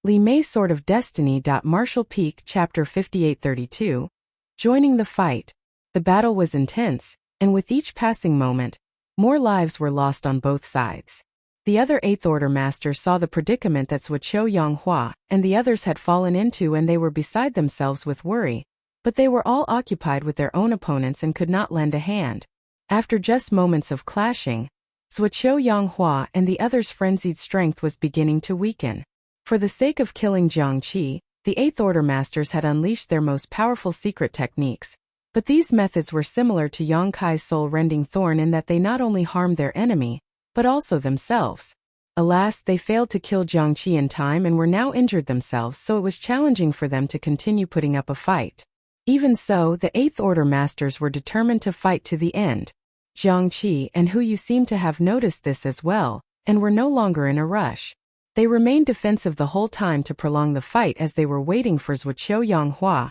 Li Mei's Sword of Destiny. Martial Peak Chapter 5832. Joining the fight. The battle was intense, and with each passing moment, more lives were lost on both sides. The other Eighth Order masters saw the predicament that Zuoqiu Yanghua and the others had fallen into, and they were beside themselves with worry, but they were all occupied with their own opponents and could not lend a hand. After just moments of clashing, Zuoqiu Yanghua and the others' frenzied strength was beginning to weaken. For the sake of killing Jiang Qi, the Eighth Order masters had unleashed their most powerful secret techniques, but these methods were similar to Yang Kai's soul-rending thorn in that they not only harmed their enemy, but also themselves. Alas, they failed to kill Jiang Qi in time and were now injured themselves, so it was challenging for them to continue putting up a fight. Even so, the Eighth Order masters were determined to fight to the end. Jiang Qi and Hu Yu seemed to have noticed this as well, and were no longer in a rush. They remained defensive the whole time to prolong the fight as they were waiting for Zuoqiu Yanghua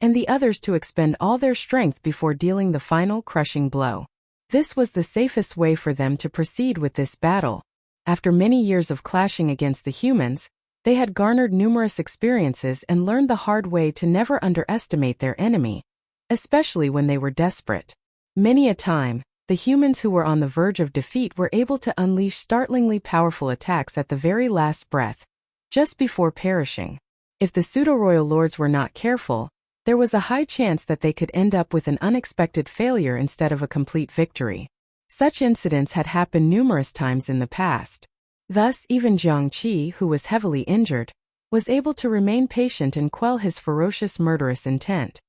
and the others to expend all their strength before dealing the final crushing blow. This was the safest way for them to proceed with this battle. After many years of clashing against the humans, they had garnered numerous experiences and learned the hard way to never underestimate their enemy, especially when they were desperate. Many a time, the humans who were on the verge of defeat were able to unleash startlingly powerful attacks at the very last breath, just before perishing. If the pseudo-royal lords were not careful, there was a high chance that they could end up with an unexpected failure instead of a complete victory. Such incidents had happened numerous times in the past. Thus, even Jiang Qi, who was heavily injured, was able to remain patient and quell his ferocious murderous intent.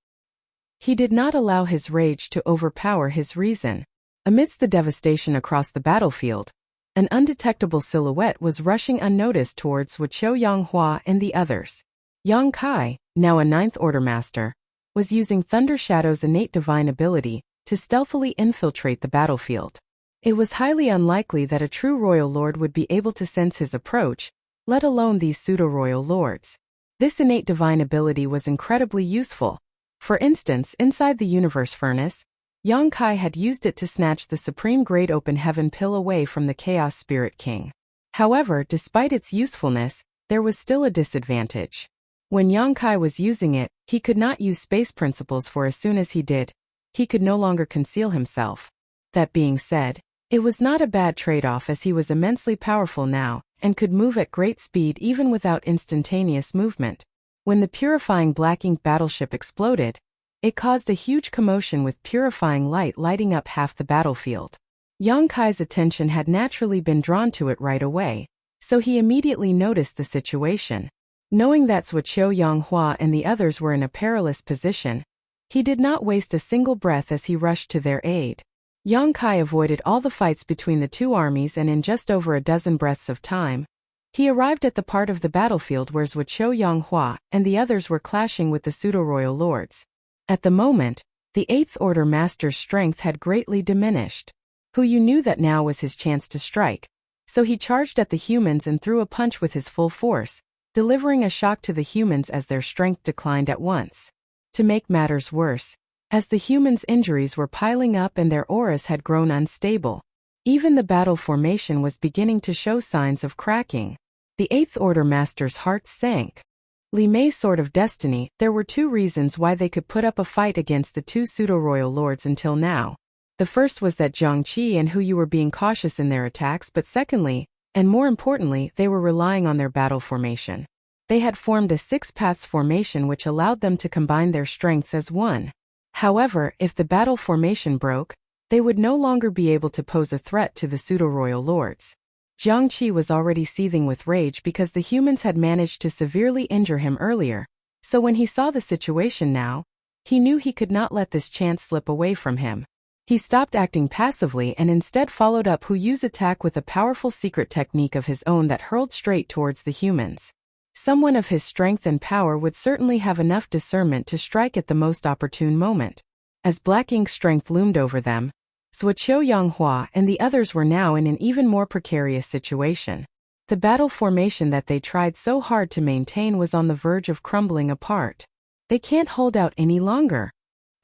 He did not allow his rage to overpower his reason. Amidst the devastation across the battlefield, an undetectable silhouette was rushing unnoticed towards Zuoqiu Yanghua and the others. Yang Kai, now a Ninth Order master, was using Thunder Shadow's innate divine ability to stealthily infiltrate the battlefield. It was highly unlikely that a true royal lord would be able to sense his approach, let alone these pseudo-royal lords. This innate divine ability was incredibly useful. For instance, inside the universe furnace, Yang Kai had used it to snatch the supreme Great Open Heaven pill away from the Chaos Spirit King. However, despite its usefulness, there was still a disadvantage. When Yang Kai was using it, he could not use space principles, for as soon as he did, he could no longer conceal himself. That being said, it was not a bad trade-off, as he was immensely powerful now, and could move at great speed even without instantaneous movement. When the purifying black ink battleship exploded, it caused a huge commotion with purifying light lighting up half the battlefield. Yang Kai's attention had naturally been drawn to it right away, so he immediately noticed the situation. Knowing that Zuoqiu Yanghua and the others were in a perilous position, he did not waste a single breath as he rushed to their aid. Yang Kai avoided all the fights between the two armies, and in just over a dozen breaths of time, he arrived at the part of the battlefield where Zuoqiu Yanghua and the others were clashing with the pseudo-royal lords. At the moment, the Eighth Order master's strength had greatly diminished. Hu Yu knew that now was his chance to strike, so he charged at the humans and threw a punch with his full force, delivering a shock to the humans as their strength declined at once. To make matters worse, as the humans' injuries were piling up and their auras had grown unstable, even the battle formation was beginning to show signs of cracking. The Eighth Order master's heart sank. Li Mei's Sword of Destiny. There were two reasons why they could put up a fight against the two pseudo-royal lords until now. The first was that Jiang Qi and Hu Yu were being cautious in their attacks, but secondly, and more importantly, they were relying on their battle formation. They had formed a six-paths formation which allowed them to combine their strengths as one. However, if the battle formation broke, they would no longer be able to pose a threat to the pseudo-royal lords. Jiang Qi was already seething with rage because the humans had managed to severely injure him earlier, so when he saw the situation now, he knew he could not let this chance slip away from him. He stopped acting passively and instead followed up Hu Yu's attack with a powerful secret technique of his own that hurled straight towards the humans. Someone of his strength and power would certainly have enough discernment to strike at the most opportune moment. As black ink's strength loomed over them, Zuoqiu Yanghua and the others were now in an even more precarious situation. The battle formation that they tried so hard to maintain was on the verge of crumbling apart. They can't hold out any longer.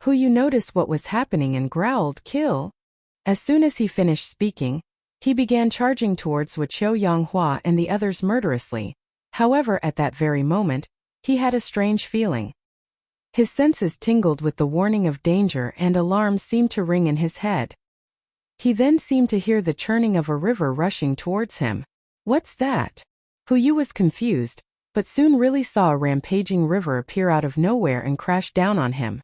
Hu Yu noticed what was happening and growled, "Kill!" As soon as he finished speaking, he began charging towards Zuoqiu Yanghua and the others murderously. However, at that very moment, he had a strange feeling. His senses tingled with the warning of danger and alarm seemed to ring in his head. He then seemed to hear the churning of a river rushing towards him. What's that? Huyu was confused, but soon really saw a rampaging river appear out of nowhere and crash down on him.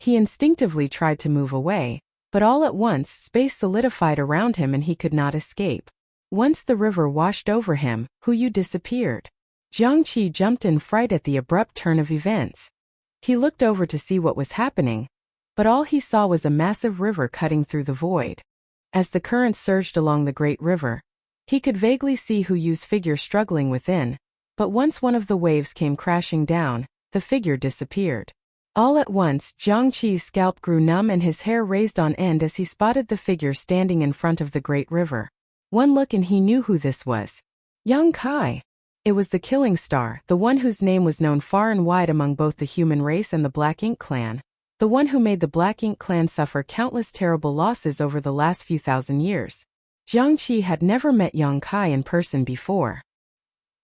He instinctively tried to move away, but all at once space solidified around him and he could not escape. Once the river washed over him, Huyu disappeared. Jiangqi jumped in fright at the abrupt turn of events. He looked over to see what was happening, but all he saw was a massive river cutting through the void. As the current surged along the great river, he could vaguely see Huyu's figure struggling within, but once one of the waves came crashing down, the figure disappeared. All at once, Jiangqi's scalp grew numb and his hair raised on end as he spotted the figure standing in front of the great river. One look and he knew who this was. Yang Kai. It was the Killing Star, the one whose name was known far and wide among both the human race and the Black Ink clan, the one who made the Black Ink clan suffer countless terrible losses over the last few thousand years. Jiangqi had never met Yang Kai in person before.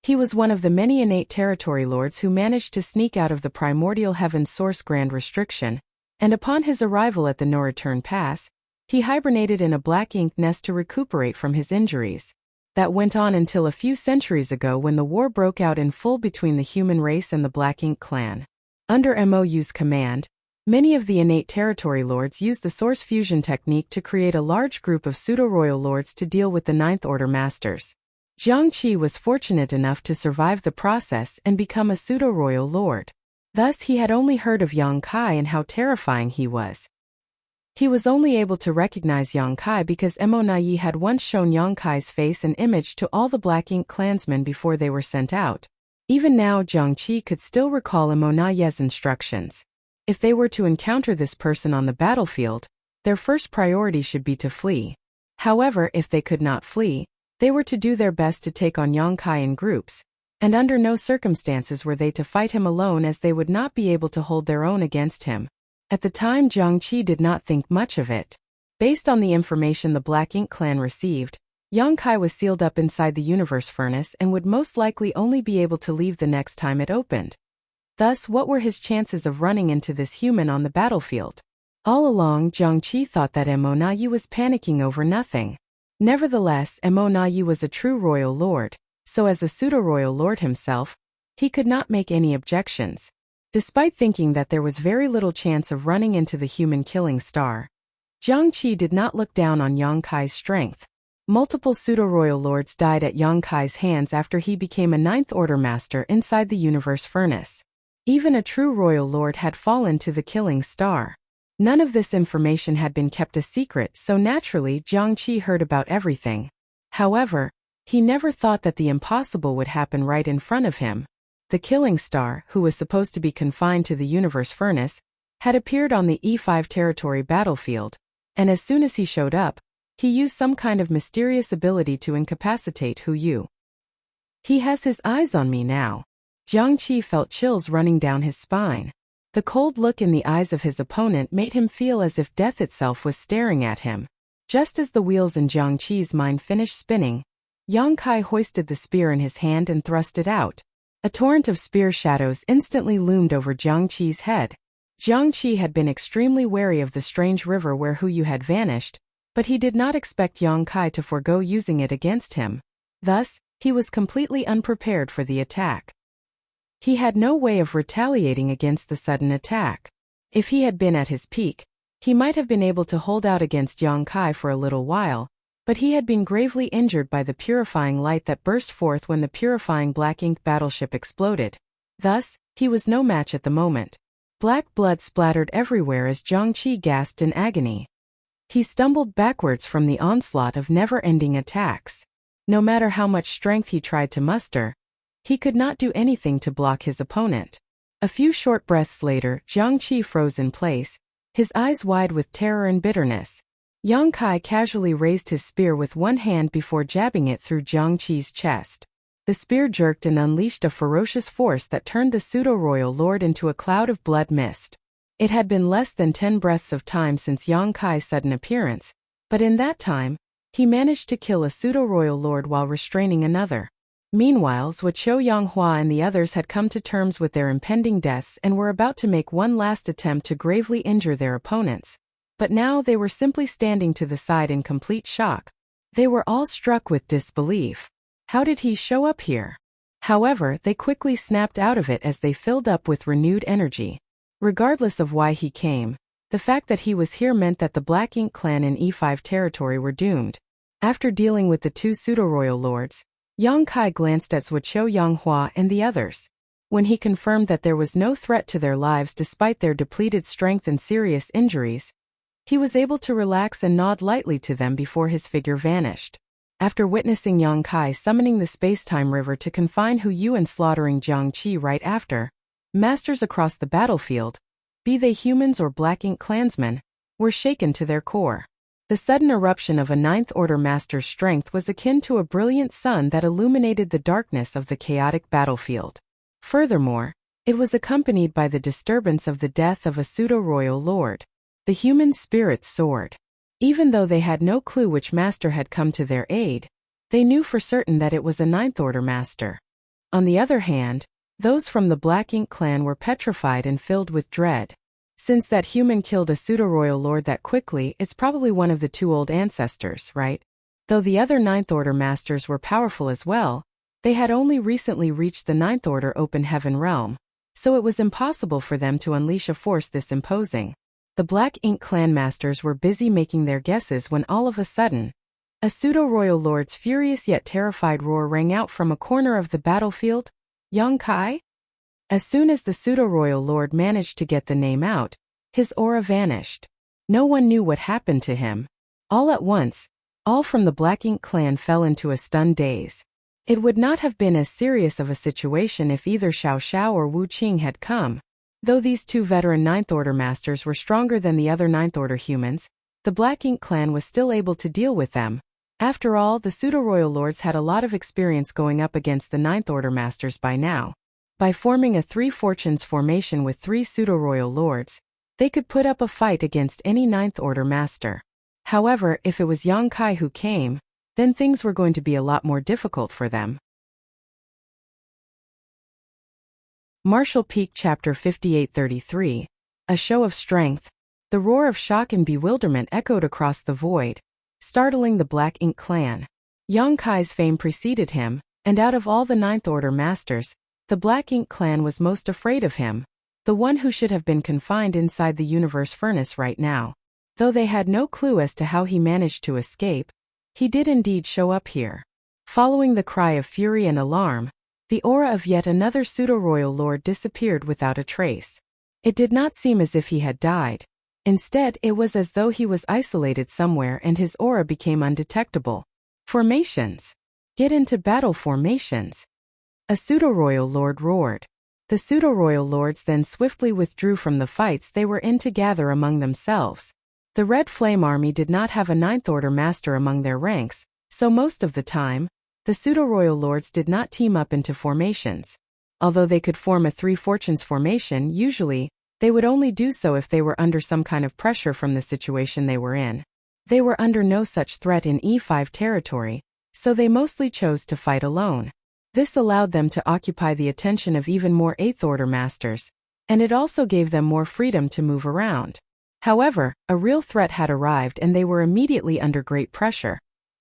He was one of the many innate territory lords who managed to sneak out of the primordial heaven's source grand restriction, and upon his arrival at the no-return pass, he hibernated in a black ink nest to recuperate from his injuries. That went on until a few centuries ago when the war broke out in full between the human race and the Black Ink clan. Under MOU's command, many of the innate territory lords used the source fusion technique to create a large group of pseudo-royal lords to deal with the Ninth Order masters. Jiangqi was fortunate enough to survive the process and become a pseudo-royal lord. Thus he had only heard of Yang Kai and how terrifying he was. He was only able to recognize Yang Kai because Mo had once shown Yang Kai's face and image to all the Black Ink clansmen before they were sent out. Even now Jiangqi could still recall Monaye's instructions. If they were to encounter this person on the battlefield, their first priority should be to flee. However, if they could not flee, they were to do their best to take on Yang Kai in groups, and under no circumstances were they to fight him alone as they would not be able to hold their own against him. At the time Jiangqi did not think much of it. Based on the information the Black Ink clan received, Yang Kai was sealed up inside the universe furnace and would most likely only be able to leave the next time it opened. Thus, what were his chances of running into this human on the battlefield? All along, Jiangqi thought that Mo was panicking over nothing. Nevertheless, Mo was a true royal lord, so as a pseudo-royal lord himself, he could not make any objections. Despite thinking that there was very little chance of running into the human Killing Star, Jiangqi did not look down on Yang Kai's strength. Multiple pseudo-royal lords died at Yang Kai's hands after he became a Ninth Order master inside the universe furnace. Even a true royal lord had fallen to the Killing Star. None of this information had been kept a secret, so naturally Jiangqi heard about everything. However, he never thought that the impossible would happen right in front of him. The Killing Star, who was supposed to be confined to the universe furnace, had appeared on the E5 territory battlefield, and as soon as he showed up, he used some kind of mysterious ability to incapacitate Huyu. He has his eyes on me now. Jiangqi felt chills running down his spine. The cold look in the eyes of his opponent made him feel as if death itself was staring at him. Just as the wheels in Jiangqi's mind finished spinning, Yang Kai hoisted the spear in his hand and thrust it out. A torrent of spear shadows instantly loomed over Jiangqi's head. Jiangqi had been extremely wary of the strange river where Huyu had vanished, but he did not expect Yang Kai to forego using it against him. Thus, he was completely unprepared for the attack. He had no way of retaliating against the sudden attack. If he had been at his peak, he might have been able to hold out against Yang Kai for a little while, but he had been gravely injured by the purifying light that burst forth when the purifying Black Ink battleship exploded. Thus, he was no match at the moment. Black blood splattered everywhere as Jiangqi gasped in agony. He stumbled backwards from the onslaught of never-ending attacks. No matter how much strength he tried to muster, he could not do anything to block his opponent. A few short breaths later, Jiangqi froze in place, his eyes wide with terror and bitterness. Yang Kai casually raised his spear with one hand before jabbing it through Jiangqi's chest. The spear jerked and unleashed a ferocious force that turned the pseudo-royal lord into a cloud of blood mist. It had been less than 10 breaths of time since Yang Kai's sudden appearance, but in that time, he managed to kill a pseudo-royal lord while restraining another. Meanwhile, Zhuo Yanghua and the others had come to terms with their impending deaths and were about to make one last attempt to gravely injure their opponents. But now they were simply standing to the side in complete shock. They were all struck with disbelief. How did he show up here? However, they quickly snapped out of it as they filled up with renewed energy. Regardless of why he came, the fact that he was here meant that the Black Ink clan in E5 territory were doomed. After dealing with the two pseudo-royal lords, Yang Kai glanced at Zhuo Yanghua and the others. When he confirmed that there was no threat to their lives despite their depleted strength and serious injuries, he was able to relax and nod lightly to them before his figure vanished. After witnessing Yang Kai summoning the space-time river to confine Hu Yu and slaughtering Jiang Qi right after, masters across the battlefield, be they humans or Black Ink clansmen, were shaken to their core. The sudden eruption of a Ninth Order master's strength was akin to a brilliant sun that illuminated the darkness of the chaotic battlefield. Furthermore, it was accompanied by the disturbance of the death of a pseudo-royal lord. The human spirits soared. Even though they had no clue which master had come to their aid, they knew for certain that it was a Ninth Order master. On the other hand, those from the Black Ink clan were petrified and filled with dread. Since that human killed a pseudo-royal lord that quickly, it's probably one of the two old ancestors, right? Though the other Ninth Order masters were powerful as well, they had only recently reached the Ninth Order open heaven realm, so it was impossible for them to unleash a force this imposing. The Black Ink clan masters were busy making their guesses when all of a sudden, a pseudo-royal lord's furious yet terrified roar rang out from a corner of the battlefield. Yang Kai? As soon as the pseudo-royal lord managed to get the name out, his aura vanished. No one knew what happened to him. All at once, all from the Black Ink clan fell into a stunned daze. It would not have been as serious of a situation if either Xiao Xiao or Wu Qing had come. Though these two veteran Ninth Order masters were stronger than the other Ninth Order humans, the Black Ink clan was still able to deal with them. After all, the pseudo-royal lords had a lot of experience going up against the Ninth Order masters by now. By forming a Three Fortunes formation with three pseudo-royal lords, they could put up a fight against any Ninth Order master. However, if it was Yang Kai who came, then things were going to be a lot more difficult for them. Martial Peak Chapter 5833. A Show of Strength. The roar of shock and bewilderment echoed across the void, startling the Black Ink clan. Yang Kai's fame preceded him, and out of all the Ninth Order masters, the Black Ink clan was most afraid of him, the one who should have been confined inside the universe furnace right now. Though they had no clue as to how he managed to escape, he did indeed show up here. Following the cry of fury and alarm, the aura of yet another pseudo-royal lord disappeared without a trace. It did not seem as if he had died. Instead, it was as though he was isolated somewhere and his aura became undetectable. Formations. Get into battle formations. A pseudo-royal lord roared. The pseudo-royal lords then swiftly withdrew from the fights they were in to gather among themselves. The Red Flame Army did not have a Ninth Order master among their ranks, so most of the time, the pseudo-royal lords did not team up into formations. Although they could form a Three Fortunes formation, usually, they would only do so if they were under some kind of pressure from the situation they were in. They were under no such threat in E5 territory, so they mostly chose to fight alone. This allowed them to occupy the attention of even more Eighth Order masters, and it also gave them more freedom to move around. However, a real threat had arrived and they were immediately under great pressure.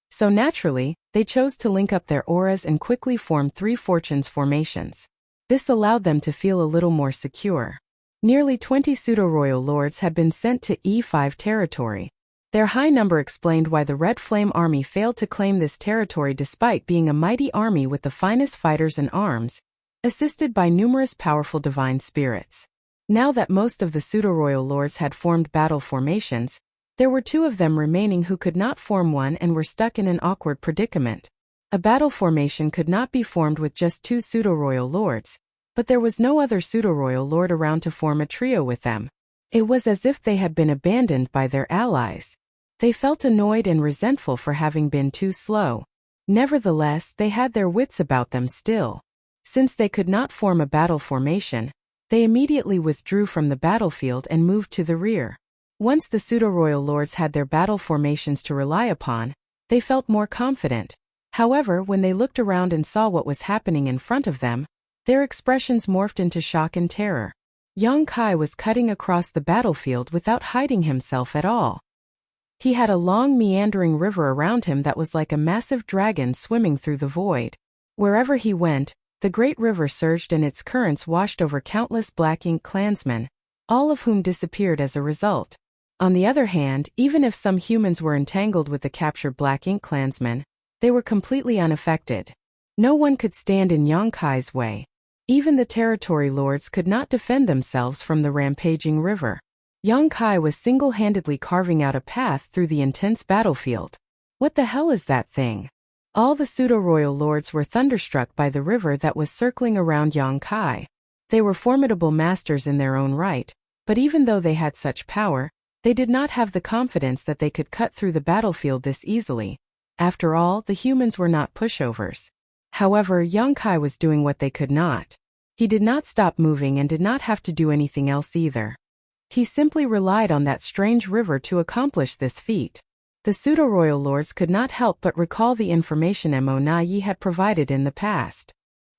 So naturally, they chose to link up their auras and quickly form Three Fortunes formations. This allowed them to feel a little more secure. Nearly 20 pseudo-royal lords had been sent to E5 territory. Their high number explained why the Red Flame Army failed to claim this territory despite being a mighty army with the finest fighters and arms, assisted by numerous powerful divine spirits. Now that most of the pseudo-royal lords had formed battle formations, there were two of them remaining who could not form one and were stuck in an awkward predicament. A battle formation could not be formed with just two pseudo-royal lords, but there was no other pseudo-royal lord around to form a trio with them. It was as if they had been abandoned by their allies. They felt annoyed and resentful for having been too slow. Nevertheless, they had their wits about them still. Since they could not form a battle formation, they immediately withdrew from the battlefield and moved to the rear. Once the pseudo-royal lords had their battle formations to rely upon, they felt more confident. However, when they looked around and saw what was happening in front of them, their expressions morphed into shock and terror. Yang Kai was cutting across the battlefield without hiding himself at all. He had a long meandering river around him that was like a massive dragon swimming through the void. Wherever he went, the great river surged and its currents washed over countless Black Ink clansmen, all of whom disappeared as a result. On the other hand, even if some humans were entangled with the captured Black Ink clansmen, they were completely unaffected. No one could stand in Yang Kai's way. Even the territory lords could not defend themselves from the rampaging river. Yang Kai was single-handedly carving out a path through the intense battlefield. What the hell is that thing? All the pseudo-royal lords were thunderstruck by the river that was circling around Yang Kai. They were formidable masters in their own right, but even though they had such power, they did not have the confidence that they could cut through the battlefield this easily. After all, the humans were not pushovers. However, Yang Kai was doing what they could not. He did not stop moving and did not have to do anything else either. He simply relied on that strange river to accomplish this feat. The pseudo-royal lords could not help but recall the information Mo Na Yi had provided in the past.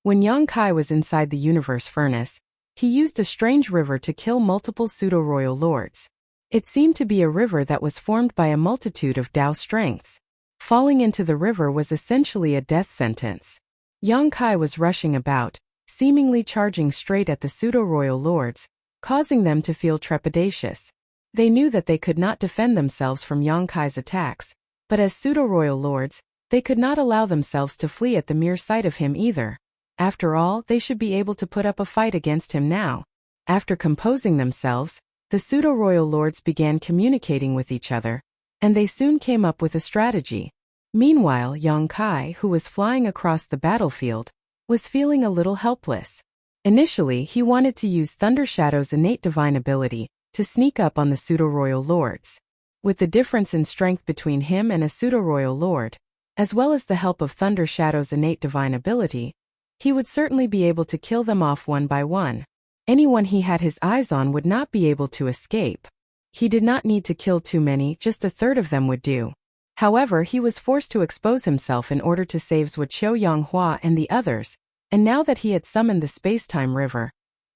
When Yang Kai was inside the universe furnace, he used a strange river to kill multiple pseudo-royal lords. It seemed to be a river that was formed by a multitude of Dao strengths. Falling into the river was essentially a death sentence. Yang Kai was rushing about, seemingly charging straight at the pseudo-royal lords, causing them to feel trepidatious. They knew that they could not defend themselves from Yang Kai's attacks, but as pseudo-royal lords, they could not allow themselves to flee at the mere sight of him either. After all, they should be able to put up a fight against him now. After composing themselves, the pseudo-royal lords began communicating with each other, and they soon came up with a strategy. Meanwhile, Yang Kai, who was flying across the battlefield, was feeling a little helpless. Initially, he wanted to use Thunder Shadow's innate divine ability to sneak up on the pseudo-royal lords. With the difference in strength between him and a pseudo-royal lord, as well as the help of Thunder Shadow's innate divine ability, he would certainly be able to kill them off one by one. Anyone he had his eyes on would not be able to escape. He did not need to kill too many, just a third of them would do. However, he was forced to expose himself in order to save Zhuo Yanghua and the others, and now that he had summoned the space-time river,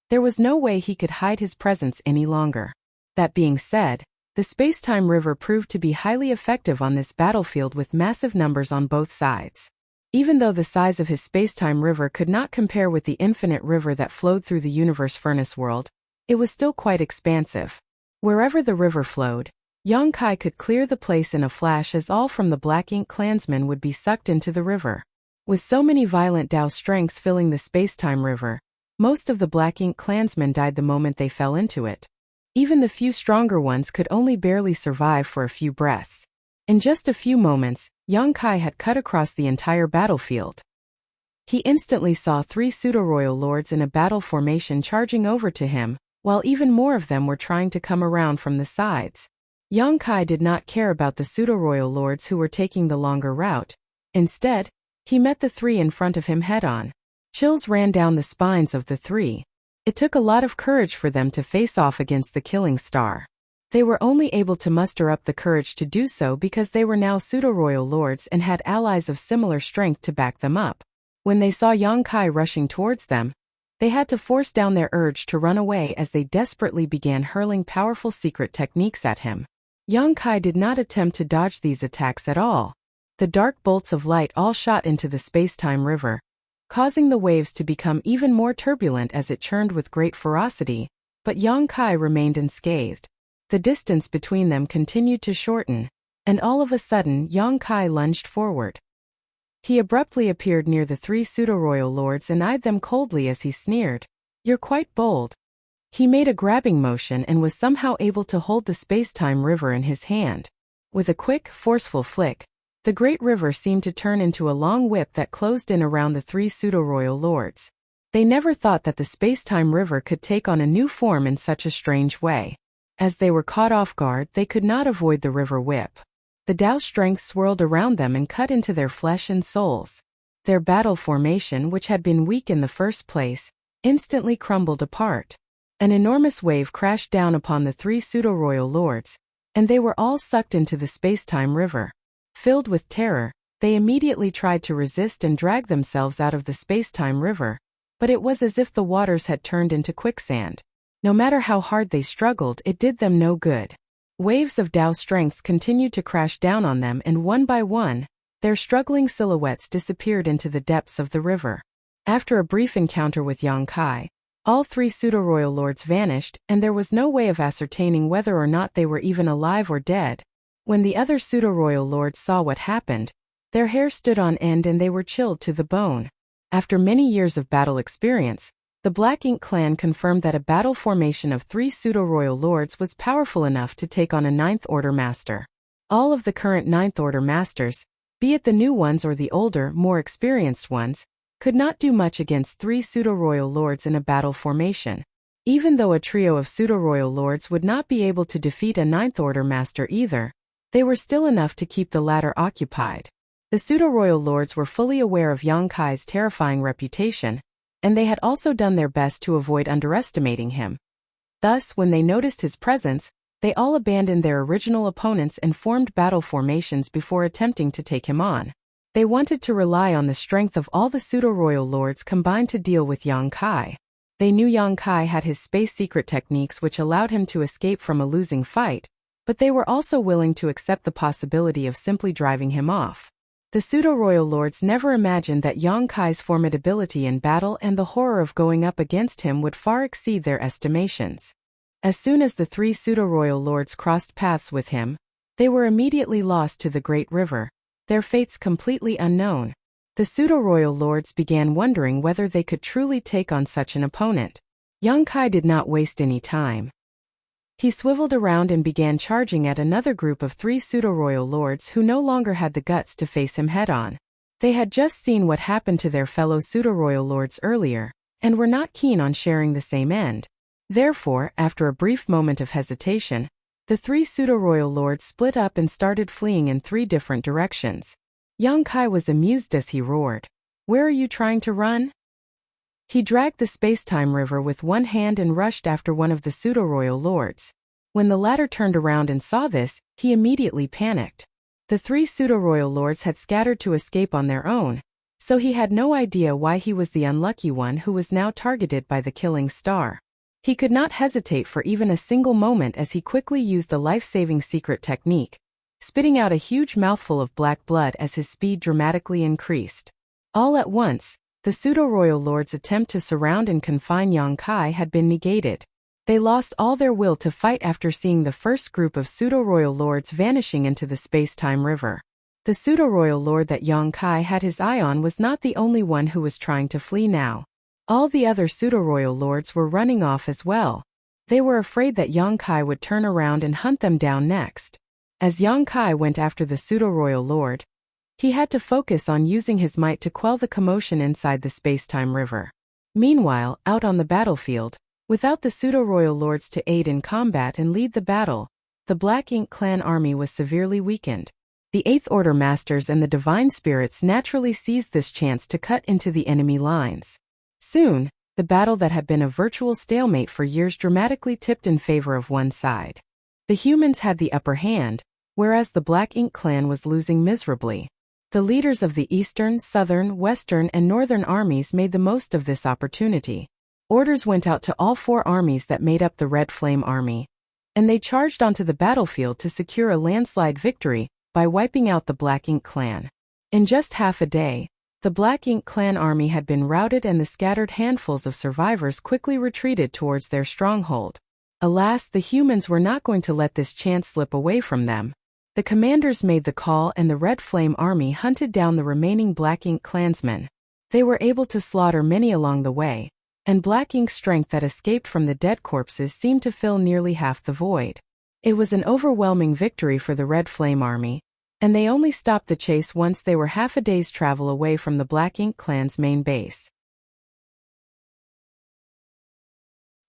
there was no way he could hide his presence any longer. That being said, the space-time river proved to be highly effective on this battlefield with massive numbers on both sides. Even though the size of his space-time river could not compare with the infinite river that flowed through the universe furnace world, it was still quite expansive. Wherever the river flowed, Yang Kai could clear the place in a flash as all from the Black Ink clansmen would be sucked into the river. With so many violent Dao strengths filling the space-time river, most of the Black Ink clansmen died the moment they fell into it. Even the few stronger ones could only barely survive for a few breaths. In just a few moments, Yang Kai had cut across the entire battlefield. He instantly saw 3 pseudo-royal lords in a battle formation charging over to him, while even more of them were trying to come around from the sides. Yang Kai did not care about the pseudo-royal lords who were taking the longer route. Instead, he met the 3 in front of him head-on. Chills ran down the spines of the 3. It took a lot of courage for them to face off against the Killing Star. They were only able to muster up the courage to do so because they were now pseudo-royal lords and had allies of similar strength to back them up. When they saw Yang Kai rushing towards them, they had to force down their urge to run away as they desperately began hurling powerful secret techniques at him. Yang Kai did not attempt to dodge these attacks at all. The dark bolts of light all shot into the space-time river, causing the waves to become even more turbulent as it churned with great ferocity, but Yang Kai remained unscathed. The distance between them continued to shorten, and all of a sudden Yang Kai lunged forward. He abruptly appeared near the 3 pseudo-royal lords and eyed them coldly as he sneered. "You're quite bold." He made a grabbing motion and was somehow able to hold the space-time river in his hand. With a quick, forceful flick, the great river seemed to turn into a long whip that closed in around the 3 pseudo-royal lords. They never thought that the space-time river could take on a new form in such a strange way. As they were caught off guard, they could not avoid the river whip. The Dao strength swirled around them and cut into their flesh and souls. Their battle formation, which had been weak in the first place, instantly crumbled apart. An enormous wave crashed down upon the 3 pseudo-royal lords, and they were all sucked into the space-time river. Filled with terror, They immediately tried to resist and drag themselves out of the space-time river, but it was as if the waters had turned into quicksand. No matter how hard they struggled, it did them no good. Waves of Tao strengths continued to crash down on them, and one by one, their struggling silhouettes disappeared into the depths of the river. After a brief encounter with Yang Kai, all three pseudo-royal lords vanished, and there was no way of ascertaining whether or not they were even alive or dead. When the other pseudo-royal lords saw what happened, their hair stood on end and they were chilled to the bone. After many years of battle experience, the Black Ink clan confirmed that a battle formation of 3 pseudo-royal lords was powerful enough to take on a Ninth Order master. All of the current Ninth Order masters, be it the new ones or the older, more experienced ones, could not do much against 3 pseudo-royal lords in a battle formation. Even though a trio of pseudo-royal lords would not be able to defeat a Ninth Order master either, they were still enough to keep the latter occupied. The pseudo-royal lords were fully aware of Yang Kai's terrifying reputation, and they had also done their best to avoid underestimating him. Thus, when they noticed his presence, they all abandoned their original opponents and formed battle formations before attempting to take him on. They wanted to rely on the strength of all the pseudo-royal lords combined to deal with Yang Kai. They knew Yang Kai had his space secret techniques which allowed him to escape from a losing fight, but they were also willing to accept the possibility of simply driving him off. The pseudo-royal lords never imagined that Yang Kai's formidability in battle and the horror of going up against him would far exceed their estimations. As soon as the 3 pseudo-royal lords crossed paths with him, they were immediately lost to the great river, their fates completely unknown. The pseudo-royal lords began wondering whether they could truly take on such an opponent. Yang Kai did not waste any time. He swiveled around and began charging at another group of 3 pseudo-royal lords who no longer had the guts to face him head-on. They had just seen what happened to their fellow pseudo-royal lords earlier, and were not keen on sharing the same end. Therefore, after a brief moment of hesitation, the 3 pseudo-royal lords split up and started fleeing in 3 different directions. Yang Kai was amused as he roared, "Where are you trying to run?" He dragged the space-time river with one hand and rushed after one of the pseudo-royal lords. When the latter turned around and saw this, he immediately panicked. The 3 pseudo-royal lords had scattered to escape on their own, so he had no idea why he was the unlucky one who was now targeted by the killing star. He could not hesitate for even a single moment as he quickly used a life-saving secret technique, spitting out a huge mouthful of black blood as his speed dramatically increased. All at once, the pseudo-royal lords' attempt to surround and confine Yang Kai had been negated. They lost all their will to fight after seeing the first group of pseudo-royal lords vanishing into the space-time river. The pseudo-royal lord that Yang Kai had his eye on was not the only one who was trying to flee now. All the other pseudo-royal lords were running off as well. They were afraid that Yang Kai would turn around and hunt them down next. As Yang Kai went after the pseudo-royal lord, he had to focus on using his might to quell the commotion inside the space-time river. Meanwhile, out on the battlefield, without the pseudo-royal lords to aid in combat and lead the battle, the Black Ink clan army was severely weakened. The Eighth Order masters and the divine spirits naturally seized this chance to cut into the enemy lines. Soon, the battle that had been a virtual stalemate for years dramatically tipped in favor of one side. The humans had the upper hand, whereas the Black Ink clan was losing miserably. The leaders of the Eastern, Southern, Western, and Northern armies made the most of this opportunity. Orders went out to all 4 armies that made up the Red Flame Army, and they charged onto the battlefield to secure a landslide victory by wiping out the Black Ink clan. In just half a day, the Black Ink clan army had been routed and the scattered handfuls of survivors quickly retreated towards their stronghold. Alas, the humans were not going to let this chance slip away from them. The commanders made the call and the Red Flame Army hunted down the remaining Black Ink clansmen. They were able to slaughter many along the way, and Black Ink's strength that escaped from the dead corpses seemed to fill nearly half the void. It was an overwhelming victory for the Red Flame Army, and they only stopped the chase once they were half a day's travel away from the Black Ink clan's main base.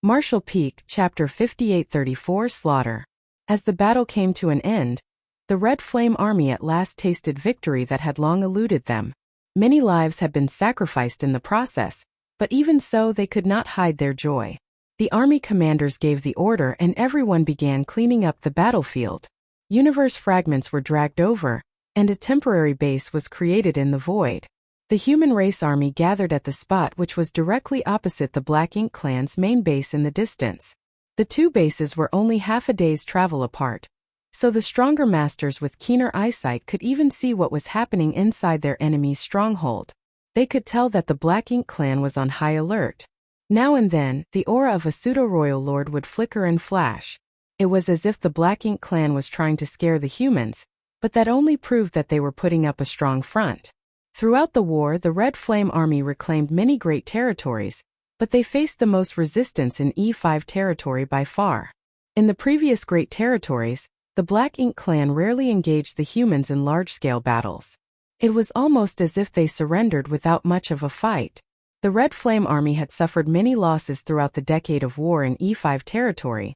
Marshall Peak, Chapter 5834 Slaughter. As the battle came to an end, the Red Flame Army at last tasted victory that had long eluded them. Many lives had been sacrificed in the process, but even so they could not hide their joy. The army commanders gave the order and everyone began cleaning up the battlefield. Universe fragments were dragged over, and a temporary base was created in the void. The human race army gathered at the spot which was directly opposite the Black Ink clan's main base in the distance. The two bases were only half a day's travel apart, so the stronger masters with keener eyesight could even see what was happening inside their enemy's stronghold. They could tell that the Black Ink clan was on high alert. Now and then, the aura of a pseudo-royal lord would flicker and flash. It was as if the Black Ink clan was trying to scare the humans, but that only proved that they were putting up a strong front. Throughout the war, the Red Flame Army reclaimed many great territories, but they faced the most resistance in E5 territory by far. In the previous great territories, the Black Ink clan rarely engaged the humans in large-scale battles. It was almost as if they surrendered without much of a fight. The Red Flame Army had suffered many losses throughout the decade of war in E5 territory,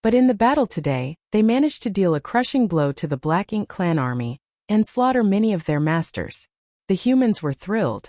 but in the battle today, they managed to deal a crushing blow to the Black Ink clan army and slaughter many of their masters. The humans were thrilled,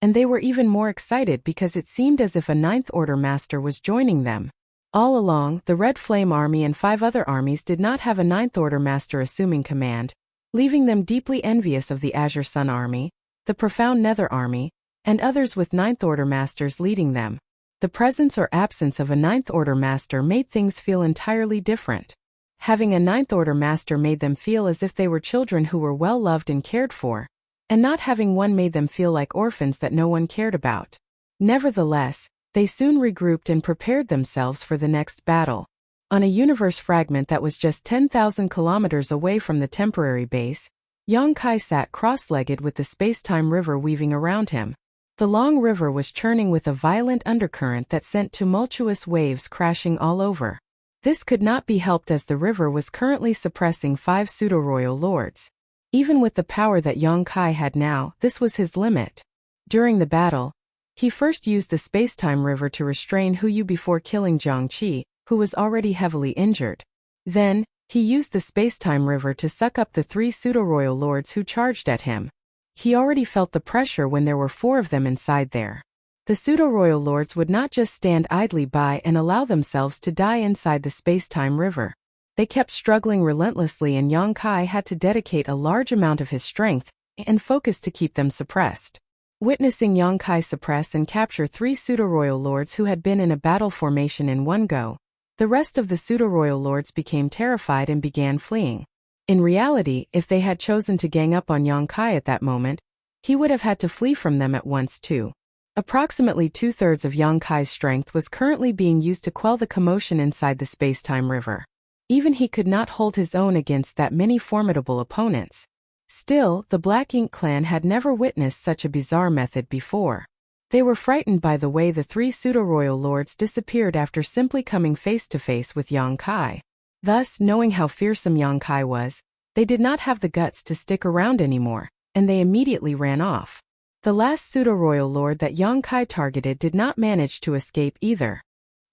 and they were even more excited because it seemed as if a Ninth Order master was joining them. All along, the Red Flame Army and 5 other armies did not have a Ninth Order master assuming command, leaving them deeply envious of the Azure Sun Army, the Profound Nether Army, and others with Ninth Order masters leading them. The presence or absence of a Ninth Order master made things feel entirely different. Having a Ninth Order master made them feel as if they were children who were well loved and cared for, and not having one made them feel like orphans that no one cared about. Nevertheless, they soon regrouped and prepared themselves for the next battle. On a universe fragment that was just 10,000 kilometers away from the temporary base, Yong-kai sat cross-legged with the space-time river weaving around him. The long river was churning with a violent undercurrent that sent tumultuous waves crashing all over. This could not be helped as the river was currently suppressing 5 pseudo-royal lords. Even with the power that Yong-kai had now, this was his limit. During the battle, he first used the space-time river to restrain Huyu before killing Zhang-Qi, who was already heavily injured. Then, he used the space-time river to suck up the 3 pseudo-royal lords who charged at him. He already felt the pressure when there were 4 of them inside there. The pseudo-royal lords would not just stand idly by and allow themselves to die inside the space-time river. They kept struggling relentlessly, and Yong-kai had to dedicate a large amount of his strength and focus to keep them suppressed. Witnessing Yong-kai suppress and capture 3 pseudo-royal lords who had been in a battle formation in one go, the rest of the pseudo-royal lords became terrified and began fleeing. In reality, if they had chosen to gang up on Yong-kai at that moment, he would have had to flee from them at once too. Approximately 2/3 of Yong-kai's strength was currently being used to quell the commotion inside the space-time river. Even he could not hold his own against that many formidable opponents. Still, the Black Ink clan had never witnessed such a bizarre method before. They were frightened by the way the 3 pseudo-royal lords disappeared after simply coming face to face with Yong-kai. Thus, knowing how fearsome Yong-kai was, they did not have the guts to stick around anymore, and they immediately ran off. The last pseudo-royal lord that Yong-kai targeted did not manage to escape either.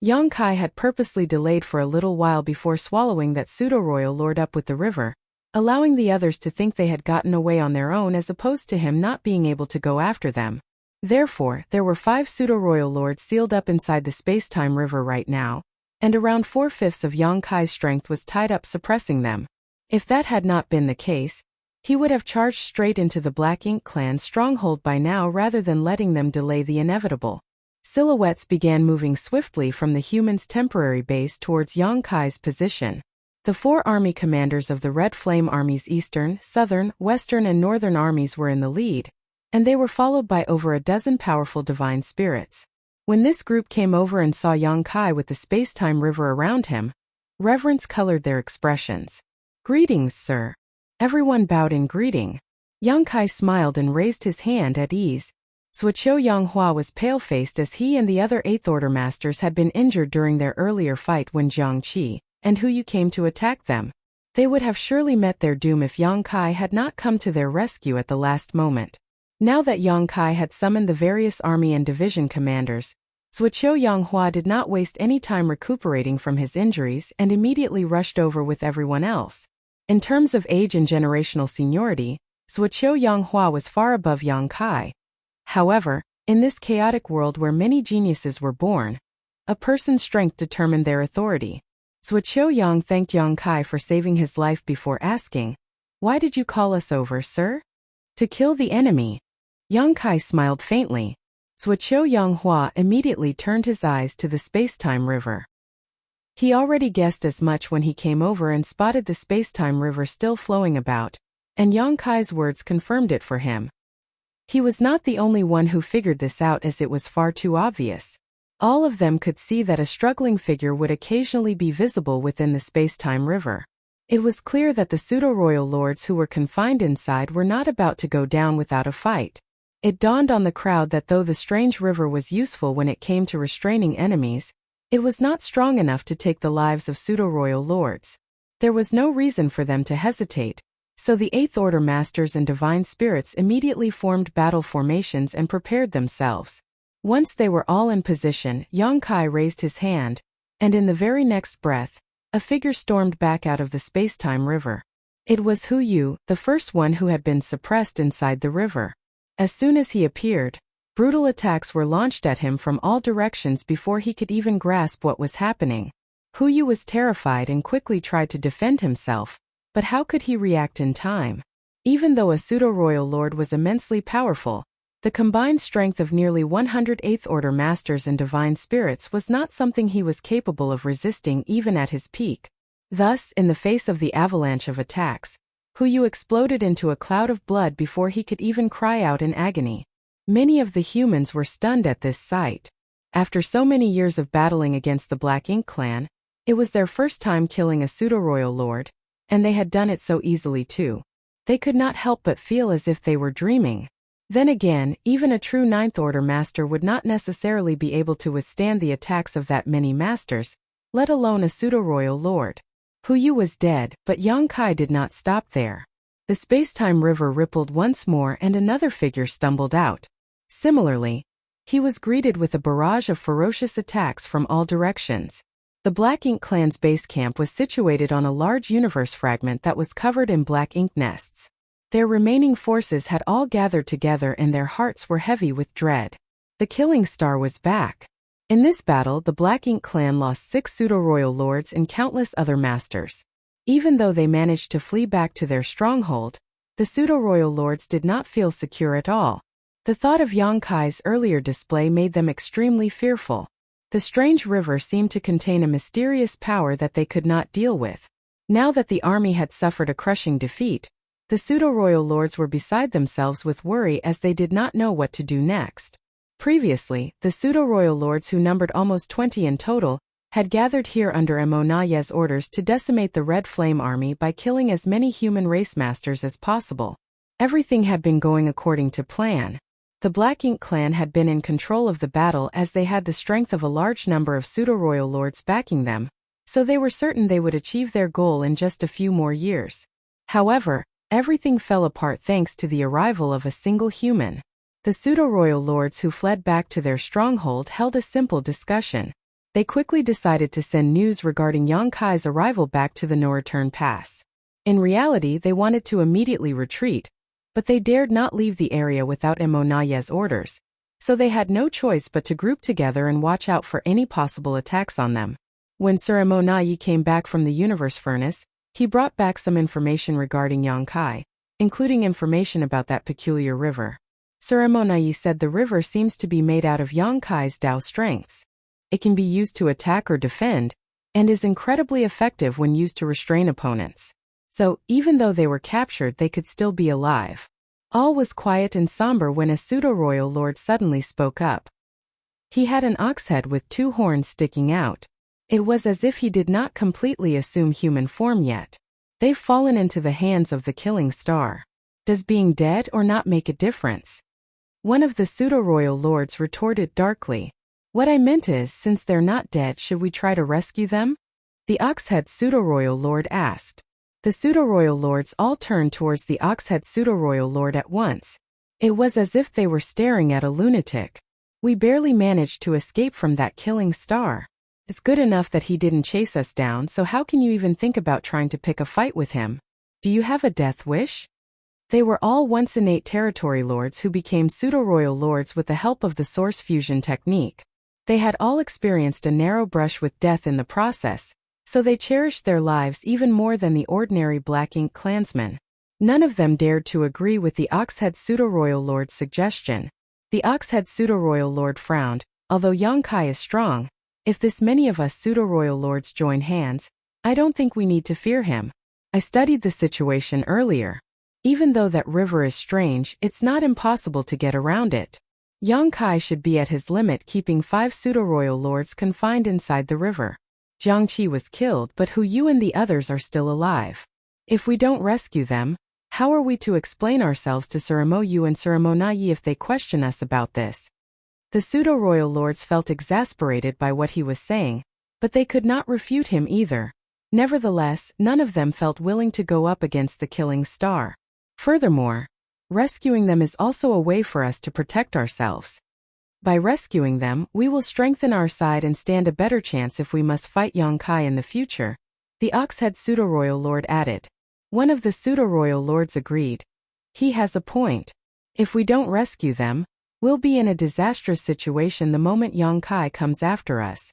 Yong-kai had purposely delayed for a little while before swallowing that pseudo-royal lord up with the river, allowing the others to think they had gotten away on their own as opposed to him not being able to go after them. Therefore, there were 5 pseudo-royal lords sealed up inside the space-time river right now, and around 4/5 of Yong-kai's strength was tied up suppressing them. If that had not been the case, he would have charged straight into the Black Ink clan's stronghold by now rather than letting them delay the inevitable. Silhouettes began moving swiftly from the humans' temporary base towards Yong-kai's position. The 4 army commanders of the Red Flame Army's eastern, southern, western and northern armies were in the lead, and they were followed by over a dozen powerful divine spirits. When this group came over and saw Yong-kai with the space-time river around him, reverence colored their expressions. "Greetings, sir." Everyone bowed in greeting. Yong-kai smiled and raised his hand at ease. Suoqiu Yanghua was pale-faced as he and the other 8th Order masters had been injured during their earlier fight when Zhang-Qi and Huyu came to attack them. They would have surely met their doom if Yong-kai had not come to their rescue at the last moment. Now that Yong-kai had summoned the various army and division commanders, Suoqiu Yanghua did not waste any time recuperating from his injuries and immediately rushed over with everyone else. In terms of age and generational seniority, Suoqiu Yanghua was far above Yong-kai. However, in this chaotic world where many geniuses were born, a person's strength determined their authority. Suoqiu Yang thanked Yong-kai for saving his life before asking, Why did you call us over, sir? To kill the enemy. Yang Kai smiled faintly. Suoqiu Yanghua immediately turned his eyes to the space-time river. He already guessed as much when he came over and spotted the space-time river still flowing about, and Yang Kai's words confirmed it for him. He was not the only one who figured this out, as it was far too obvious. All of them could see that a struggling figure would occasionally be visible within the space-time river. It was clear that the pseudo-royal lords who were confined inside were not about to go down without a fight. It dawned on the crowd that though the strange river was useful when it came to restraining enemies, it was not strong enough to take the lives of pseudo-royal lords. There was no reason for them to hesitate, so the Eighth Order Masters and Divine Spirits immediately formed battle formations and prepared themselves. Once they were all in position, Yang Kai raised his hand, and in the very next breath, a figure stormed back out of the space-time river. It was Hu Yu, the first one who had been suppressed inside the river. As soon as he appeared, brutal attacks were launched at him from all directions before he could even grasp what was happening. Hu Yu was terrified and quickly tried to defend himself, but how could he react in time? Even though a pseudo-royal lord was immensely powerful, the combined strength of nearly 100 Eighth Order Masters and Divine Spirits was not something he was capable of resisting even at his peak. Thus, in the face of the avalanche of attacks, Hu Yu exploded into a cloud of blood before he could even cry out in agony. Many of the humans were stunned at this sight. After so many years of battling against the Black Ink clan, it was their first time killing a pseudo-royal lord, and they had done it so easily too. They could not help but feel as if they were dreaming. Then again, even a true Ninth Order Master would not necessarily be able to withstand the attacks of that many masters, let alone a pseudo-royal lord. Hu Yu was dead, but Yang Kai did not stop there. The space-time river rippled once more and another figure stumbled out. Similarly, he was greeted with a barrage of ferocious attacks from all directions. The Black Ink clan's base camp was situated on a large universe fragment that was covered in black ink nests. Their remaining forces had all gathered together and their hearts were heavy with dread. The Killing Star was back. In this battle, the Black Ink clan lost 6 pseudo-royal lords and countless other masters. Even though they managed to flee back to their stronghold, the pseudo-royal lords did not feel secure at all. The thought of Yang Kai's earlier display made them extremely fearful. The strange river seemed to contain a mysterious power that they could not deal with. Now that the army had suffered a crushing defeat, the pseudo-royal lords were beside themselves with worry as they did not know what to do next. Previously, the pseudo-royal lords, who numbered almost 20 in total, had gathered here under Emonaye's orders to decimate the Red Flame army by killing as many human race masters as possible. Everything had been going according to plan. The Black Ink clan had been in control of the battle as they had the strength of a large number of pseudo-royal lords backing them, so they were certain they would achieve their goal in just a few more years. However, everything fell apart thanks to the arrival of a single human. The pseudo-royal lords who fled back to their stronghold held a simple discussion. They quickly decided to send news regarding Yang Kai's arrival back to the no-return pass. In reality, they wanted to immediately retreat, but they dared not leave the area without Emonaye's orders, so they had no choice but to group together and watch out for any possible attacks on them. When Sir Emonaye came back from the universe furnace, he brought back some information regarding Yang Kai, including information about that peculiar river. Sir Emonaye said the river seems to be made out of Yang Kai's Tao strengths. It can be used to attack or defend, and is incredibly effective when used to restrain opponents. So, even though they were captured, they could still be alive. All was quiet and somber when a pseudo-royal lord suddenly spoke up. He had an ox head with 2 horns sticking out. It was as if he did not completely assume human form yet. They've fallen into the hands of the Killing Star. Does being dead or not make a difference? One of the pseudo-royal lords retorted darkly. What I meant is, since they're not dead, should we try to rescue them? The ox-head pseudo-royal lord asked. The pseudo-royal lords all turned towards the ox-head pseudo-royal lord at once. It was as if they were staring at a lunatic. We barely managed to escape from that Killing Star. It's good enough that he didn't chase us down, so how can you even think about trying to pick a fight with him? Do you have a death wish? They were all once innate territory lords who became pseudo-royal lords with the help of the source fusion technique. They had all experienced a narrow brush with death in the process, so they cherished their lives even more than the ordinary Black Ink clansmen. None of them dared to agree with the Oxhead Pseudo-Royal Lord's suggestion. The Oxhead Pseudo-Royal Lord frowned. Although Yong-kai is strong, if this many of us Pseudo-Royal Lords join hands, I don't think we need to fear him. I studied the situation earlier. Even though that river is strange, it's not impossible to get around it. Yong-kai should be at his limit, keeping 5 Pseudo-Royal Lords confined inside the river. Jiangqi was killed, but Hu Yu and the others are still alive. If we don't rescue them, how are we to explain ourselves to Suramo Yu and Suramo Na Yi if they question us about this? The Pseudo-Royal Lords felt exasperated by what he was saying, but they could not refute him either. Nevertheless, none of them felt willing to go up against the Killing Star. Furthermore, rescuing them is also a way for us to protect ourselves. By rescuing them, we will strengthen our side and stand a better chance if we must fight Yong-kai in the future, the Oxhead Pseudo-Royal Lord added. One of the Pseudo-Royal Lords agreed. He has a point. If we don't rescue them, we'll be in a disastrous situation the moment Yong-kai comes after us.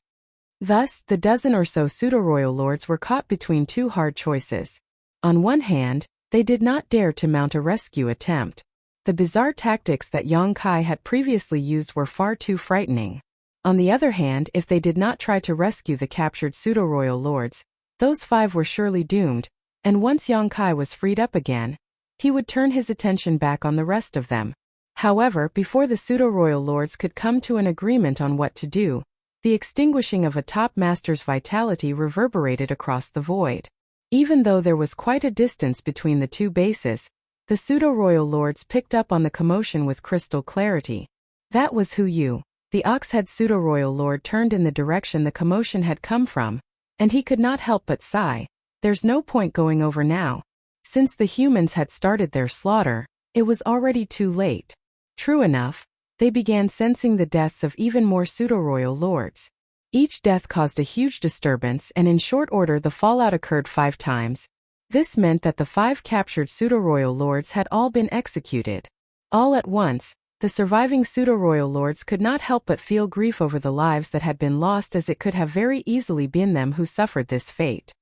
Thus, the dozen or so Pseudo-Royal Lords were caught between two hard choices. On one hand, they did not dare to mount a rescue attempt. The bizarre tactics that Yong-kai had previously used were far too frightening. On the other hand, if they did not try to rescue the captured Pseudo-Royal Lords, those 5 were surely doomed, and once Yong-kai was freed up again, he would turn his attention back on the rest of them. However, before the Pseudo-Royal Lords could come to an agreement on what to do, the extinguishing of a top master's vitality reverberated across the void. Even though there was quite a distance between the two bases, the Pseudo-Royal Lords picked up on the commotion with crystal clarity. That was Hu Yu. The Oxhead Pseudo-Royal Lord turned in the direction the commotion had come from, and he could not help but sigh. There's no point going over now. Since the humans had started their slaughter, it was already too late. True enough, they began sensing the deaths of even more Pseudo-Royal Lords. Each death caused a huge disturbance, and in short order the fallout occurred 5 times. This meant that the 5 captured Pseudo-Royal Lords had all been executed. All at once, the surviving Pseudo-Royal Lords could not help but feel grief over the lives that had been lost, as it could have very easily been them who suffered this fate.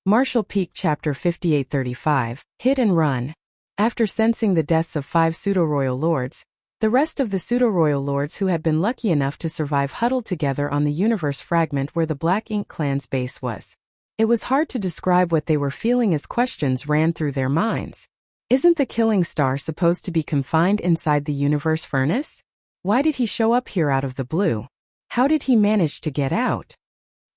Martial Peak Chapter 5835, Hit and Run. After sensing the deaths of 5 Pseudo-Royal Lords, the rest of the Pseudo-Royal Lords who had been lucky enough to survive huddled together on the universe fragment where the Black Ink clan's base was. It was hard to describe what they were feeling as questions ran through their minds. Isn't the Killing Star supposed to be confined inside the universe furnace? Why did he show up here out of the blue? How did he manage to get out?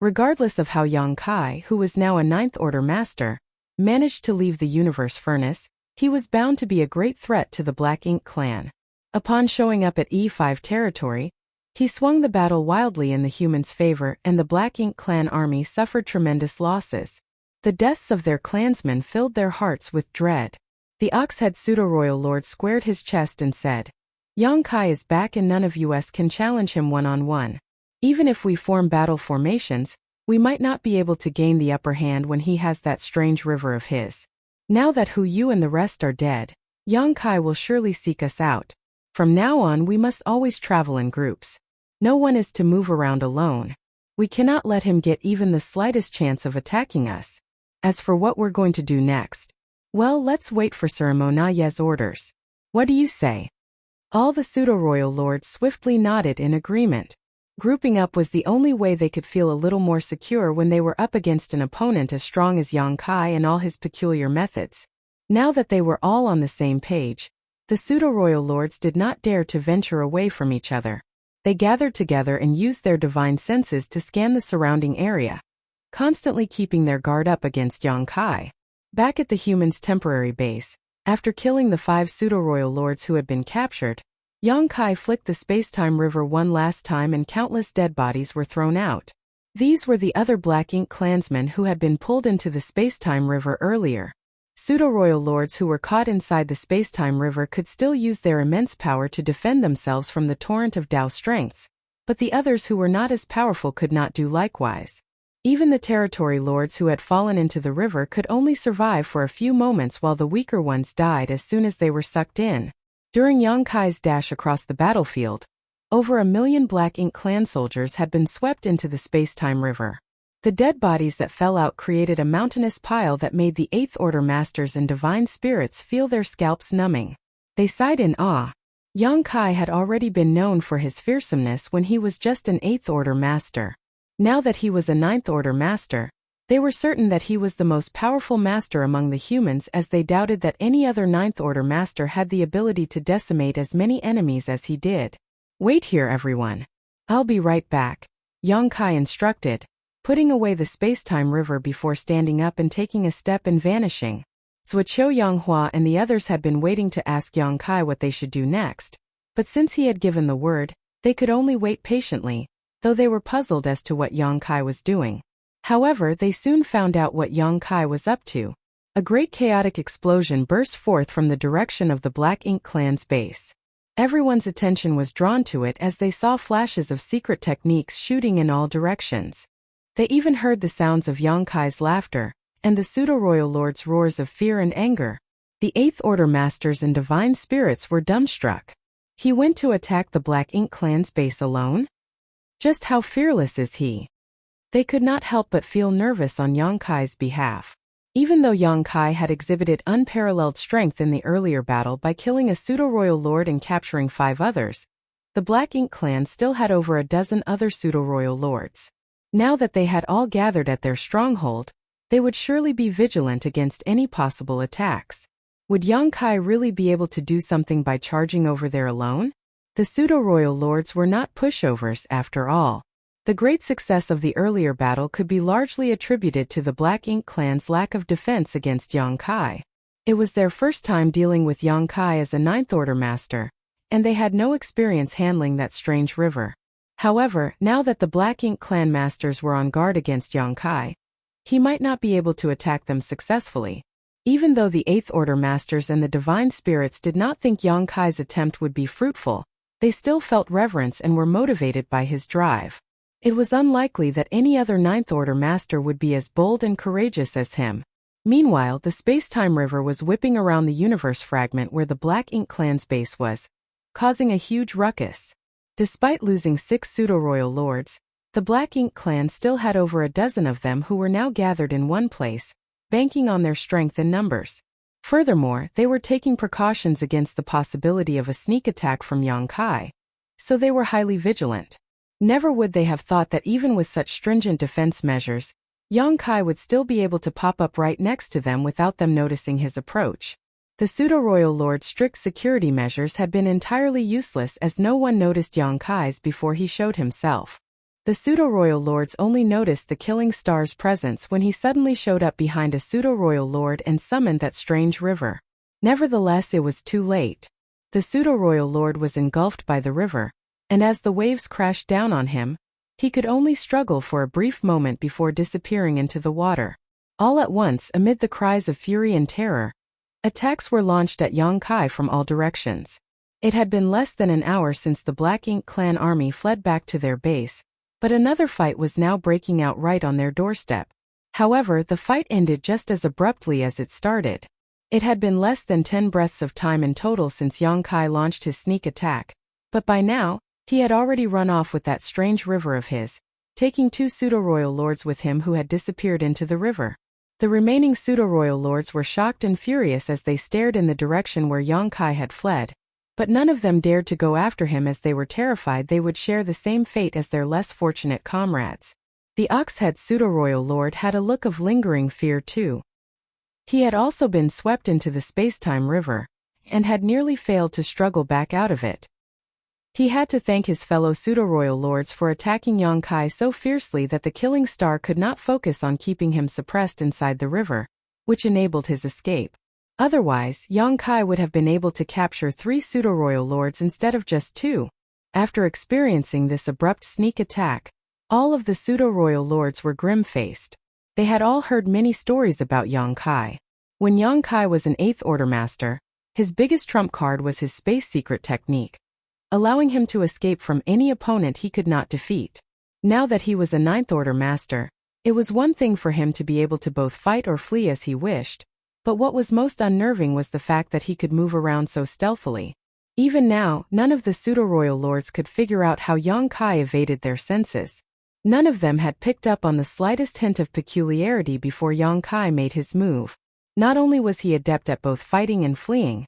Regardless of how Yong-kai, who was now a 9th Order Master, managed to leave the universe furnace, he was bound to be a great threat to the Black Ink clan. Upon showing up at E5 territory, he swung the battle wildly in the humans' favor, and the Black Ink clan army suffered tremendous losses. The deaths of their clansmen filled their hearts with dread. The Oxhead Pseudo-Royal Lord squared his chest and said, Yong-kai is back and none of us can challenge him one-on-one. Even if we form battle formations, we might not be able to gain the upper hand when he has that strange river of his. Now that Hu Yu and the rest are dead, Yong-kai will surely seek us out. From now on we must always travel in groups. No one is to move around alone. We cannot let him get even the slightest chance of attacking us. As for what we're going to do next, well, let's wait for Suramo Na Yi's orders. What do you say? All the Pseudo-Royal Lords swiftly nodded in agreement. Grouping up was the only way they could feel a little more secure when they were up against an opponent as strong as Yong-kai and all his peculiar methods. Now that they were all on the same page, the Pseudo-Royal Lords did not dare to venture away from each other. They gathered together and used their divine senses to scan the surrounding area, constantly keeping their guard up against Yong-kai. Back at the humans' temporary base, after killing the 5 Pseudo-Royal Lords who had been captured, Yong-kai flicked the space-time river one last time and countless dead bodies were thrown out. These were the other Black Ink clansmen who had been pulled into the space-time river earlier. Pseudo-Royal Lords who were caught inside the space-time river could still use their immense power to defend themselves from the torrent of Dao strengths, but the others who were not as powerful could not do likewise. Even the territory lords who had fallen into the river could only survive for a few moments while the weaker ones died as soon as they were sucked in. During Yong-kai's dash across the battlefield, over 1 million Black Ink clan soldiers had been swept into the space-time river. The dead bodies that fell out created a mountainous pile that made the Eighth Order Masters and Divine Spirits feel their scalps numbing. They sighed in awe. Yang Kai had already been known for his fearsomeness when he was just an Eighth Order Master. Now that he was a Ninth Order Master, they were certain that he was the most powerful master among the humans, as they doubted that any other Ninth Order Master had the ability to decimate as many enemies as he did. Wait here, everyone. I'll be right back, Yang Kai instructed, putting away the space-time river before standing up and taking a step and vanishing. Suoqiu Yanghua and the others had been waiting to ask Yang Kai what they should do next, but since he had given the word, they could only wait patiently, though they were puzzled as to what Yang Kai was doing. However, they soon found out what Yang Kai was up to. A great chaotic explosion burst forth from the direction of the Black Ink Clan's base. Everyone's attention was drawn to it as they saw flashes of secret techniques shooting in all directions. They even heard the sounds of Yang Kai's laughter, and the pseudo-royal lord's roars of fear and anger. The Eighth Order Masters and Divine Spirits were dumbstruck. He went to attack the Black Ink Clan's base alone? Just how fearless is he? They could not help but feel nervous on Yang Kai's behalf. Even though Yang Kai had exhibited unparalleled strength in the earlier battle by killing a pseudo-royal lord and capturing 5 others, the Black Ink Clan still had over a dozen other pseudo-royal lords. Now that they had all gathered at their stronghold, they would surely be vigilant against any possible attacks. Would Yang Kai really be able to do something by charging over there alone? The pseudo-royal lords were not pushovers after all. The great success of the earlier battle could be largely attributed to the Black Ink Clan's lack of defense against Yang Kai. It was their first time dealing with Yang Kai as a Ninth Order Master, and they had no experience handling that strange river. However, now that the Black Ink Clan Masters were on guard against Yang Kai, he might not be able to attack them successfully. Even though the Eighth Order Masters and the Divine Spirits did not think Yang Kai's attempt would be fruitful, they still felt reverence and were motivated by his drive. It was unlikely that any other Ninth Order Master would be as bold and courageous as him. Meanwhile, the space-time river was whipping around the universe fragment where the Black Ink Clan's base was, causing a huge ruckus. Despite losing 6 pseudo-royal lords, the Black Ink Clan still had over a dozen of them who were now gathered in one place, banking on their strength and numbers. Furthermore, they were taking precautions against the possibility of a sneak attack from Yang Kai, so they were highly vigilant. Never would they have thought that even with such stringent defense measures, Yang Kai would still be able to pop up right next to them without them noticing his approach. The pseudo-royal lord's strict security measures had been entirely useless as no one noticed Yang Kai's before he showed himself. The pseudo-royal lords only noticed the killing star's presence when he suddenly showed up behind a pseudo-royal lord and summoned that strange river. Nevertheless, it was too late. The pseudo-royal lord was engulfed by the river, and as the waves crashed down on him, he could only struggle for a brief moment before disappearing into the water. All at once, amid the cries of fury and terror, attacks were launched at Yang Kai from all directions. It had been less than an hour since the Black Ink Clan army fled back to their base, but another fight was now breaking out right on their doorstep. However, the fight ended just as abruptly as it started. It had been less than 10 breaths of time in total since Yang Kai launched his sneak attack, but by now, he had already run off with that strange river of his, taking 2 pseudo-royal lords with him who had disappeared into the river. The remaining pseudo-royal lords were shocked and furious as they stared in the direction where Yang Kai had fled, but none of them dared to go after him as they were terrified they would share the same fate as their less fortunate comrades. The ox-head pseudo-royal lord had a look of lingering fear too. He had also been swept into the space-time river, and had nearly failed to struggle back out of it. He had to thank his fellow pseudo-royal lords for attacking Yang Kai so fiercely that the killing star could not focus on keeping him suppressed inside the river, which enabled his escape. Otherwise, Yang Kai would have been able to capture 3 pseudo-royal lords instead of just 2. After experiencing this abrupt sneak attack, all of the pseudo-royal lords were grim-faced. They had all heard many stories about Yang Kai. When Yang Kai was an 8th Order Master, his biggest trump card was his space secret technique, allowing him to escape from any opponent he could not defeat. Now that he was a 9th Order Master, it was one thing for him to be able to both fight or flee as he wished, but what was most unnerving was the fact that he could move around so stealthily. Even now, none of the pseudo-royal lords could figure out how Yang Kai evaded their senses. None of them had picked up on the slightest hint of peculiarity before Yang Kai made his move. Not only was he adept at both fighting and fleeing,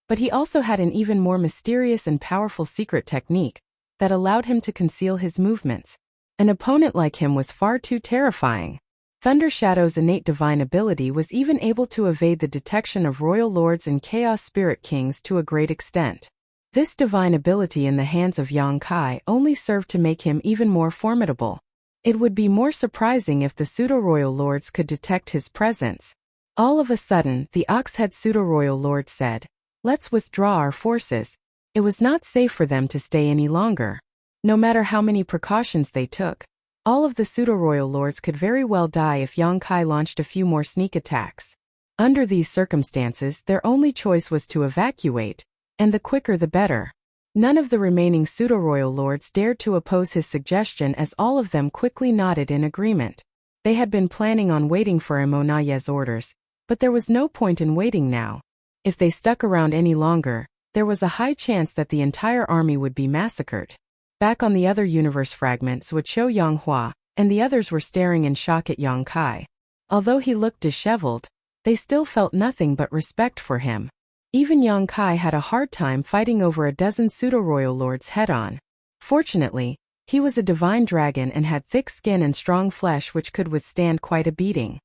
but he also had an even more mysterious and powerful secret technique that allowed him to conceal his movements. An opponent like him was far too terrifying. Thunder Shadow's innate divine ability was even able to evade the detection of royal lords and chaos spirit kings to a great extent. This divine ability in the hands of Yang Kai only served to make him even more formidable. It would be more surprising if the pseudo-royal lords could detect his presence. All of a sudden, the ox-head pseudo-royal lord said, "Let's withdraw our forces." It was not safe for them to stay any longer. No matter how many precautions they took, all of the pseudo-royal lords could very well die if Yang Kai launched a few more sneak attacks. Under these circumstances, their only choice was to evacuate, and the quicker the better. None of the remaining pseudo-royal lords dared to oppose his suggestion, as all of them quickly nodded in agreement. They had been planning on waiting for Imonaye's orders, but there was no point in waiting now. If they stuck around any longer, there was a high chance that the entire army would be massacred. Back on the other universe fragments would show Yang Hua, and the others were staring in shock at Yang Kai. Although he looked disheveled, they still felt nothing but respect for him. Even Yang Kai had a hard time fighting over a dozen pseudo-royal lords head-on. Fortunately, he was a divine dragon and had thick skin and strong flesh which could withstand quite a beating.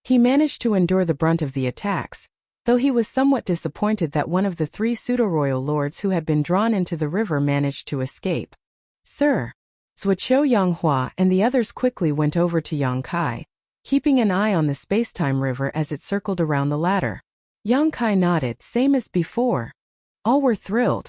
He managed to endure the brunt of the attacks, though he was somewhat disappointed that one of the 3 pseudo-royal lords who had been drawn into the river managed to escape. "Sir." Zuoqiu Yang Hua and the others quickly went over to Yang Kai, keeping an eye on the space-time river as it circled around the latter. Yang Kai nodded, same as before. All were thrilled.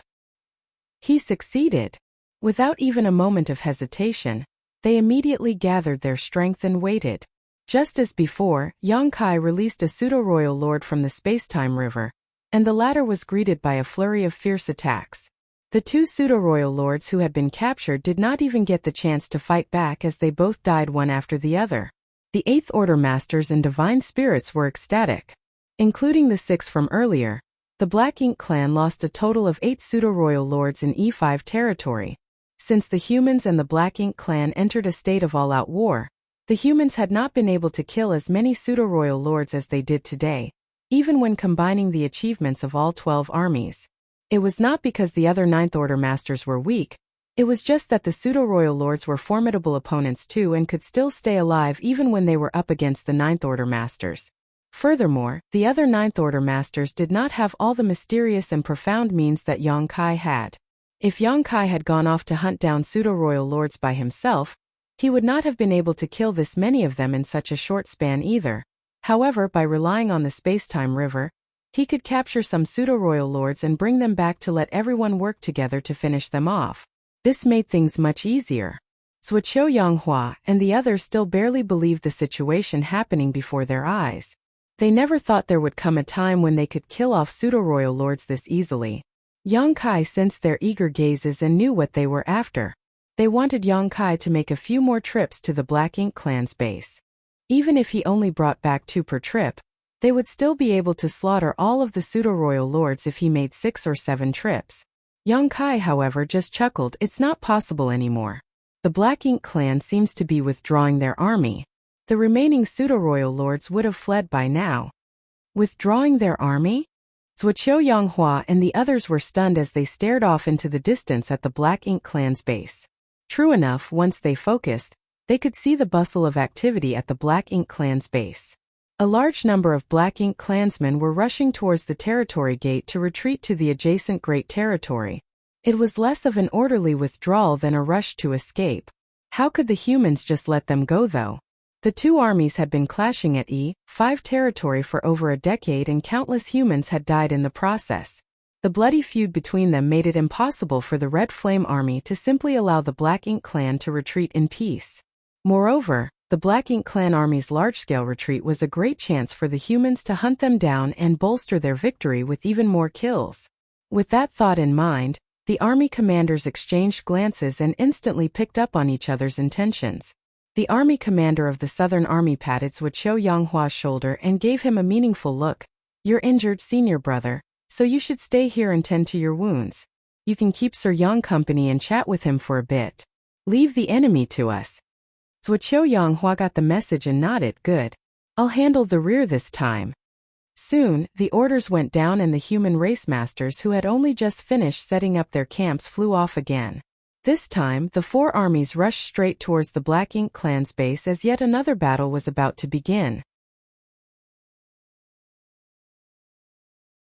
He succeeded. Without even a moment of hesitation, they immediately gathered their strength and waited. Just as before, Yang Kai released a pseudo-royal lord from the space-time river, and the latter was greeted by a flurry of fierce attacks. The 2 pseudo-royal lords who had been captured did not even get the chance to fight back, as they both died one after the other. The 8th Order Masters and Divine Spirits were ecstatic. Including the 6 from earlier, the Black Ink clan lost a total of 8 pseudo-royal lords in E5 territory. Since the humans and the Black Ink clan entered a state of all-out war, the humans had not been able to kill as many pseudo-royal lords as they did today, even when combining the achievements of all 12 armies. It was not because the other 9th Order Masters were weak, it was just that the pseudo-royal lords were formidable opponents too and could still stay alive even when they were up against the 9th Order Masters. Furthermore, the other 9th Order Masters did not have all the mysterious and profound means that Yang Kai had. If Yang Kai had gone off to hunt down pseudo-royal lords by himself, he would not have been able to kill this many of them in such a short span either. However, by relying on the space-time river, he could capture some pseudo-royal lords and bring them back to let everyone work together to finish them off. This made things much easier. Zuoqiu Yang Hua and the others still barely believed the situation happening before their eyes. They never thought there would come a time when they could kill off pseudo-royal lords this easily. Yang Kai sensed their eager gazes and knew what they were after. They wanted Yang Kai to make a few more trips to the Black Ink clan's base. Even if he only brought back 2 per trip, they would still be able to slaughter all of the pseudo-royal lords if he made 6 or 7 trips. Yang Kai, however, just chuckled. It's not possible anymore. The Black Ink clan seems to be withdrawing their army. The remaining pseudo-royal lords would have fled by now. Withdrawing their army? Zuoqiu Yang Hua and the others were stunned as they stared off into the distance at the Black Ink clan's base. True enough, once they focused, they could see the bustle of activity at the Black Ink clan's base. A large number of Black Ink clansmen were rushing towards the territory gate to retreat to the adjacent Great Territory. It was less of an orderly withdrawal than a rush to escape. How could the humans just let them go though? The 2 armies had been clashing at E5 territory for over a decade and countless humans had died in the process. The bloody feud between them made it impossible for the Red Flame Army to simply allow the Black Ink clan to retreat in peace. Moreover, the Black Ink clan army's large-scale retreat was a great chance for the humans to hunt them down and bolster their victory with even more kills. With that thought in mind, the army commanders exchanged glances and instantly picked up on each other's intentions. The army commander of the Southern Army patted Zuoqiu Yang Hua's shoulder and gave him a meaningful look. "You're injured, senior brother, so you should stay here and tend to your wounds. You can keep Sir Yang company and chat with him for a bit. Leave the enemy to us." Zuo Yanghua got the message and nodded. Good. I'll handle the rear this time. Soon, the orders went down and the human race masters who had only just finished setting up their camps flew off again. This time, the four armies rushed straight towards the Black Ink clan's base as yet another battle was about to begin.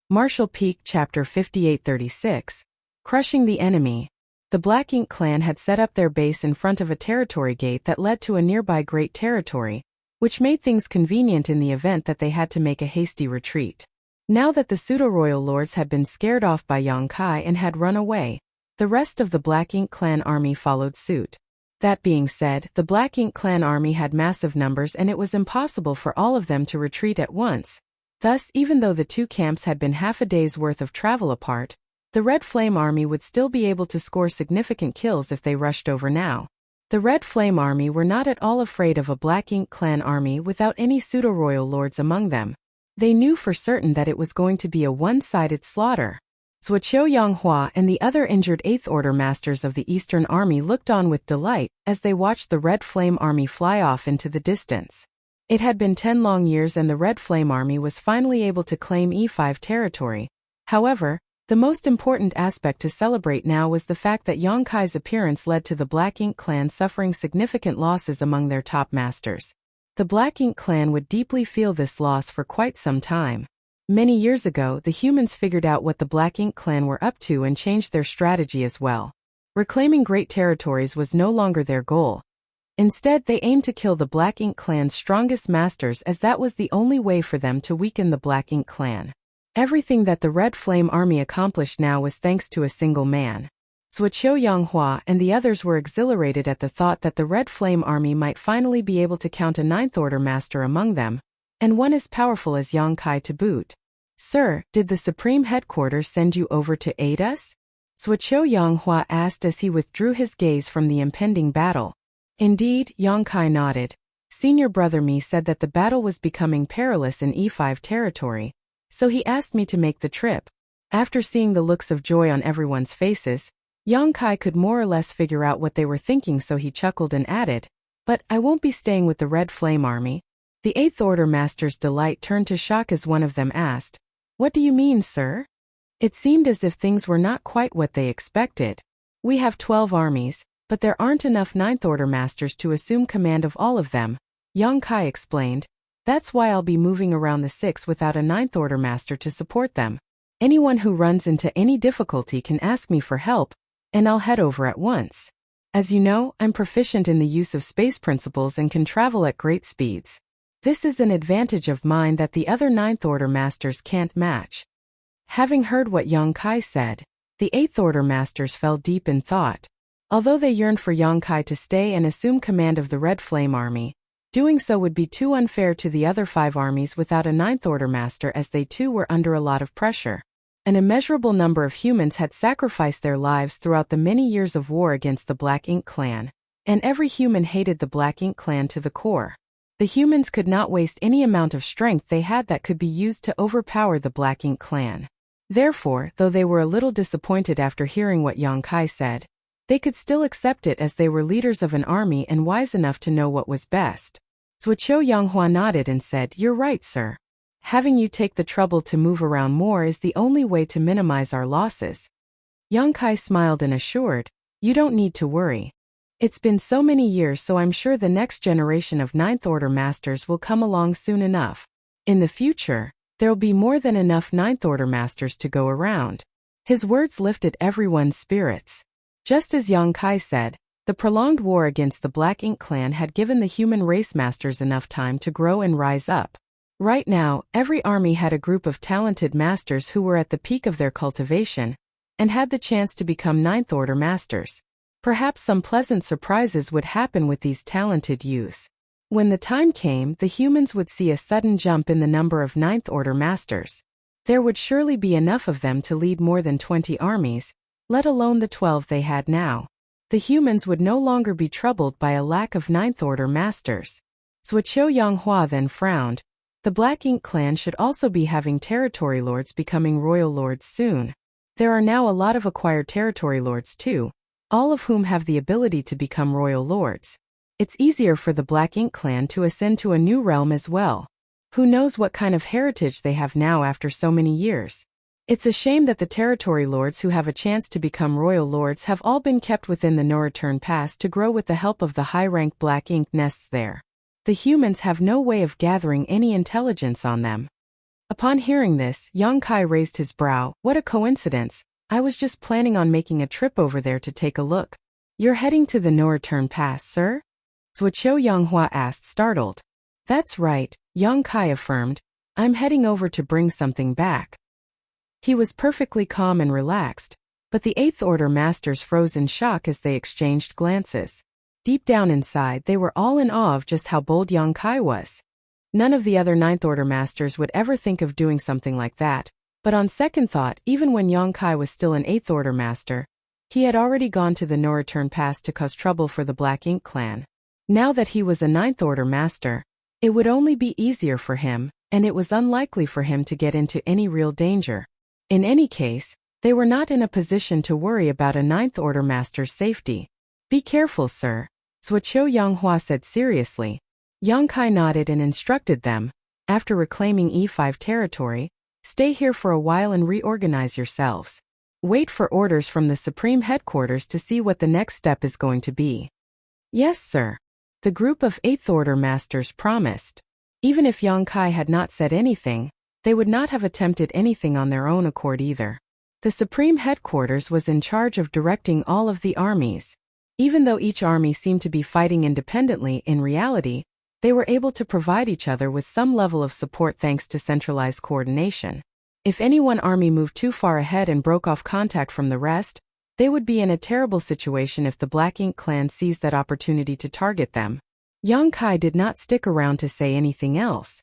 Martial Peak Chapter 5836. Crushing the Enemy. The Black Ink clan had set up their base in front of a territory gate that led to a nearby great territory, which made things convenient in the event that they had to make a hasty retreat. Now that the pseudo-royal lords had been scared off by Yang Kai and had run away, the rest of the Black Ink clan army followed suit. That being said, the Black Ink clan army had massive numbers and it was impossible for all of them to retreat at once. Thus, even though the two camps had been half a day's worth of travel apart, the Red Flame army would still be able to score significant kills if they rushed over now. The Red Flame army were not at all afraid of a Black Ink clan army without any pseudo-royal lords among them. They knew for certain that it was going to be a one-sided slaughter. Zuo Yanghua and the other injured 8th Order masters of the Eastern Army looked on with delight as they watched the Red Flame army fly off into the distance. It had been 10 long years and the Red Flame army was finally able to claim E5 territory. However, the most important aspect to celebrate now was the fact that Yang Kai's appearance led to the Black Ink clan suffering significant losses among their top masters. The Black Ink clan would deeply feel this loss for quite some time. Many years ago, the humans figured out what the Black Ink clan were up to and changed their strategy as well. Reclaiming great territories was no longer their goal. Instead, they aimed to kill the Black Ink clan's strongest masters as that was the only way for them to weaken the Black Ink clan. Everything that the Red Flame army accomplished now was thanks to a single man. Zuo Yanghua and the others were exhilarated at the thought that the Red Flame army might finally be able to count a 9th Order master among them, and one as powerful as Yang Kai to boot. Sir, did the Supreme Headquarters send you over to aid us? Zuo Yanghua asked as he withdrew his gaze from the impending battle. Indeed, Yang Kai nodded. Senior Brother Mi said that the battle was becoming perilous in E5 territory, so he asked me to make the trip. After seeing the looks of joy on everyone's faces, Yang Kai could more or less figure out what they were thinking, so he chuckled and added, "But I won't be staying with the Red Flame army." The 8th Order master's delight turned to shock as one of them asked, "What do you mean, sir?" It seemed as if things were not quite what they expected. "We have 12 armies, but there aren't enough 9th Order masters to assume command of all of them," Yang Kai explained. "That's why I'll be moving around the 6 without a 9th Order master to support them. Anyone who runs into any difficulty can ask me for help, and I'll head over at once. As you know, I'm proficient in the use of space principles and can travel at great speeds. This is an advantage of mine that the other 9th Order masters can't match." Having heard what Yang Kai said, the 8th Order masters fell deep in thought. Although they yearned for Yang Kai to stay and assume command of the Red Flame army, doing so would be too unfair to the other 5 armies without a 9th Order master, as they too were under a lot of pressure. An immeasurable number of humans had sacrificed their lives throughout the many years of war against the Black Ink clan, and every human hated the Black Ink clan to the core. The humans could not waste any amount of strength they had that could be used to overpower the Black Ink clan. Therefore, though they were a little disappointed after hearing what Yang Kai said, they could still accept it as they were leaders of an army and wise enough to know what was best. Zuo Yanghua nodded and said, "You're right, sir. Having you take the trouble to move around more is the only way to minimize our losses." Yang Kai smiled and assured, "You don't need to worry. It's been so many years, so I'm sure the next generation of 9th Order masters will come along soon enough. In the future, there'll be more than enough 9th Order masters to go around." His words lifted everyone's spirits. Just as Yang Kai said, the prolonged war against the Black Ink clan had given the human race masters enough time to grow and rise up. Right now, every army had a group of talented masters who were at the peak of their cultivation, and had the chance to become 9th Order masters. Perhaps some pleasant surprises would happen with these talented youths. When the time came, the humans would see a sudden jump in the number of 9th Order masters. There would surely be enough of them to lead more than 20 armies, let alone the 12 they had now. The humans would no longer be troubled by a lack of 9th Order masters. Zuo Yanghua then frowned. The Black Ink clan should also be having territory lords becoming royal lords soon. There are now a lot of acquired territory lords too, all of whom have the ability to become royal lords. it's easier for the Black Ink clan to ascend to a new realm as well. Who knows what kind of heritage they have now after so many years. It's a shame that the territory lords who have a chance to become royal lords have all been kept within the no-return pass to grow with the help of the high-ranked Black Ink nests there. The humans have no way of gathering any intelligence on them. Upon hearing this, Yang Kai raised his brow. What a coincidence. I was just planning on making a trip over there to take a look. You're heading to the no-return pass, sir? Zuoqiu Yanghua asked, startled. That's right, Yang Kai affirmed. I'm heading over to bring something back. He was perfectly calm and relaxed, but the Eighth Order masters froze in shock as they exchanged glances. Deep down inside, they were all in awe of just how bold Yang Kai was. None of the other Ninth Order masters would ever think of doing something like that, but on second thought, even when Yang Kai was still an Eighth Order master, he had already gone to the no-return pass to cause trouble for the Black Ink clan. Now that he was a Ninth Order master, it would only be easier for him, and it was unlikely for him to get into any real danger. In any case, they were not in a position to worry about a Ninth Order master's safety. Be careful, sir, Zuoqiu Yanghua said seriously. Yang Kai nodded and instructed them, after reclaiming E5 territory, stay here for a while and reorganize yourselves. Wait for orders from the Supreme Headquarters to see what the next step is going to be. Yes, sir. The group of Eighth Order masters promised. Even if Yang Kai had not said anything, they would not have attempted anything on their own accord either. The Supreme Headquarters was in charge of directing all of the armies. Even though each army seemed to be fighting independently, in reality, they were able to provide each other with some level of support thanks to centralized coordination. If any one army moved too far ahead and broke off contact from the rest, they would be in a terrible situation if the Black Ink clan seized that opportunity to target them. Yang Kai did not stick around to say anything else.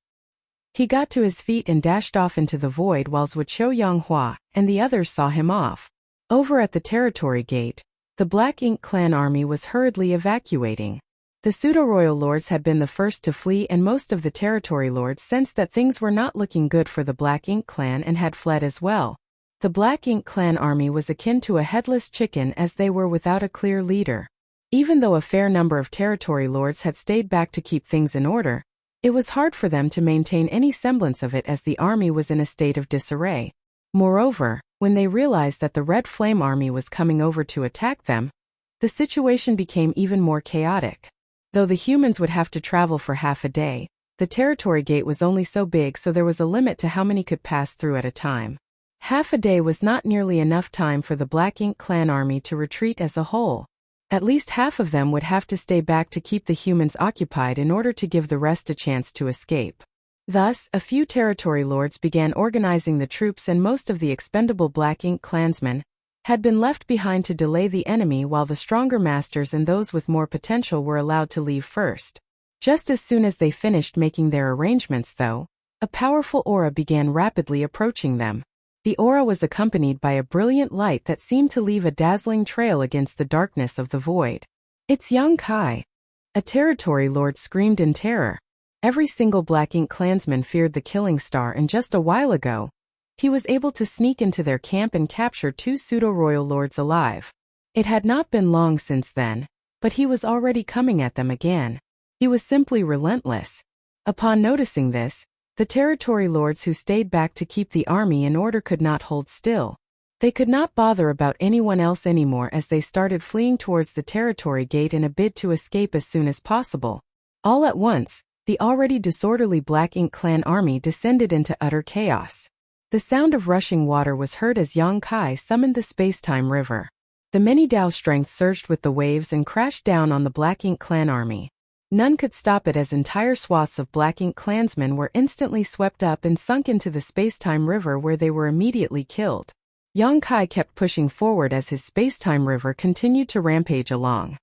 He got to his feet and dashed off into the void while Zuoqiu Yanghua and the others saw him off. Over at the territory gate, the Black Ink clan army was hurriedly evacuating. The pseudo-royal lords had been the first to flee, and most of the territory lords sensed that things were not looking good for the Black Ink clan and had fled as well. The Black Ink clan army was akin to a headless chicken as they were without a clear leader. Even though a fair number of territory lords had stayed back to keep things in order, it was hard for them to maintain any semblance of it as the army was in a state of disarray. Moreover, when they realized that the Red Flame army was coming over to attack them, the situation became even more chaotic. Though the humans would have to travel for half a day, the territory gate was only so big, so there was a limit to how many could pass through at a time. Half a day was not nearly enough time for the Black Ink clan army to retreat as a whole. At least half of them would have to stay back to keep the humans occupied in order to give the rest a chance to escape. Thus, a few territory lords began organizing the troops, and most of the expendable Black Ink clansmen had been left behind to delay the enemy, while the stronger masters and those with more potential were allowed to leave first. Just as soon as they finished making their arrangements, though, a powerful aura began rapidly approaching them. The aura was accompanied by a brilliant light that seemed to leave a dazzling trail against the darkness of the void. It's Yang Kai! A territory lord screamed in terror. Every single Black Ink clansman feared the Killing Star, and just a while ago, he was able to sneak into their camp and capture 2 pseudo-royal lords alive. It had not been long since then, but he was already coming at them again. He was simply relentless. Upon noticing this, the territory lords who stayed back to keep the army in order could not hold still. They could not bother about anyone else anymore as they started fleeing towards the territory gate in a bid to escape as soon as possible. All at once, the already disorderly Black Ink clan army descended into utter chaos. The sound of rushing water was heard as Yang Kai summoned the space-time river. The many Dao strength surged with the waves and crashed down on the Black Ink clan army. None could stop it as entire swaths of Black Ink clansmen were instantly swept up and sunk into the space-time river, where they were immediately killed. Yang Kai kept pushing forward as his space-time river continued to rampage along.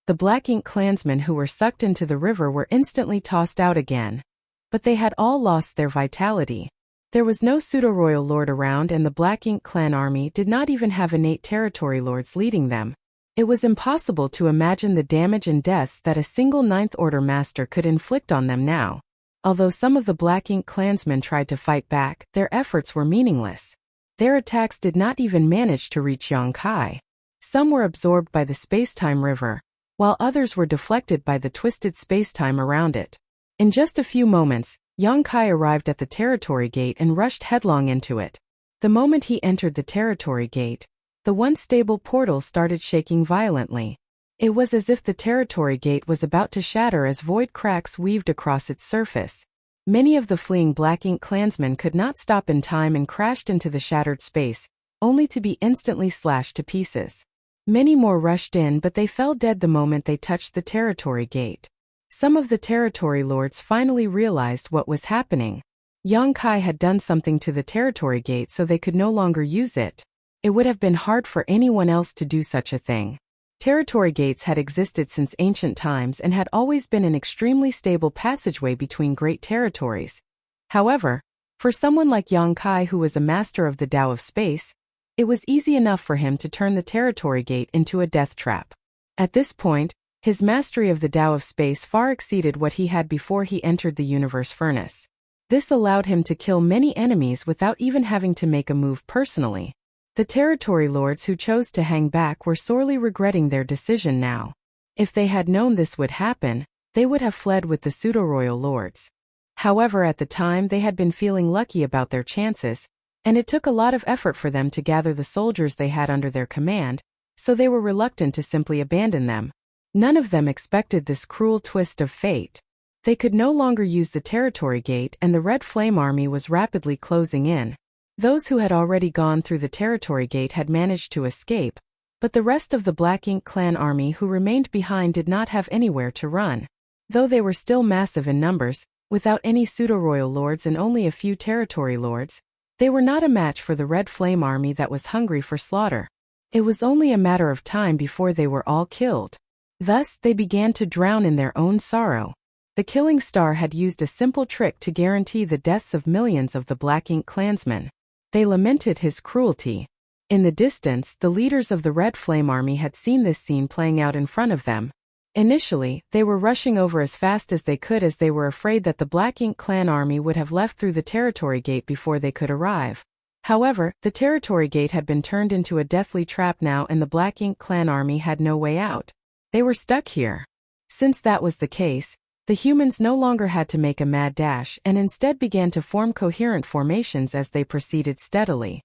The Black Ink clansmen who were sucked into the river were instantly tossed out again. But they had all lost their vitality. There was no pseudo-royal lord around, and the Black Ink clan army did not even have innate territory lords leading them. It was impossible to imagine the damage and deaths that a single Ninth Order master could inflict on them now. Although some of the Black Ink clansmen tried to fight back, their efforts were meaningless. Their attacks did not even manage to reach Yang Kai. Some were absorbed by the space-time river, while others were deflected by the twisted spacetime around it. In just a few moments, Yang Kai arrived at the territory gate and rushed headlong into it. The moment he entered the territory gate, the once stable portal started shaking violently. It was as if the territory gate was about to shatter as void cracks weaved across its surface. Many of the fleeing Black Ink clansmen could not stop in time and crashed into the shattered space, only to be instantly slashed to pieces. Many more rushed in, but they fell dead the moment they touched the territory gate. Some of the territory lords finally realized what was happening. Yang Kai had done something to the territory gate so they could no longer use it. It would have been hard for anyone else to do such a thing. Territory gates had existed since ancient times and had always been an extremely stable passageway between great territories. However, for someone like Yang Kai, who was a master of the Tao of space, it was easy enough for him to turn the territory gate into a death trap. At this point, his mastery of the Tao of space far exceeded what he had before he entered the universe furnace. This allowed him to kill many enemies without even having to make a move personally. The territory lords who chose to hang back were sorely regretting their decision now. If they had known this would happen, they would have fled with the pseudo-royal lords. However, at the time they had been feeling lucky about their chances, and it took a lot of effort for them to gather the soldiers they had under their command, so they were reluctant to simply abandon them. None of them expected this cruel twist of fate. They could no longer use the territory gate, and the Red Flame Army was rapidly closing in. Those who had already gone through the territory gate had managed to escape, but the rest of the Black Ink clan army who remained behind did not have anywhere to run. Though they were still massive in numbers, without any pseudo-royal lords and only a few territory lords, they were not a match for the Red Flame Army that was hungry for slaughter. It was only a matter of time before they were all killed. Thus, they began to drown in their own sorrow. The Killing Star had used a simple trick to guarantee the deaths of millions of the Black Ink clansmen. They lamented his cruelty. In the distance, the leaders of the Red Flame Army had seen this scene playing out in front of them. Initially, they were rushing over as fast as they could as they were afraid that the Black Ink clan army would have left through the territory gate before they could arrive. However, the territory gate had been turned into a deathly trap now, and the Black Ink clan army had no way out. They were stuck here. Since that was the case, the humans no longer had to make a mad dash and instead began to form coherent formations as they proceeded steadily.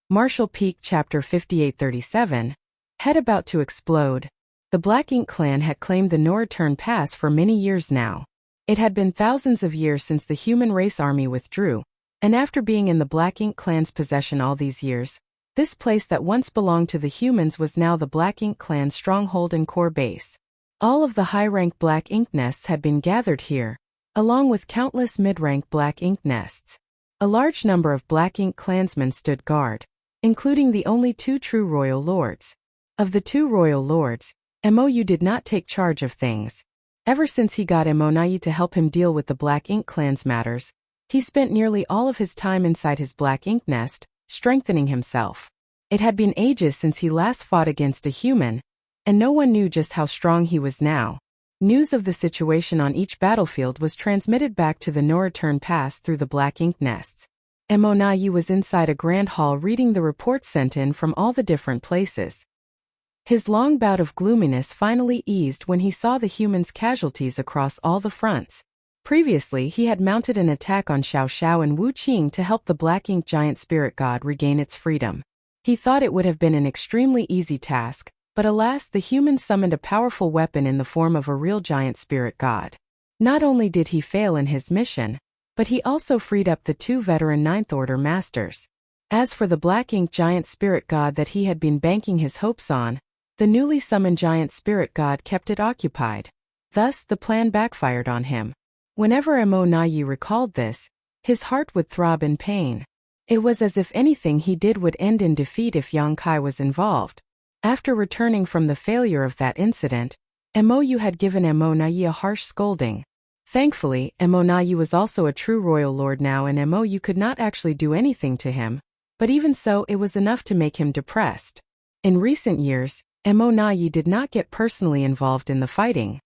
Marshall Peak Chapter 5837. Head about to explode. The Black Ink clan had claimed the No-Return Pass for many years now. It had been thousands of years since the human race army withdrew, and after being in the Black Ink clan's possession all these years, this place that once belonged to the humans was now the Black Ink clan's stronghold and core base. All of the high-rank Black Ink nests had been gathered here, along with countless mid-rank Black Ink nests. A large number of Black Ink clansmen stood guard, including the only two true royal lords. Of the two royal lords, Mou did not take charge of things. Ever since he got Mou to help him deal with the Black Ink clan's matters, he spent nearly all of his time inside his Black Ink nest, strengthening himself. It had been ages since he last fought against a human, and no one knew just how strong he was now. News of the situation on each battlefield was transmitted back to the No-Return Pass through the Black Ink nests. Mou was inside a grand hall reading the reports sent in from all the different places. His long bout of gloominess finally eased when he saw the humans' casualties across all the fronts. Previously, he had mounted an attack on Xiao Xiao and Wu Qing to help the Black Ink giant spirit god regain its freedom. He thought it would have been an extremely easy task, but alas, the humans summoned a powerful weapon in the form of a real giant spirit god. Not only did he fail in his mission, but he also freed up the two veteran Ninth Order masters. As for the Black Ink giant spirit god that he had been banking his hopes on, the newly summoned giant spirit god kept it occupied. Thus, the plan backfired on him. Whenever Mou recalled this, his heart would throb in pain. It was as if anything he did would end in defeat if Yang Kai was involved. After returning from the failure of that incident, Mou had given Mou a harsh scolding. Thankfully, Mou was also a true royal lord now, and Mou could not actually do anything to him, but even so it was enough to make him depressed. In recent years, Mou did not get personally involved in the fighting.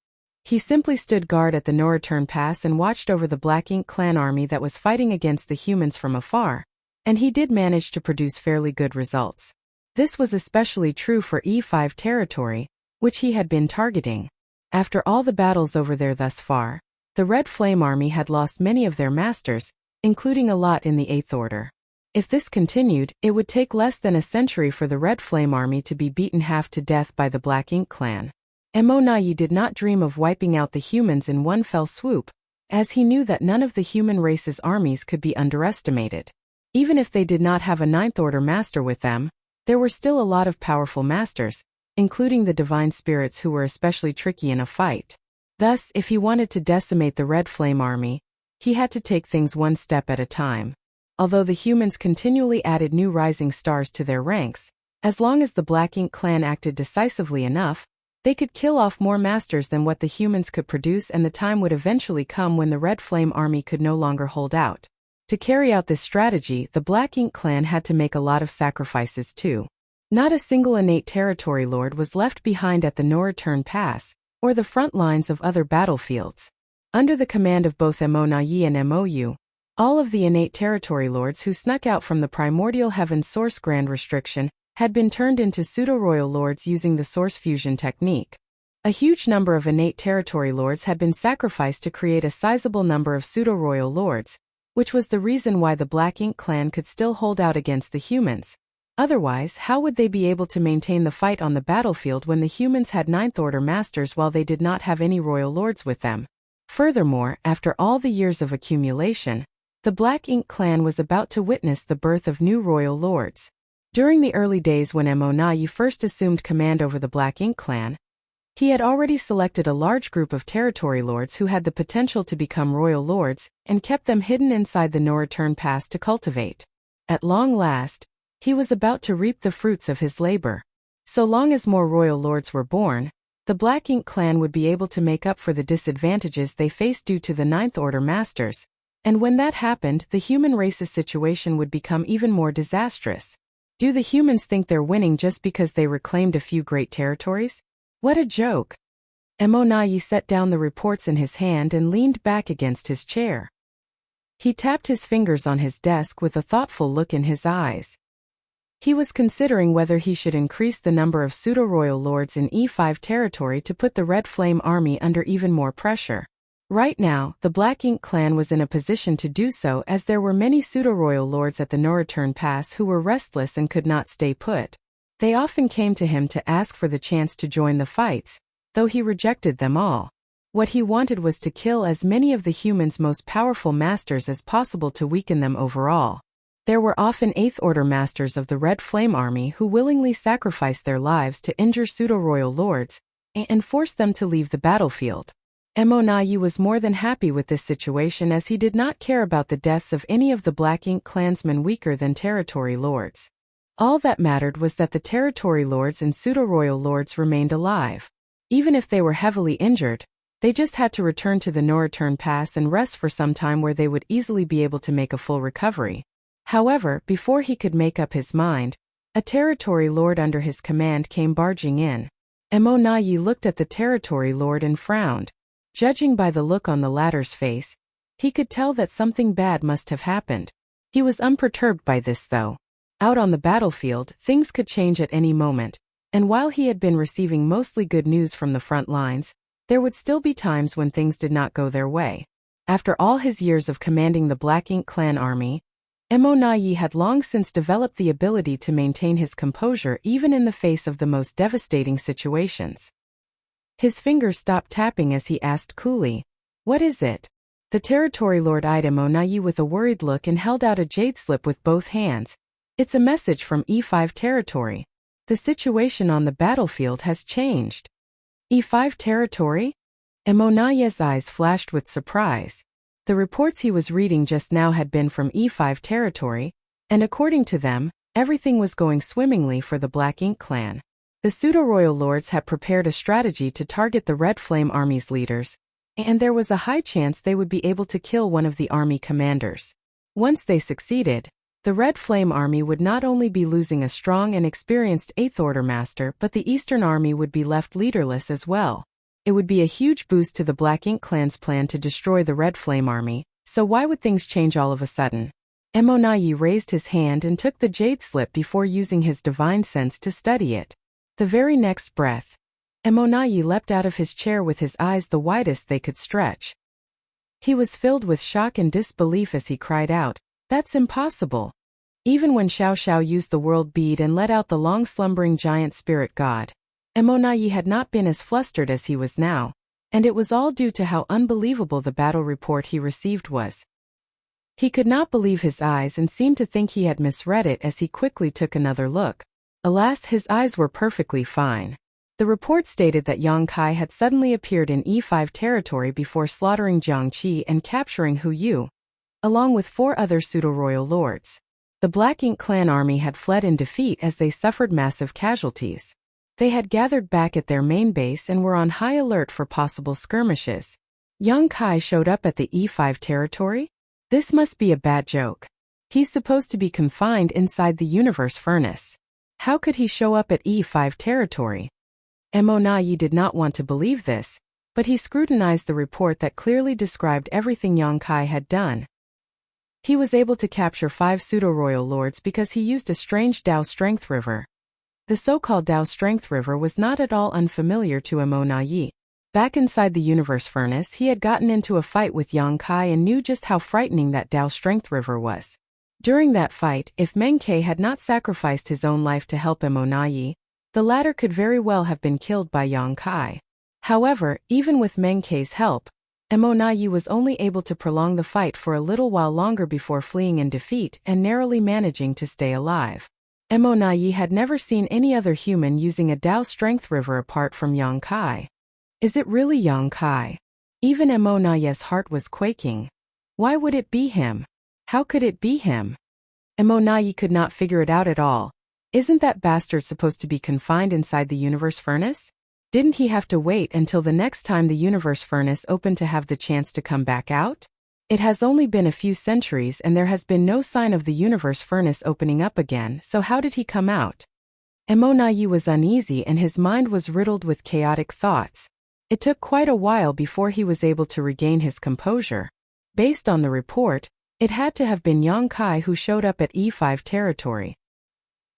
He simply stood guard at the No-Return Pass and watched over the Black Ink clan army that was fighting against the humans from afar, and he did manage to produce fairly good results. This was especially true for E5 territory, which he had been targeting. After all the battles over there thus far, the Red Flame Army had lost many of their masters, including a lot in the Eighth Order. If this continued, it would take less than a century for the Red Flame Army to be beaten half to death by the Black Ink clan. Emonayi did not dream of wiping out the humans in one fell swoop, as he knew that none of the human race's armies could be underestimated. Even if they did not have a Ninth Order master with them, there were still a lot of powerful masters, including the divine spirits who were especially tricky in a fight. Thus, if he wanted to decimate the Red Flame Army, he had to take things one step at a time. Although the humans continually added new rising stars to their ranks, as long as the Black Ink clan acted decisively enough, they could kill off more masters than what the humans could produce, and the time would eventually come when the Red Flame Army could no longer hold out. To carry out this strategy, the Black Ink clan had to make a lot of sacrifices too. Not a single innate territory lord was left behind at the No Return Pass, or the front lines of other battlefields. Under the command of both Emonayi and Mou, all of the innate territory lords who snuck out from the primordial heaven source grand restriction had been turned into pseudo-royal lords using the source fusion technique. A huge number of innate territory lords had been sacrificed to create a sizable number of pseudo-royal lords, which was the reason why the Black Ink clan could still hold out against the humans. Otherwise, how would they be able to maintain the fight on the battlefield when the humans had Ninth Order masters while they did not have any royal lords with them? Furthermore, after all the years of accumulation, the Black Ink clan was about to witness the birth of new royal lords. During the early days when Emonayi first assumed command over the Black Ink clan, he had already selected a large group of territory lords who had the potential to become royal lords and kept them hidden inside the No Return Pass to cultivate. At long last, he was about to reap the fruits of his labor. So long as more royal lords were born, the Black Ink clan would be able to make up for the disadvantages they faced due to the Ninth Order masters. And when that happened, the human race's situation would become even more disastrous. Do the humans think they're winning just because they reclaimed a few great territories? What a joke! Emonayi set down the reports in his hand and leaned back against his chair. He tapped his fingers on his desk with a thoughtful look in his eyes. He was considering whether he should increase the number of pseudo-royal lords in E5 territory to put the Red Flame Army under even more pressure. Right now, the Black Ink clan was in a position to do so, as there were many pseudo-royal lords at the No Return Pass who were restless and could not stay put. They often came to him to ask for the chance to join the fights, though he rejected them all. What he wanted was to kill as many of the humans' most powerful masters as possible to weaken them overall. There were often Eighth Order masters of the Red Flame Army who willingly sacrificed their lives to injure pseudo-royal lords and force them to leave the battlefield. Emonayi was more than happy with this situation, as he did not care about the deaths of any of the Black Ink clansmen weaker than territory lords. All that mattered was that the territory lords and pseudo-royal lords remained alive. Even if they were heavily injured, they just had to return to the No Return Pass and rest for some time where they would easily be able to make a full recovery. However, before he could make up his mind, a territory lord under his command came barging in. Emonayi looked at the territory lord and frowned. Judging by the look on the latter's face, he could tell that something bad must have happened. He was unperturbed by this though. Out on the battlefield, things could change at any moment, and while he had been receiving mostly good news from the front lines, there would still be times when things did not go their way. After all his years of commanding the Black Ink clan army, Emonayi had long since developed the ability to maintain his composure even in the face of the most devastating situations. His fingers stopped tapping as he asked coolly, "What is it?" The territory lord eyed Emonayi with a worried look and held out a jade slip with both hands. "It's a message from E5 territory. The situation on the battlefield has changed." E5 territory? Emonayi's eyes flashed with surprise. The reports he was reading just now had been from E5 territory, and according to them, everything was going swimmingly for the Black Ink clan. The pseudo-royal lords had prepared a strategy to target the Red Flame Army's leaders, and there was a high chance they would be able to kill one of the army commanders. Once they succeeded, the Red Flame Army would not only be losing a strong and experienced Eighth Order master, but the Eastern Army would be left leaderless as well. It would be a huge boost to the Black Ink clan's plan to destroy the Red Flame Army, so why would things change all of a sudden? Emonayi raised his hand and took the jade slip before using his divine sense to study it. The very next breath, Emonayi leapt out of his chair with his eyes the widest they could stretch. He was filled with shock and disbelief as he cried out, "That's impossible!" Even when Xiao Xiao used the world bead and let out the long-slumbering giant spirit god, Emonayi had not been as flustered as he was now, and it was all due to how unbelievable the battle report he received was. He could not believe his eyes and seemed to think he had misread it as he quickly took another look. Alas, his eyes were perfectly fine. The report stated that Yang Kai had suddenly appeared in E5 territory before slaughtering Jiang Qi and capturing Hu Yu, along with 4 other pseudo-royal lords. The Black Ink clan army had fled in defeat as they suffered massive casualties. They had gathered back at their main base and were on high alert for possible skirmishes. Yang Kai showed up at the E5 territory? This must be a bad joke. He's supposed to be confined inside the universe furnace. How could he show up at E5 territory? Emonayi did not want to believe this, but he scrutinized the report that clearly described everything Yang Kai had done. He was able to capture 5 pseudo-royal lords because he used a strange Dao Strength River. The so-called Dao Strength River was not at all unfamiliar to Emonayi. Back inside the universe furnace, he had gotten into a fight with Yang Kai and knew just how frightening that Dao Strength River was. During that fight, if Meng Ke had not sacrificed his own life to help Emonayi, the latter could very well have been killed by Yang Kai. However, even with Meng Ke's help, Emonayi was only able to prolong the fight for a little while longer before fleeing in defeat and narrowly managing to stay alive. Emonayi had never seen any other human using a Dao Strength River apart from Yang Kai. Is it really Yang Kai? Even Emonayi's heart was quaking. Why would it be him? How could it be him? Emonayi could not figure it out at all. Isn't that bastard supposed to be confined inside the universe furnace? Didn't he have to wait until the next time the universe furnace opened to have the chance to come back out? It has only been a few centuries and there has been no sign of the universe furnace opening up again, so how did he come out? Emonayi was uneasy and his mind was riddled with chaotic thoughts. It took quite a while before he was able to regain his composure. Based on the report, it had to have been Yang Kai who showed up at E5 territory.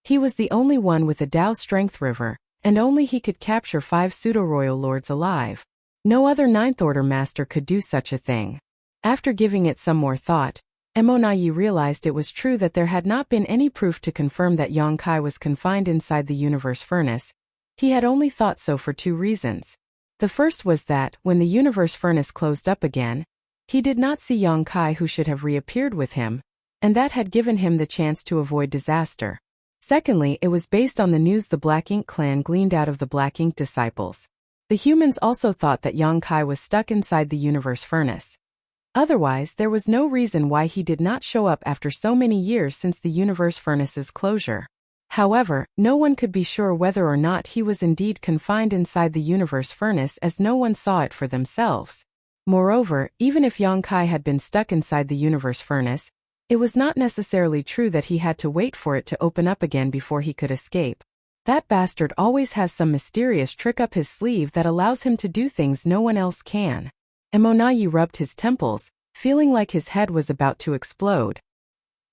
He was the only one with a Dao Strength River, and only he could capture 5 pseudo-royal lords alive. No other Ninth Order master could do such a thing. After giving it some more thought, Emonayi realized it was true that there had not been any proof to confirm that Yang Kai was confined inside the universe furnace. He had only thought so for 2 reasons. The first was that, when the universe furnace closed up again, he did not see Yang Kai who should have reappeared with him, and that had given him the chance to avoid disaster. Secondly, it was based on the news the Black Ink clan gleaned out of the Black Ink disciples. The humans also thought that Yang Kai was stuck inside the universe furnace. Otherwise, there was no reason why he did not show up after so many years since the universe furnace's closure. However, no one could be sure whether or not he was indeed confined inside the universe furnace as no one saw it for themselves. Moreover, even if Yang Kai had been stuck inside the universe furnace, it was not necessarily true that he had to wait for it to open up again before he could escape. That bastard always has some mysterious trick up his sleeve that allows him to do things no one else can. Emonayi rubbed his temples, feeling like his head was about to explode.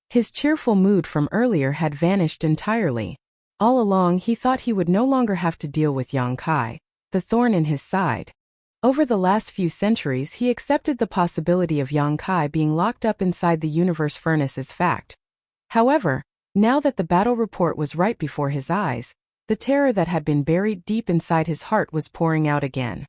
His cheerful mood from earlier had vanished entirely. All along he thought he would no longer have to deal with Yang Kai, the thorn in his side. Over the last few centuries he accepted the possibility of Yang Kai being locked up inside the universe furnace as fact. However, now that the battle report was right before his eyes, the terror that had been buried deep inside his heart was pouring out again.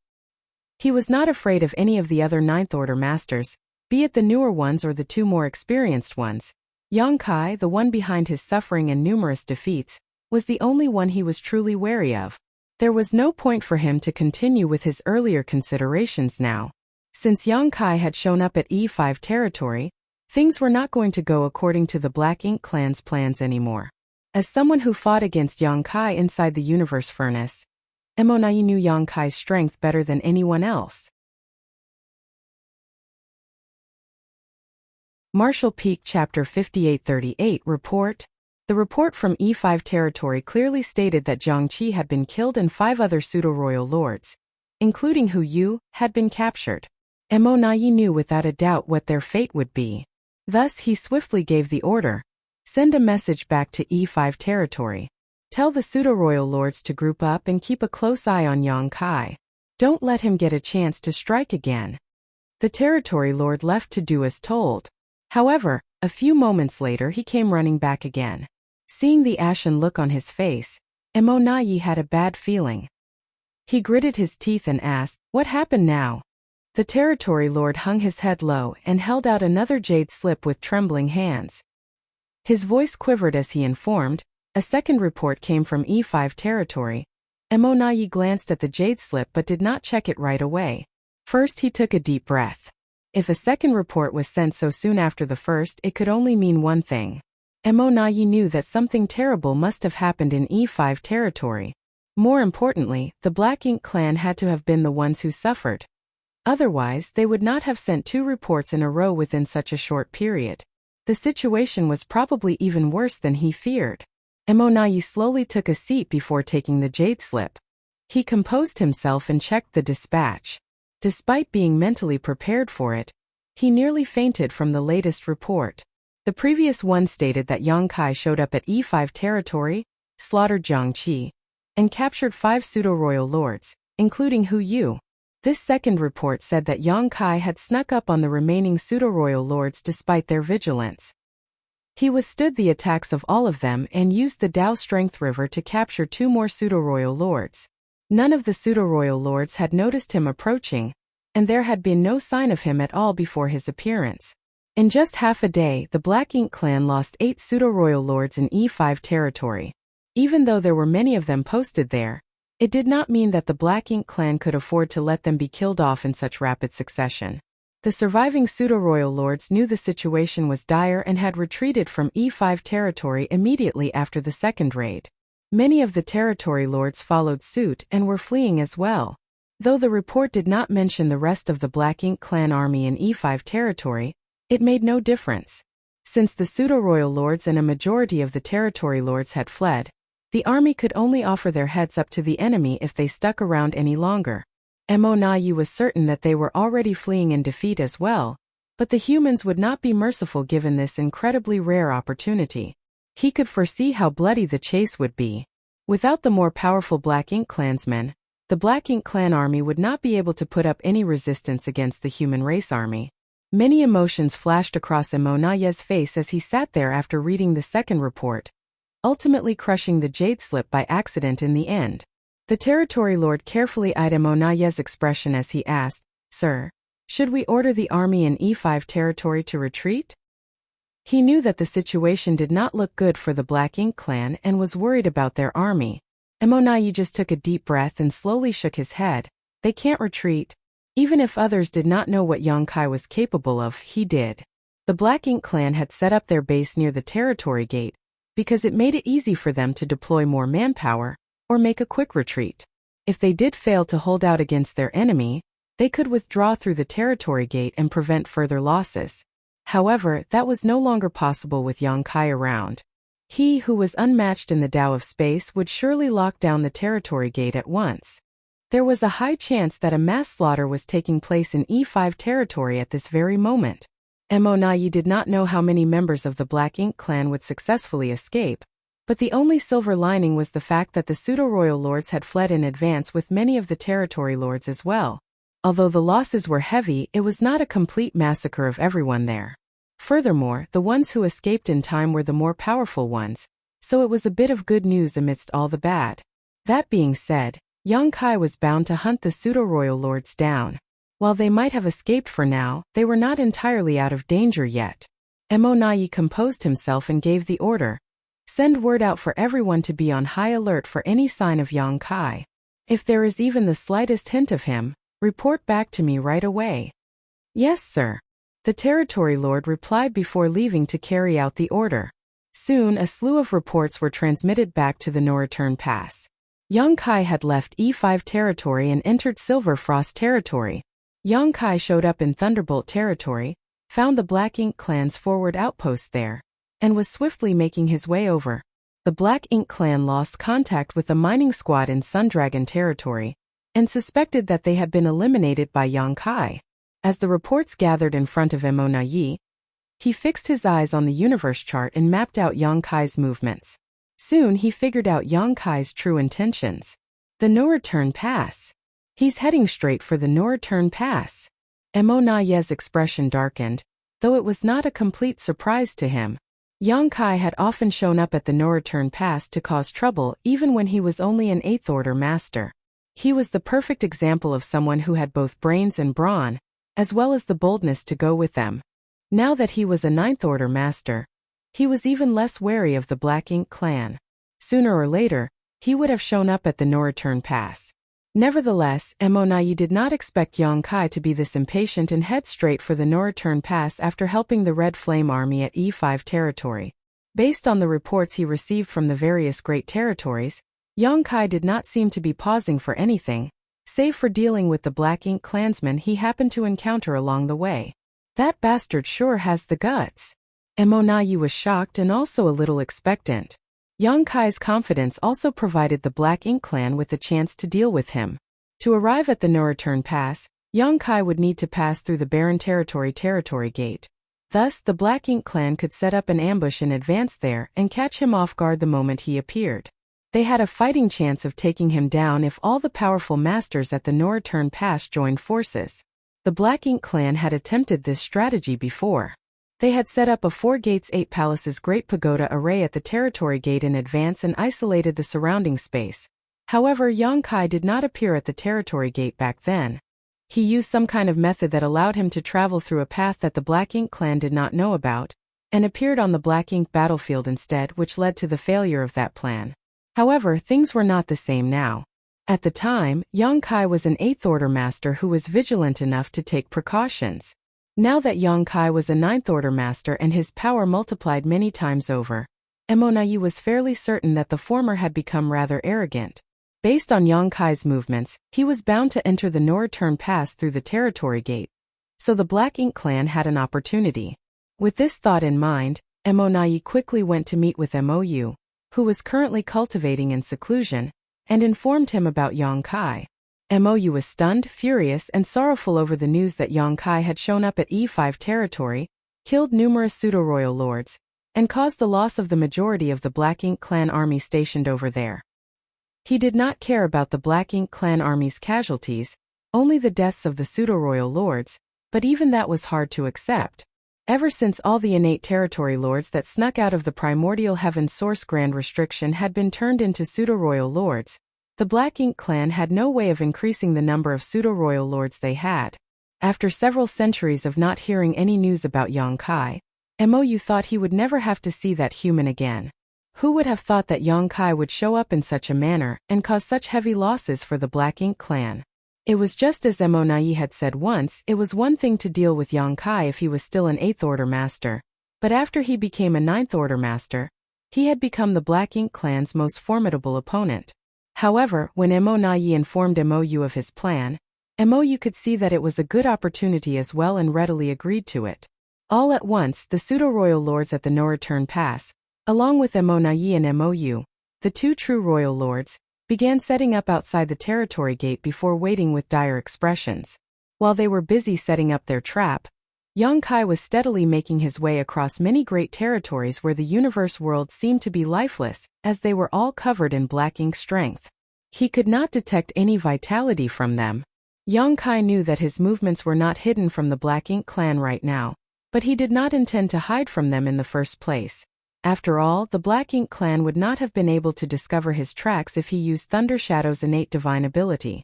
He was not afraid of any of the other Ninth Order masters, be it the newer ones or the 2 more experienced ones. Yang Kai, the one behind his suffering and numerous defeats, was the only one he was truly wary of. There was no point for him to continue with his earlier considerations now. Since Yang Kai had shown up at E5 territory, things were not going to go according to the Black Ink clan's plans anymore. As someone who fought against Yang Kai inside the universe furnace, Emonayi knew Yang Kai's strength better than anyone else. Martial Peak Chapter 5838 Report. The report from E5 territory clearly stated that Jiang Qi had been killed and 5 other pseudo-royal lords, including Hu Yu, had been captured. Emonayi knew without a doubt what their fate would be. Thus he swiftly gave the order. Send a message back to E5 territory. Tell the pseudo-royal lords to group up and keep a close eye on Yang Kai. Don't let him get a chance to strike again. The territory lord left to do as told. However, a few moments later he came running back again. Seeing the ashen look on his face, Emonayi had a bad feeling. He gritted his teeth and asked, "What happened now?" The territory lord hung his head low and held out another jade slip with trembling hands. His voice quivered as he informed, "A second report came from E5 territory." Emonayi glanced at the jade slip but did not check it right away. First he took a deep breath. If a second report was sent so soon after the first, it could only mean one thing. Emonayi knew that something terrible must have happened in E5 territory. More importantly, the Black Ink clan had to have been the ones who suffered. Otherwise, they would not have sent 2 reports in a row within such a short period. The situation was probably even worse than he feared. Emonayi slowly took a seat before taking the jade slip. He composed himself and checked the dispatch. Despite being mentally prepared for it, he nearly fainted from the latest report. The previous one stated that Yang Kai showed up at E5 territory, slaughtered Jiang Qi, and captured 5 pseudo-royal lords, including Hu Yu. This second report said that Yang Kai had snuck up on the remaining pseudo-royal lords despite their vigilance. He withstood the attacks of all of them and used the Dao Strength River to capture 2 more pseudo-royal lords. None of the pseudo-royal lords had noticed him approaching, and there had been no sign of him at all before his appearance. In just half a day, the Black Ink clan lost 8 pseudo-royal lords in E5 territory. Even though there were many of them posted there, it did not mean that the Black Ink clan could afford to let them be killed off in such rapid succession. The surviving pseudo-royal lords knew the situation was dire and had retreated from E5 territory immediately after the second raid. Many of the territory lords followed suit and were fleeing as well. Though the report did not mention the rest of the Black Ink clan army in E5 territory, it made no difference. Since the pseudo-royal lords and a majority of the territory lords had fled, the army could only offer their heads up to the enemy if they stuck around any longer. Emonayi was certain that they were already fleeing in defeat as well, but the humans would not be merciful given this incredibly rare opportunity. He could foresee how bloody the chase would be. Without the more powerful Black Ink clansmen, the Black Ink clan army would not be able to put up any resistance against the human race army. Many emotions flashed across Emonayi's face as he sat there after reading the second report, ultimately crushing the jade slip by accident in the end. The territory lord carefully eyed Emonayi's expression as he asked, "Sir, should we order the army in E5 territory to retreat?" He knew that the situation did not look good for the Black Ink clan and was worried about their army. Emonayi just took a deep breath and slowly shook his head. They can't retreat. Even if others did not know what Yang Kai was capable of, he did. The Black Ink clan had set up their base near the territory gate, because it made it easy for them to deploy more manpower, or make a quick retreat. If they did fail to hold out against their enemy, they could withdraw through the territory gate and prevent further losses. However, that was no longer possible with Yang Kai around. He who was unmatched in the Tao of space would surely lock down the territory gate at once. There was a high chance that a mass slaughter was taking place in E5 territory at this very moment. Emonayi did not know how many members of the Black Ink clan would successfully escape, but the only silver lining was the fact that the pseudo-royal lords had fled in advance with many of the territory lords as well. Although the losses were heavy, it was not a complete massacre of everyone there. Furthermore, the ones who escaped in time were the more powerful ones, so it was a bit of good news amidst all the bad. That being said, Yang Kai was bound to hunt the pseudo-royal lords down. While they might have escaped for now, they were not entirely out of danger yet. Emonayi composed himself and gave the order. Send word out for everyone to be on high alert for any sign of Yang Kai. If there is even the slightest hint of him, report back to me right away. Yes, sir. The territory lord replied before leaving to carry out the order. Soon a slew of reports were transmitted back to the No Return Pass. Yang Kai had left E5 territory and entered Silver Frost territory. Yang Kai showed up in Thunderbolt territory, found the Black Ink clan's forward outpost there, and was swiftly making his way over. The Black Ink clan lost contact with a mining squad in Sundragon territory, and suspected that they had been eliminated by Yang Kai. As the reports gathered in front of Emonayi, He fixed his eyes on the universe chart and mapped out Yang Kai's movements. Soon he figured out Yang Kai's true intentions. The no-return pass. He's heading straight for the no-return pass. Mo Naye's expression darkened, though it was not a complete surprise to him. Yang Kai had often shown up at the no-return pass to cause trouble even when he was only an 8th Order master. He was the perfect example of someone who had both brains and brawn, as well as the boldness to go with them. Now that he was a 9th Order master, he was even less wary of the Black Ink clan. Sooner or later, he would have shown up at the no-return pass. Nevertheless, Mo Naye did not expect Yang Kai to be this impatient and head straight for the no-return pass after helping the Red Flame Army at E5 territory. Based on the reports he received from the various great territories, Yang Kai did not seem to be pausing for anything, save for dealing with the Black Ink clansmen he happened to encounter along the way. That bastard sure has the guts. Mo Naye was shocked and also a little expectant. Yang Kai's confidence also provided the Black Ink clan with a chance to deal with him. To arrive at the no-return pass, Yang Kai would need to pass through the Barren Territory gate. Thus, the Black Ink clan could set up an ambush in advance there and catch him off guard the moment he appeared. They had a fighting chance of taking him down if all the powerful masters at the no-return pass joined forces. The Black Ink clan had attempted this strategy before. They had set up a 4 gates 8 palaces great pagoda array at the territory gate in advance and isolated the surrounding space. However, Yang Kai did not appear at the territory gate back then. He used some kind of method that allowed him to travel through a path that the Black Ink clan did not know about, and appeared on the Black Ink battlefield instead, which led to the failure of that plan. However, things were not the same now. At the time, Yang Kai was an 8th Order master who was vigilant enough to take precautions. Now that Yang Kai was a 9th Order master and his power multiplied many times over, Mo Naye was fairly certain that the former had become rather arrogant. Based on Yang Kai's movements, he was bound to enter the no-return pass through the territory gate. So the Black Ink clan had an opportunity. With this thought in mind, Mo Naye quickly went to meet with Mou, who was currently cultivating in seclusion, and informed him about Yang Kai. Mou was stunned, furious, and sorrowful over the news that Yang Kai had shown up at E5 territory, killed numerous pseudo-royal lords, and caused the loss of the majority of the Black Ink clan army stationed over there. He did not care about the Black Ink clan army's casualties, only the deaths of the pseudo-royal lords, but even that was hard to accept. Ever since all the innate territory lords that snuck out of the primordial heaven source grand restriction had been turned into pseudo-royal lords, the Black Ink clan had no way of increasing the number of pseudo-royal lords they had. After several centuries of not hearing any news about Yang Kai, Mou thought he would never have to see that human again. Who would have thought that Yang Kai would show up in such a manner and cause such heavy losses for the Black Ink clan? It was just as Mo Naye had said once, it was one thing to deal with Yang Kai if he was still an 8th Order master, but after he became a 9th Order master, he had become the Black Ink clan's most formidable opponent. However, when Mo Naye informed Mou of his plan, Mou could see that it was a good opportunity as well and readily agreed to it. All at once, the pseudo-royal lords at the no-return pass, along with Mo Naye and Mou, the 2 true royal lords, began setting up outside the territory gate before waiting with dire expressions. While they were busy setting up their trap, Yang Kai was steadily making his way across many great territories where the universe world seemed to be lifeless, as they were all covered in Black Ink strength. He could not detect any vitality from them. Yang Kai knew that his movements were not hidden from the Black Ink clan right now, but he did not intend to hide from them in the first place. After all, the Black Ink clan would not have been able to discover his tracks if he used Thunder Shadow's innate divine ability.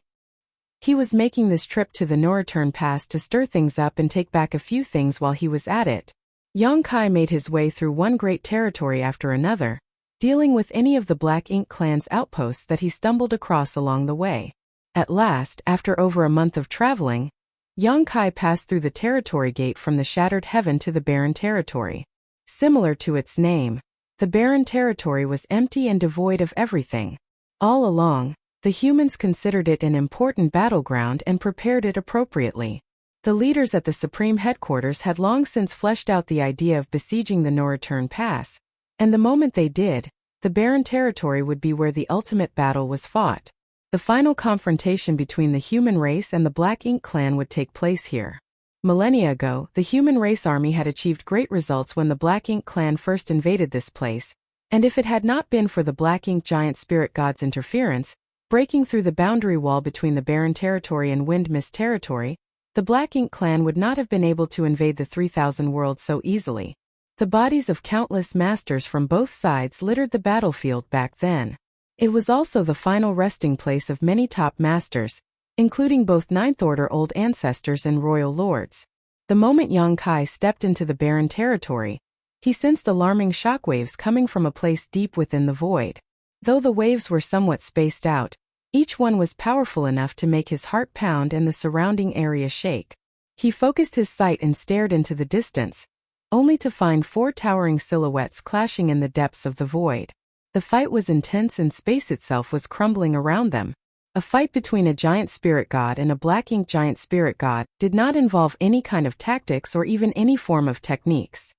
He was making this trip to the no-return pass to stir things up and take back a few things while he was at it. Yang Kai made his way through one great territory after another, dealing with any of the Black Ink clan's outposts that he stumbled across along the way. At last, after over a month of traveling, Yang Kai passed through the territory gate from the Shattered Heaven to the Barren Territory. Similar to its name, the Barren Territory was empty and devoid of everything. All along, the humans considered it an important battleground and prepared it appropriately. The leaders at the Supreme Headquarters had long since fleshed out the idea of besieging the no-return pass, and the moment they did, the Barren Territory would be where the ultimate battle was fought. The final confrontation between the human race and the Black Ink clan would take place here. Millennia ago, the human race army had achieved great results when the Black Ink clan first invaded this place, and if it had not been for the Black Ink giant spirit god's interference, breaking through the boundary wall between the Barren Territory and Wind Mist Territory, the Black Ink clan would not have been able to invade the 3000 world so easily. The bodies of countless masters from both sides littered the battlefield back then. It was also the final resting place of many top masters, including both Ninth Order Old Ancestors and Royal Lords. The moment Yang Kai stepped into the Barren Territory, he sensed alarming shockwaves coming from a place deep within the void. Though the waves were somewhat spaced out, each one was powerful enough to make his heart pound and the surrounding area shake. He focused his sight and stared into the distance, only to find 4 towering silhouettes clashing in the depths of the void. The fight was intense and space itself was crumbling around them. A fight between a giant spirit god and a Black Ink giant spirit god did not involve any kind of tactics or even any form of techniques.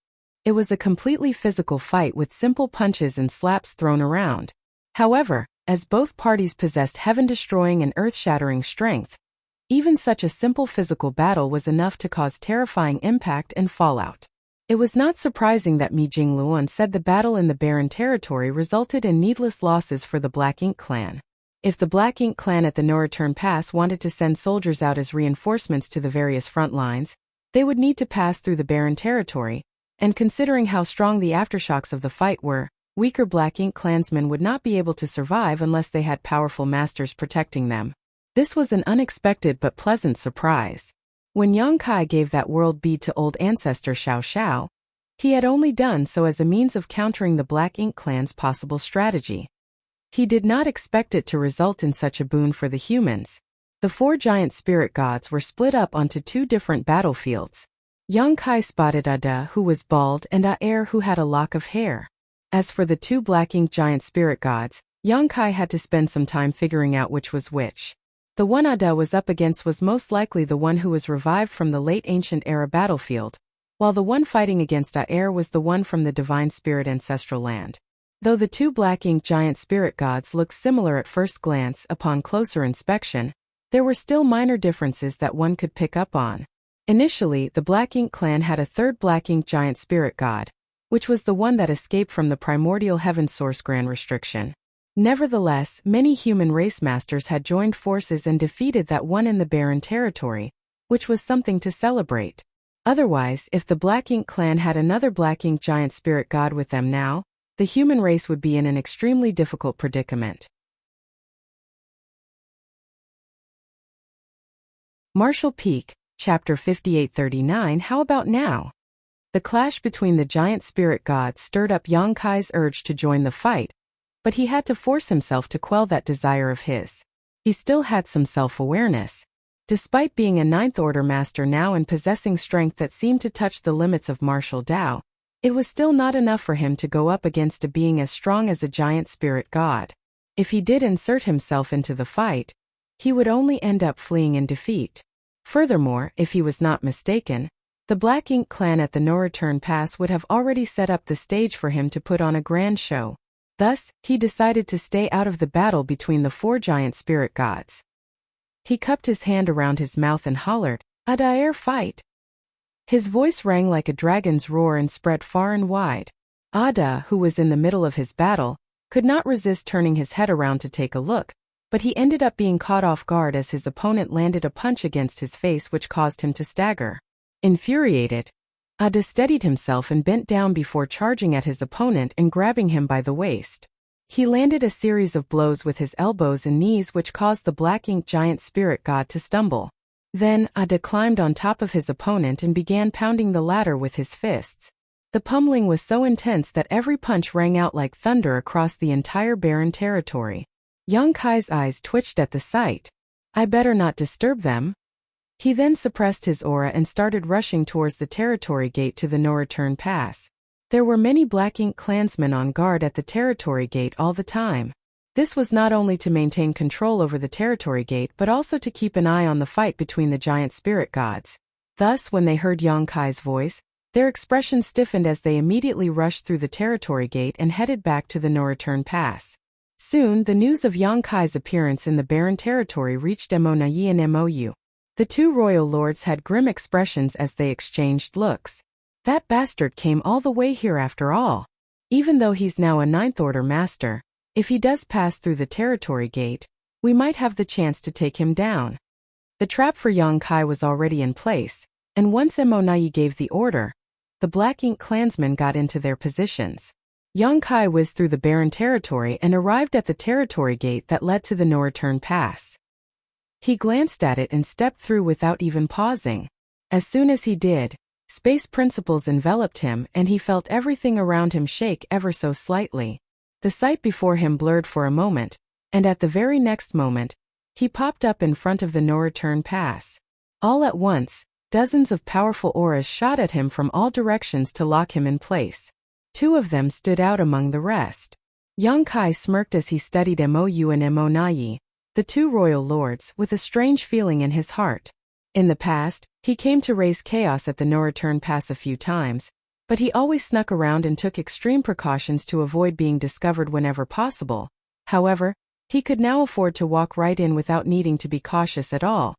It was a completely physical fight with simple punches and slaps thrown around. However, as both parties possessed heaven-destroying and earth-shattering strength, even such a simple physical battle was enough to cause terrifying impact and fallout. It was not surprising that Mi Jingluan said the battle in the Barren Territory resulted in needless losses for the Black Ink clan. If the Black Ink clan at the No Return Pass wanted to send soldiers out as reinforcements to the various front lines, they would need to pass through the Barren Territory, and considering how strong the aftershocks of the fight were, weaker Black Ink clansmen would not be able to survive unless they had powerful masters protecting them. This was an unexpected but pleasant surprise. When Yang Kai gave that world bead to Old Ancestor Xiao Xiao, he had only done so as a means of countering the Black Ink clan's possible strategy. He did not expect it to result in such a boon for the humans. The 4 giant spirit gods were split up onto 2 different battlefields. Yang Kai spotted Ada, who was bald, and Aer, who had a lock of hair. As for the 2 Black Ink giant spirit gods, Yang Kai had to spend some time figuring out which was which. The one Ada was up against was most likely the one who was revived from the late ancient era battlefield, while the one fighting against Aer was the one from the divine spirit ancestral land. Though the 2 Black Ink giant spirit gods looked similar at first glance, upon closer inspection, there were still minor differences that one could pick up on. Initially, the Black Ink clan had a 3rd Black Ink giant spirit god, which was the one that escaped from the primordial heaven source grand restriction. Nevertheless, many human race masters had joined forces and defeated that one in the Barren Territory, which was something to celebrate. Otherwise, if the Black Ink clan had another Black Ink giant spirit god with them now, the human race would be in an extremely difficult predicament. Martial Peak, Chapter 5839. How about now? The clash between the giant spirit gods stirred up Yang Kai's urge to join the fight, but he had to force himself to quell that desire of his. He still had some self-awareness. Despite being a Ninth Order master now and possessing strength that seemed to touch the limits of martial Tao, it was still not enough for him to go up against a being as strong as a giant spirit god. If he did insert himself into the fight, he would only end up fleeing in defeat. Furthermore, if he was not mistaken, the Black Ink clan at the No Return Pass would have already set up the stage for him to put on a grand show. Thus, he decided to stay out of the battle between the 4 giant spirit gods. He cupped his hand around his mouth and hollered, "Adair, fight!" His voice rang like a dragon's roar and spread far and wide. Ada, who was in the middle of his battle, could not resist turning his head around to take a look, but he ended up being caught off guard as his opponent landed a punch against his face which caused him to stagger. Infuriated, Ada steadied himself and bent down before charging at his opponent and grabbing him by the waist. He landed a series of blows with his elbows and knees which caused the Black Ink giant spirit god to stumble. Then, Ada climbed on top of his opponent and began pounding the latter with his fists. The pummeling was so intense that every punch rang out like thunder across the entire Barren Territory. Yang Kai's eyes twitched at the sight. I better not disturb them. He then suppressed his aura and started rushing towards the territory gate to the No Return Pass. There were many Black Ink clansmen on guard at the territory gate all the time. This was not only to maintain control over the territory gate but also to keep an eye on the fight between the giant spirit gods. Thus, when they heard Yang Kai's voice, their expressions stiffened as they immediately rushed through the territory gate and headed back to the No Return Pass. Soon, the news of Yang Kai's appearance in the Barren Territory reached Mo Nayi and Mou. The two royal lords had grim expressions as they exchanged looks. That bastard came all the way here after all. Even though he's now a Ninth Order master, if he does pass through the territory gate, we might have the chance to take him down. The trap for Yang Kai was already in place, and once Emonai gave the order, the Black Ink clansmen got into their positions. Yang Kai whizzed through the barren territory and arrived at the territory gate that led to the no-return pass. He glanced at it and stepped through without even pausing. As soon as he did, space principles enveloped him and he felt everything around him shake ever so slightly. The sight before him blurred for a moment, and at the very next moment, he popped up in front of the no-return pass. All at once, dozens of powerful auras shot at him from all directions to lock him in place. Two of them stood out among the rest. Yang Kai smirked as he studied Mou and Emonai, the two royal lords, with a strange feeling in his heart. In the past, he came to raise chaos at the no-return pass a few times, but he always snuck around and took extreme precautions to avoid being discovered whenever possible. However, he could now afford to walk right in without needing to be cautious at all.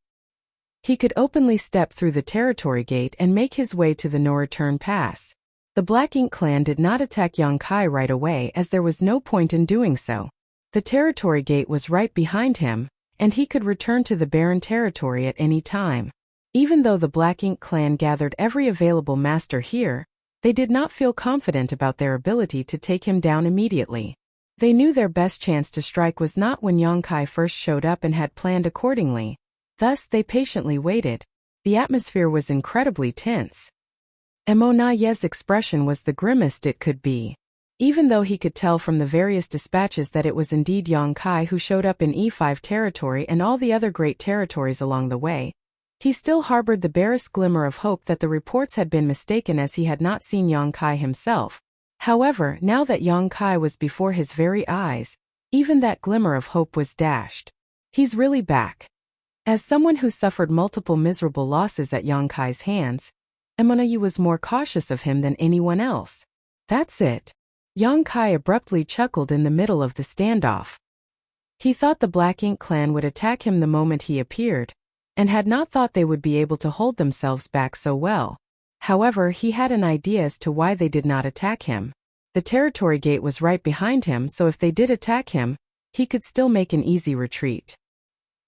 He could openly step through the territory gate and make his way to the no-return pass. The Black Ink clan did not attack Yang Kai right away as there was no point in doing so. The territory gate was right behind him, and he could return to the barren territory at any time. Even though the Black Ink clan gathered every available master here, they did not feel confident about their ability to take him down immediately. They knew their best chance to strike was not when Yang Kai first showed up and had planned accordingly. Thus they patiently waited. The atmosphere was incredibly tense. Emonai's expression was the grimmest it could be. Even though he could tell from the various dispatches that it was indeed Yang Kai who showed up in E5 territory and all the other great territories along the way, he still harbored the barest glimmer of hope that the reports had been mistaken as he had not seen Yang Kai himself. However, now that Yang Kai was before his very eyes, even that glimmer of hope was dashed. He's really back. As someone who suffered multiple miserable losses at Yang Kai's hands, Emonai was more cautious of him than anyone else. That's it. Yang Kai abruptly chuckled in the middle of the standoff. He thought the Black Ink clan would attack him the moment he appeared, and had not thought they would be able to hold themselves back so well. However, he had an idea as to why they did not attack him. The territory gate was right behind him, so if they did attack him, he could still make an easy retreat.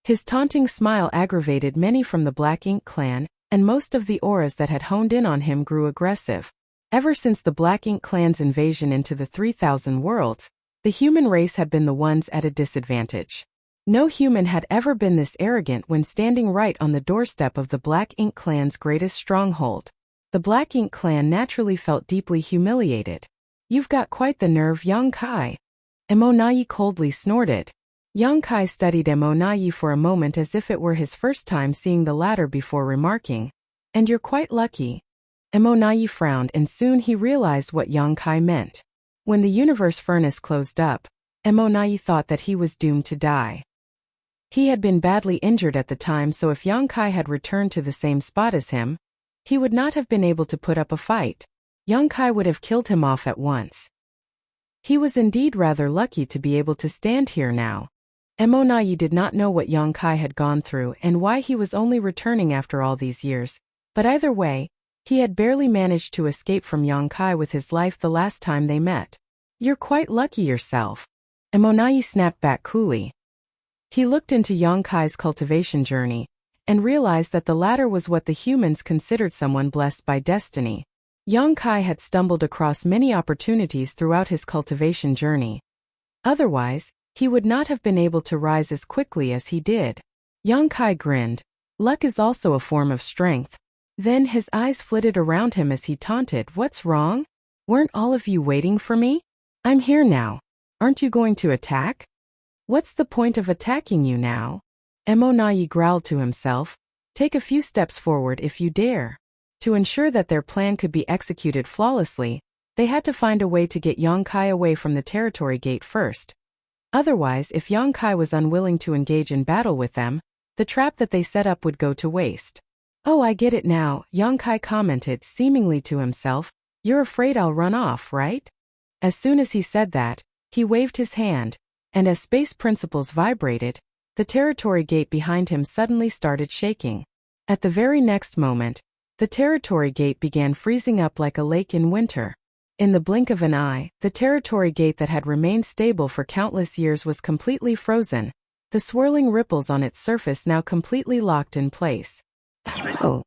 His taunting smile aggravated many from the Black Ink clan, and most of the auras that had honed in on him grew aggressive. Ever since the Black Ink clan's invasion into the 3,000 worlds, the human race had been the ones at a disadvantage. No human had ever been this arrogant when standing right on the doorstep of the Black Ink clan's greatest stronghold. The Black Ink clan naturally felt deeply humiliated. "You've got quite the nerve, Yang Kai." Emonai coldly snorted. Yang Kai studied Emonai for a moment as if it were his first time seeing the latter before remarking, "And you're quite lucky." Emonai frowned and soon he realized what Yang Kai meant. When the universe furnace closed up, Emonai thought that he was doomed to die. He had been badly injured at the time, so if Yang Kai had returned to the same spot as him, he would not have been able to put up a fight. Yang Kai would have killed him off at once. He was indeed rather lucky to be able to stand here now. Emonai did not know what Yang Kai had gone through and why he was only returning after all these years, but either way, he had barely managed to escape from Yang Kai with his life the last time they met. "You're quite lucky yourself." Emonai snapped back coolly. He looked into Yang Kai's cultivation journey, and realized that the latter was what the humans considered someone blessed by destiny. Yang Kai had stumbled across many opportunities throughout his cultivation journey. Otherwise, he would not have been able to rise as quickly as he did. Yang Kai grinned. Luck is also a form of strength. Then his eyes flitted around him as he taunted, "What's wrong? Weren't all of you waiting for me? I'm here now. Aren't you going to attack? What's the point of attacking you now?" Emonai growled to himself, "Take a few steps forward if you dare." To ensure that their plan could be executed flawlessly, they had to find a way to get Yang Kai away from the territory gate first. Otherwise, if Yang Kai was unwilling to engage in battle with them, the trap that they set up would go to waste. "Oh, I get it now," Yang Kai commented seemingly to himself. "You're afraid I'll run off, right?" As soon as he said that, he waved his hand, and as space principles vibrated, the territory gate behind him suddenly started shaking. At the very next moment, the territory gate began freezing up like a lake in winter. In the blink of an eye, the territory gate that had remained stable for countless years was completely frozen, the swirling ripples on its surface now completely locked in place. Oh!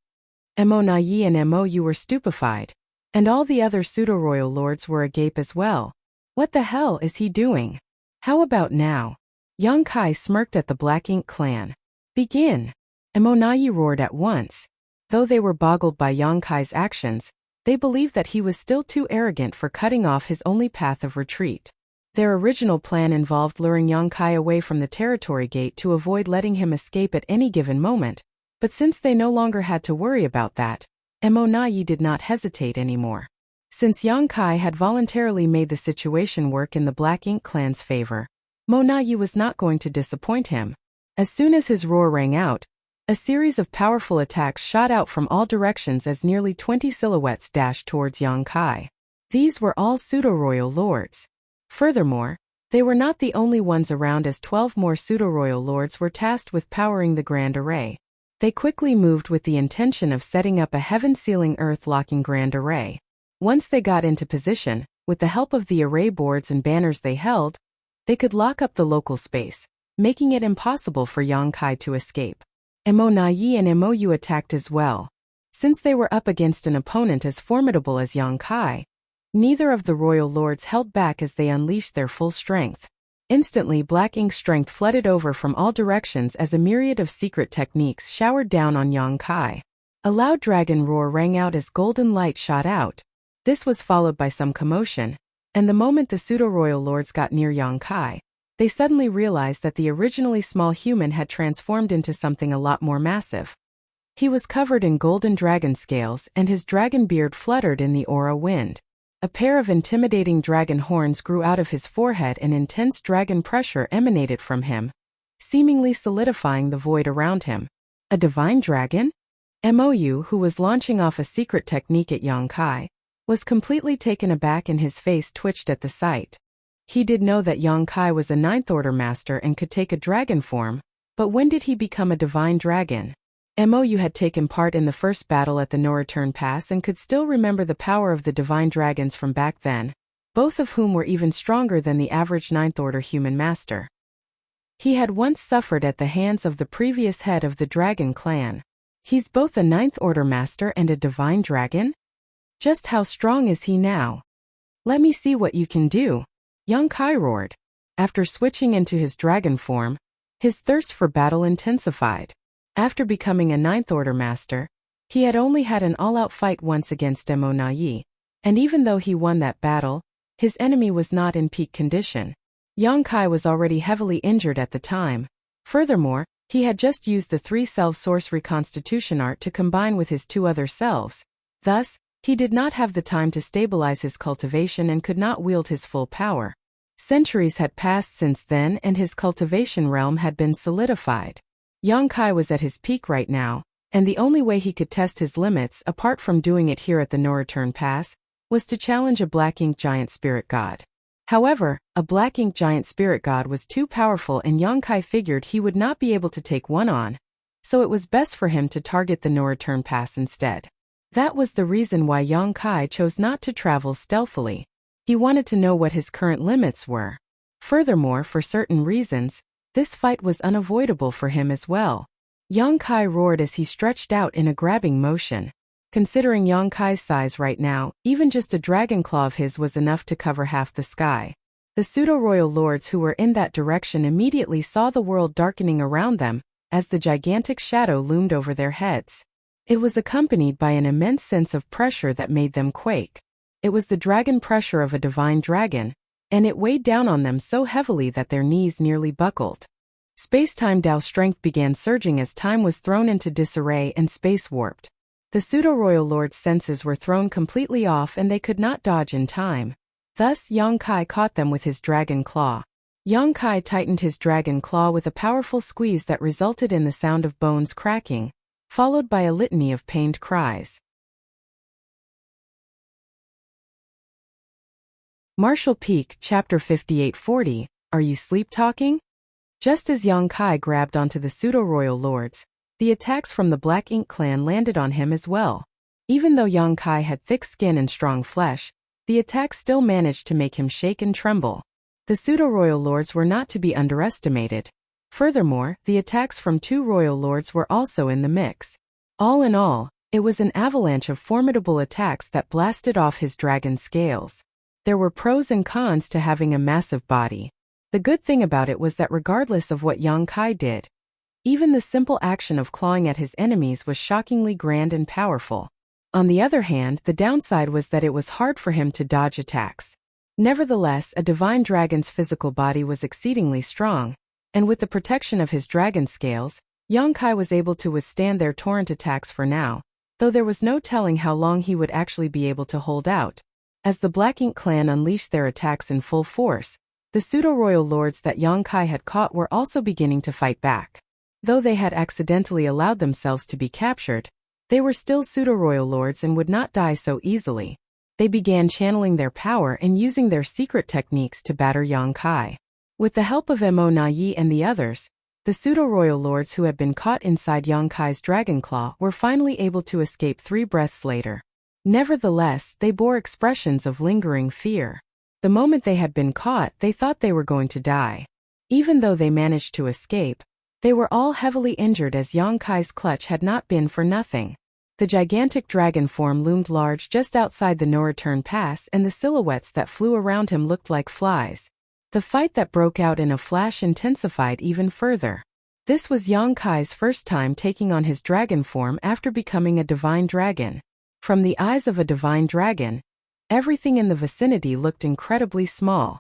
Mo-Na-Yi and Mo-Yu were stupefied, and all the other pseudo-royal lords were agape as well. What the hell is he doing? How about now? Yang Kai smirked at the Black Ink clan. Begin! Mo-Na-Yi roared at once. Though they were boggled by Yang Kai's actions, they believed that he was still too arrogant for cutting off his only path of retreat. Their original plan involved luring Yang Kai away from the territory gate to avoid letting him escape at any given moment, but since they no longer had to worry about that, Mo-Na-Yi did not hesitate anymore. Since Yang Kai had voluntarily made the situation work in the Black Ink clan's favor, Mo-Na-Yi was not going to disappoint him. As soon as his roar rang out, a series of powerful attacks shot out from all directions as nearly 20 silhouettes dashed towards Yang Kai. These were all pseudo-royal lords. Furthermore, they were not the only ones around, as 12 more pseudo-royal lords were tasked with powering the grand array. They quickly moved with the intention of setting up a heaven-sealing earth-locking grand array. Once they got into position, with the help of the array boards and banners they held, they could lock up the local space, making it impossible for Yang Kai to escape. Mo-Na-Yi and Mo-Yu attacked as well. Since they were up against an opponent as formidable as Yang Kai, neither of the royal lords held back as they unleashed their full strength. Instantly, Black Ink strength flooded over from all directions as a myriad of secret techniques showered down on Yang Kai. A loud dragon roar rang out as golden light shot out. This was followed by some commotion, and the moment the pseudo-royal lords got near Yang Kai, they suddenly realized that the originally small human had transformed into something a lot more massive. He was covered in golden dragon scales, and his dragon beard fluttered in the aura wind. A pair of intimidating dragon horns grew out of his forehead and intense dragon pressure emanated from him, seemingly solidifying the void around him. A divine dragon? Mo-Yu, who was launching off a secret technique at Yang Kai, was completely taken aback and his face twitched at the sight. He did know that Yang Kai was a Ninth Order master and could take a dragon form, but when did he become a divine dragon? Mo-Yu had taken part in the first battle at the No-Return Pass and could still remember the power of the divine dragons from back then, both of whom were even stronger than the average Ninth Order human master. He had once suffered at the hands of the previous head of the dragon clan. He's both a Ninth Order master and a divine dragon? Just how strong is he now? Let me see what you can do, Yang Kai roared. After switching into his dragon form, his thirst for battle intensified. After becoming a Ninth Order master, he had only had an all-out fight once against Mo-Na-Yi, and even though he won that battle, his enemy was not in peak condition. Yang Kai was already heavily injured at the time. Furthermore, he had just used the 3-self source reconstitution art to combine with his 2 other selves. Thus, he did not have the time to stabilize his cultivation and could not wield his full power. Centuries had passed since then and his cultivation realm had been solidified. Yang Kai was at his peak right now, and the only way he could test his limits, apart from doing it here at the No-Return Pass, was to challenge a Black Ink giant spirit god. However, a Black Ink giant spirit god was too powerful and Yang Kai figured he would not be able to take one on, so it was best for him to target the No-Return Pass instead. That was the reason why Yang Kai chose not to travel stealthily. He wanted to know what his current limits were. Furthermore, for certain reasons, this fight was unavoidable for him as well. Yang Kai roared as he stretched out in a grabbing motion. Considering Yang Kai's size right now, even just a dragon claw of his was enough to cover half the sky. The pseudo-royal lords who were in that direction immediately saw the world darkening around them, as the gigantic shadow loomed over their heads. It was accompanied by an immense sense of pressure that made them quake. It was the dragon pressure of a divine dragon, and it weighed down on them so heavily that their knees nearly buckled. Space-time Tao strength began surging as time was thrown into disarray and space warped. The pseudo-royal lord's senses were thrown completely off and they could not dodge in time. Thus Yang Kai caught them with his dragon claw. Yang Kai tightened his dragon claw with a powerful squeeze that resulted in the sound of bones cracking, followed by a litany of pained cries. Martial Peak, Chapter 5840, Are You Sleep-Talking? Just as Yang Kai grabbed onto the pseudo-royal lords, The attacks from the Black Ink clan landed on him as well. Even though Yang Kai had thick skin and strong flesh, the attacks still managed to make him shake and tremble. The pseudo-royal lords were not to be underestimated. Furthermore, the attacks from 2 royal lords were also in the mix. All in all, it was an avalanche of formidable attacks that blasted off his dragon scales. There were pros and cons to having a massive body. The good thing about it was that regardless of what Yang Kai did, even the simple action of clawing at his enemies was shockingly grand and powerful. On the other hand, the downside was that it was hard for him to dodge attacks. Nevertheless, a divine dragon's physical body was exceedingly strong, and with the protection of his dragon scales, Yang Kai was able to withstand their torrent attacks for now, though there was no telling how long he would actually be able to hold out. As the Black Ink clan unleashed their attacks in full force, the pseudo-royal lords that Yang Kai had caught were also beginning to fight back. Though they had accidentally allowed themselves to be captured, they were still pseudo-royal lords and would not die so easily. They began channeling their power and using their secret techniques to batter Yang Kai. With the help of Mo Na Yi and the others, the pseudo-royal lords who had been caught inside Yang Kai's dragon claw were finally able to escape 3 breaths later. Nevertheless, they bore expressions of lingering fear. The moment they had been caught, they thought they were going to die. Even though they managed to escape, they were all heavily injured as Yang Kai's clutch had not been for nothing. The gigantic dragon form loomed large just outside the no-return pass, and the silhouettes that flew around him looked like flies. The fight that broke out in a flash intensified even further. This was Yang Kai's first time taking on his dragon form after becoming a divine dragon. From the eyes of a divine dragon, everything in the vicinity looked incredibly small.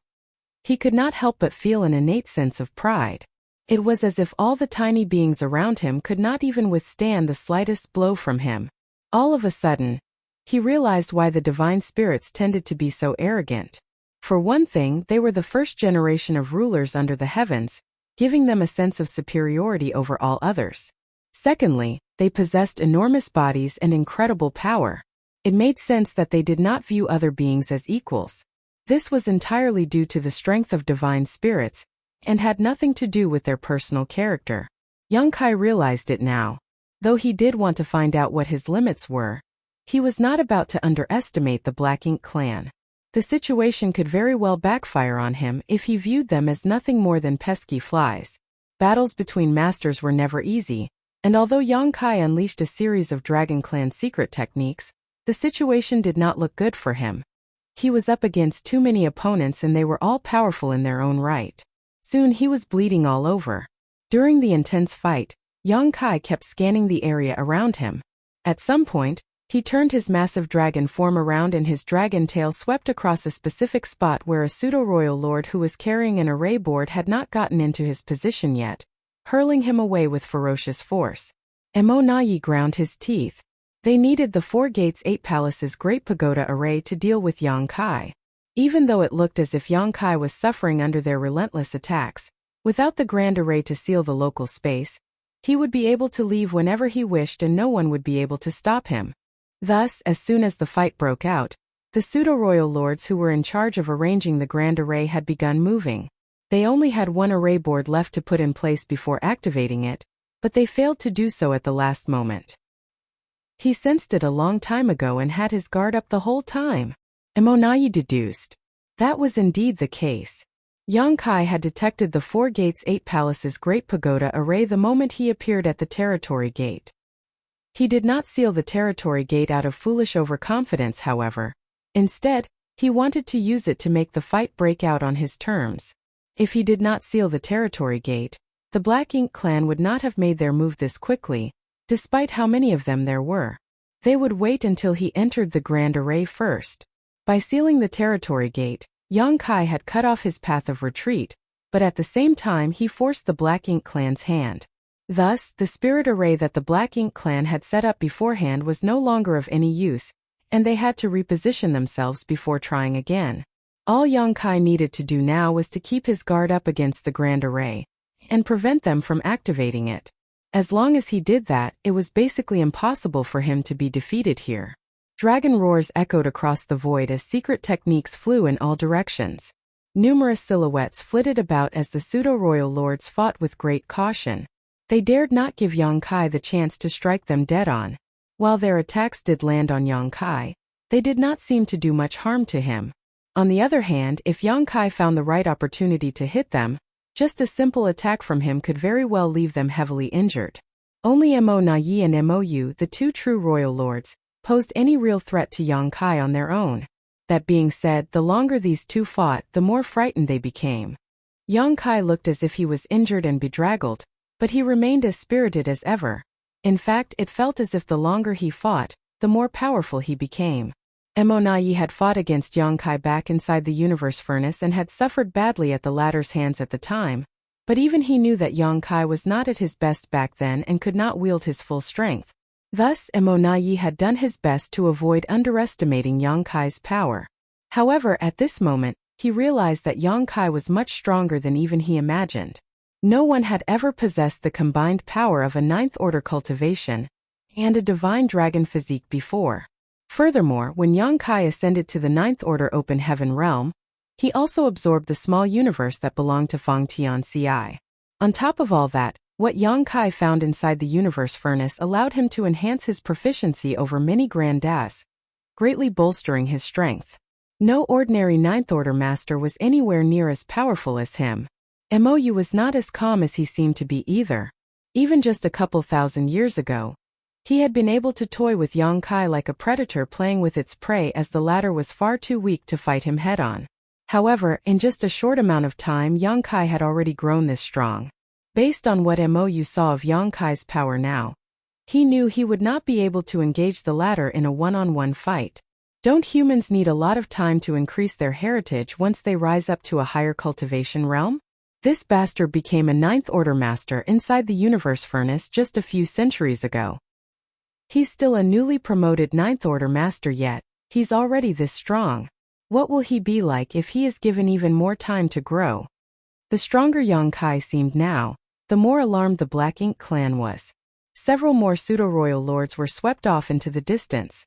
He could not help but feel an innate sense of pride. It was as if all the tiny beings around him could not even withstand the slightest blow from him. All of a sudden, he realized why the divine spirits tended to be so arrogant. For one thing, they were the first generation of rulers under the heavens, giving them a sense of superiority over all others. Secondly, they possessed enormous bodies and incredible power. It made sense that they did not view other beings as equals. This was entirely due to the strength of divine spirits, and had nothing to do with their personal character. Yang Kai realized it now. Though he did want to find out what his limits were, he was not about to underestimate the Black Ink clan. The situation could very well backfire on him if he viewed them as nothing more than pesky flies. Battles between masters were never easy, and although Yang Kai unleashed a series of Dragon Clan secret techniques, the situation did not look good for him. He was up against too many opponents and they were all powerful in their own right. Soon he was bleeding all over. During the intense fight, Yang Kai kept scanning the area around him. At some point, he turned his massive dragon form around and his dragon tail swept across a specific spot where a pseudo-royal lord who was carrying an array board had not gotten into his position yet, hurling him away with ferocious force. Mo Na Yi ground his teeth. They needed the 4 Gates 8 Palaces Great Pagoda array to deal with Yang Kai. Even though it looked as if Yang Kai was suffering under their relentless attacks, without the grand array to seal the local space, he would be able to leave whenever he wished and no one would be able to stop him. Thus, as soon as the fight broke out, the pseudo-royal lords who were in charge of arranging the grand array had begun moving. They only had 1 array board left to put in place before activating it, but they failed to do so at the last moment. He sensed it a long time ago and had his guard up the whole time. Mo Na Yi deduced. That was indeed the case. Yang Kai had detected the 4 Gates 8 Palaces Great Pagoda array the moment he appeared at the territory gate. He did not seal the territory gate out of foolish overconfidence, however. Instead, he wanted to use it to make the fight break out on his terms. If he did not seal the territory gate, the Black Ink clan would not have made their move this quickly, despite how many of them there were. They would wait until he entered the grand array first. By sealing the territory gate, Yang Kai had cut off his path of retreat, but at the same time he forced the Black Ink clan's hand. Thus, the spirit array that the Black Ink clan had set up beforehand was no longer of any use, and they had to reposition themselves before trying again. All Yang Kai needed to do now was to keep his guard up against the grand array, and prevent them from activating it. As long as he did that, it was basically impossible for him to be defeated here. Dragon roars echoed across the void as secret techniques flew in all directions. Numerous silhouettes flitted about as the pseudo-royal lords fought with great caution. They dared not give Yang Kai the chance to strike them dead on. While their attacks did land on Yang Kai, they did not seem to do much harm to him. On the other hand, if Yang Kai found the right opportunity to hit them, just a simple attack from him could very well leave them heavily injured. Only Mo Na Yi and Mo Yu, the two true royal lords, posed any real threat to Yang Kai on their own. That being said, the longer these two fought, the more frightened they became. Yang Kai looked as if he was injured and bedraggled, but he remained as spirited as ever. In fact, it felt as if the longer he fought, the more powerful he became. Mo Na Yi had fought against Yang Kai back inside the universe furnace and had suffered badly at the latter's hands at the time, but even he knew that Yang Kai was not at his best back then and could not wield his full strength. Thus, Mo Na Yi had done his best to avoid underestimating Yang Kai's power. However, at this moment, he realized that Yang Kai was much stronger than even he imagined. No one had ever possessed the combined power of a ninth order cultivation and a divine dragon physique before. Furthermore, when Yang Kai ascended to the ninth order open heaven realm, he also absorbed the small universe that belonged to Feng Tian Ci. On top of all that, what Yang Kai found inside the universe furnace allowed him to enhance his proficiency over many grand das, greatly bolstering his strength. No ordinary ninth order master was anywhere near as powerful as him. Mo Yu was not as calm as he seemed to be either. Even just a couple thousand years ago, he had been able to toy with Yang Kai like a predator playing with its prey, as the latter was far too weak to fight him head-on. However, in just a short amount of time, Yang Kai had already grown this strong. Based on what Mo Yu saw of Yang Kai's power now, he knew he would not be able to engage the latter in a one-on-one fight. Don't humans need a lot of time to increase their heritage once they rise up to a higher cultivation realm? This bastard became a ninth order master inside the universe furnace just a few centuries ago. He's still a newly promoted ninth order master, yet he's already this strong. What will he be like if he is given even more time to grow? The stronger Yang Kai seemed now, the more alarmed the Black Ink clan was. Several more pseudo-royal lords were swept off into the distance.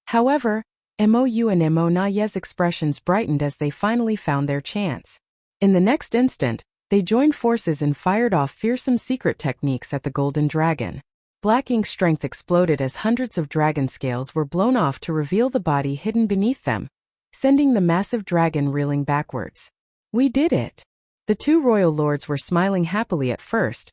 However, Mo Yu and Mo Na Yi's expressions brightened as they finally found their chance. In the next instant, they joined forces and fired off fearsome secret techniques at the Golden Dragon. Black Ink's strength exploded as hundreds of dragon scales were blown off to reveal the body hidden beneath them, sending the massive dragon reeling backwards. We did it! The two royal lords were smiling happily at first,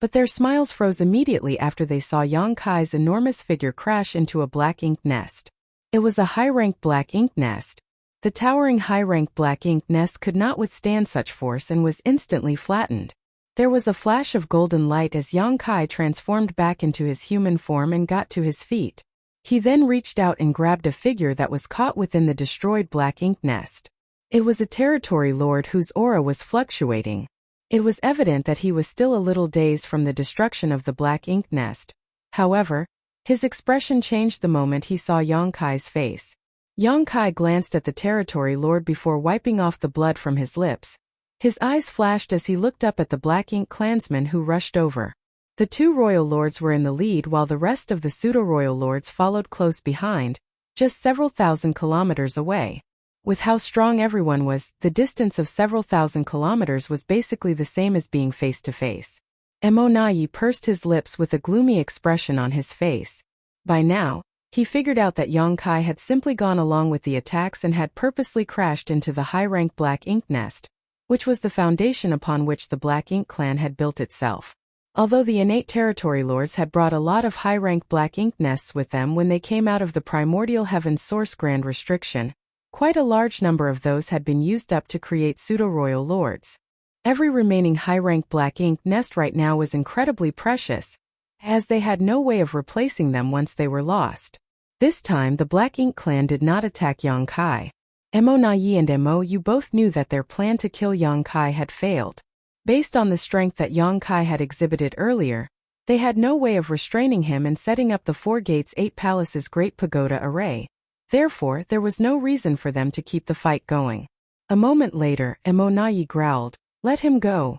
but their smiles froze immediately after they saw Yang Kai's enormous figure crash into a Black Ink nest. It was a high-rank Black Ink nest. The towering high-rank Black Ink nest could not withstand such force and was instantly flattened. There was a flash of golden light as Yang Kai transformed back into his human form and got to his feet. He then reached out and grabbed a figure that was caught within the destroyed Black Ink nest. It was a territory lord whose aura was fluctuating. It was evident that he was still a little dazed from the destruction of the Black Ink nest. However, his expression changed the moment he saw Yang Kai's face. Yang Kai glanced at the territory lord before wiping off the blood from his lips. His eyes flashed as he looked up at the Black Ink clansmen who rushed over. The two royal lords were in the lead while the rest of the pseudo-royal lords followed close behind, just several thousand kilometers away. With how strong everyone was, the distance of several thousand kilometers was basically the same as being face to face. Mo Na Yi pursed his lips with a gloomy expression on his face. By now, he figured out that Yang Kai had simply gone along with the attacks and had purposely crashed into the high-rank Black Ink nest, which was the foundation upon which the Black Ink clan had built itself. Although the innate territory lords had brought a lot of high-rank Black Ink nests with them when they came out of the primordial heaven's source grand restriction, quite a large number of those had been used up to create pseudo-royal lords. Every remaining high-rank Black Ink nest right now was incredibly precious, as they had no way of replacing them once they were lost. This time the Black Ink clan did not attack Yang Kai. Mo Na Yi and Mo Yu both knew that their plan to kill Yang Kai had failed. Based on the strength that Yang Kai had exhibited earlier, they had no way of restraining him and setting up the Four Gates 8 Palaces Great Pagoda array. Therefore, there was no reason for them to keep the fight going. A moment later, Mo Na Yi growled, "Let him go."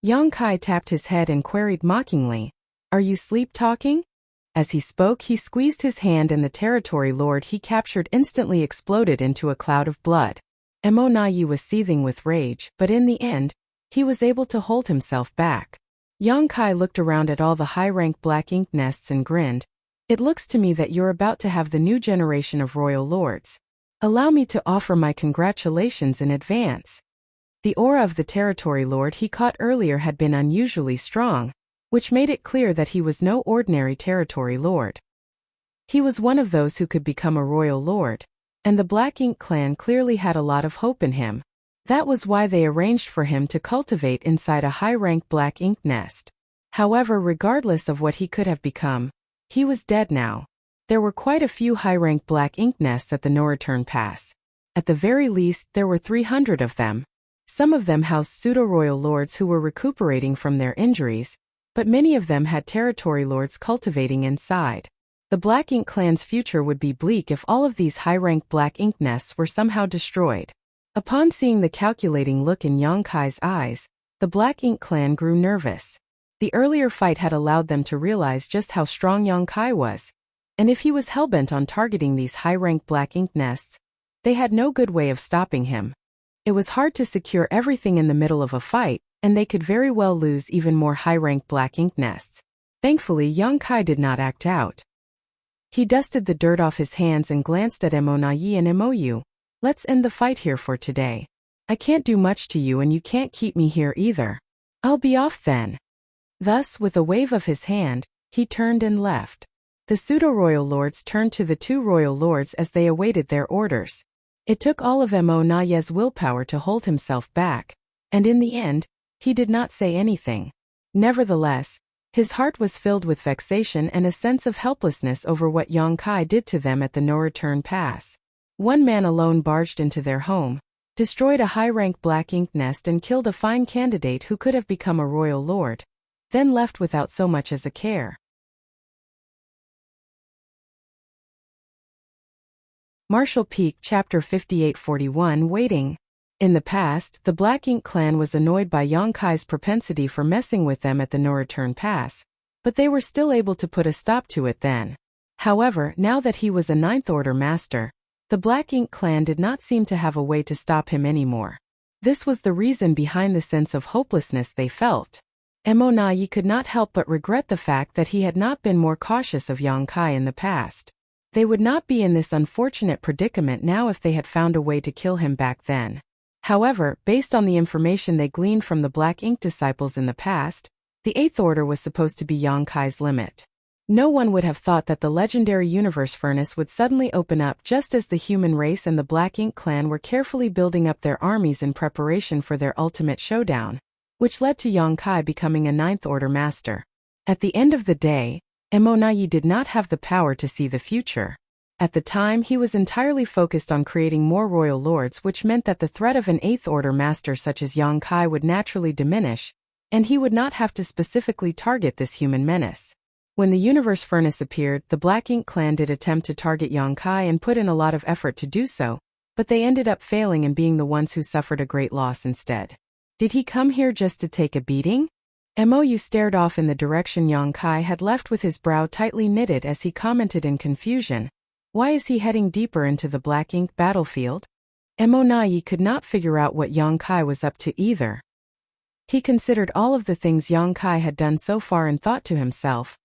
Yang Kai tapped his head and queried mockingly, "Are you sleep-talking?" As he spoke, he squeezed his hand and the territory lord he captured instantly exploded into a cloud of blood. Mo Na Yi was seething with rage, but in the end, he was able to hold himself back. Yang Kai looked around at all the high-rank black ink nests and grinned. It looks to me that you're about to have the new generation of royal lords. Allow me to offer my congratulations in advance. The aura of the territory lord he caught earlier had been unusually strong, which made it clear that he was no ordinary territory lord. He was one of those who could become a royal lord, and the Black Ink clan clearly had a lot of hope in him. That was why they arranged for him to cultivate inside a high-rank black ink nest. However, regardless of what he could have become, he was dead now. There were quite a few high-rank black ink nests at the No Return Pass. At the very least, there were 300 of them. Some of them housed pseudo-royal lords who were recuperating from their injuries, but many of them had territory lords cultivating inside. The Black Ink clan's future would be bleak if all of these high-rank black ink nests were somehow destroyed. Upon seeing the calculating look in Yang Kai's eyes, the Black Ink clan grew nervous. The earlier fight had allowed them to realize just how strong Yang Kai was, and if he was hellbent on targeting these high-rank black ink nests, they had no good way of stopping him. It was hard to secure everything in the middle of a fight, and they could very well lose even more high-rank black ink nests. Thankfully, Yang Kai did not act out. He dusted the dirt off his hands and glanced at Emonayi and Emoyu. Let's end the fight here for today. I can't do much to you and you can't keep me here either. I'll be off then. Thus, with a wave of his hand, he turned and left. The pseudo-royal lords turned to the two royal lords as they awaited their orders. It took all of Emonaye's willpower to hold himself back, and in the end, he did not say anything. Nevertheless, his heart was filled with vexation and a sense of helplessness over what Yang Kai did to them at the No Return Pass. One man alone barged into their home, destroyed a high-rank black ink nest and killed a fine candidate who could have become a royal lord, then left without so much as a care. Martial Peak Chapter 5841 Waiting. In the past, the Black Ink clan was annoyed by Yang Kai's propensity for messing with them at the No Return Pass, but they were still able to put a stop to it then. However, now that he was a Ninth Order master, the Black Ink clan did not seem to have a way to stop him anymore. This was the reason behind the sense of hopelessness they felt. Emonayi could not help but regret the fact that he had not been more cautious of Yang Kai in the past. They would not be in this unfortunate predicament now if they had found a way to kill him back then. However, based on the information they gleaned from the Black Ink disciples in the past, the Eighth Order was supposed to be Yang Kai's limit. No one would have thought that the legendary universe furnace would suddenly open up just as the human race and the Black Ink clan were carefully building up their armies in preparation for their ultimate showdown, which led to Yang Kai becoming a Ninth Order master. At the end of the day, Emonayi did not have the power to see the future. At the time, he was entirely focused on creating more royal lords, which meant that the threat of an Eighth Order master such as Yang Kai would naturally diminish, and he would not have to specifically target this human menace. When the universe furnace appeared, the Black Ink clan did attempt to target Yang Kai and put in a lot of effort to do so, but they ended up failing and being the ones who suffered a great loss instead. Did he come here just to take a beating? Mou stared off in the direction Yang Kai had left with his brow tightly knitted as he commented in confusion. Why is he heading deeper into the Black Ink battlefield? Emonayi could not figure out what Yang Kai was up to either. He considered all of the things Yang Kai had done so far and thought to himself,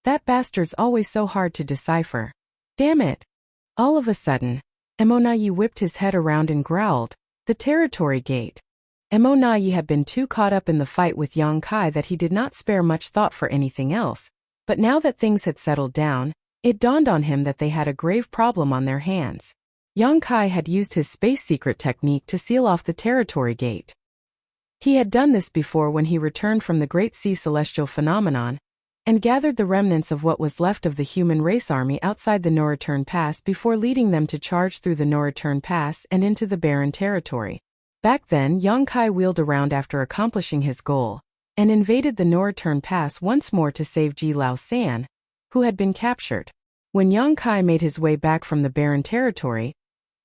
that bastard's always so hard to decipher. Damn it! All of a sudden, Emonayi whipped his head around and growled, the territory gate. Emonayi had been too caught up in the fight with Yang Kai that he did not spare much thought for anything else, but now that things had settled down, it dawned on him that they had a grave problem on their hands. Yang Kai had used his space secret technique to seal off the territory gate. He had done this before when he returned from the Great Sea Celestial Phenomenon, and gathered the remnants of what was left of the human race army outside the No Return Pass before leading them to charge through the No Return Pass and into the barren territory. Back then, Yang Kai wheeled around after accomplishing his goal, and invaded the No Return Pass once more to save Ji Lao San, who had been captured. When Yang Kai made his way back from the barren territory,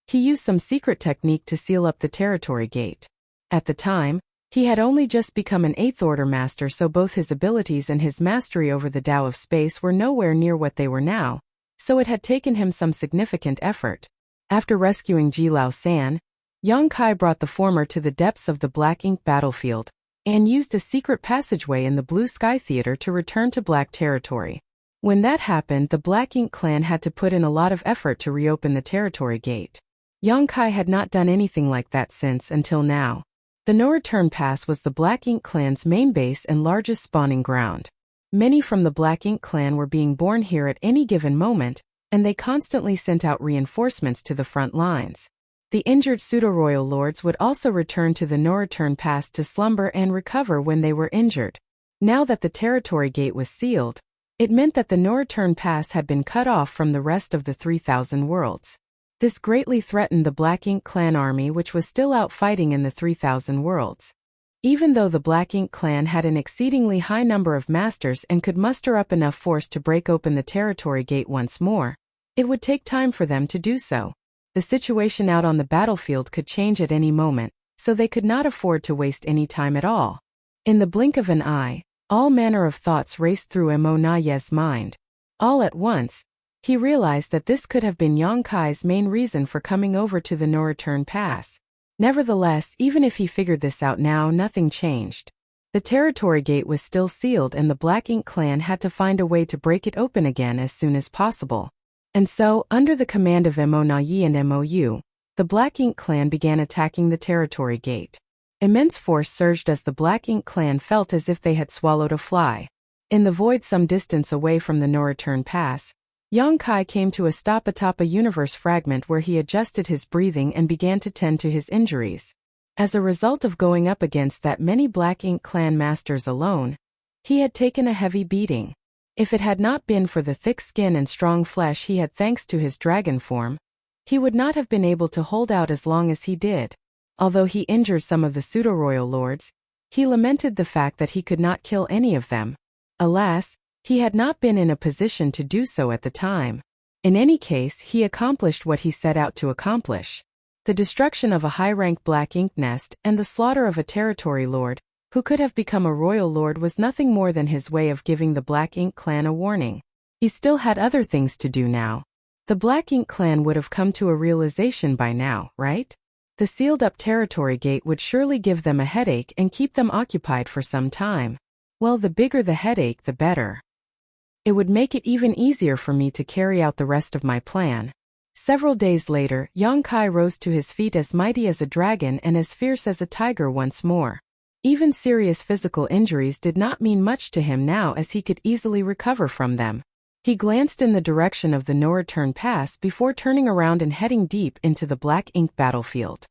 he used some secret technique to seal up the territory gate. At the time, he had only just become an Eighth Order master, so both his abilities and his mastery over the Tao of space were nowhere near what they were now, so it had taken him some significant effort. After rescuing Ji Lao San, Yang Kai brought the former to the depths of the Black Ink battlefield, and used a secret passageway in the Blue Sky Theater to return to Black territory. When that happened, the Black Ink clan had to put in a lot of effort to reopen the territory gate. Yongkai had not done anything like that until now. The No Return Pass was the Black Ink clan's main base and largest spawning ground. Many from the Black Ink clan were being born here at any given moment, and they constantly sent out reinforcements to the front lines. The injured pseudo-royal lords would also return to the No Return Pass to slumber and recover when they were injured. Now that the territory gate was sealed, it meant that the No Return Pass had been cut off from the rest of the 3,000 worlds. This greatly threatened the Black Ink clan army, which was still out fighting in the 3,000 worlds. Even though the Black Ink clan had an exceedingly high number of masters and could muster up enough force to break open the territory gate once more, it would take time for them to do so. The situation out on the battlefield could change at any moment, so they could not afford to waste any time at all. In the blink of an eye, all manner of thoughts raced through Mo Naye's mind. All at once, he realized that this could have been Yongkai's main reason for coming over to the No Return Pass. Nevertheless, even if he figured this out now, nothing changed. The territory gate was still sealed and the Black Ink clan had to find a way to break it open again as soon as possible. And so, under the command of Mo Naye and Mou, the Black Ink clan began attacking the territory gate. Immense force surged as the Black Ink clan felt as if they had swallowed a fly. In the void some distance away from the No Return Pass, Yongkai came to a stop atop a universe fragment where he adjusted his breathing and began to tend to his injuries. As a result of going up against that many Black Ink clan masters alone, he had taken a heavy beating. If it had not been for the thick skin and strong flesh he had thanks to his dragon form, he would not have been able to hold out as long as he did. Although he injured some of the pseudo-royal lords, he lamented the fact that he could not kill any of them. Alas, he had not been in a position to do so at the time. In any case, he accomplished what he set out to accomplish. The destruction of a high-rank Black Ink nest and the slaughter of a territory lord, who could have become a royal lord, was nothing more than his way of giving the Black Ink clan a warning. He still had other things to do now. The Black Ink clan would have come to a realization by now, right? The sealed-up territory gate would surely give them a headache and keep them occupied for some time. Well, the bigger the headache, the better. It would make it even easier for me to carry out the rest of my plan. Several days later, Yongkai rose to his feet as mighty as a dragon and as fierce as a tiger once more. Even serious physical injuries did not mean much to him now, as he could easily recover from them. He glanced in the direction of the No Return Pass before turning around and heading deep into the Black Ink battlefield.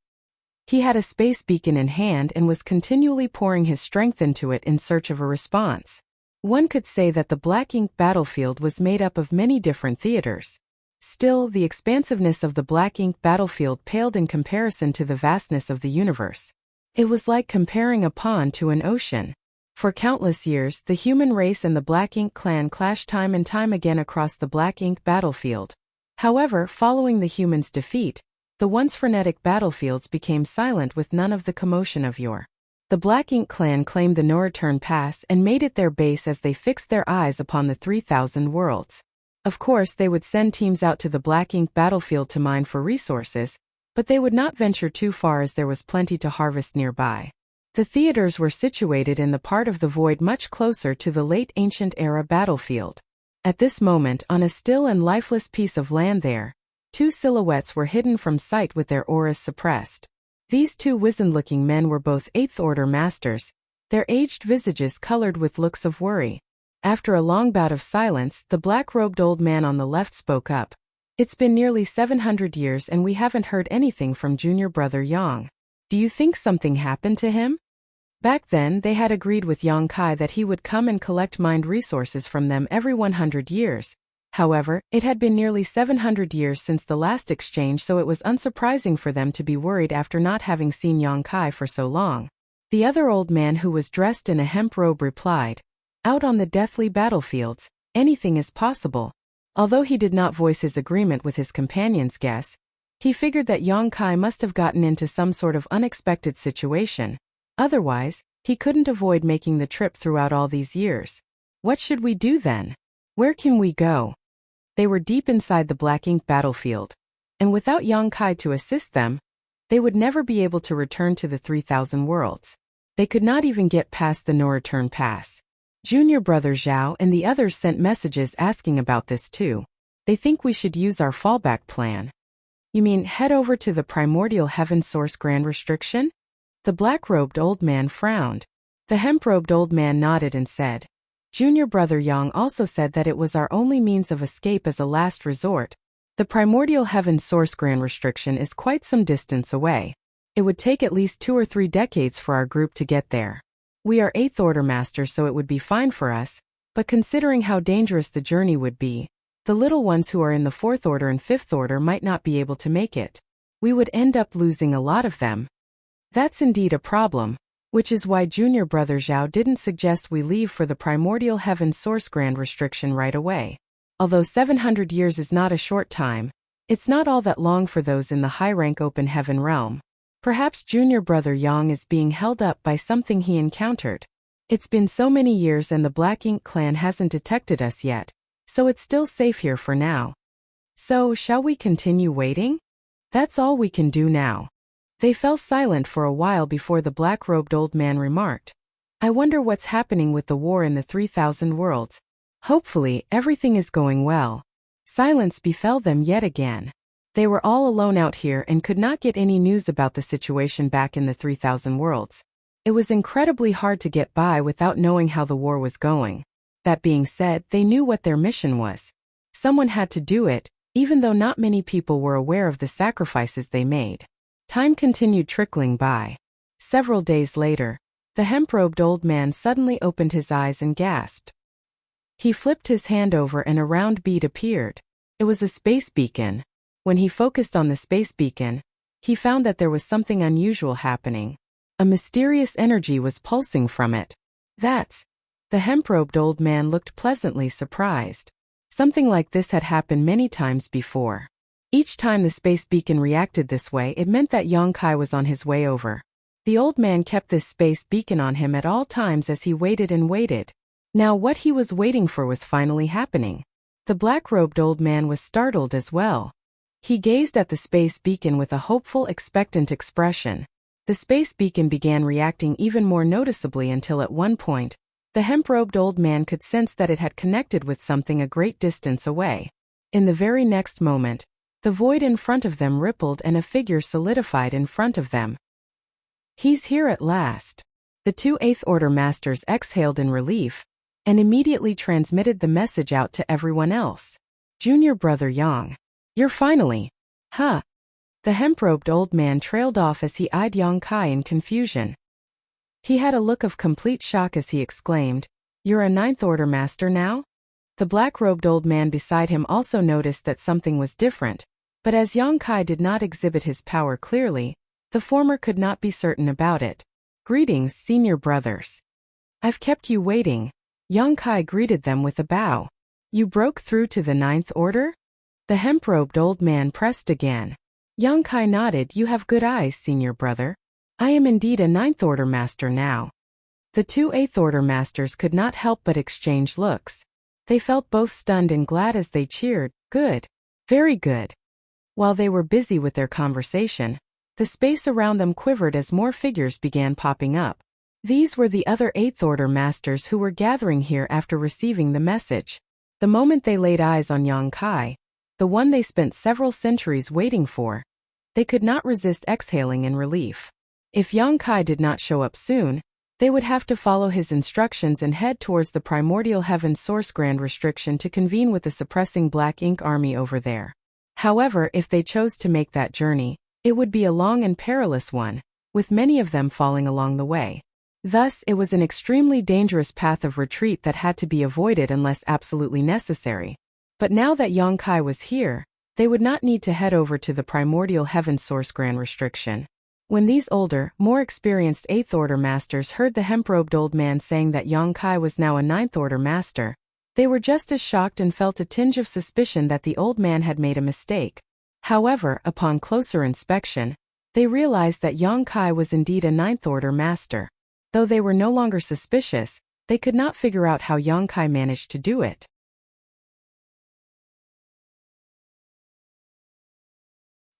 He had a space beacon in hand and was continually pouring his strength into it in search of a response. One could say that the Black Ink battlefield was made up of many different theaters. Still, the expansiveness of the Black Ink battlefield paled in comparison to the vastness of the universe. It was like comparing a pond to an ocean. For countless years, the human race and the Black Ink clan clashed time and time again across the Black Ink battlefield. However, following the humans' defeat, the once frenetic battlefields became silent with none of the commotion of yore. The Black Ink clan claimed the No Return Pass and made it their base as they fixed their eyes upon the 3,000 worlds. Of course, they would send teams out to the Black Ink battlefield to mine for resources, but they would not venture too far as there was plenty to harvest nearby. The theaters were situated in the part of the void much closer to the late ancient era battlefield. At this moment, on a still and lifeless piece of land there, two silhouettes were hidden from sight with their auras suppressed. These two wizened-looking men were both Eighth-Order masters, their aged visages colored with looks of worry. After a long bout of silence, the black-robed old man on the left spoke up. "It's been nearly 700 years and we haven't heard anything from junior brother Yang. Do you think something happened to him?" Back then, they had agreed with Yongkai that he would come and collect mined resources from them every 100 years. However, it had been nearly 700 years since the last exchange, so it was unsurprising for them to be worried after not having seen Yongkai for so long. The other old man, who was dressed in a hemp robe, replied, "Out on the deathly battlefields, anything is possible." Although he did not voice his agreement with his companion's guess, he figured that Yongkai must have gotten into some sort of unexpected situation. Otherwise, he couldn't avoid making the trip throughout all these years. "What should we do then? Where can we go?" They were deep inside the Black Ink battlefield, and without Yongkai to assist them, they would never be able to return to the 3,000 worlds. They could not even get past the no-return pass. Junior brother Zhao and the others sent messages asking about this too. They think we should use our fallback plan. You mean head over to the primordial heaven source grand restriction? The black-robed old man frowned. The hemp-robed old man nodded and said, Junior brother Yang also said that it was our only means of escape as a last resort. The primordial heaven source grand restriction is quite some distance away. It would take at least 2 or 3 decades for our group to get there. We are 8th order masters, so it would be fine for us, but considering how dangerous the journey would be, the little ones who are in the 4th order and 5th order might not be able to make it. We would end up losing a lot of them. That's indeed a problem, which is why Junior brother Zhao didn't suggest we leave for the primordial heaven source grand restriction right away. Although 700 years is not a short time, it's not all that long for those in the high-rank open heaven realm. Perhaps Junior brother Yang is being held up by something he encountered. It's been so many years and the Black Ink clan hasn't detected us yet, so it's still safe here for now. So, shall we continue waiting? That's all we can do now. They fell silent for a while before the black-robed old man remarked, I wonder what's happening with the war in the 3000 worlds. Hopefully, everything is going well. Silence befell them yet again. They were all alone out here and could not get any news about the situation back in the 3000 worlds. It was incredibly hard to get by without knowing how the war was going. That being said, they knew what their mission was. Someone had to do it, even though not many people were aware of the sacrifices they made. Time continued trickling by. Several days later, the hemp-robed old man suddenly opened his eyes and gasped. He flipped his hand over and a round bead appeared. It was a space beacon. When he focused on the space beacon, he found that there was something unusual happening. A mysterious energy was pulsing from it. The hemp-robed old man looked pleasantly surprised. Something like this had happened many times before. Each time the space beacon reacted this way, it meant that Yang Kai was on his way over. The old man kept this space beacon on him at all times as he waited and waited. Now what he was waiting for was finally happening. The black-robed old man was startled as well. He gazed at the space beacon with a hopeful, expectant expression. The space beacon began reacting even more noticeably until at one point, the hemp-robed old man could sense that it had connected with something a great distance away. In the very next moment, the void in front of them rippled and a figure solidified in front of them. He's here at last. The 2 8th order masters exhaled in relief, and immediately transmitted the message out to everyone else. Junior brother Yang. You're finally. Huh. The hemp-robed old man trailed off as he eyed Yang Kai in confusion. He had a look of complete shock as he exclaimed, You're a 9th order master now? The black-robed old man beside him also noticed that something was different, but as Yang Kai did not exhibit his power clearly, the former could not be certain about it. Greetings, senior brothers. I've kept you waiting. Yang Kai greeted them with a bow. You broke through to the 9th order? The hemp-robed old man pressed again. Yang Kai nodded. You have good eyes, senior brother. I am indeed a 9th order master now. The 2 8th order masters could not help but exchange looks. They felt both stunned and glad as they cheered. Good. Very good. While they were busy with their conversation, the space around them quivered as more figures began popping up. These were the other 8th order masters who were gathering here after receiving the message. The moment they laid eyes on Yang Kai, the one they spent several centuries waiting for, they could not resist exhaling in relief. If Yang Kai did not show up soon, they would have to follow his instructions and head towards the primordial heaven source grand restriction to convene with the suppressing Black Ink army over there. However, if they chose to make that journey, it would be a long and perilous one, with many of them falling along the way. Thus, it was an extremely dangerous path of retreat that had to be avoided unless absolutely necessary. But now that Yang Kai was here, they would not need to head over to the primordial heaven source grand restriction. When these older, more experienced 8th order masters heard the hemp-robed old man saying that Yang Kai was now a 9th order master, they were just as shocked and felt a tinge of suspicion that the old man had made a mistake. However, upon closer inspection, they realized that Yang Kai was indeed a 9th order master. Though they were no longer suspicious, they could not figure out how Yang Kai managed to do it.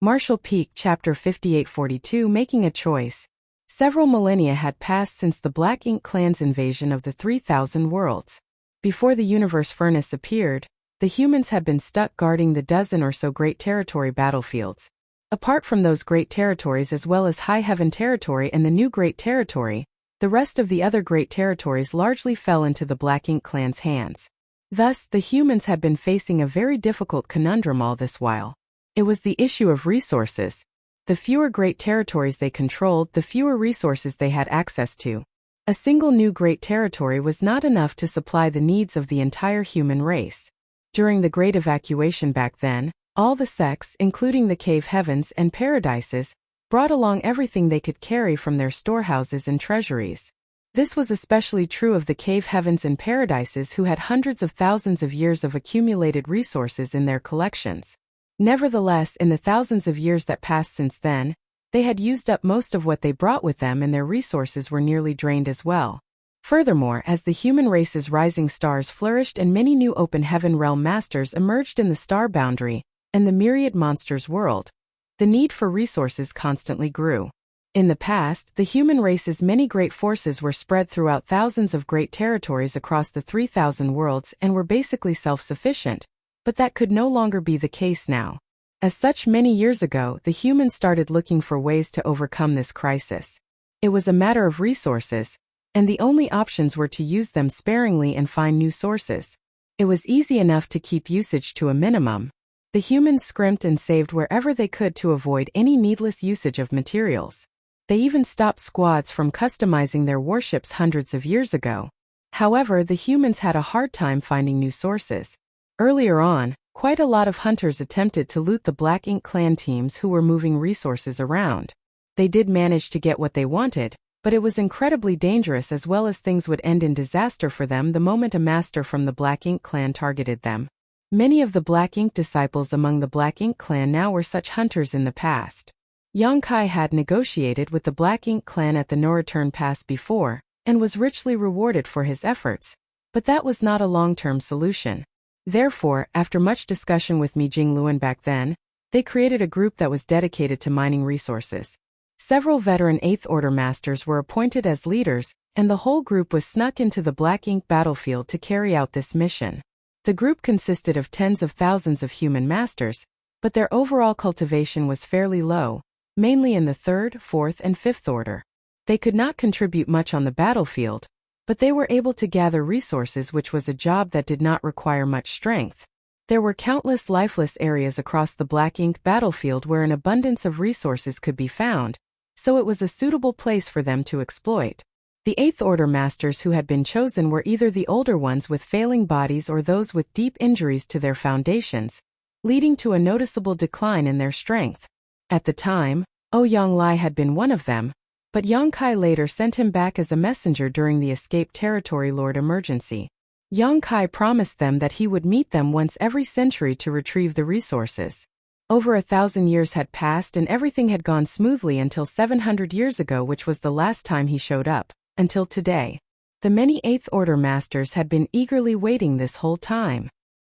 Martial Peak Chapter 5842 Making a Choice. Several millennia had passed since the Black Ink Clan's invasion of the 3,000 worlds. Before the universe furnace appeared, the humans had been stuck guarding the dozen or so Great Territory battlefields. Apart from those Great Territories as well as High Heaven Territory and the New Great Territory, the rest of the other Great Territories largely fell into the Black Ink Clan's hands. Thus, the humans had been facing a very difficult conundrum all this while. It was the issue of resources. The fewer Great Territories they controlled, the fewer resources they had access to. A single new Great Territory was not enough to supply the needs of the entire human race. During the Great Evacuation back then, all the sects, including the cave heavens and paradises, brought along everything they could carry from their storehouses and treasuries. This was especially true of the cave heavens and paradises, who had hundreds of thousands of years of accumulated resources in their collections. Nevertheless, in the thousands of years that passed since then, they had used up most of what they brought with them, and their resources were nearly drained as well. Furthermore, as the human race's rising stars flourished and many new open heaven realm masters emerged in the star boundary and the myriad monsters world, the need for resources constantly grew. In the past, the human race's many great forces were spread throughout thousands of great territories across the 3,000 worlds and were basically self-sufficient, but that could no longer be the case now. As such, many years ago, the humans started looking for ways to overcome this crisis. It was a matter of resources, and the only options were to use them sparingly and find new sources. It was easy enough to keep usage to a minimum. The humans scrimped and saved wherever they could to avoid any needless usage of materials. They even stopped squads from customizing their warships hundreds of years ago. However, the humans had a hard time finding new sources. Earlier on, quite a lot of hunters attempted to loot the Black Ink Clan teams who were moving resources around. They did manage to get what they wanted, but it was incredibly dangerous, as well as things would end in disaster for them the moment a master from the Black Ink Clan targeted them. Many of the Black Ink disciples among the Black Ink Clan now were such hunters in the past. Yongkai had negotiated with the Black Ink Clan at the No Return Pass before, and was richly rewarded for his efforts, but that was not a long-term solution. Therefore, after much discussion with Mi Jingluan back then, they created a group that was dedicated to mining resources. Several veteran 8th Order Masters were appointed as leaders, and the whole group was snuck into the Black Ink battlefield to carry out this mission. The group consisted of tens of thousands of human masters, but their overall cultivation was fairly low, mainly in the 3rd, 4th, and 5th Order. They could not contribute much on the battlefield, but they were able to gather resources, which was a job that did not require much strength. There were countless lifeless areas across the Black Ink battlefield where an abundance of resources could be found, so it was a suitable place for them to exploit. The 8th Order Masters who had been chosen were either the older ones with failing bodies or those with deep injuries to their foundations, leading to a noticeable decline in their strength. At the time, Yonglai had been one of them, but Yongkai later sent him back as a messenger during the Escape Territory Lord emergency. Yongkai promised them that he would meet them once every century to retrieve the resources. Over 1,000 years had passed and everything had gone smoothly until 700 years ago, which was the last time he showed up, until today. The many 8th Order Masters had been eagerly waiting this whole time.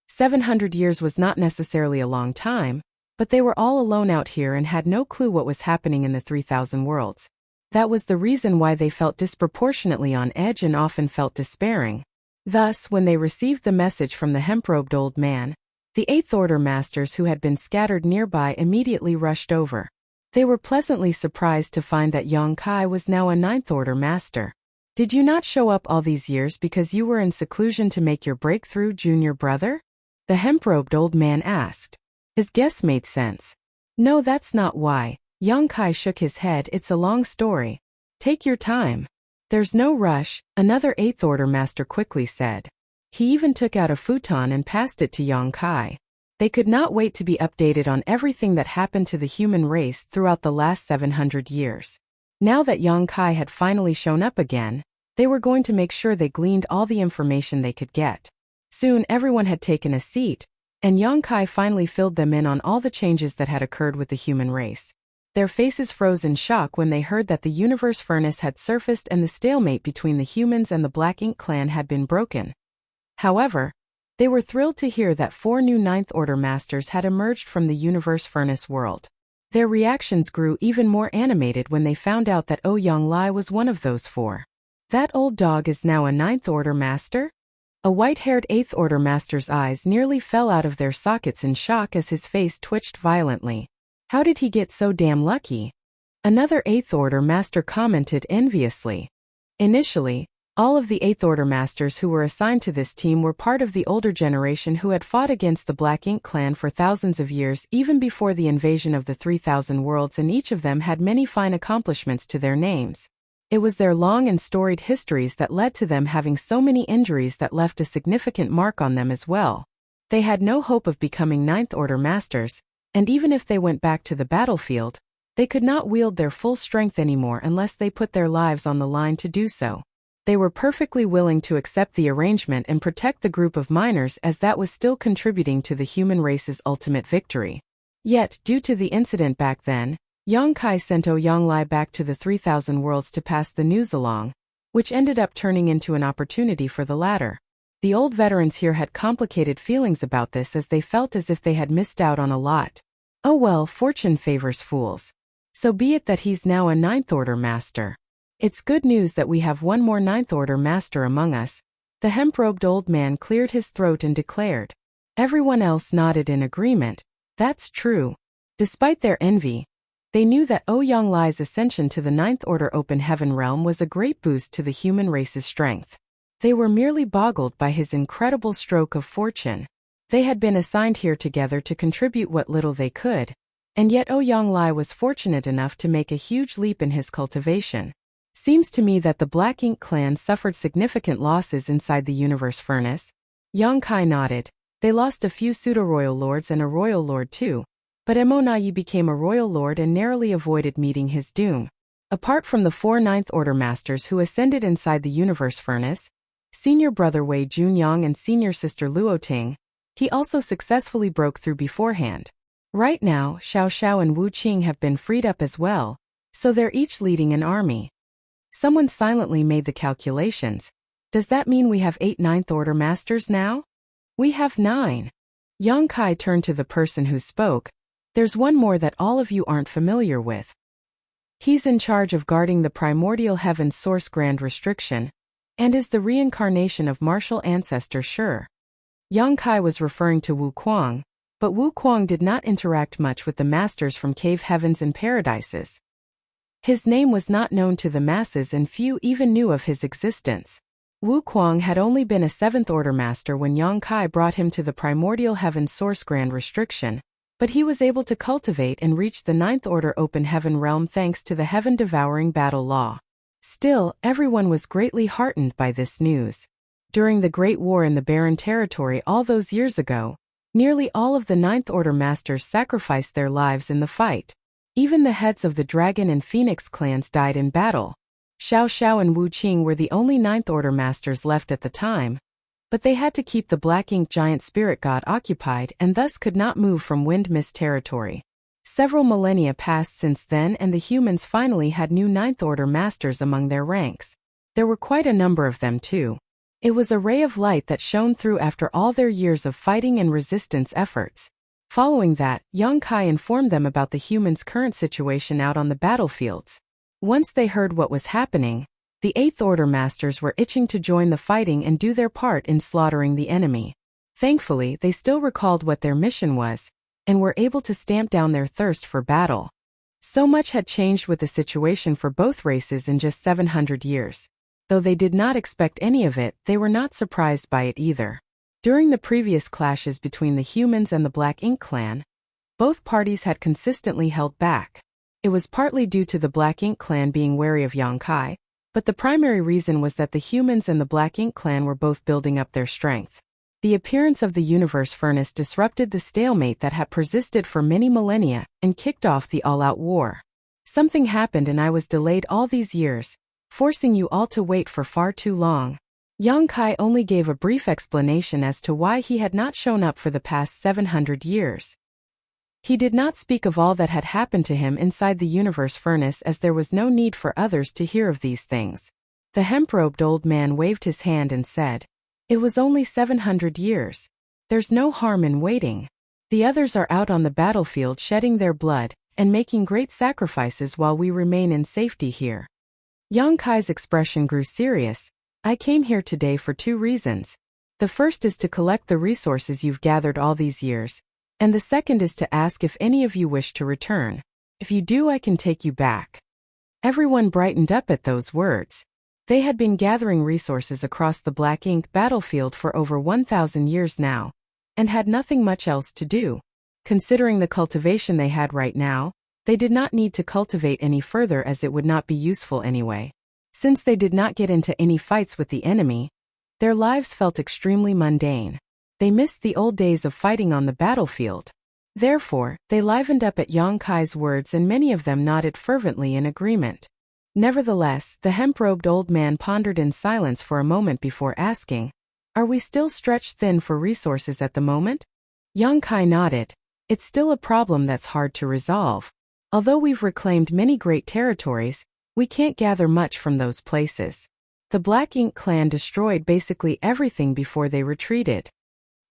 700 years was not necessarily a long time, but they were all alone out here and had no clue what was happening in the 3,000 worlds. That was the reason why they felt disproportionately on edge and often felt despairing. Thus, when they received the message from the hemp-robed old man, the 8th Order Masters who had been scattered nearby immediately rushed over. They were pleasantly surprised to find that Yongkai was now a 9th Order Master. "Did you not show up all these years because you were in seclusion to make your breakthrough, junior brother?" the hemp-robed old man asked. His guess made sense. "No, that's not why." Yongkai shook his head. "It's a long story. Take your time." "There's no rush," another 8th Order Master quickly said. He even took out a futon and passed it to Yongkai. They could not wait to be updated on everything that happened to the human race throughout the last 700 years. Now that Yongkai had finally shown up again, they were going to make sure they gleaned all the information they could get. Soon everyone had taken a seat, and Yongkai finally filled them in on all the changes that had occurred with the human race. Their faces froze in shock when they heard that the universe furnace had surfaced and the stalemate between the humans and the Black Ink Clan had been broken. However, they were thrilled to hear that 4 new 9th Order Masters had emerged from the universe furnace world. Their reactions grew even more animated when they found out that Ouyang Lai was one of those four. That old dog is now a Ninth Order Master? A white-haired Eighth Order Master's eyes nearly fell out of their sockets in shock as his face twitched violently. How did he get so damn lucky? Another Eighth Order Master commented enviously. Initially, all of the Eighth Order Masters who were assigned to this team were part of the older generation who had fought against the Black Ink clan for thousands of years even before the invasion of the 3,000 worlds, and each of them had many fine accomplishments to their names. It was their long and storied histories that led to them having so many injuries that left a significant mark on them as well. They had no hope of becoming Ninth Order Masters, and even if they went back to the battlefield, they could not wield their full strength anymore unless they put their lives on the line to do so. They were perfectly willing to accept the arrangement and protect the group of miners, as that was still contributing to the human race's ultimate victory. Yet, due to the incident back then, Yang Kai sent Ouyang Lai back to the 3,000 worlds to pass the news along, which ended up turning into an opportunity for the latter. The old veterans here had complicated feelings about this, as they felt as if they had missed out on a lot. Oh well, fortune favors fools. So be it that he's now a Ninth Order Master. It's good news that we have one more Ninth Order Master among us. The hemp-robed old man cleared his throat and declared. Everyone else nodded in agreement. That's true. Despite their envy, they knew that Ouyang Lai's ascension to the Ninth Order Open Heaven realm was a great boost to the human race's strength. They were merely boggled by his incredible stroke of fortune. They had been assigned here together to contribute what little they could, and yet Ouyang Lai was fortunate enough to make a huge leap in his cultivation. Seems to me that the Black Ink clan suffered significant losses inside the universe furnace. Yang Kai nodded. They lost a few pseudo-royal lords and a royal lord too. But Emonayi became a royal lord and narrowly avoided meeting his doom. Apart from the four Ninth Order Masters who ascended inside the universe furnace, senior brother Wei Junyang and senior sister Luo Ting, he also successfully broke through beforehand. Right now, Xiao Xiao and Wu Qing have been freed up as well, so they're each leading an army. Someone silently made the calculations. Does that mean we have 8 Ninth Order Masters now? We have 9. Yang Kai turned to the person who spoke. There's one more that all of you aren't familiar with. He's in charge of guarding the primordial heaven's source grand restriction, and is the reincarnation of martial ancestor Shi. Yang Kai was referring to Wu Kuang, but Wu Kuang did not interact much with the masters from cave heavens and paradises. His name was not known to the masses and few even knew of his existence. Wu Kuang had only been a 7th Order Master when Yang Kai brought him to the primordial heaven source grand restriction, but he was able to cultivate and reach the Ninth Order Open Heaven realm thanks to the heaven-devouring battle law. Still, everyone was greatly heartened by this news. During the Great War in the Barren Territory all those years ago, nearly all of the Ninth Order Masters sacrificed their lives in the fight. Even the heads of the Dragon and Phoenix clans died in battle. Xiao Xiao and Wu Qing were the only Ninth Order Masters left at the time, but they had to keep the Black Ink giant spirit god occupied and thus could not move from Wind Mist territory. Several millennia passed since then and the humans finally had new Ninth Order Masters among their ranks. There were quite a number of them too. It was a ray of light that shone through after all their years of fighting and resistance efforts. Following that, Yang Kai informed them about the humans' current situation out on the battlefields. Once they heard what was happening, the Eighth Order Masters were itching to join the fighting and do their part in slaughtering the enemy. Thankfully, they still recalled what their mission was, and were able to stamp down their thirst for battle. So much had changed with the situation for both races in just 700 years. Though they did not expect any of it, they were not surprised by it either. During the previous clashes between the humans and the Black Ink clan, both parties had consistently held back. It was partly due to the Black Ink clan being wary of Yang Kai, but the primary reason was that the humans and the Black Ink clan were both building up their strength. The appearance of the universe furnace disrupted the stalemate that had persisted for many millennia and kicked off the all-out war. Something happened and I was delayed all these years, forcing you all to wait for far too long. Yang Kai only gave a brief explanation as to why he had not shown up for the past 700 years. He did not speak of all that had happened to him inside the universe furnace as there was no need for others to hear of these things. The hemp-robed old man waved his hand and said, "It was only 700 years. There's no harm in waiting. The others are out on the battlefield shedding their blood, and making great sacrifices while we remain in safety here. Yang Kai's expression grew serious. I came here today for two reasons. The first is to collect the resources you've gathered all these years, and the second is to ask if any of you wish to return. If you do, I can take you back. Everyone brightened up at those words. They had been gathering resources across the black ink battlefield for over 1,000 years now, and had nothing much else to do. Considering the cultivation they had right now, they did not need to cultivate any further as it would not be useful anyway. Since they did not get into any fights with the enemy, their lives felt extremely mundane. They missed the old days of fighting on the battlefield. Therefore, they livened up at Yang Kai's words and many of them nodded fervently in agreement. Nevertheless, the hemp-robed old man pondered in silence for a moment before asking, "Are we still stretched thin for resources at the moment?" Yang Kai nodded. "It's still a problem that's hard to resolve. Although we've reclaimed many great territories, we can't gather much from those places. The Black Ink clan destroyed basically everything before they retreated.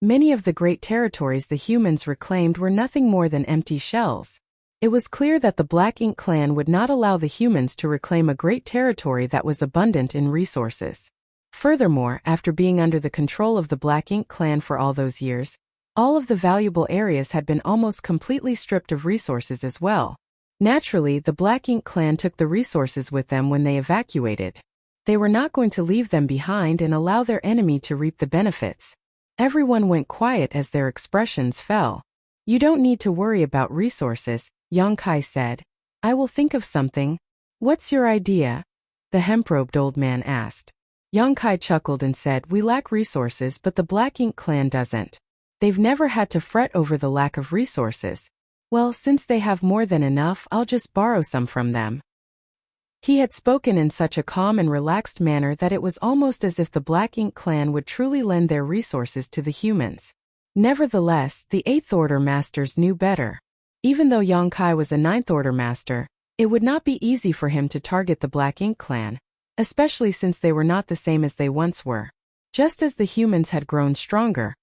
Many of the great territories the humans reclaimed were nothing more than empty shells. It was clear that the Black Ink clan would not allow the humans to reclaim a great territory that was abundant in resources. Furthermore, after being under the control of the Black Ink clan for all those years, all of the valuable areas had been almost completely stripped of resources as well. Naturally, the Black Ink clan took the resources with them when they evacuated. They were not going to leave them behind and allow their enemy to reap the benefits. Everyone went quiet as their expressions fell. "You don't need to worry about resources," Yang Kai said. "I will think of something." "What's your idea?" the hemp-robed old man asked. Yang Kai chuckled and said, "We lack resources, but the Black Ink clan doesn't. They've never had to fret over the lack of resources. Well, since they have more than enough, I'll just borrow some from them." He had spoken in such a calm and relaxed manner that it was almost as if the Black Ink clan would truly lend their resources to the humans. Nevertheless, the 8th Order Masters knew better. Even though Yang Kai was a 9th Order Master, it would not be easy for him to target the Black Ink clan, especially since they were not the same as they once were. Just as the humans had grown stronger,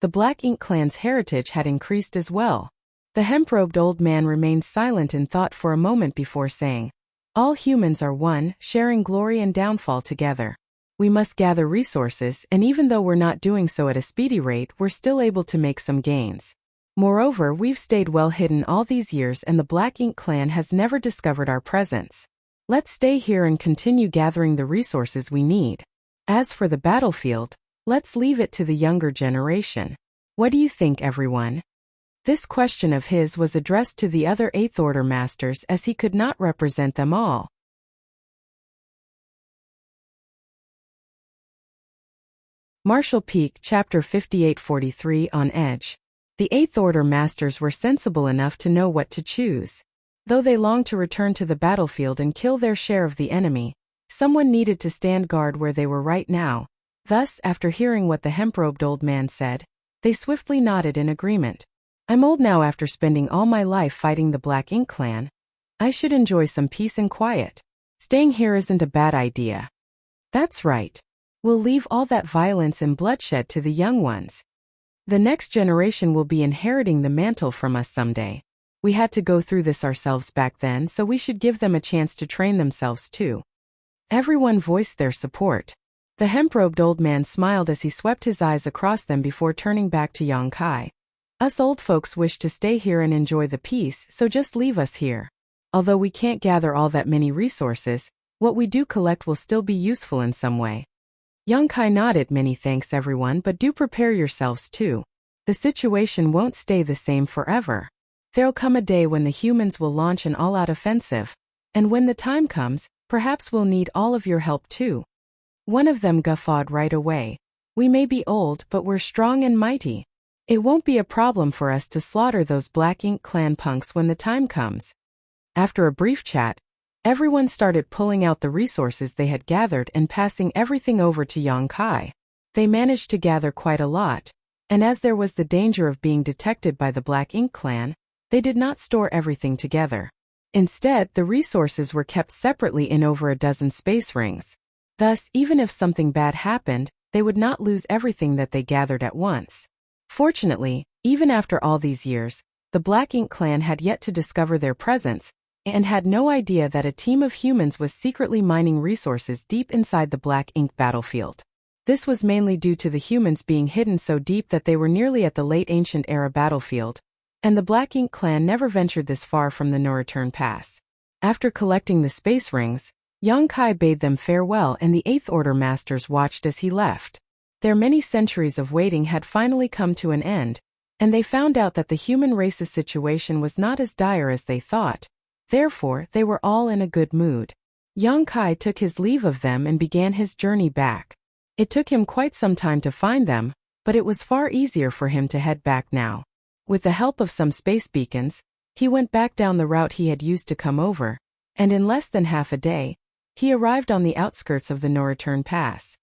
the Black Ink clan's heritage had increased as well. The hemp-robed old man remained silent in thought for a moment before saying, "All humans are one, sharing glory and downfall together. We must gather resources, and even though we're not doing so at a speedy rate, we're still able to make some gains. Moreover, we've stayed well hidden all these years and the Black Ink clan has never discovered our presence. Let's stay here and continue gathering the resources we need. As for the battlefield, let's leave it to the younger generation. What do you think, everyone?" This question of his was addressed to the other 8th Order Masters as he could not represent them all. Marshall Peak, Chapter 5843, On Edge. The 8th Order Masters were sensible enough to know what to choose. Though they longed to return to the battlefield and kill their share of the enemy, someone needed to stand guard where they were right now. Thus, after hearing what the hemp-robed old man said, they swiftly nodded in agreement. "I'm old now after spending all my life fighting the Black Ink clan. I should enjoy some peace and quiet. Staying here isn't a bad idea." "That's right. We'll leave all that violence and bloodshed to the young ones. The next generation will be inheriting the mantle from us someday. We had to go through this ourselves back then, so we should give them a chance to train themselves too." Everyone voiced their support. The hemp-robed old man smiled as he swept his eyes across them before turning back to Yang Kai. "Us old folks wish to stay here and enjoy the peace, so just leave us here. Although we can't gather all that many resources, what we do collect will still be useful in some way." Yang Kai nodded. "Many thanks, everyone, but do prepare yourselves too. The situation won't stay the same forever. There'll come a day when the humans will launch an all-out offensive, and when the time comes, perhaps we'll need all of your help too." One of them guffawed right away. "We may be old, but we're strong and mighty. It won't be a problem for us to slaughter those Black Ink clan punks when the time comes." After a brief chat, everyone started pulling out the resources they had gathered and passing everything over to Yang Kai. They managed to gather quite a lot, and as there was the danger of being detected by the Black Ink clan, they did not store everything together. Instead, the resources were kept separately in over a dozen space rings. Thus, even if something bad happened, they would not lose everything that they gathered at once. Fortunately, even after all these years, The Black Ink Clan had yet to discover their presence, and had no idea that a team of humans was secretly mining resources deep inside the Black Ink battlefield. This was mainly due to the humans being hidden so deep that they were nearly at the late Ancient Era battlefield, and the Black Ink Clan never ventured this far from the no-return pass. After collecting the space rings, Yang Kai bade them farewell and the Eighth Order Masters watched as he left. Their many centuries of waiting had finally come to an end, and they found out that the human race's situation was not as dire as they thought. Therefore, they were all in a good mood. Yang Kai took his leave of them and began his journey back. It took him quite some time to find them, but it was far easier for him to head back now. With the help of some space beacons, he went back down the route he had used to come over, and in less than half a day, he arrived on the outskirts of the no-return pass.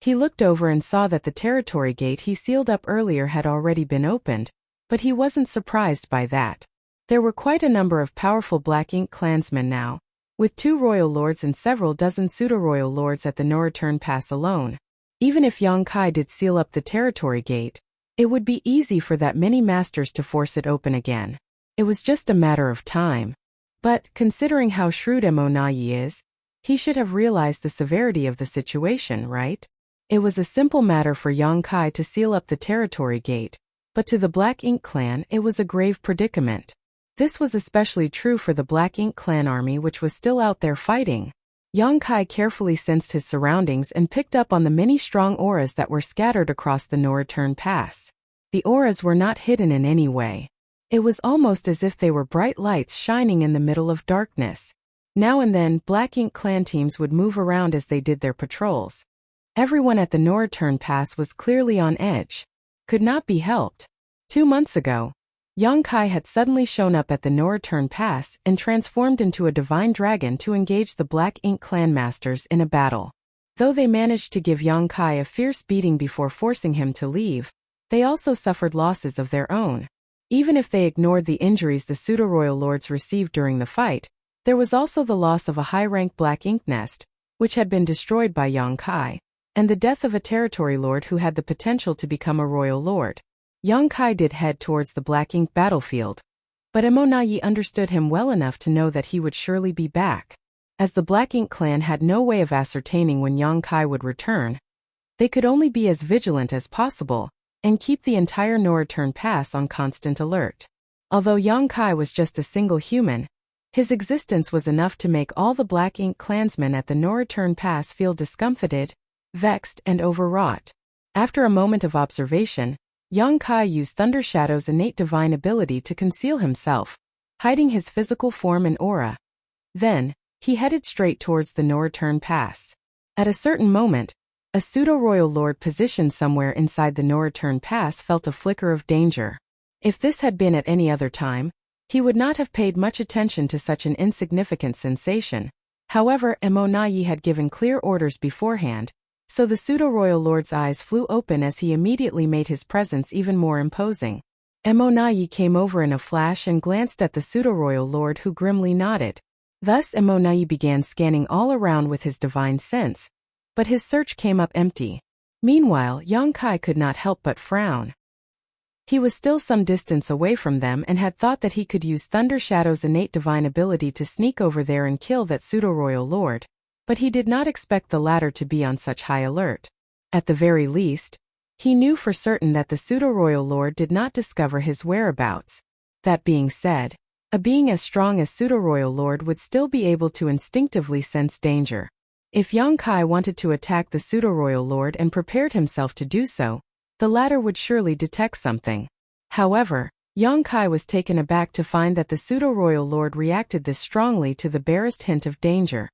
He looked over and saw that the territory gate he sealed up earlier had already been opened, but he wasn't surprised by that. There were quite a number of powerful Black Ink clansmen now, with 2 royal lords and several dozen pseudo-royal lords at the no-return pass alone. Even if Yang Kai did seal up the territory gate, it would be easy for that many masters to force it open again. It was just a matter of time. But, considering how shrewd Mo Nai is, he should have realized the severity of the situation, right? It was a simple matter for Yang Kai to seal up the territory gate, but to the Black Ink Clan it was a grave predicament. This was especially true for the Black Ink Clan army which was still out there fighting. Yang Kai carefully sensed his surroundings and picked up on the many strong auras that were scattered across the no-return pass. The auras were not hidden in any way. It was almost as if they were bright lights shining in the middle of darkness. Now and then, Black Ink Clan teams would move around as they did their patrols. Everyone at the no-return pass was clearly on edge. Could not be helped. 2 months ago, Yang Kai had suddenly shown up at the no-return pass and transformed into a divine dragon to engage the Black Ink Clan masters in a battle. Though they managed to give Yang Kai a fierce beating before forcing him to leave, they also suffered losses of their own. Even if they ignored the injuries the pseudo-royal lords received during the fight, there was also the loss of a high-rank Black Ink nest, which had been destroyed by Yang Kai, and the death of a territory lord who had the potential to become a royal lord. Yang Kai did head towards the Black Ink battlefield, but Mo Nai understood him well enough to know that he would surely be back. As the Black Ink Clan had no way of ascertaining when Yang Kai would return, they could only be as vigilant as possible, and keep the entire no-return pass on constant alert. Although Yang Kai was just a single human, his existence was enough to make all the Black Ink clansmen at the no-return pass feel discomfited, vexed, and overwrought. After a moment of observation, Yang Kai used Thunder Shadow's innate divine ability to conceal himself, hiding his physical form and aura. Then, he headed straight towards the no-return pass. At a certain moment, a pseudo-royal lord positioned somewhere inside the no-return pass felt a flicker of danger. If this had been at any other time, he would not have paid much attention to such an insignificant sensation. However, Mo Nai had given clear orders beforehand, so the pseudo-royal lord's eyes flew open as he immediately made his presence even more imposing. Mo Nai came over in a flash and glanced at the pseudo-royal lord who grimly nodded. Thus Mo Nai began scanning all around with his divine sense, but his search came up empty. Meanwhile, Yang Kai could not help but frown. He was still some distance away from them and had thought that he could use Thunder Shadow's innate divine ability to sneak over there and kill that pseudo-royal lord, but he did not expect the latter to be on such high alert. At the very least, he knew for certain that the pseudo-royal lord did not discover his whereabouts. That being said, a being as strong as pseudo-royal lord would still be able to instinctively sense danger. If Yang Kai wanted to attack the pseudo-royal lord and prepared himself to do so, the latter would surely detect something. However, Yang Kai was taken aback to find that the pseudo-royal lord reacted this strongly to the barest hint of danger.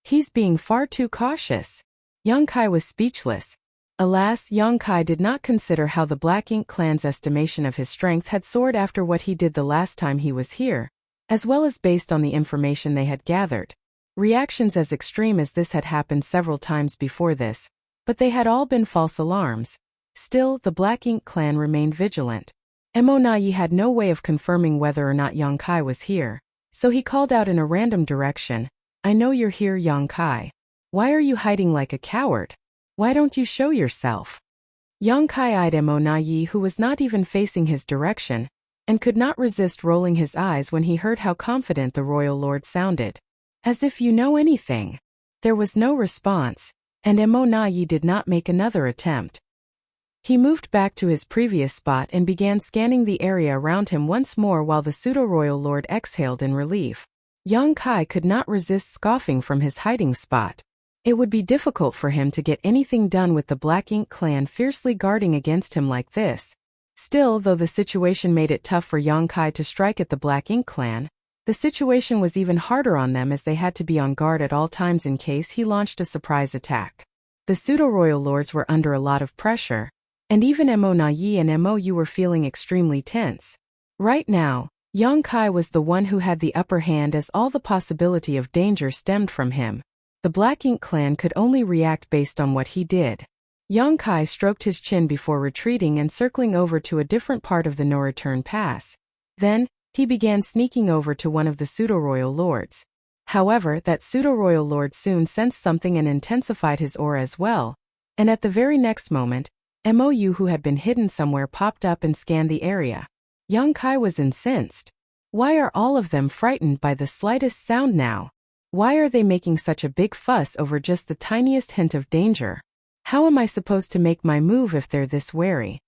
He's being far too cautious. Yang Kai was speechless. Alas, Yang Kai did not consider how the Black Ink Clan's estimation of his strength had soared after what he did the last time he was here, as well as based on the information they had gathered. Reactions as extreme as this had happened several times before this, but they had all been false alarms. Still, the Black Ink Clan remained vigilant. Mo Nai had no way of confirming whether or not Yang Kai was here, so he called out in a random direction, "I know you're here, Yang Kai. Why are you hiding like a coward? Why don't you show yourself?" Yang Kai eyed Mo Nai, who was not even facing his direction, and could not resist rolling his eyes when he heard how confident the royal lord sounded. As if you know anything. There was no response, and Emonayi did not make another attempt. He moved back to his previous spot and began scanning the area around him once more while the pseudo-royal lord exhaled in relief. Yang Kai could not resist scoffing from his hiding spot. It would be difficult for him to get anything done with the Black Ink clan fiercely guarding against him like this. Still, though the situation made it tough for Yang Kai to strike at the Black Ink clan, the situation was even harder on them as they had to be on guard at all times in case he launched a surprise attack. The pseudo-royal lords were under a lot of pressure, and even Emonayi and Mou were feeling extremely tense. Right now, Yang Kai was the one who had the upper hand as all the possibility of danger stemmed from him. The Black Ink clan could only react based on what he did. Yang Kai stroked his chin before retreating and circling over to a different part of the no-return pass. Then, he began sneaking over to one of the pseudo-royal lords. However, that pseudo-royal lord soon sensed something and intensified his aura as well, and at the very next moment, Mou, who had been hidden somewhere, popped up and scanned the area. Yang Kai was incensed. Why are all of them frightened by the slightest sound now? Why are they making such a big fuss over just the tiniest hint of danger? How am I supposed to make my move if they're this wary?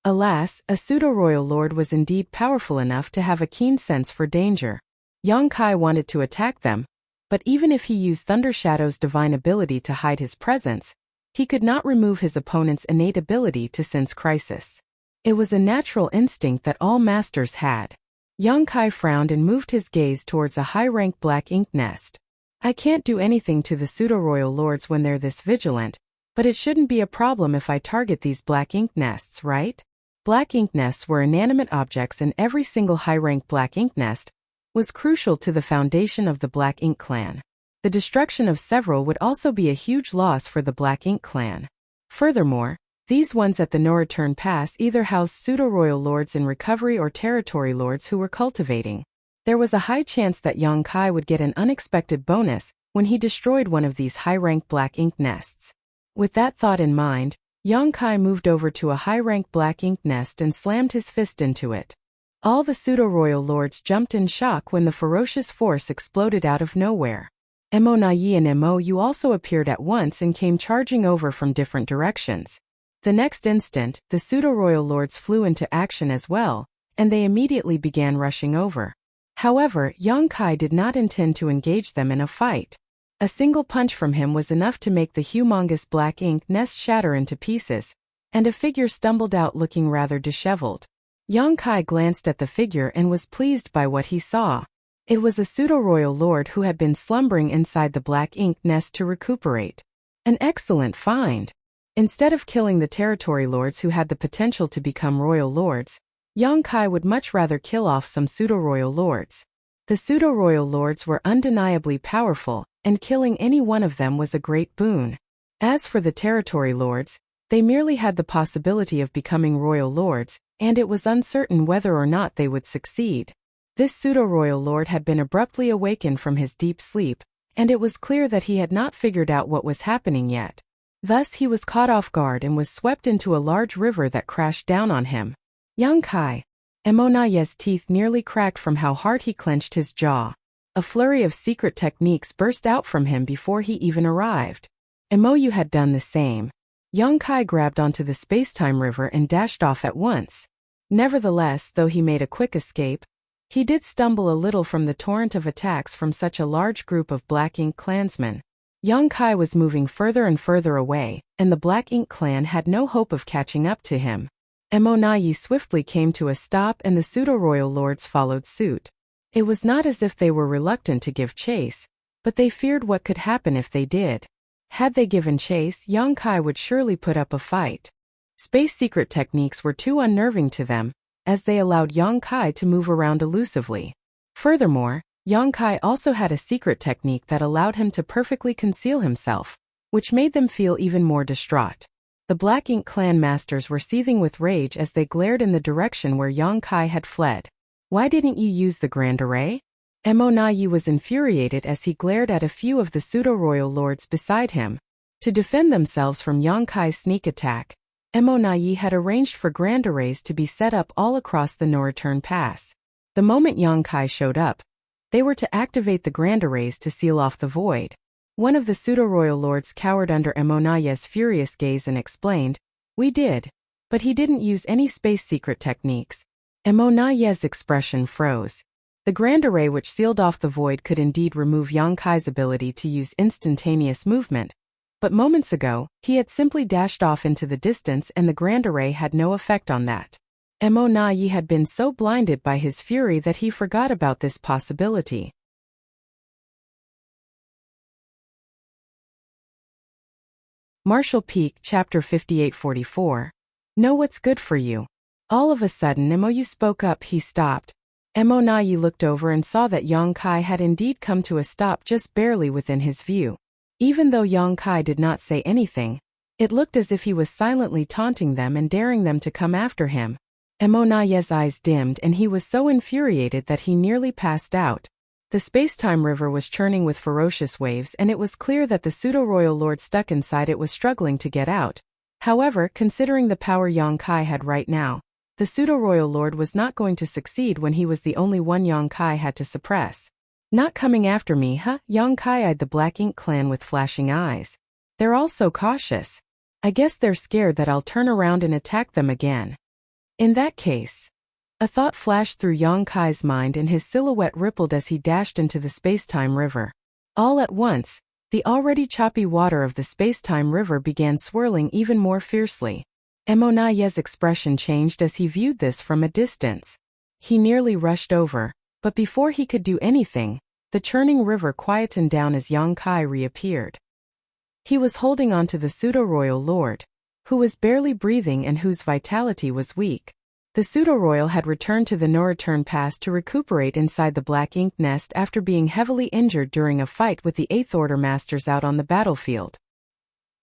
Alas, a pseudo-royal lord was indeed powerful enough to have a keen sense for danger. Yang Kai wanted to attack them, but even if he used Thunder Shadow's divine ability to hide his presence, he could not remove his opponent's innate ability to sense crisis. It was a natural instinct that all masters had. Yang Kai frowned and moved his gaze towards a high-rank Black Ink nest. I can't do anything to the pseudo-royal lords when they're this vigilant, but it shouldn't be a problem if I target these Black Ink nests, right? Black Ink nests were inanimate objects, and every single high-rank Black Ink nest was crucial to the foundation of the Black Ink clan. The destruction of several would also be a huge loss for the Black Ink clan. Furthermore, these ones at the no-return pass either housed pseudo-royal lords in recovery or territory lords who were cultivating. There was a high chance that Yang Kai would get an unexpected bonus when he destroyed one of these high-rank Black Ink nests. With that thought in mind, Yang Kai moved over to a high-rank Black Ink nest and slammed his fist into it. All the pseudo-royal lords jumped in shock when the ferocious force exploded out of nowhere. Emonayi and Mou also appeared at once and came charging over from different directions. The next instant, the pseudo-royal lords flew into action as well, and they immediately began rushing over. However, Yang Kai did not intend to engage them in a fight. A single punch from him was enough to make the humongous Black Ink nest shatter into pieces, and a figure stumbled out looking rather disheveled. Yang Kai glanced at the figure and was pleased by what he saw. It was a pseudo-royal lord who had been slumbering inside the Black Ink nest to recuperate. An excellent find. Instead of killing the territory lords who had the potential to become royal lords, Yang Kai would much rather kill off some pseudo-royal lords. The pseudo-royal lords were undeniably powerful, and killing any one of them was a great boon. As for the territory lords, they merely had the possibility of becoming royal lords, and it was uncertain whether or not they would succeed. This pseudo-royal lord had been abruptly awakened from his deep sleep, and it was clear that he had not figured out what was happening yet. Thus he was caught off guard and was swept into a large river that crashed down on him. Yang Kai. Emonayi's teeth nearly cracked from how hard he clenched his jaw. A flurry of secret techniques burst out from him before he even arrived. Mou had done the same. Yang Kai grabbed onto the space-time river and dashed off at once. Nevertheless, though he made a quick escape, he did stumble a little from the torrent of attacks from such a large group of Black Ink clansmen. Yang Kai was moving further and further away, and the Black Ink clan had no hope of catching up to him. Emonayi swiftly came to a stop and the pseudo-royal lords followed suit. It was not as if they were reluctant to give chase, but they feared what could happen if they did. Had they given chase, Yang Kai would surely put up a fight. Space secret techniques were too unnerving to them, as they allowed Yang Kai to move around elusively. Furthermore, Yang Kai also had a secret technique that allowed him to perfectly conceal himself, which made them feel even more distraught. The Black Ink clan masters were seething with rage as they glared in the direction where Yang Kai had fled. Why didn't you use the Grand Array? Emonayi was infuriated as he glared at a few of the pseudo-royal lords beside him. To defend themselves from Yang Kai's sneak attack, Emonayi had arranged for grand arrays to be set up all across the no-return pass. The moment Yongkai showed up, they were to activate the grand arrays to seal off the void. One of the pseudo-royal lords cowered under Emonayi's furious gaze and explained, "We did. But he didn't use any space secret techniques." Emonayi's expression froze. The grand array which sealed off the void could indeed remove Yongkai's ability to use instantaneous movement. But moments ago, he had simply dashed off into the distance and the grand array had no effect on that. Emonayi had been so blinded by his fury that he forgot about this possibility. Marshall Peak Chapter 5844. Know what's good for you. All of a sudden Emoyu spoke up. He stopped. Emonayi looked over and saw that Yongkai had indeed come to a stop just barely within his view. Even though Yongkai did not say anything, it looked as if he was silently taunting them and daring them to come after him. Emonayi's eyes dimmed and he was so infuriated that he nearly passed out. The space-time river was churning with ferocious waves and it was clear that the pseudo-royal lord stuck inside it was struggling to get out. However, considering the power Yongkai had right now, the pseudo-royal lord was not going to succeed when he was the only one Yongkai had to suppress. "Not coming after me, huh?" Yongkai eyed the Black Ink clan with flashing eyes. "They're all so cautious. I guess they're scared that I'll turn around and attack them again. In that case..." A thought flashed through Yongkai's mind and his silhouette rippled as he dashed into the space-time river. All at once, the already choppy water of the space-time river began swirling even more fiercely. Emonayi's expression changed as he viewed this from a distance. He nearly rushed over, but before he could do anything, the churning river quietened down as Yongkai reappeared. He was holding on to the pseudo-royal lord, who was barely breathing and whose vitality was weak. The pseudo-royal had returned to the no-return pass to recuperate inside the Black Ink nest after being heavily injured during a fight with the 8th Order Masters out on the battlefield.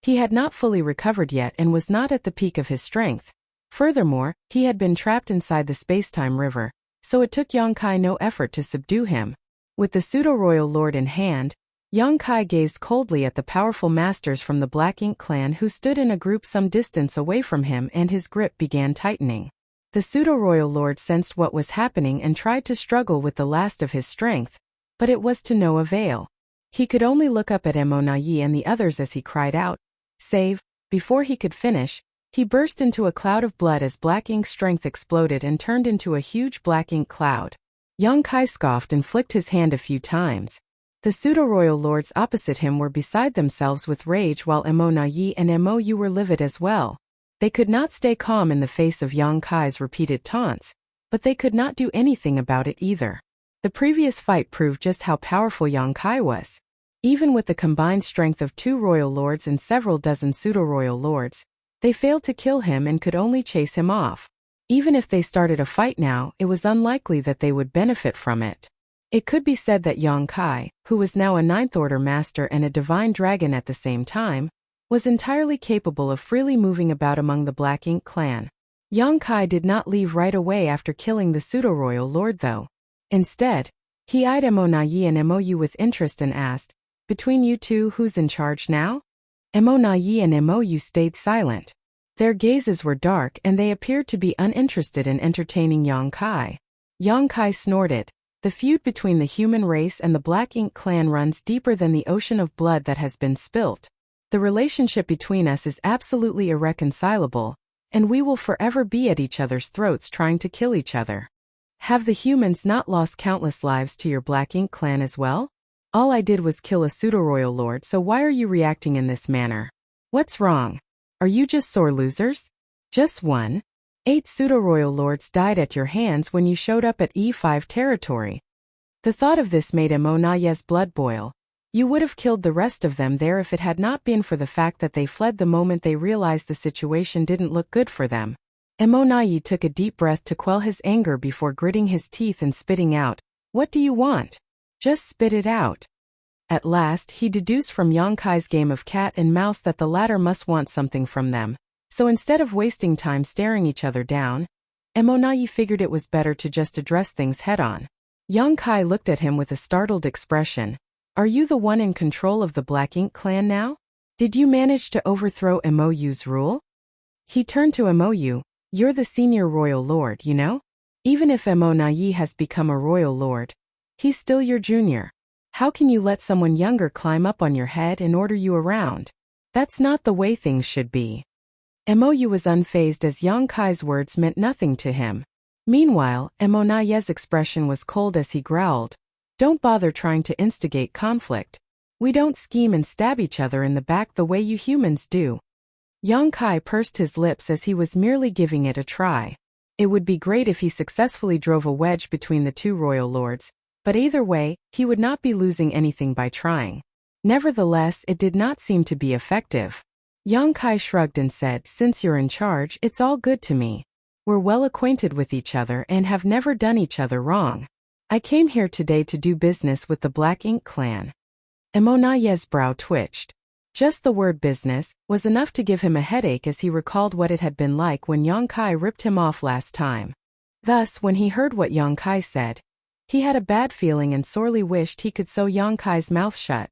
He had not fully recovered yet and was not at the peak of his strength. Furthermore, he had been trapped inside the space-time river, so it took Yongkai no effort to subdue him. With the pseudo-royal lord in hand, Yongkai gazed coldly at the powerful masters from the Black Ink clan who stood in a group some distance away from him and his grip began tightening. The pseudo-royal lord sensed what was happening and tried to struggle with the last of his strength, but it was to no avail. He could only look up at Emonayi and the others as he cried out, "Save!" Before he could finish, he burst into a cloud of blood as Black Ink's strength exploded and turned into a huge Black Ink cloud. Yongkai scoffed and flicked his hand a few times. The pseudo-royal lords opposite him were beside themselves with rage while Emonayi and Emoyu were livid as well. They could not stay calm in the face of Yongkai's repeated taunts, but they could not do anything about it either. The previous fight proved just how powerful Yongkai was. Even with the combined strength of 2 royal lords and several dozen pseudo-royal lords, they failed to kill him and could only chase him off. Even if they started a fight now, it was unlikely that they would benefit from it. It could be said that Yongkai, who was now a 9th Order Master and a divine dragon at the same time, was entirely capable of freely moving about among the Black Ink clan. Yongkai did not leave right away after killing the pseudo-royal lord though. Instead, he eyed Emonayi and Emoyu with interest and asked, "Between you two, who's in charge now?" Emonayi and Emoyu stayed silent. Their gazes were dark and they appeared to be uninterested in entertaining Yongkai. Yongkai snorted. "The feud between the human race and the Black Ink clan runs deeper than the ocean of blood that has been spilt. The relationship between us is absolutely irreconcilable, and we will forever be at each other's throats trying to kill each other. Have the humans not lost countless lives to your Black Ink clan as well? All I did was kill a pseudo-royal lord, so why are you reacting in this manner? What's wrong? Are you just sore losers? Just one? 8 pseudo-royal lords died at your hands when you showed up at E5 territory." The thought of this made Emonayi's blood boil. You would have killed the rest of them there if it had not been for the fact that they fled the moment they realized the situation didn't look good for them. Emonayi took a deep breath to quell his anger before gritting his teeth and spitting out, "What do you want? Just spit it out." At last, he deduced from Yonkai's game of cat and mouse that the latter must want something from them. So instead of wasting time staring each other down, Emonayi figured it was better to just address things head-on. Yongkai looked at him with a startled expression. "Are you the one in control of the Black Ink clan now? Did you manage to overthrow Emoyu's rule?" He turned to Moyu. You're the senior royal lord, you know? Even if Monayi has become a royal lord, he's still your junior. How can you let someone younger climb up on your head and order you around? That's not the way things should be. Moyu was unfazed as Yang Kai's words meant nothing to him. Meanwhile, Monaye's expression was cold as he growled, "Don't bother trying to instigate conflict. We don't scheme and stab each other in the back the way you humans do." Yang Kai pursed his lips as he was merely giving it a try. It would be great if he successfully drove a wedge between the two royal lords, but either way, he would not be losing anything by trying. Nevertheless, it did not seem to be effective. Yang Kai shrugged and said, "Since you're in charge, it's all good to me. We're well acquainted with each other and have never done each other wrong. I came here today to do business with the Black Ink clan." Monaye's brow twitched. Just the word business was enough to give him a headache as he recalled what it had been like when Yang Kai ripped him off last time. Thus, when he heard what Yang Kai said, he had a bad feeling and sorely wished he could sew Yang Kai's mouth shut.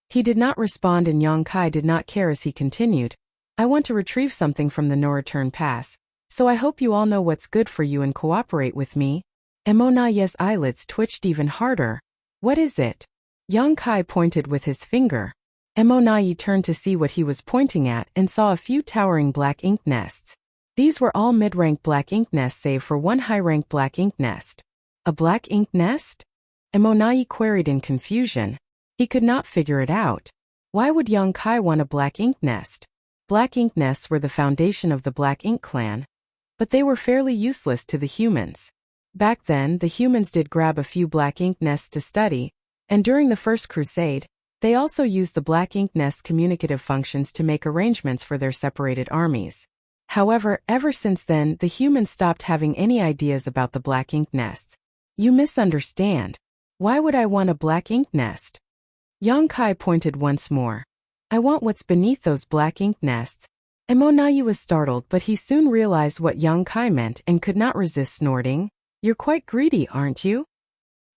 He did not respond and Yang Kai did not care as he continued, "I want to retrieve something from the no-return pass, so I hope you all know what's good for you and cooperate with me." Monaye's eyelids twitched even harder. "What is it?" Yang Kai pointed with his finger. Monaye turned to see what he was pointing at and saw a few towering black ink nests. These were all mid-rank black ink nests save for one high-rank black ink nest. A black ink nest? Monaye queried in confusion. He could not figure it out. Why would Yang Kai want a black ink nest? Black ink nests were the foundation of the Black Ink clan, but they were fairly useless to the humans. Back then, the humans did grab a few black ink nests to study, and during the First Crusade, they also used the black ink nest's communicative functions to make arrangements for their separated armies. However, ever since then, the humans stopped having any ideas about the black ink nests. "You misunderstand. Why would I want a black ink nest?" Yang Kai pointed once more. "I want what's beneath those black ink nests." Monaye was startled, but he soon realized what Yang Kai meant and could not resist snorting. "You're quite greedy, aren't you?"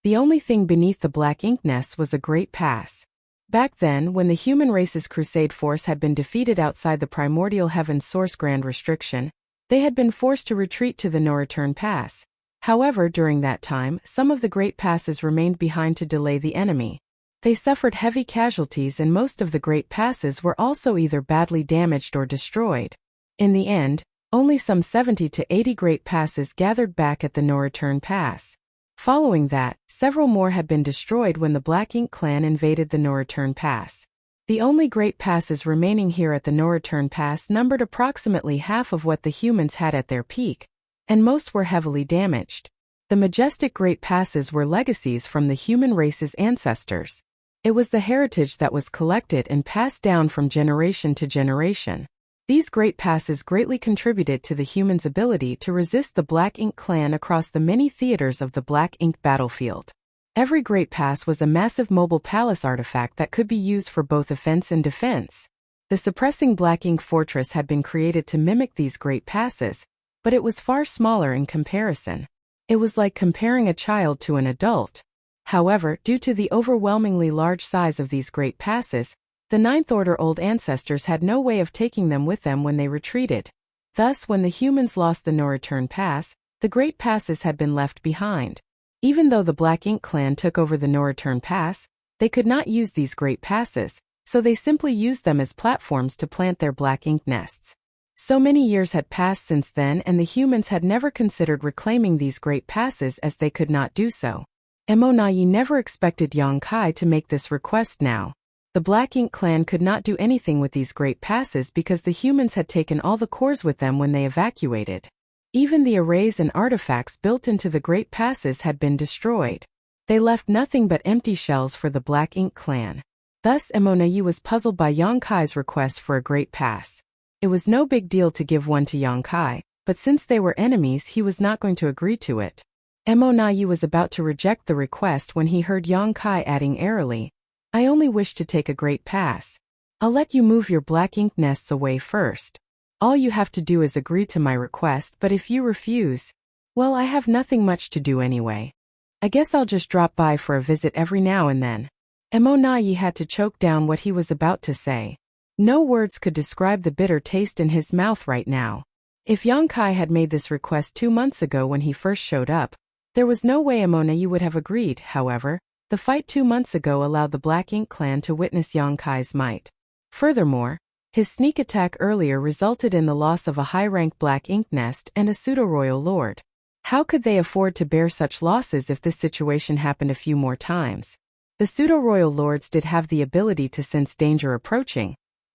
The only thing beneath the black ink nests was a great pass. Back then, when the human race's crusade force had been defeated outside the primordial heaven's source grand restriction, they had been forced to retreat to the no-return pass. However, during that time, some of the great passes remained behind to delay the enemy. They suffered heavy casualties and most of the great passes were also either badly damaged or destroyed. In the end, only some 70 to 80 great passes gathered back at the no-return pass. Following that, several more had been destroyed when the Black Ink clan invaded the no-return pass. The only great passes remaining here at the no-return pass numbered approximately half of what the humans had at their peak, and most were heavily damaged. The majestic great passes were legacies from the human race's ancestors. It was the heritage that was collected and passed down from generation to generation. These great passes greatly contributed to the humans' ability to resist the Black Ink clan across the many theaters of the Black Ink battlefield. Every great pass was a massive mobile palace artifact that could be used for both offense and defense. The suppressing Black Ink fortress had been created to mimic these great passes, but it was far smaller in comparison. It was like comparing a child to an adult. However, due to the overwhelmingly large size of these great passes, the Ninth Order old ancestors had no way of taking them with them when they retreated. Thus, when the humans lost the no-return pass, the great passes had been left behind. Even though the Black Ink clan took over the no-return pass, they could not use these great passes, so they simply used them as platforms to plant their Black Ink nests. So many years had passed since then and the humans had never considered reclaiming these great passes as they could not do so. Monaye never expected Yang Kai to make this request now. The Black Ink clan could not do anything with these great passes because the humans had taken all the cores with them when they evacuated. Even the arrays and artifacts built into the great passes had been destroyed. They left nothing but empty shells for the Black Ink clan. Thus, Monaye was puzzled by Yang Kai's request for a great pass. It was no big deal to give one to Yang Kai, but since they were enemies, he was not going to agree to it. Monaye was about to reject the request when he heard Yang Kai adding airily, "I only wish to take a great pass. I'll let you move your Black Ink nests away first. All you have to do is agree to my request, but if you refuse, well, I have nothing much to do anyway. I guess I'll just drop by for a visit every now and then." Monaye had to choke down what he was about to say. No words could describe the bitter taste in his mouth right now. If Yongkai had made this request 2 months ago when he first showed up, there was no way Emonayi would have agreed. However, the fight 2 months ago allowed the Black Ink clan to witness Yongkai's might. Furthermore, his sneak attack earlier resulted in the loss of a high-ranked Black Ink nest and a pseudo-royal lord. How could they afford to bear such losses if this situation happened a few more times? The pseudo-royal lords did have the ability to sense danger approaching,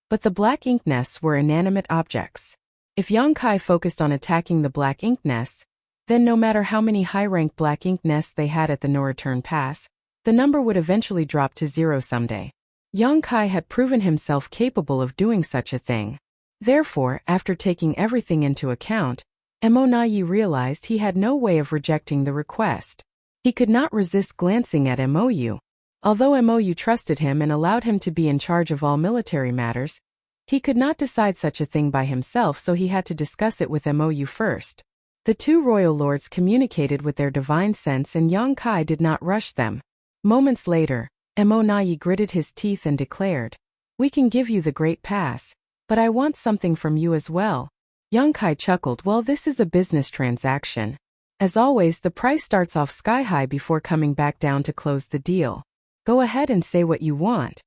but the Black Ink nests were inanimate objects. If Yongkai focused on attacking the Black Ink nests, then no matter how many high-ranked Black Ink nests they had at the No Return Pass, the number would eventually drop to 0 someday. Yongkai had proven himself capable of doing such a thing. Therefore, after taking everything into account, Emonayi realized he had no way of rejecting the request. He could not resist glancing at Mou. Although Mou trusted him and allowed him to be in charge of all military matters, he could not decide such a thing by himself, so he had to discuss it with Mou first. The two royal lords communicated with their divine sense and Yongkai did not rush them. Moments later, Emonayi gritted his teeth and declared, "We can give you the Great Pass, but I want something from you as well." Yongkai chuckled, "Well, this is a business transaction. As always, the price starts off sky high before coming back down to close the deal. Go ahead and say what you want.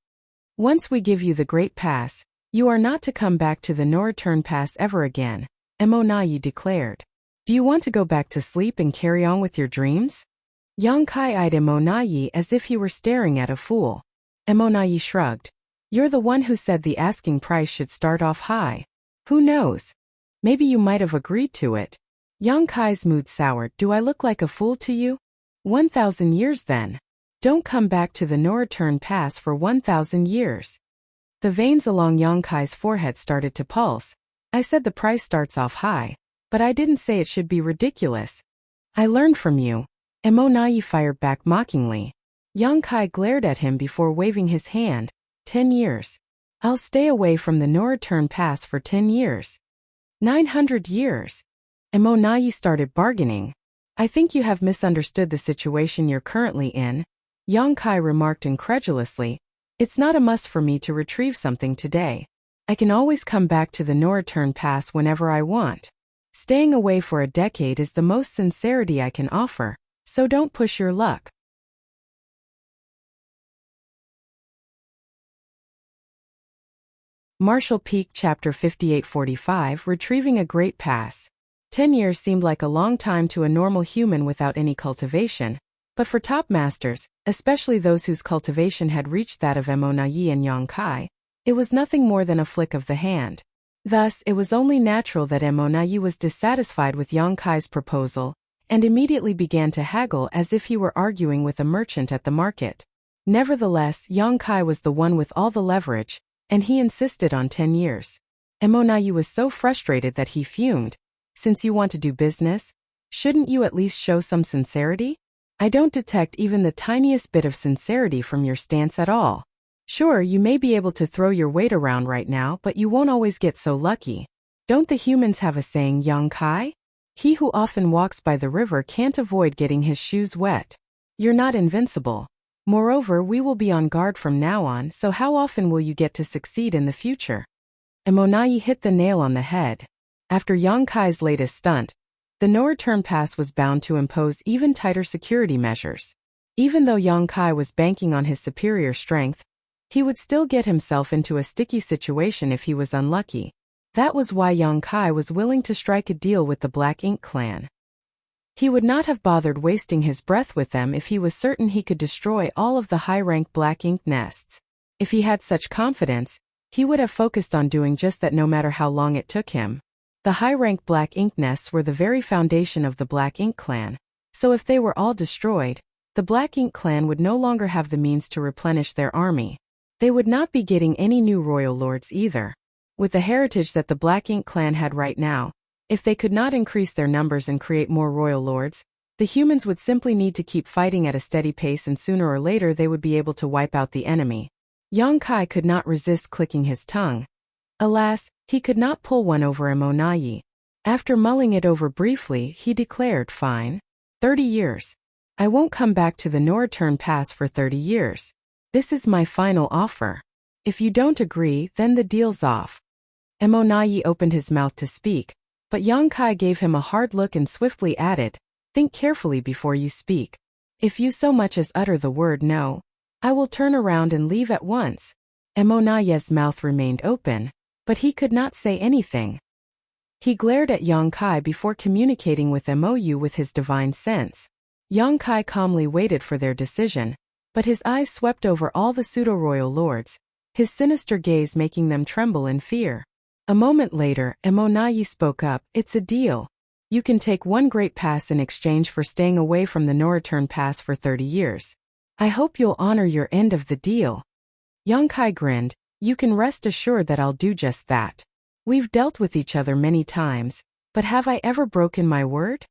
Once we give you the Great Pass, you are not to come back to the No Return Pass ever again," Emonayi declared. "Do you want to go back to sleep and carry on with your dreams?" Yongkai eyed Emonayi as if he were staring at a fool. Emonayi shrugged. "You're the one who said the asking price should start off high. Who knows? Maybe you might have agreed to it." Yongkai's mood soured. "Do I look like a fool to you? 1,000 years then. Don't come back to the No Return Pass for 1,000 years. The veins along Yongkai's forehead started to pulse. "I said the price starts off high, but I didn't say it should be ridiculous. I learned from you." Emonayi fired back mockingly. Yongkai glared at him before waving his hand. 10 years. I'll stay away from the No Return Pass for 10 years. 900 years. Emonayi started bargaining. "I think you have misunderstood the situation you're currently in," Yongkai remarked incredulously. "It's not a must for me to retrieve something today. I can always come back to the No Return Pass whenever I want. Staying away for a decade is the most sincerity I can offer, so don't push your luck." Marshall Peak Chapter 5845 Retrieving a Great Pass. 10 years seemed like a long time to a normal human without any cultivation, but for top masters, especially those whose cultivation had reached that of Emonayi and Yongkai, it was nothing more than a flick of the hand. Thus, it was only natural that Emonayi was dissatisfied with Yongkai's proposal, and immediately began to haggle as if he were arguing with a merchant at the market. Nevertheless, Yongkai was the one with all the leverage, and he insisted on 10 years. Emonayi was so frustrated that he fumed. "Since you want to do business, shouldn't you at least show some sincerity? I don't detect even the tiniest bit of sincerity from your stance at all. Sure, you may be able to throw your weight around right now, but you won't always get so lucky. Don't the humans have a saying, Yongkai? He who often walks by the river can't avoid getting his shoes wet. You're not invincible. Moreover, we will be on guard from now on, so how often will you get to succeed in the future?" Emonayi hit the nail on the head. After Yongkai's latest stunt, the No Return Pass was bound to impose even tighter security measures. Even though Yongkai was banking on his superior strength, he would still get himself into a sticky situation if he was unlucky. That was why Yongkai was willing to strike a deal with the Black Ink clan. He would not have bothered wasting his breath with them if he was certain he could destroy all of the high-ranked Black Ink nests. If he had such confidence, he would have focused on doing just that no matter how long it took him. The high-ranked Black Ink nests were the very foundation of the Black Ink clan, so if they were all destroyed, the Black Ink clan would no longer have the means to replenish their army. They would not be getting any new royal lords either. With the heritage that the Black Ink clan had right now, if they could not increase their numbers and create more royal lords, the humans would simply need to keep fighting at a steady pace and sooner or later they would be able to wipe out the enemy. Yongkai could not resist clicking his tongue. Alas, he could not pull one over Emonayi. After mulling it over briefly, he declared, "Fine. 30 years. I won't come back to the No Return Pass for 30 years. This is my final offer. If you don't agree, then the deal's off. Mo Nai opened his mouth to speak, but Yang Kai gave him a hard look and swiftly added, "Think carefully before you speak. If you so much as utter the word no, I will turn around and leave at once." Mo Nai's mouth remained open, but he could not say anything. He glared at Yang Kai before communicating with Mou with his divine sense. Yang Kai calmly waited for their decision, but his eyes swept over all the pseudo-royal lords, his sinister gaze making them tremble in fear. A moment later, Mo Nai spoke up, "It's a deal. You can take one great pass in exchange for staying away from the no-return pass for 30 years. I hope you'll honor your end of the deal." Yang Kai grinned, "You can rest assured that I'll do just that. We've dealt with each other many times, but have I ever broken my word?"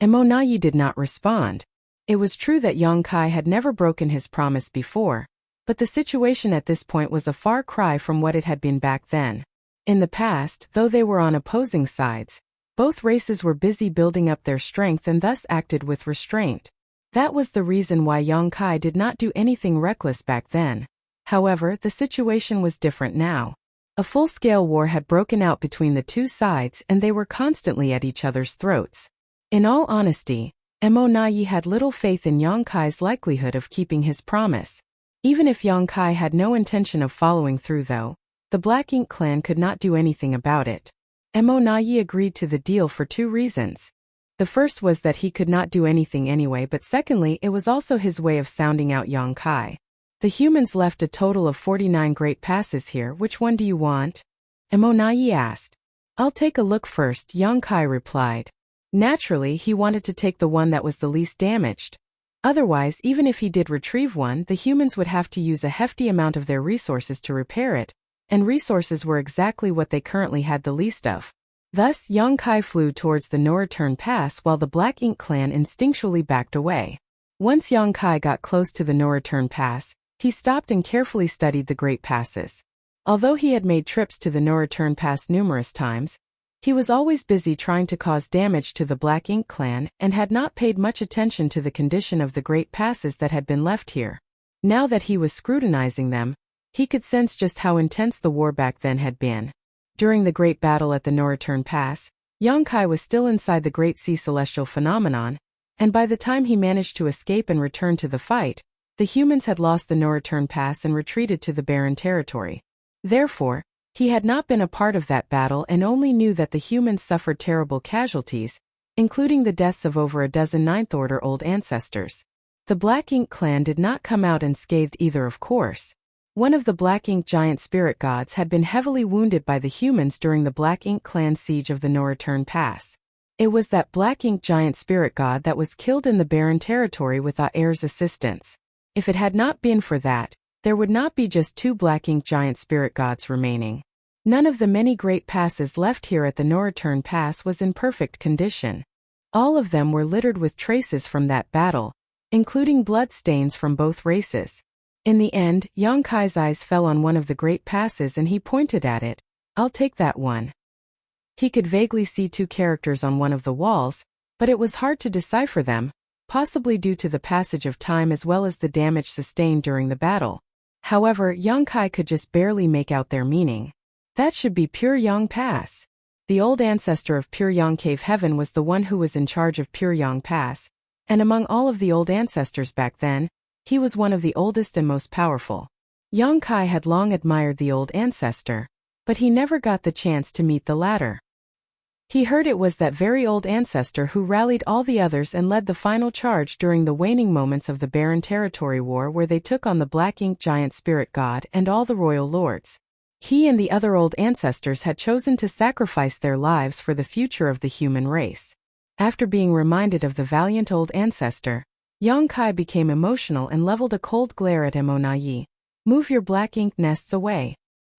Mo Nai did not respond. It was true that Yang Kai had never broken his promise before, but the situation at this point was a far cry from what it had been back then. In the past, though they were on opposing sides, both races were busy building up their strength and thus acted with restraint. That was the reason why Yang Kai did not do anything reckless back then. However, the situation was different now. A full-scale war had broken out between the two sides and they were constantly at each other's throats. In all honesty, Mo Nai had little faith in Yang Kai's likelihood of keeping his promise. Even if Yang Kai had no intention of following through though, the Black Ink clan could not do anything about it. Mo Nai agreed to the deal for two reasons. The first was that he could not do anything anyway, but secondly, it was also his way of sounding out Yang Kai. The humans left a total of 49 great passes here. Which one do you want? Mo Nai asked. I'll take a look first, Yang Kai replied. Naturally, he wanted to take the one that was the least damaged. Otherwise, even if he did retrieve one, the humans would have to use a hefty amount of their resources to repair it, and resources were exactly what they currently had the least of. Thus, Yang Kai flew towards the no-return pass while the Black Ink clan instinctually backed away. Once Yang Kai got close to the no-return pass, he stopped and carefully studied the great passes. Although he had made trips to the no-return pass numerous times, he was always busy trying to cause damage to the Black Ink clan and had not paid much attention to the condition of the great passes that had been left here. Now that he was scrutinizing them, he could sense just how intense the war back then had been. During the great battle at the no-return pass, Yang Kai was still inside the Great Sea Celestial Phenomenon, and by the time he managed to escape and return to the fight, the humans had lost the no-return pass and retreated to the barren territory. Therefore, he had not been a part of that battle and only knew that the humans suffered terrible casualties, including the deaths of over a dozen Ninth Order old ancestors. The Black Ink clan did not come out unscathed either, of course. One of the Black Ink giant spirit gods had been heavily wounded by the humans during the Black Ink clan siege of the no-return pass. It was that Black Ink giant spirit god that was killed in the barren territory without Air's assistance. If it had not been for that, there would not be just two Black Ink giant spirit gods remaining. None of the many great passes left here at the no-return pass was in perfect condition. All of them were littered with traces from that battle, including blood stains from both races. In the end, Yang Kai's eyes fell on one of the great passes and he pointed at it. I'll take that one. He could vaguely see two characters on one of the walls, but it was hard to decipher them, possibly due to the passage of time as well as the damage sustained during the battle. However, Yang Kai could just barely make out their meaning. That should be Pure Yang Pass. The old ancestor of Pure Yang Cave Heaven was the one who was in charge of Pure Yang Pass, and among all of the old ancestors back then, he was one of the oldest and most powerful. Yang Kai had long admired the old ancestor, but he never got the chance to meet the latter. He heard it was that very old ancestor who rallied all the others and led the final charge during the waning moments of the Barren Territory War where they took on the Black Ink giant spirit god and all the royal lords. He and the other old ancestors had chosen to sacrifice their lives for the future of the human race. After being reminded of the valiant old ancestor, Yang Kai became emotional and leveled a cold glare at Mo Nai. Move your Black Ink nests away.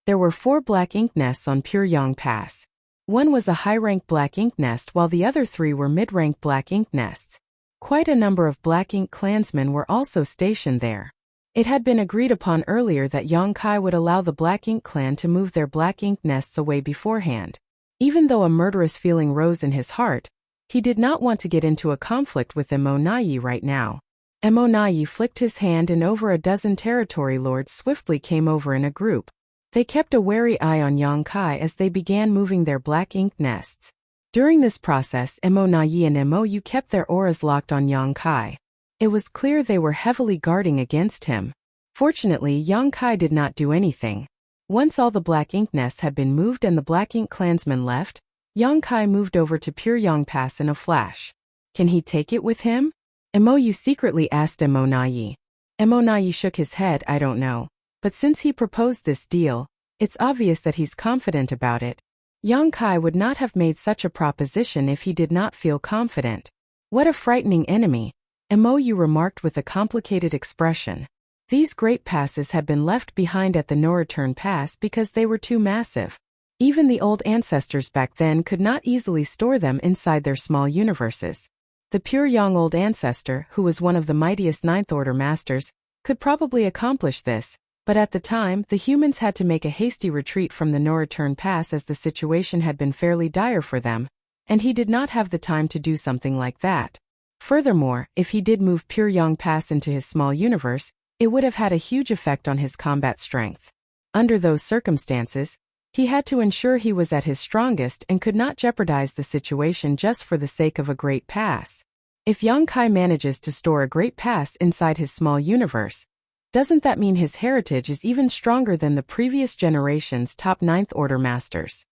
There were 4 Black Ink nests on Pure Yang Pass. One was a high-rank Black Ink nest while the other 3 were mid-rank Black Ink nests. Quite a number of Black Ink clansmen were also stationed there. It had been agreed upon earlier that Yang Kai would allow the Black Ink clan to move their Black Ink nests away beforehand. Even though a murderous feeling rose in his heart, he did not want to get into a conflict with Mo Nai right now. Emonayi flicked his hand and over a dozen territory lords swiftly came over in a group. They kept a wary eye on Yongkai as they began moving their black ink nests. During this process, Emonayi and Mou kept their auras locked on Yongkai. It was clear they were heavily guarding against him. Fortunately, Yongkai did not do anything. Once all the black ink nests had been moved and the black ink clansmen left, Yongkai moved over to Pure Yang Pass in a flash. Can he take it with him? Mou secretly asked Emonayi. Emonayi shook his head, I don't know. But since he proposed this deal, it's obvious that he's confident about it. Yongkai would not have made such a proposition if he did not feel confident. What a frightening enemy, Mou remarked with a complicated expression. These great passes had been left behind at the no-return pass because they were too massive. Even the old ancestors back then could not easily store them inside their small universes. The pure young old ancestor, who was one of the mightiest Ninth Order masters, could probably accomplish this, but at the time, the humans had to make a hasty retreat from the no-return pass as the situation had been fairly dire for them, and he did not have the time to do something like that. Furthermore, if he did move Pure Yang Pass into his small universe, it would have had a huge effect on his combat strength. Under those circumstances, he had to ensure he was at his strongest and could not jeopardize the situation just for the sake of a great pass. If Yongkai manages to store a great pass inside his small universe, doesn't that mean his heritage is even stronger than the previous generation's top Ninth Order masters?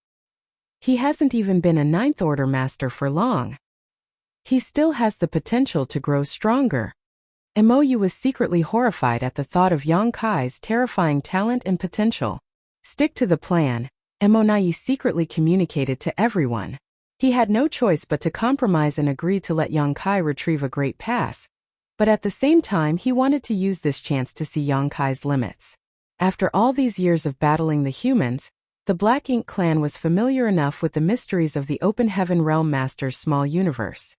He hasn't even been a Ninth Order master for long. He still has the potential to grow stronger. Mou was secretly horrified at the thought of Yongkai's terrifying talent and potential. Stick to the plan, Emonayi secretly communicated to everyone. He had no choice but to compromise and agree to let Yongkai retrieve a great pass. But at the same time he wanted to use this chance to see Yongkai's limits. After all these years of battling the humans, the Black Ink clan was familiar enough with the mysteries of the Open Heaven Realm Master's small universe.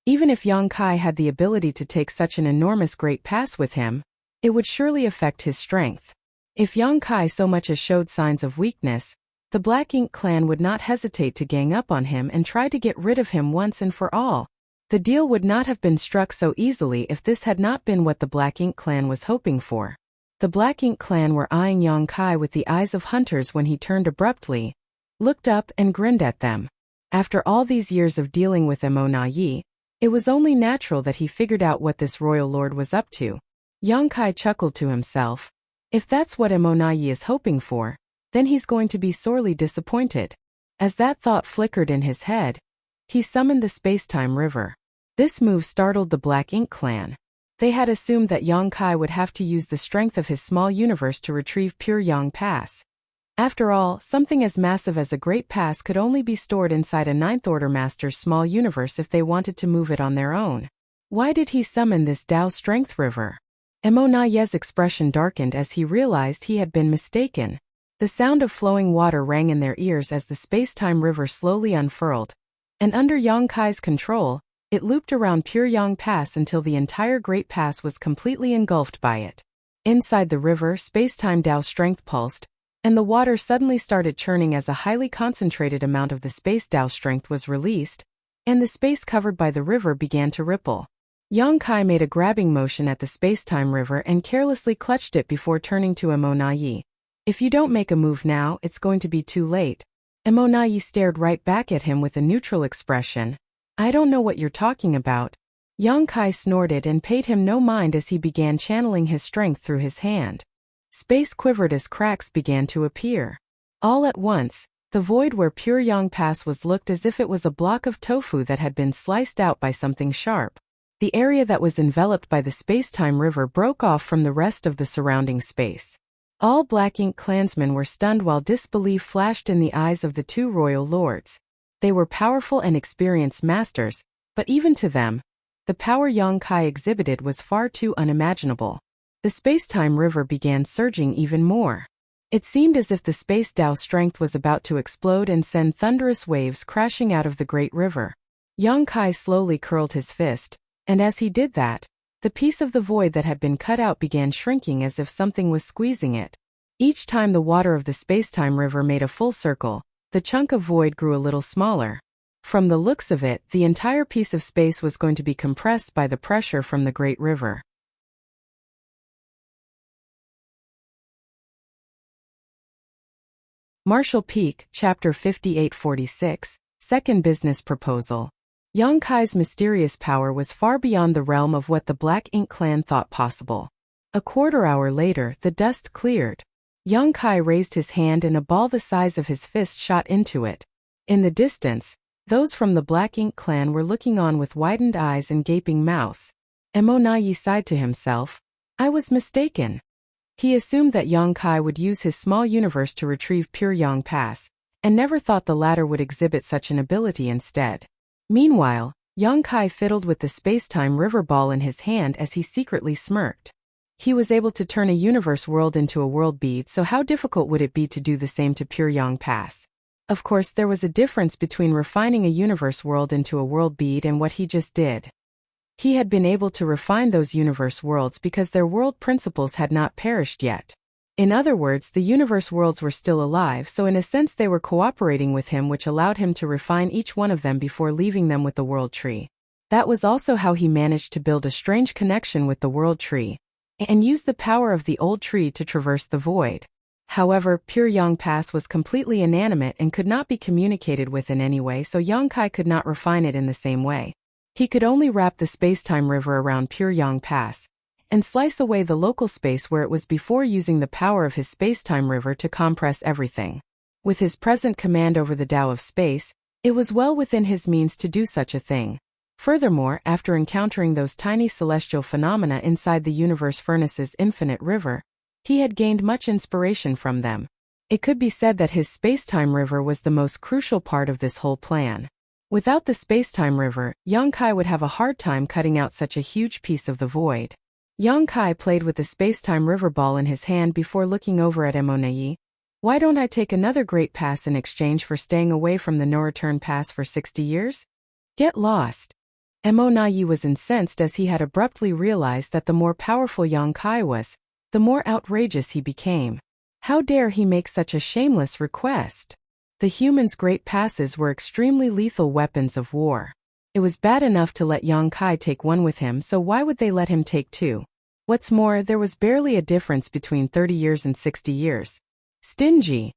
Even if Yongkai had the ability to take such an enormous great pass with him, it would surely affect his strength. If Yongkai so much as showed signs of weakness, the Black Ink clan would not hesitate to gang up on him and try to get rid of him once and for all. The deal would not have been struck so easily if this had not been what the Black Ink clan was hoping for. The Black Ink clan were eyeing Yongkai with the eyes of hunters when he turned abruptly, looked up and grinned at them. After all these years of dealing with Emonayi, it was only natural that he figured out what this royal lord was up to. Yongkai chuckled to himself. If that's what Emonayi is hoping for, then he's going to be sorely disappointed. As that thought flickered in his head, he summoned the space-time river. This move startled the Black Ink clan. They had assumed that Yongkai would have to use the strength of his small universe to retrieve Pure Yang Pass. After all, something as massive as a great pass could only be stored inside a Ninth Order master's small universe if they wanted to move it on their own. Why did he summon this Tao Strength River? Emonayi's expression darkened as he realized he had been mistaken. The sound of flowing water rang in their ears as the space-time river slowly unfurled, and under Yongkai's control, it looped around Pure Yang Pass until the entire Great Pass was completely engulfed by it. Inside the river, space-time Tao strength pulsed, and the water suddenly started churning as a highly concentrated amount of the space Tao strength was released, and the space covered by the river began to ripple. Yongkai made a grabbing motion at the space-time river and carelessly clutched it before turning to Emonayi. If you don't make a move now, it's going to be too late. Emonayi stared right back at him with a neutral expression. I don't know what you're talking about. Yongkai snorted and paid him no mind as he began channeling his strength through his hand. Space quivered as cracks began to appear. All at once, the void where Pure Yang Pass was looked as if it was a block of tofu that had been sliced out by something sharp. The area that was enveloped by the space-time river broke off from the rest of the surrounding space. All Black Ink clansmen were stunned while disbelief flashed in the eyes of the two royal lords. They were powerful and experienced masters, but even to them, the power Yongkai exhibited was far too unimaginable. The space-time river began surging even more. It seemed as if the space Tao strength was about to explode and send thunderous waves crashing out of the great river. Yongkai slowly curled his fist, and as he did that, the piece of the void that had been cut out began shrinking as if something was squeezing it. Each time the water of the space-time river made a full circle, the chunk of void grew a little smaller. From the looks of it, the entire piece of space was going to be compressed by the pressure from the great river. Marshall Peak, Chapter 5846, Second Business Proposal. Yang Kai's mysterious power was far beyond the realm of what the Black Ink clan thought possible. A quarter hour later, the dust cleared. Yang Kai raised his hand and a ball the size of his fist shot into it. In the distance, those from the Black Ink clan were looking on with widened eyes and gaping mouths. Emonayi sighed to himself. I was mistaken. He assumed that Yang Kai would use his small universe to retrieve Pure Yang Pass, and never thought the latter would exhibit such an ability instead. Meanwhile, Yang Kai fiddled with the space-time river ball in his hand as he secretly smirked. He was able to turn a universe world into a world bead, so how difficult would it be to do the same to Pure Yang Pass? Of course, there was a difference between refining a universe world into a world bead and what he just did. He had been able to refine those universe worlds because their world principles had not perished yet. In other words, the universe worlds were still alive, so in a sense they were cooperating with him, which allowed him to refine each one of them before leaving them with the world tree. That was also how he managed to build a strange connection with the world tree, and use the power of the old tree to traverse the void. However, Pure Yang Pass was completely inanimate and could not be communicated with in any way, so Yang Kai could not refine it in the same way. He could only wrap the space-time river around Pure Yang Pass, and slice away the local space where it was before using the power of his space-time river to compress everything. With his present command over the Tao of space, it was well within his means to do such a thing. Furthermore, after encountering those tiny celestial phenomena inside the universe furnace's infinite river, he had gained much inspiration from them. It could be said that his space-time river was the most crucial part of this whole plan. Without the space-time river, Yang Kai would have a hard time cutting out such a huge piece of the void. Yang Kai played with the space-time river ball in his hand before looking over at Emonayi. Why don't I take another great pass in exchange for staying away from the no-return pass for 60 years? Get lost. Emonayi was incensed as he had abruptly realized that the more powerful Yang Kai was, the more outrageous he became. How dare he make such a shameless request? The human's great passes were extremely lethal weapons of war. It was bad enough to let Yang Kai take one with him, so why would they let him take two? What's more, there was barely a difference between 30 years and 60 years. Stingy.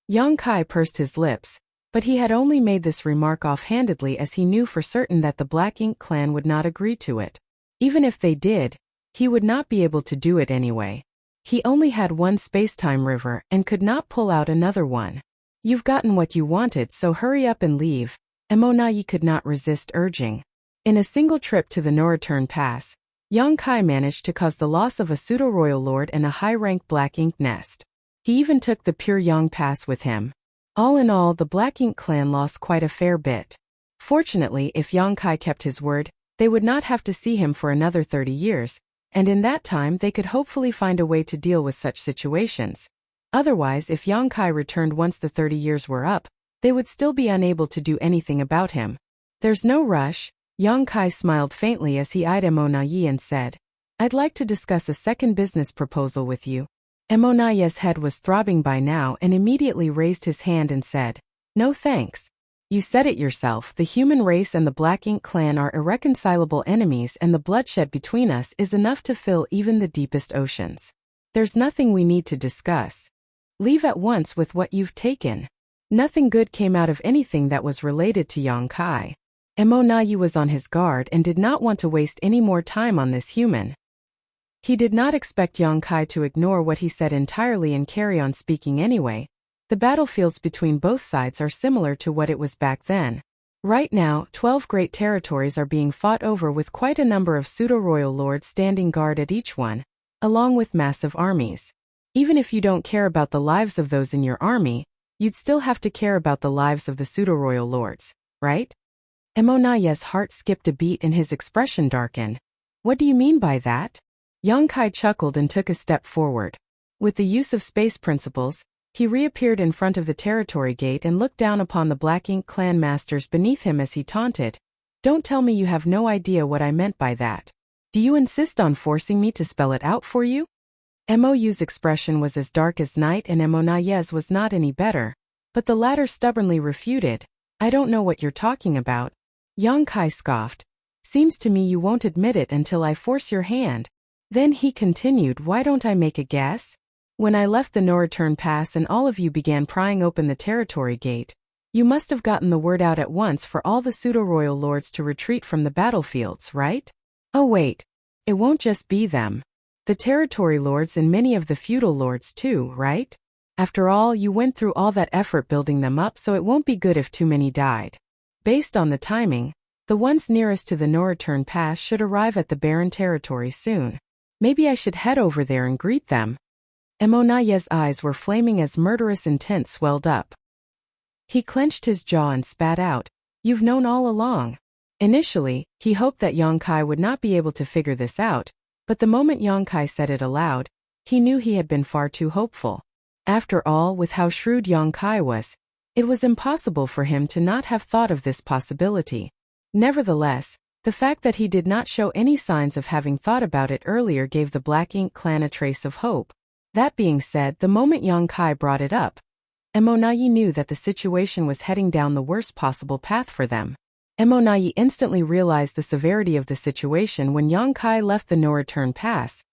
Yang Kai pursed his lips, but he had only made this remark offhandedly as he knew for certain that the Black Ink clan would not agree to it. Even if they did, he would not be able to do it anyway. He only had one space-time river and could not pull out another one. You've gotten what you wanted, so hurry up and leave, Emonayi could not resist urging. In a single trip to the no-return pass, Yang Kai managed to cause the loss of a pseudo-royal lord and a high-ranked Black Ink nest. He even took the Pure Yang Pass with him. All in all, the Black Ink clan lost quite a fair bit. Fortunately, if Yang Kai kept his word, they would not have to see him for another 30 years, and in that time they could hopefully find a way to deal with such situations. Otherwise, if Yang Kai returned once the 30 years were up, they would still be unable to do anything about him. There's no rush. Yang Kai smiled faintly as he eyed Emonayi and said, I'd like to discuss a second business proposal with you. Emonayi's head was throbbing by now and immediately raised his hand and said, No thanks. You said it yourself, the human race and the Black Ink clan are irreconcilable enemies, and the bloodshed between us is enough to fill even the deepest oceans. There's nothing we need to discuss. Leave at once with what you've taken. Nothing good came out of anything that was related to Yang Kai. Emonayi was on his guard and did not want to waste any more time on this human. He did not expect Yang Kai to ignore what he said entirely and carry on speaking anyway. The battlefields between both sides are similar to what it was back then. Right now, 12 great territories are being fought over with quite a number of pseudo-royal lords standing guard at each one, along with massive armies. Even if you don't care about the lives of those in your army, you'd still have to care about the lives of the pseudo-royal lords, right? Emonayi's heart skipped a beat and his expression darkened. What do you mean by that? Yang Kai chuckled and took a step forward. With the use of space principles, he reappeared in front of the territory gate and looked down upon the Black Ink clan masters beneath him as he taunted. Don't tell me you have no idea what I meant by that. Do you insist on forcing me to spell it out for you? Mou's expression was as dark as night and Emonayi's was not any better, but the latter stubbornly refuted. I don't know what you're talking about. Yang Kai scoffed. Seems to me you won't admit it until I force your hand. Then he continued, why don't I make a guess? When I left the no-return pass and all of you began prying open the territory gate, you must have gotten the word out at once for all the pseudo-royal lords to retreat from the battlefields, right? Oh wait, it won't just be them. The territory lords and many of the feudal lords too, right? After all, you went through all that effort building them up, so it won't be good if too many died. Based on the timing, the ones nearest to the no-return pass should arrive at the barren territory soon. Maybe I should head over there and greet them. Emonaye's eyes were flaming as murderous intent swelled up. He clenched his jaw and spat out, "You've known all along." Initially, he hoped that Yongkai would not be able to figure this out, but the moment Yongkai said it aloud, he knew he had been far too hopeful. After all, with how shrewd Yongkai was, it was impossible for him to not have thought of this possibility. Nevertheless, the fact that he did not show any signs of having thought about it earlier gave the Black Ink clan a trace of hope. That being said, the moment Yongkai brought it up, Emonaye knew that the situation was heading down the worst possible path for them. Emonaye instantly realized the severity of the situation when Yongkai left the no-return pass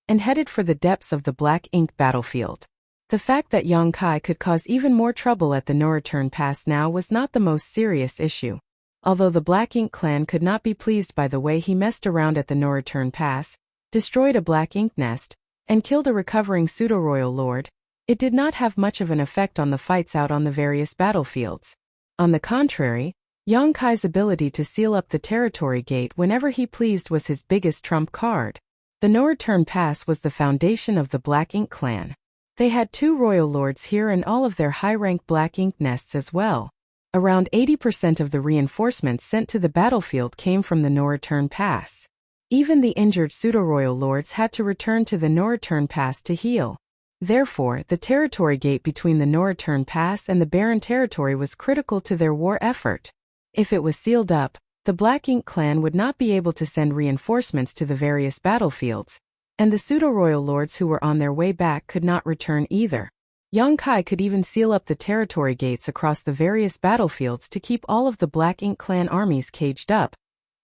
and headed for the depths of the Black Ink battlefield. The fact that Yongkai could cause even more trouble at the no-return pass now was not the most serious issue. Although the Black Ink clan could not be pleased by the way he messed around at the no-return pass, destroyed a Black Ink nest, and killed a recovering pseudo-royal lord, it did not have much of an effect on the fights out on the various battlefields. On the contrary, Yongkai's ability to seal up the territory gate whenever he pleased was his biggest trump card. The no-return pass was the foundation of the Black Ink clan. They had 2 royal lords here and all of their high-rank Black Ink nests as well. Around 80% of the reinforcements sent to the battlefield came from the no-return pass. Even the injured pseudo-royal lords had to return to the no-return pass to heal. Therefore, the territory gate between the no-return pass and the barren territory was critical to their war effort. If it was sealed up, the Black Ink clan would not be able to send reinforcements to the various battlefields, and the pseudo-royal lords who were on their way back could not return either. Yongkai could even seal up the territory gates across the various battlefields to keep all of the Black Ink clan armies caged up,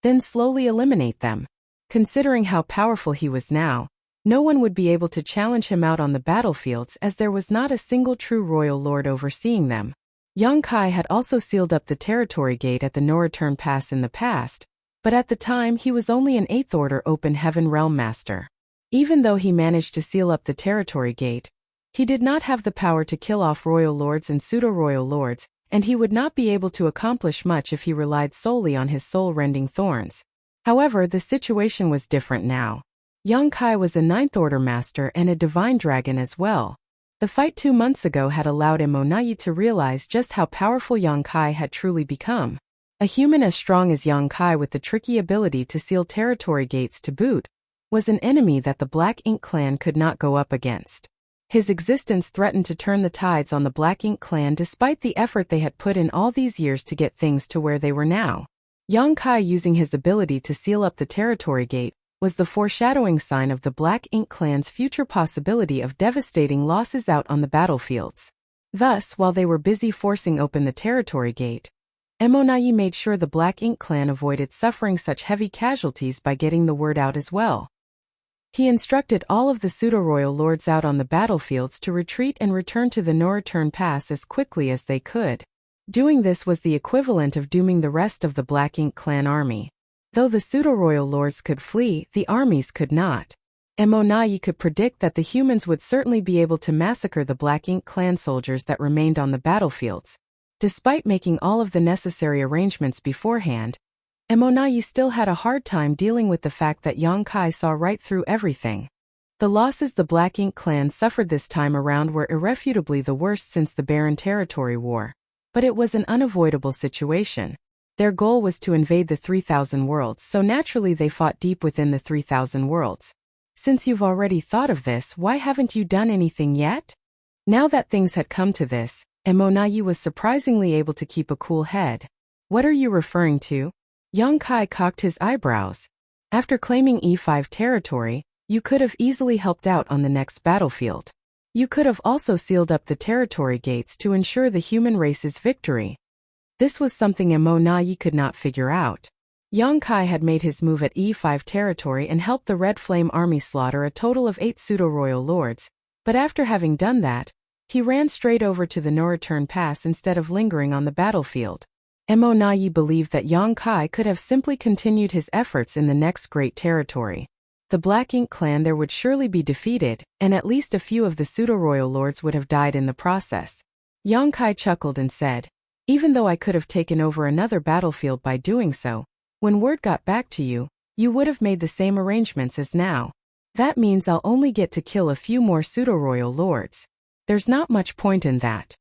then slowly eliminate them. Considering how powerful he was now, no one would be able to challenge him out on the battlefields as there was not a single true royal lord overseeing them. Yongkai had also sealed up the territory gate at the no-return pass in the past, but at the time he was only an 8th Order Open Heaven Realm Master. Even though he managed to seal up the territory gate, he did not have the power to kill off royal lords and pseudo-royal lords, and he would not be able to accomplish much if he relied solely on his soul-rending thorns. However, the situation was different now. Yongkai was a 9th Order Master and a Divine Dragon as well. The fight 2 months ago had allowed Emonaye to realize just how powerful Yongkai had truly become. A human as strong as Yongkai with the tricky ability to seal territory gates to boot was an enemy that the Black Ink clan could not go up against. His existence threatened to turn the tides on the Black Ink clan despite the effort they had put in all these years to get things to where they were now. Yongkai using his ability to seal up the territory gate was the foreshadowing sign of the Black Ink clan's future possibility of devastating losses out on the battlefields. Thus, while they were busy forcing open the territory gate, Emonaye made sure the Black Ink clan avoided suffering such heavy casualties by getting the word out as well. He instructed all of the pseudo-royal lords out on the battlefields to retreat and return to the no-return pass as quickly as they could. Doing this was the equivalent of dooming the rest of the Black Ink clan army. Though the pseudo-royal lords could flee, the armies could not. Emonaye could predict that the humans would certainly be able to massacre the Black Ink clan soldiers that remained on the battlefields. Despite making all of the necessary arrangements beforehand, Emonaye still had a hard time dealing with the fact that Yongkai saw right through everything. The losses the Black Ink clan suffered this time around were irrefutably the worst since the Barren Territory War. But it was an unavoidable situation. Their goal was to invade the 3,000 worlds, so naturally they fought deep within the 3,000 worlds. Since you've already thought of this, why haven't you done anything yet? Now that things had come to this, Emonaye was surprisingly able to keep a cool head. What are you referring to? Yongkai cocked his eyebrows. After claiming E5 territory, you could have easily helped out on the next battlefield. You could have also sealed up the territory gates to ensure the human race's victory. This was something Emonaye could not figure out. Yongkai had made his move at E5 territory and helped the Red Flame army slaughter a total of 8 pseudo-royal lords, But after having done that, he ran straight over to the no-return pass instead of lingering on the battlefield. Mo Nai believed that Yang Kai could have simply continued his efforts in the next great territory. The Black Ink clan there would surely be defeated, and at least a few of the pseudo-royal lords would have died in the process. Yang Kai chuckled and said, "Even though I could have taken over another battlefield by doing so, when word got back to you, you would have made the same arrangements as now. That means I'll only get to kill a few more pseudo-royal lords. There's not much point in that."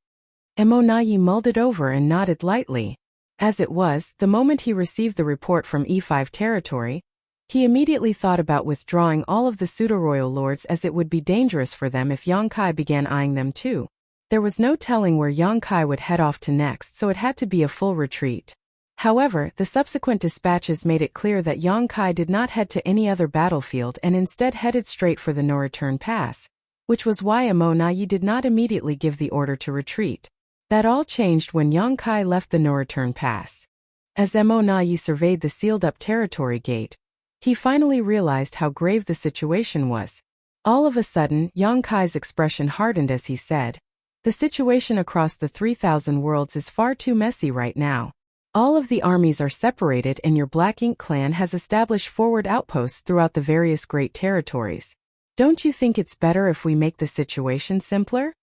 Mo Nai mulled it over and nodded lightly. As it was, the moment he received the report from E5 territory, he immediately thought about withdrawing all of the pseudo-royal lords, as it would be dangerous for them if Yang Kai began eyeing them too. There was no telling where Yang Kai would head off to next, so it had to be a full retreat. However, the subsequent dispatches made it clear that Yang Kai did not head to any other battlefield and instead headed straight for the no-return pass, which was why Mo Nai did not immediately give the order to retreat. That all changed when Yang Kai left the no-return pass. As Mo Nai surveyed the sealed-up territory gate, he finally realized how grave the situation was. All of a sudden, Yang Kai's expression hardened as he said, "The situation across the 3,000 worlds is far too messy right now. All of the armies are separated and your Black Ink clan has established forward outposts throughout the various great territories. Don't you think it's better if we make the situation simpler?"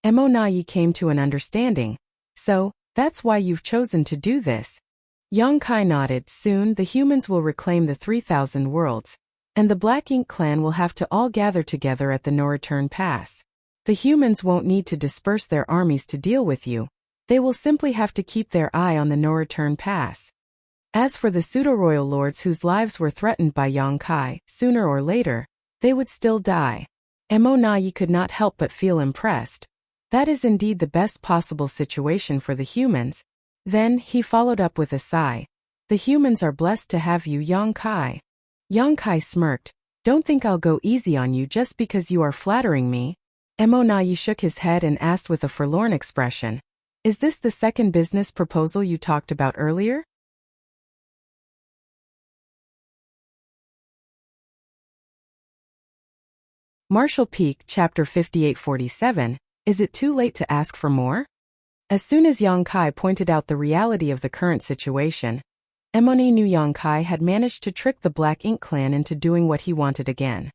Mo Nai came to an understanding. "So, that's why you've chosen to do this?" Yang Kai nodded. "Soon the humans will reclaim the 3,000 worlds, and the Black Ink clan will have to all gather together at the no-return pass. The humans won't need to disperse their armies to deal with you. They will simply have to keep their eye on the no-return pass. As for the pseudo-royal lords whose lives were threatened by Yang Kai, sooner or later, they would still die." Mo Nai could not help but feel impressed. That is indeed the best possible situation for the humans. Then, he followed up with a sigh. "The humans are blessed to have you, Yang Kai." Yang Kai smirked. "Don't think I'll go easy on you just because you are flattering me." Mo Nai shook his head and asked with a forlorn expression, "Is this the second business proposal you talked about earlier?" Marshall Peak, Chapter 5847, Is it too late to ask for more? As soon as Yang Kai pointed out the reality of the current situation, Mo Nai knew Yang Kai had managed to trick the Black Ink clan into doing what he wanted again.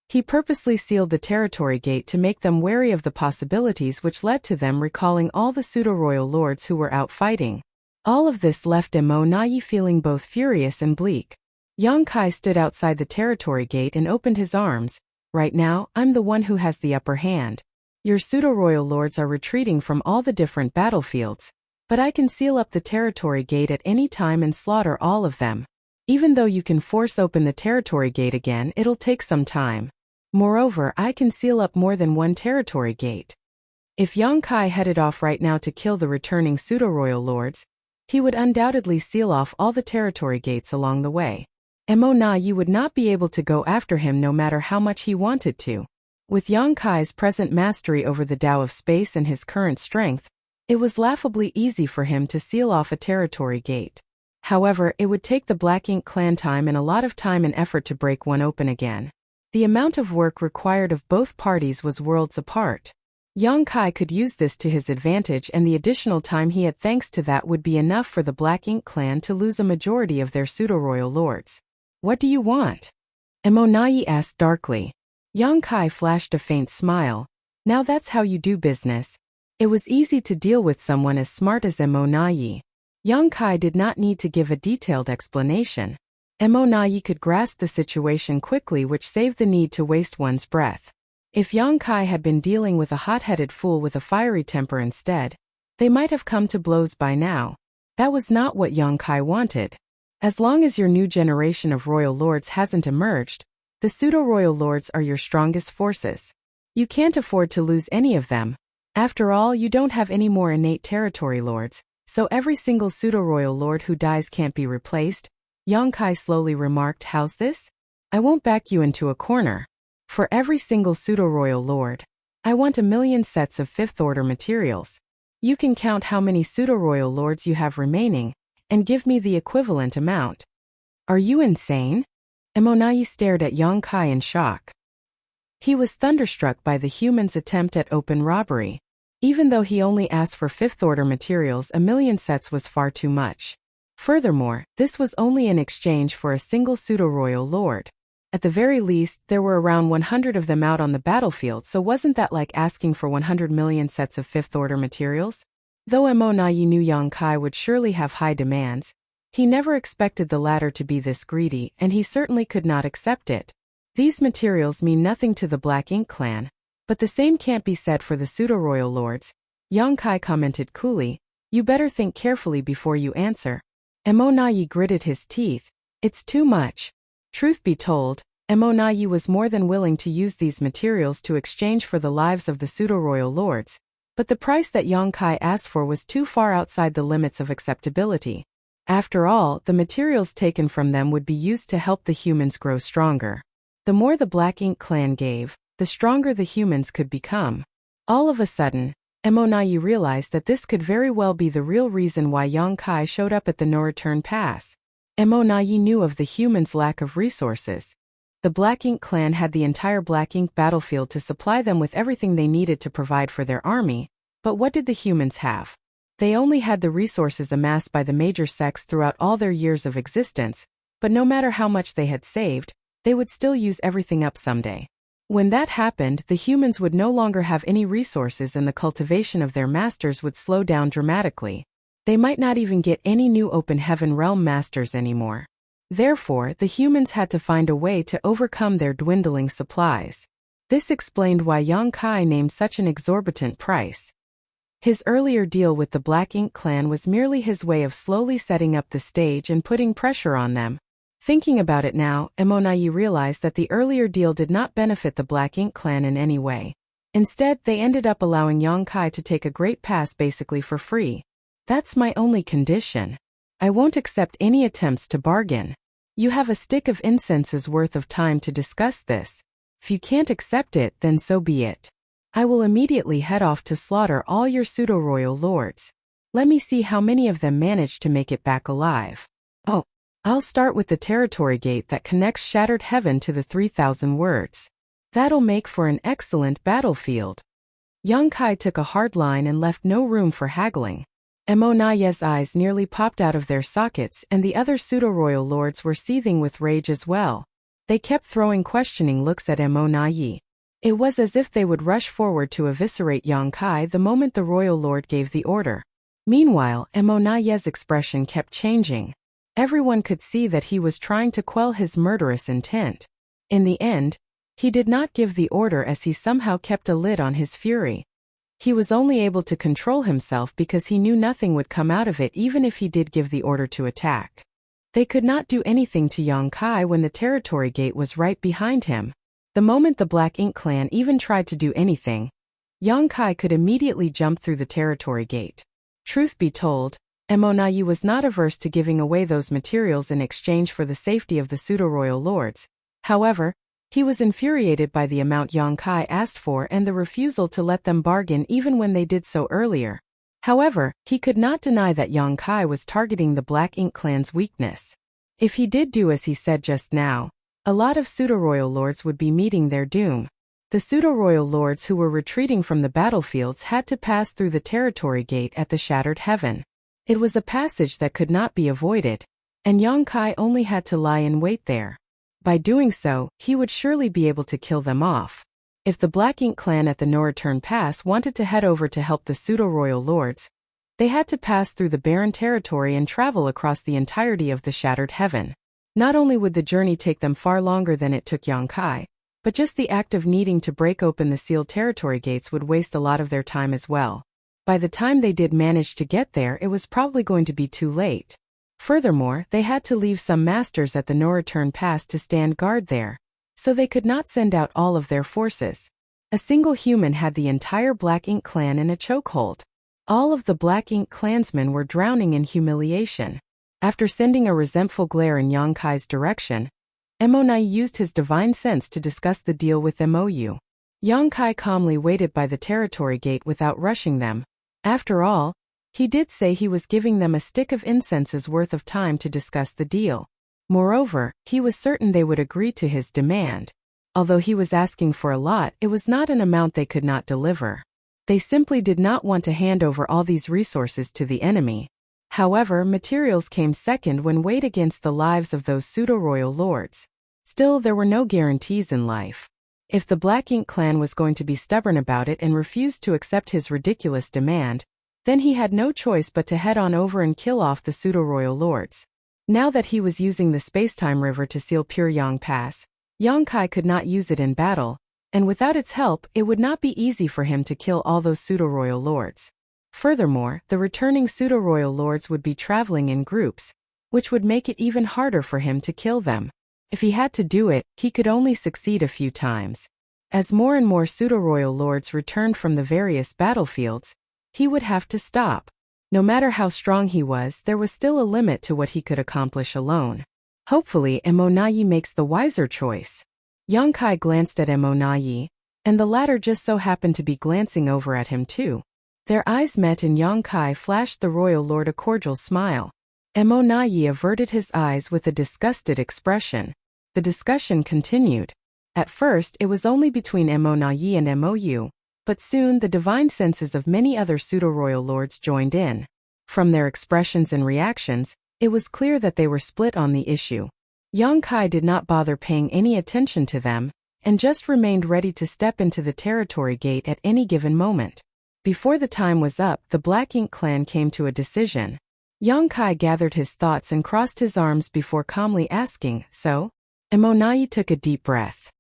He purposely sealed the territory gate to make them wary of the possibilities, which led to them recalling all the pseudo-royal lords who were out fighting. All of this left Mo Nai feeling both furious and bleak. Yang Kai stood outside the territory gate and opened his arms. "Right now, I'm the one who has the upper hand. Your pseudo-royal lords are retreating from all the different battlefields, but I can seal up the territory gate at any time and slaughter all of them. Even though you can force open the territory gate again, it'll take some time. Moreover, I can seal up more than one territory gate." If Yang Kai headed off right now to kill the returning pseudo-royal lords, he would undoubtedly seal off all the territory gates along the way. Mo Nai would not be able to go after him no matter how much he wanted to. With Yang Kai's present mastery over the Tao of space and his current strength, it was laughably easy for him to seal off a territory gate. However, it would take the Black Ink clan time and a lot of time and effort to break one open again. The amount of work required of both parties was worlds apart. Yang Kai could use this to his advantage, and the additional time he had thanks to that would be enough for the Black Ink clan to lose a majority of their pseudo-royal lords. "What do you want?" Mo Nai asked darkly. Yang Kai flashed a faint smile. "Now that's how you do business." It was easy to deal with someone as smart as Mo Nai. Yang Kai did not need to give a detailed explanation. Mo Nai could grasp the situation quickly, which saved the need to waste one's breath. If Yang Kai had been dealing with a hot-headed fool with a fiery temper instead, they might have come to blows by now. That was not what Yang Kai wanted. As long as your new generation of royal lords hasn't emerged, the pseudo-royal lords are your strongest forces. You can't afford to lose any of them. After all, you don't have any more innate territory lords, so every single pseudo-royal lord who dies can't be replaced. Yang Kai slowly remarked, "How's this? I won't back you into a corner. For every single pseudo-royal lord, I want 1,000,000 sets of fifth-order materials. You can count how many pseudo-royal lords you have remaining, and give me the equivalent amount." "Are you insane?" Mo Nai stared at Yang Kai in shock. He was thunderstruck by the humans' attempt at open robbery. Even though he only asked for fifth-order materials, 1,000,000 sets was far too much. Furthermore, this was only in exchange for a single pseudo-royal lord. At the very least, there were around 100 of them out on the battlefield, so wasn't that like asking for 100 million sets of fifth-order materials? Though Mo knew Yang Kai would surely have high demands, he never expected the latter to be this greedy, and he certainly could not accept it. These materials mean nothing to the Black Ink clan, but the same can't be said for the pseudo-royal lords. Yang Kai commented coolly, "You better think carefully before you answer." Mo gritted his teeth. "It's too much." Truth be told, Mo was more than willing to use these materials to exchange for the lives of the pseudo-royal lords, but the price that Yang Kai asked for was too far outside the limits of acceptability. After all, the materials taken from them would be used to help the humans grow stronger. The more the Black Ink clan gave, the stronger the humans could become. All of a sudden, Mo realized that this could very well be the real reason why Yang Kai showed up at the no-return pass. Mo knew of the humans' lack of resources. The Black Ink clan had the entire Black Ink battlefield to supply them with everything they needed to provide for their army, but what did the humans have? They only had the resources amassed by the major sects throughout all their years of existence, but no matter how much they had saved, they would still use everything up someday. When that happened, the humans would no longer have any resources and the cultivation of their masters would slow down dramatically. They might not even get any new open heaven realm masters anymore. Therefore, the humans had to find a way to overcome their dwindling supplies. This explained why Yang Kai named such an exorbitant price. His earlier deal with the Black Ink clan was merely his way of slowly setting up the stage and putting pressure on them. Thinking about it now, Mo realized that the earlier deal did not benefit the Black Ink clan in any way. Instead, they ended up allowing Yang Kai to take a great pass basically for free. "That's my only condition. I won't accept any attempts to bargain. You have a stick of incense's worth of time to discuss this. If you can't accept it, then so be it. I will immediately head off to slaughter all your pseudo-royal lords. Let me see how many of them manage to make it back alive. Oh, I'll start with the territory gate that connects Shattered Heaven to the 3,000 words. That'll make for an excellent battlefield." Yang Kai took a hard line and left no room for haggling. Monaye's eyes nearly popped out of their sockets, and the other pseudo-royal lords were seething with rage as well. They kept throwing questioning looks at Monaye. It was as if they would rush forward to eviscerate Yang Kai the moment the royal lord gave the order. Meanwhile, Monaye's expression kept changing. Everyone could see that he was trying to quell his murderous intent. In the end, he did not give the order as he somehow kept a lid on his fury. He was only able to control himself because he knew nothing would come out of it even if he did give the order to attack. They could not do anything to Yang Kai when the territory gate was right behind him. The moment the Black Ink clan even tried to do anything, Yang Kai could immediately jump through the territory gate. Truth be told, Monaye was not averse to giving away those materials in exchange for the safety of the pseudo-royal lords. However, he was infuriated by the amount Yang Kai asked for and the refusal to let them bargain even when they did so earlier. However, he could not deny that Yang Kai was targeting the Black Ink clan's weakness. If he did do as he said just now, a lot of pseudo-royal lords would be meeting their doom. The pseudo-royal lords who were retreating from the battlefields had to pass through the territory gate at the Shattered Heaven. It was a passage that could not be avoided, and Yang Kai only had to lie in wait there. By doing so, he would surely be able to kill them off. If the Black Ink clan at the No-Return Pass wanted to head over to help the pseudo-royal lords, they had to pass through the barren territory and travel across the entirety of the Shattered Heaven. Not only would the journey take them far longer than it took Yang Kai, but just the act of needing to break open the sealed territory gates would waste a lot of their time as well. By the time they did manage to get there, it was probably going to be too late. Furthermore, they had to leave some masters at the No-Return Pass to stand guard there, so they could not send out all of their forces. A single human had the entire Black Ink clan in a chokehold. All of the Black Ink clansmen were drowning in humiliation. After sending a resentful glare in Yang Kai's direction, Monaye used his divine sense to discuss the deal with Mou. Yang Kai calmly waited by the territory gate without rushing them. After all, he did say he was giving them a stick of incense's worth of time to discuss the deal. Moreover, he was certain they would agree to his demand. Although he was asking for a lot, it was not an amount they could not deliver. They simply did not want to hand over all these resources to the enemy. However, materials came second when weighed against the lives of those pseudo-royal lords. Still, there were no guarantees in life. If the Black Ink clan was going to be stubborn about it and refused to accept his ridiculous demand, then he had no choice but to head on over and kill off the pseudo-royal lords. Now that he was using the Spacetime River to seal Pyongyang Pass, Yongkai could not use it in battle, and without its help, it would not be easy for him to kill all those pseudo-royal lords. Furthermore, the returning pseudo-royal lords would be traveling in groups, which would make it even harder for him to kill them. If he had to do it, he could only succeed a few times. As more and more pseudo-royal lords returned from the various battlefields, he would have to stop. No matter how strong he was, there was still a limit to what he could accomplish alone. Hopefully, Emonayi makes the wiser choice. Yongkai glanced at Emonayi, and the latter just so happened to be glancing over at him too. Their eyes met and Yongkai flashed the royal lord a cordial smile. Emonayi averted his eyes with a disgusted expression. The discussion continued. At first, it was only between Emonayi and Mou, but soon the divine senses of many other pseudo-royal lords joined in. From their expressions and reactions, it was clear that they were split on the issue. Yongkai did not bother paying any attention to them, and just remained ready to step into the territory gate at any given moment. Before the time was up, the Black Ink clan came to a decision. Yongkai gathered his thoughts and crossed his arms before calmly asking, "So?" Emonayi took a deep breath.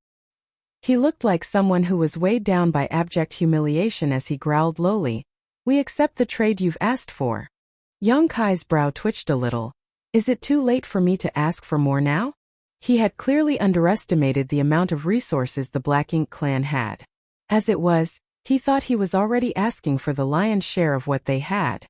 He looked like someone who was weighed down by abject humiliation as he growled lowly, "We accept the trade you've asked for." Yongkai's brow twitched a little. Is it too late for me to ask for more now? He had clearly underestimated the amount of resources the Black Ink clan had. As it was, he thought he was already asking for the lion's share of what they had.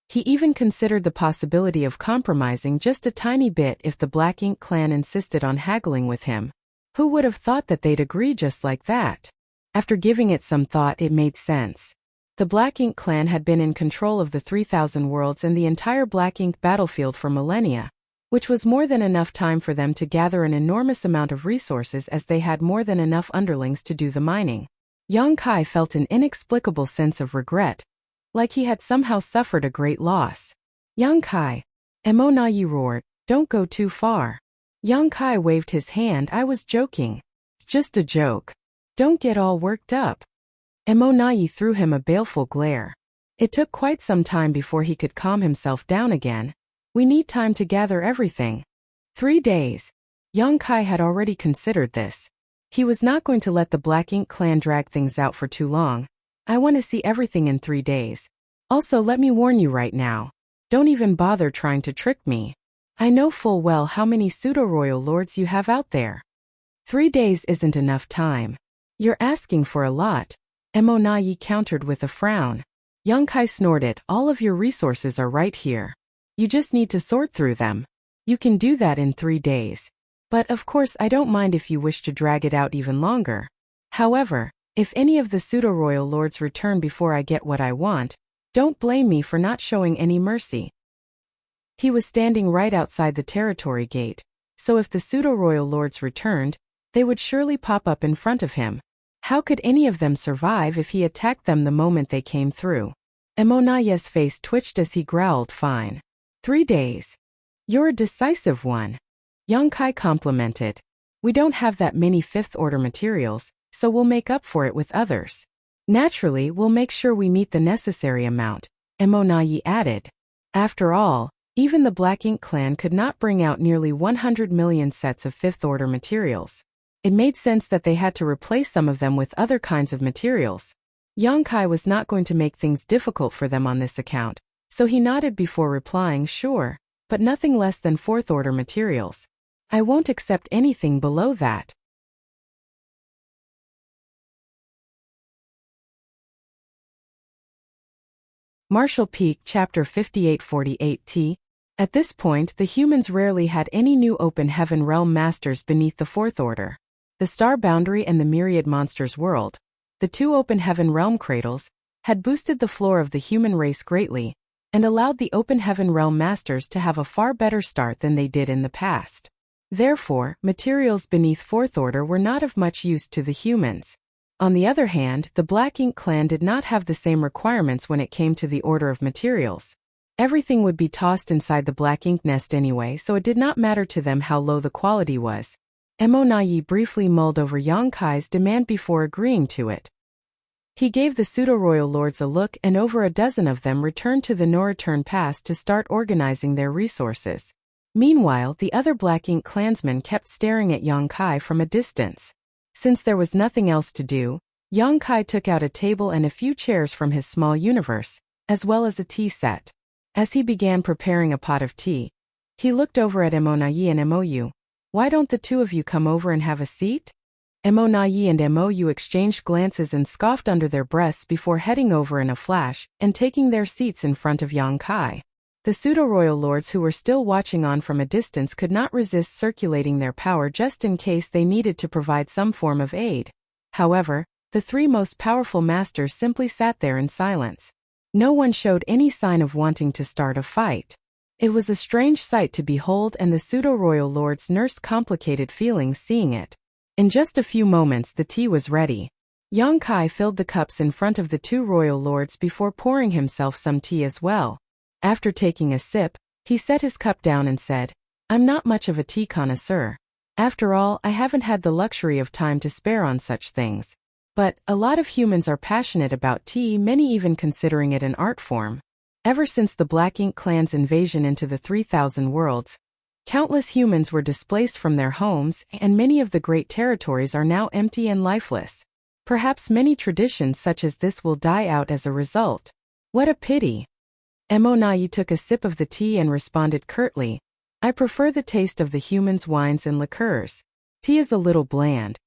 He even considered the possibility of compromising just a tiny bit if the Black Ink clan insisted on haggling with him. Who would have thought that they'd agree just like that? After giving it some thought, it made sense. The Black Ink clan had been in control of the 3,000 worlds and the entire Black Ink battlefield for millennia, which was more than enough time for them to gather an enormous amount of resources as they had more than enough underlings to do the mining. Yongkai felt an inexplicable sense of regret, like he had somehow suffered a great loss. "Yongkai," Emonayi roared, "don't go too far." Yongkai waved his hand. "I was joking. Just a joke. Don't get all worked up." Emonayi threw him a baleful glare. It took quite some time before he could calm himself down again. "We need time to gather everything." 3 days. Yongkai had already considered this. He was not going to let the Black Ink clan drag things out for too long. "I want to see everything in 3 days. Also, let me warn you right now. Don't even bother trying to trick me. I know full well how many pseudo-royal lords you have out there. 3 days isn't enough time. You're asking for a lot," Emonayi countered with a frown. Yongkai snorted, "All of your resources are right here. You just need to sort through them. You can do that in 3 days. But of course I don't mind if you wish to drag it out even longer. However, if any of the pseudo-royal lords return before I get what I want, don't blame me for not showing any mercy." He was standing right outside the territory gate, so if the pseudo-royal lords returned, they would surely pop up in front of him. How could any of them survive if he attacked them the moment they came through? Emonayi's face twitched as he growled, "Fine. 3 days. You're a decisive one." Yongkai complimented. "We don't have that many fifth-order materials, so we'll make up for it with others. Naturally, we'll make sure we meet the necessary amount," Emonayi added. After all, even the Black Ink clan could not bring out nearly 100 million sets of fifth-order materials. It made sense that they had to replace some of them with other kinds of materials. Yongkai was not going to make things difficult for them on this account, so he nodded before replying, "Sure, but nothing less than fourth-order materials. I won't accept anything below that." Marshall Peak Chapter 5848 At this point, the humans rarely had any new open heaven realm masters beneath the fourth order. The star boundary and the myriad monsters world, the 2 open heaven realm cradles, had boosted the floor of the human race greatly, and allowed the open heaven realm masters to have a far better start than they did in the past. Therefore, materials beneath fourth order were not of much use to the humans. On the other hand, the Black Ink clan did not have the same requirements when it came to the order of materials. Everything would be tossed inside the Black Ink nest anyway, so it did not matter to them how low the quality was. Emonayi briefly mulled over Yang Kai's demand before agreeing to it. He gave the pseudo-royal lords a look, and over a dozen of them returned to the no-return pass to start organizing their resources. Meanwhile, the other Black Ink clansmen kept staring at Yang Kai from a distance. Since there was nothing else to do, Yang Kai took out a table and a few chairs from his small universe, as well as a tea set. As he began preparing a pot of tea, he looked over at Emonayi and Mou. "Why don't the two of you come over and have a seat?" Emonayi and Mou exchanged glances and scoffed under their breaths before heading over in a flash and taking their seats in front of Yang Kai. The pseudo-royal lords who were still watching on from a distance could not resist circulating their power just in case they needed to provide some form of aid. However, the three most powerful masters simply sat there in silence. No one showed any sign of wanting to start a fight. It was a strange sight to behold, and the pseudo-royal lords nursed complicated feelings seeing it. In just a few moments the tea was ready. Yang Kai filled the cups in front of the two royal lords before pouring himself some tea as well. After taking a sip, he set his cup down and said, "I'm not much of a tea connoisseur. After all, I haven't had the luxury of time to spare on such things. But a lot of humans are passionate about tea, many even considering it an art form. Ever since the Black Ink clan's invasion into the 3,000 worlds, countless humans were displaced from their homes, and many of the great territories are now empty and lifeless. Perhaps many traditions such as this will die out as a result. What a pity." Emonayi took a sip of the tea and responded curtly, "I prefer the taste of the humans' wines and liqueurs. Tea is a little bland."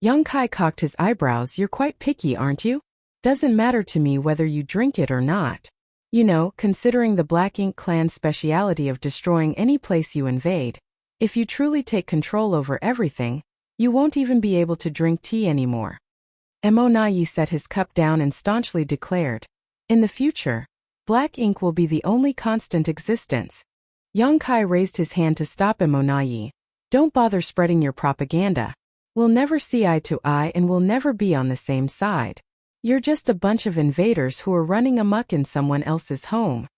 Yang Kai cocked his eyebrows. "You're quite picky, aren't you? Doesn't matter to me whether you drink it or not. You know, considering the Black Ink clan's speciality of destroying any place you invade, if you truly take control over everything, you won't even be able to drink tea anymore." Emonayi set his cup down and staunchly declared, "In the future, Black Ink will be the only constant existence." Yang Kai raised his hand to stop Emonayi. "Don't bother spreading your propaganda. We'll never see eye to eye and we'll never be on the same side. You're just a bunch of invaders who are running amok in someone else's home."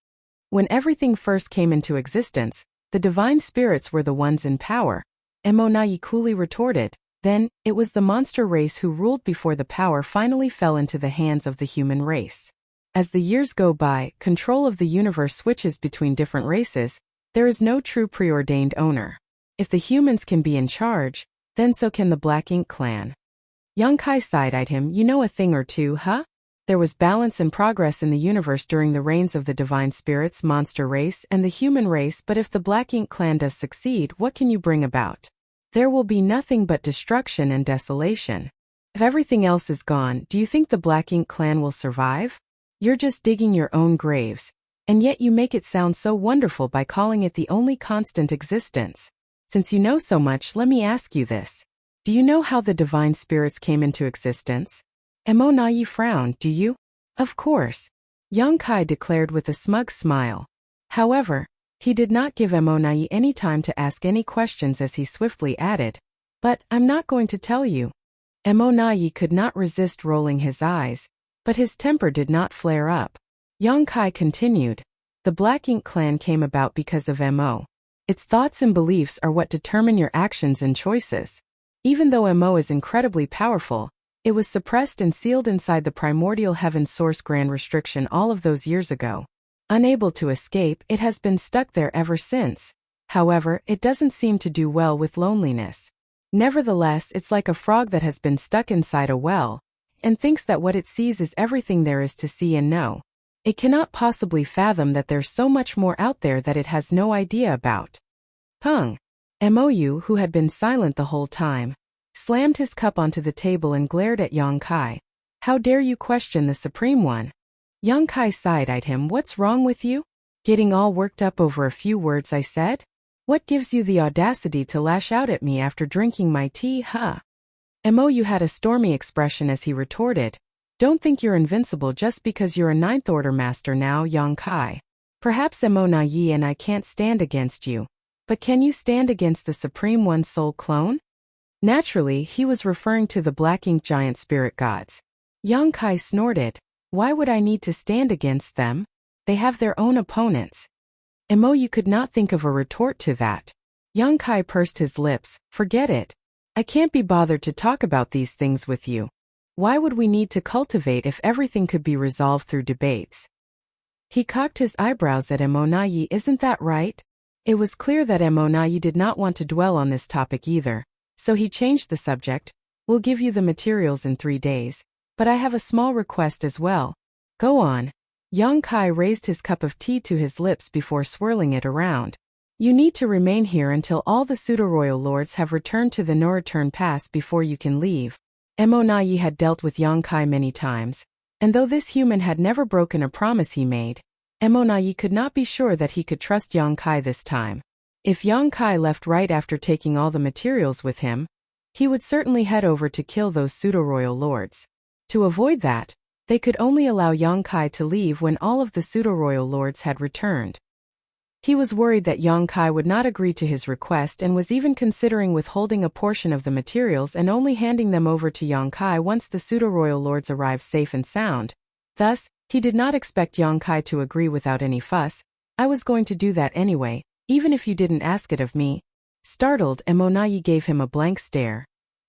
When everything first came into existence, the divine spirits were the ones in power, Emonayi coolly retorted. Then, it was the monster race who ruled before the power finally fell into the hands of the human race. As the years go by, control of the universe switches between different races. There is no true preordained owner. If the humans can be in charge, then so can the Black Ink clan. Yang Kai side-eyed him. "You know a thing or two, huh? There was balance and progress in the universe during the reigns of the divine spirits, monster race, and the human race, but if the Black Ink clan does succeed, what can you bring about? There will be nothing but destruction and desolation. If everything else is gone, do you think the Black Ink clan will survive? You're just digging your own graves, and yet you make it sound so wonderful by calling it the only constant existence. Since you know so much, let me ask you this. Do you know how the divine spirits came into existence?" Emonayi frowned. "Do you?" "Of course," Yang Kai declared with a smug smile. However, he did not give Emonayi any time to ask any questions as he swiftly added, "But I'm not going to tell you." Emonayi could not resist rolling his eyes, but his temper did not flare up. Yang Kai continued, "The Black Ink clan came about because of Mo. Its thoughts and beliefs are what determine your actions and choices. Even though Mo is incredibly powerful, it was suppressed and sealed inside the primordial heaven source grand restriction all of those years ago. Unable to escape, it has been stuck there ever since. However, it doesn't seem to do well with loneliness. Nevertheless, it's like a frog that has been stuck inside a well, and thinks that what it sees is everything there is to see and know. It cannot possibly fathom that there's so much more out there that it has no idea about." Pung. Mou, who had been silent the whole time, slammed his cup onto the table and glared at Yang Kai. "How dare you question the Supreme One?" Yang Kai side-eyed him. "What's wrong with you? Getting all worked up over a few words I said? What gives you the audacity to lash out at me after drinking my tea, huh?" Mou had a stormy expression as he retorted, "Don't think you're invincible just because you're a ninth order master now, Yang Kai. Perhaps Emonayi and I can't stand against you, But can you stand against the Supreme One Soul clone? Naturally, he was referring to the black ink giant spirit gods. Yang Kai snorted. Why would I need to stand against them? They have their own opponents. You could not think of a retort to that. Yang Kai pursed his lips. Forget it. I can't be bothered to talk about these things with you. Why would we need to cultivate if everything could be resolved through debates? He cocked his eyebrows at Emonayi. Isn't that right? It was clear that Emonayi did not want to dwell on this topic either, so he changed the subject. We'll give you the materials in 3 days, but I have a small request as well. Go on. Yang Kai raised his cup of tea to his lips before swirling it around. You need to remain here until all the pseudo-royal lords have returned to the no-return pass before you can leave. Emonayi had dealt with Yang Kai many times, and though this human had never broken a promise he made, Emonayi could not be sure that he could trust Yang Kai this time. If Yang Kai left right after taking all the materials with him, he would certainly head over to kill those pseudo-royal lords. To avoid that, they could only allow Yang Kai to leave when all of the pseudo-royal lords had returned. He was worried that Yang Kai would not agree to his request and was even considering withholding a portion of the materials and only handing them over to Yang Kai once the pseudo-royal lords arrived safe and sound. Thus, he did not expect Yang Kai to agree without any fuss. I was going to do that anyway, even if you didn't ask it of me. Startled, Emonayi gave him a blank stare.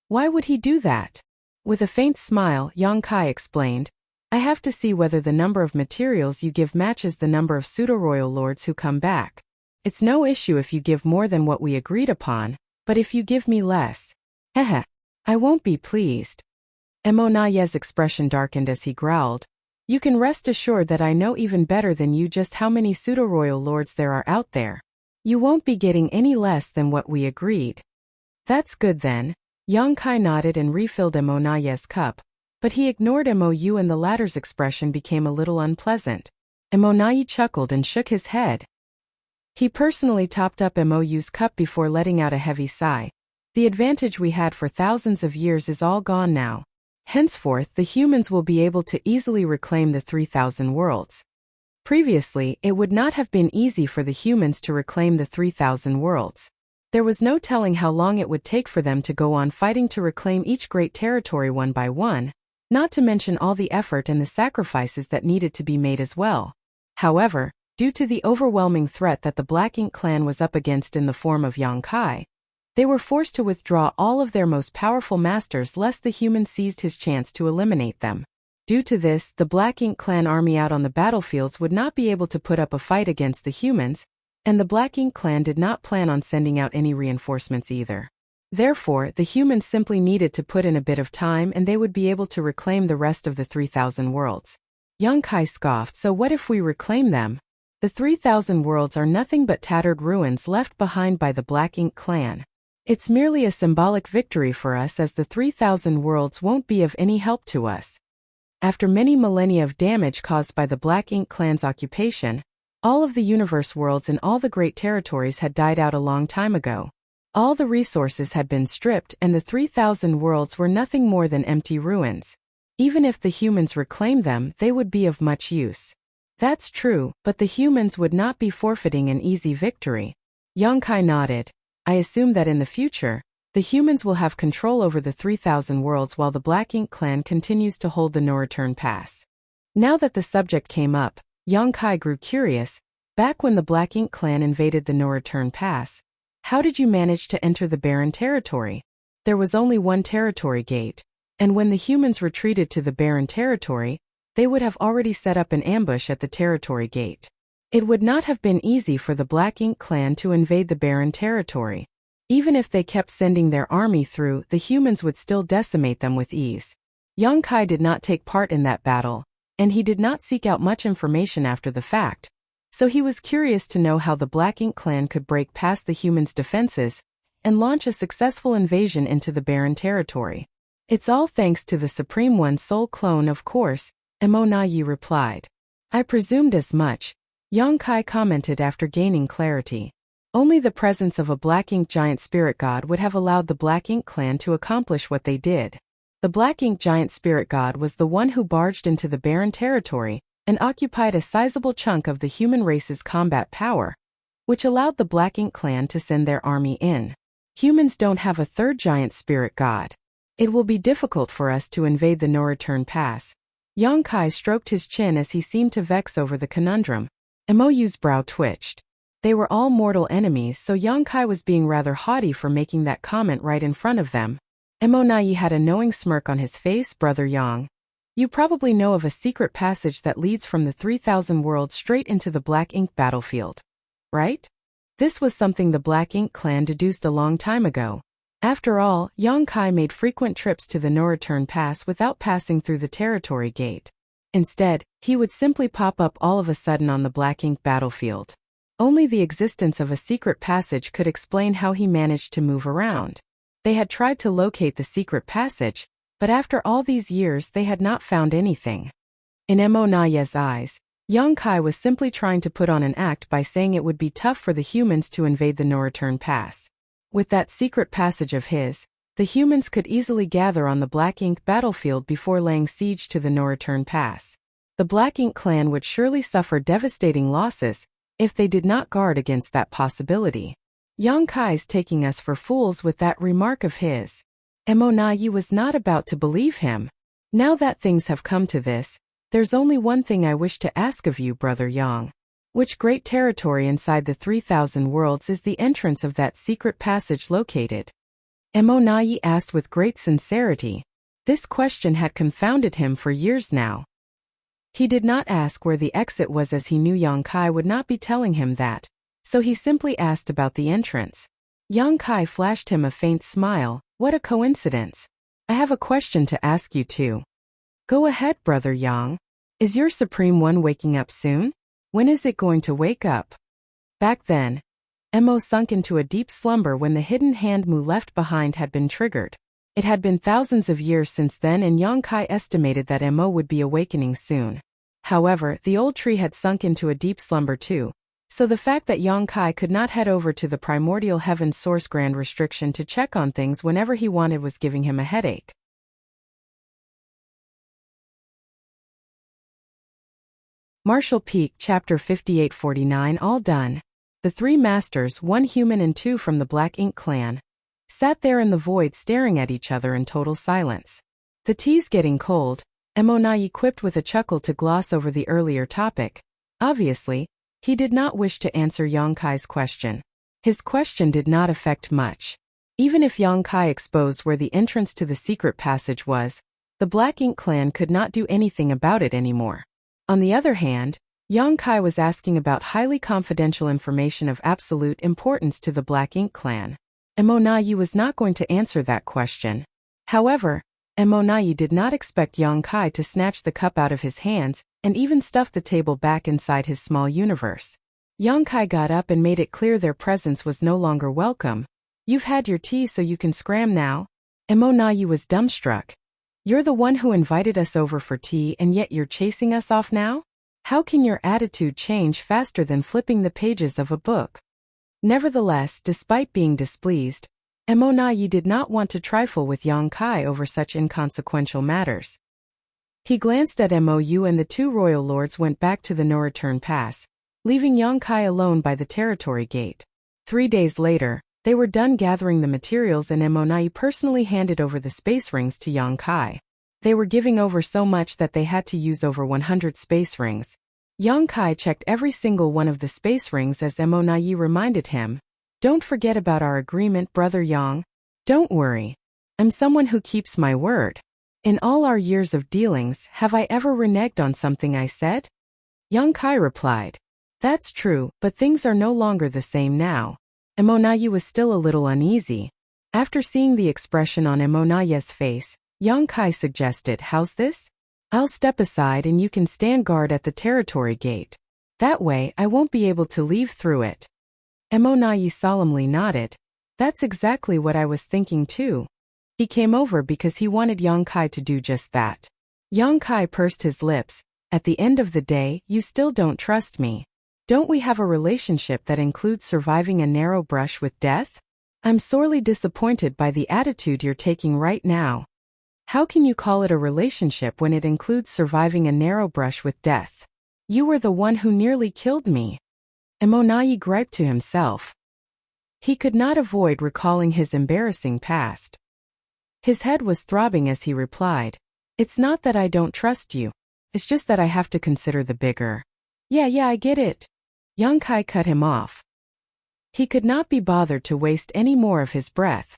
Why would he do that? With a faint smile, Yang Kai explained, I have to see whether the number of materials you give matches the number of pseudo-royal lords who come back. It's no issue if you give more than what we agreed upon, but if you give me less, I won't be pleased. Emonayi's expression darkened as he growled, You can rest assured that I know even better than you just how many pseudo-royal lords there are out there. You won't be getting any less than what we agreed. That's good then. Yang Kai nodded and refilled Emonayi's cup, but he ignored Mou and the latter's expression became a little unpleasant. Emonayi chuckled and shook his head. He personally topped up Mou's cup before letting out a heavy sigh. The advantage we had for thousands of years is all gone now. Henceforth, the humans will be able to easily reclaim the 3,000 worlds. Previously, it would not have been easy for the humans to reclaim the 3,000 worlds. There was no telling how long it would take for them to go on fighting to reclaim each great territory one by one, not to mention all the effort and the sacrifices that needed to be made as well. However, due to the overwhelming threat that the Black Ink clan was up against in the form of Yang Kai, they were forced to withdraw all of their most powerful masters lest the humans seized his chance to eliminate them. Due to this, the Black Ink clan army out on the battlefields would not be able to put up a fight against the humans, and the Black Ink clan did not plan on sending out any reinforcements either. Therefore, the humans simply needed to put in a bit of time and they would be able to reclaim the rest of the 3,000 worlds. Yang Kai scoffed, so what if we reclaim them? The 3,000 worlds are nothing but tattered ruins left behind by the Black Ink clan. It's merely a symbolic victory for us as the 3,000 worlds won't be of any help to us. After many millennia of damage caused by the Black Ink clan's occupation, all of the universe worlds in all the great territories had died out a long time ago. All the resources had been stripped and the 3,000 worlds were nothing more than empty ruins. Even if the humans reclaimed them, they would be of much use. That's true, but the humans would not be forfeiting an easy victory. Yang Kai nodded. I assume that in the future, the humans will have control over the 3,000 worlds while the Black Ink clan continues to hold the no-return pass. Now that the subject came up, Yang Kai grew curious. Back when the Black Ink clan invaded the no-return pass, how did you manage to enter the barren territory? There was only one territory gate, and when the humans retreated to the barren territory, they would have already set up an ambush at the territory gate. It would not have been easy for the Black Ink clan to invade the barren territory. Even if they kept sending their army through, the humans would still decimate them with ease. Yang Kai did not take part in that battle, and he did not seek out much information after the fact. So he was curious to know how the Black Ink clan could break past the humans' defenses and launch a successful invasion into the barren territory. It's all thanks to the Supreme One Soul clone, of course, Emonayi replied. I presumed as much, Yang Kai commented after gaining clarity. Only the presence of a Black Ink giant spirit god would have allowed the Black Ink clan to accomplish what they did. The Black Ink giant spirit god was the one who barged into the barren territory and occupied a sizable chunk of the human race's combat power. which allowed the Black Ink clan to send their army in. Humans don't have a third giant spirit god. It will be difficult for us to invade the no-return pass. Yongkai stroked his chin as he seemed to vex over the conundrum. Moyu's brow twitched. They were all mortal enemies, so Yongkai was being rather haughty for making that comment right in front of them. Nai had a knowing smirk on his face. Brother Yang, you probably know of a secret passage that leads from the 3,000 worlds straight into the Black Ink battlefield, right? This was something the Black Ink clan deduced a long time ago. After all, Yongkai made frequent trips to the no-return pass without passing through the territory gate. Instead, he would simply pop up all of a sudden on the Black Ink battlefield. Only the existence of a secret passage could explain how he managed to move around. They had tried to locate the secret passage, but after all these years they had not found anything. In Naye's eyes, Yongkai was simply trying to put on an act by saying it would be tough for the humans to invade the no-return pass. With that secret passage of his, the humans could easily gather on the Black Ink battlefield before laying siege to the no-return pass. The Black Ink clan would surely suffer devastating losses if they did not guard against that possibility. Yongkai's taking us for fools with that remark of his. Naye was not about to believe him. Now that things have come to this, there's only one thing I wish to ask of you, Brother Yang. Which great territory inside the 3,000 worlds is the entrance of that secret passage located? Naye asked with great sincerity. This question had confounded him for years now. He did not ask where the exit was as he knew Yongkai would not be telling him that, so he simply asked about the entrance. Yongkai flashed him a faint smile. What a coincidence. I have a question to ask you too. Go ahead, Brother Yang. Is your Supreme One waking up soon? When is it going to wake up? Back then, Mo sunk into a deep slumber when the hidden hand Mu left behind had been triggered. It had been thousands of years since then, and Yongkai estimated that Mo would be awakening soon. However, the old tree had sunk into a deep slumber too, so the fact that Yongkai could not head over to the primordial heaven's source grand restriction to check on things whenever he wanted was giving him a headache. Martial Peak Chapter 5849 All done. The three masters, one human and two from the Black Ink clan, sat there in the void staring at each other in total silence. The tea's getting cold, Naye quipped with a chuckle to gloss over the earlier topic. Obviously, he did not wish to answer Yongkai's question. His question did not affect much. Even if Yongkai exposed where the entrance to the secret passage was, the Black Ink clan could not do anything about it anymore. On the other hand, Yongkai was asking about highly confidential information of absolute importance to the Black Ink clan. Naye was not going to answer that question. However, Naye did not expect Yongkai to snatch the cup out of his hands and even stuff the table back inside his small universe. Yongkai got up and made it clear their presence was no longer welcome. You've had your tea, so you can scram now. Naye was dumbstruck. You're the one who invited us over for tea, and yet you're chasing us off now? How can your attitude change faster than flipping the pages of a book? Nevertheless, despite being displeased, Naye did not want to trifle with Yongkai over such inconsequential matters. He glanced at Mou, and the two royal lords went back to the no-return pass, leaving Yongkai alone by the territory gate. 3 days later, they were done gathering the materials, and Naye personally handed over the space rings to Yongkai. They were giving over so much that they had to use over 100 space rings. Yongkai checked every single one of the space rings as Naye reminded him, "Don't forget about our agreement, Brother Yang. Don't worry. I'm someone who keeps my word. In all our years of dealings, have I ever reneged on something I said?" Yongkai replied, "That's true, but things are no longer the same now." Naye was still a little uneasy. After seeing the expression on Naye's face, Yongkai suggested, "How's this? I'll step aside and you can stand guard at the territory gate. That way I won't be able to leave through it." Naye solemnly nodded. "That's exactly what I was thinking too." He came over because he wanted Yongkai to do just that. Yongkai pursed his lips. "At the end of the day, you still don't trust me. Don't we have a relationship that includes surviving a narrow brush with death? I'm sorely disappointed by the attitude you're taking right now. How can you call it a relationship when it includes surviving a narrow brush with death? You were the one who nearly killed me." Emonai griped to himself. He could not avoid recalling his embarrassing past. His head was throbbing as he replied, "It's not that I don't trust you. It's just that I have to consider the bigger." Yeah, I get it." Yongkai cut him off. He could not be bothered to waste any more of his breath.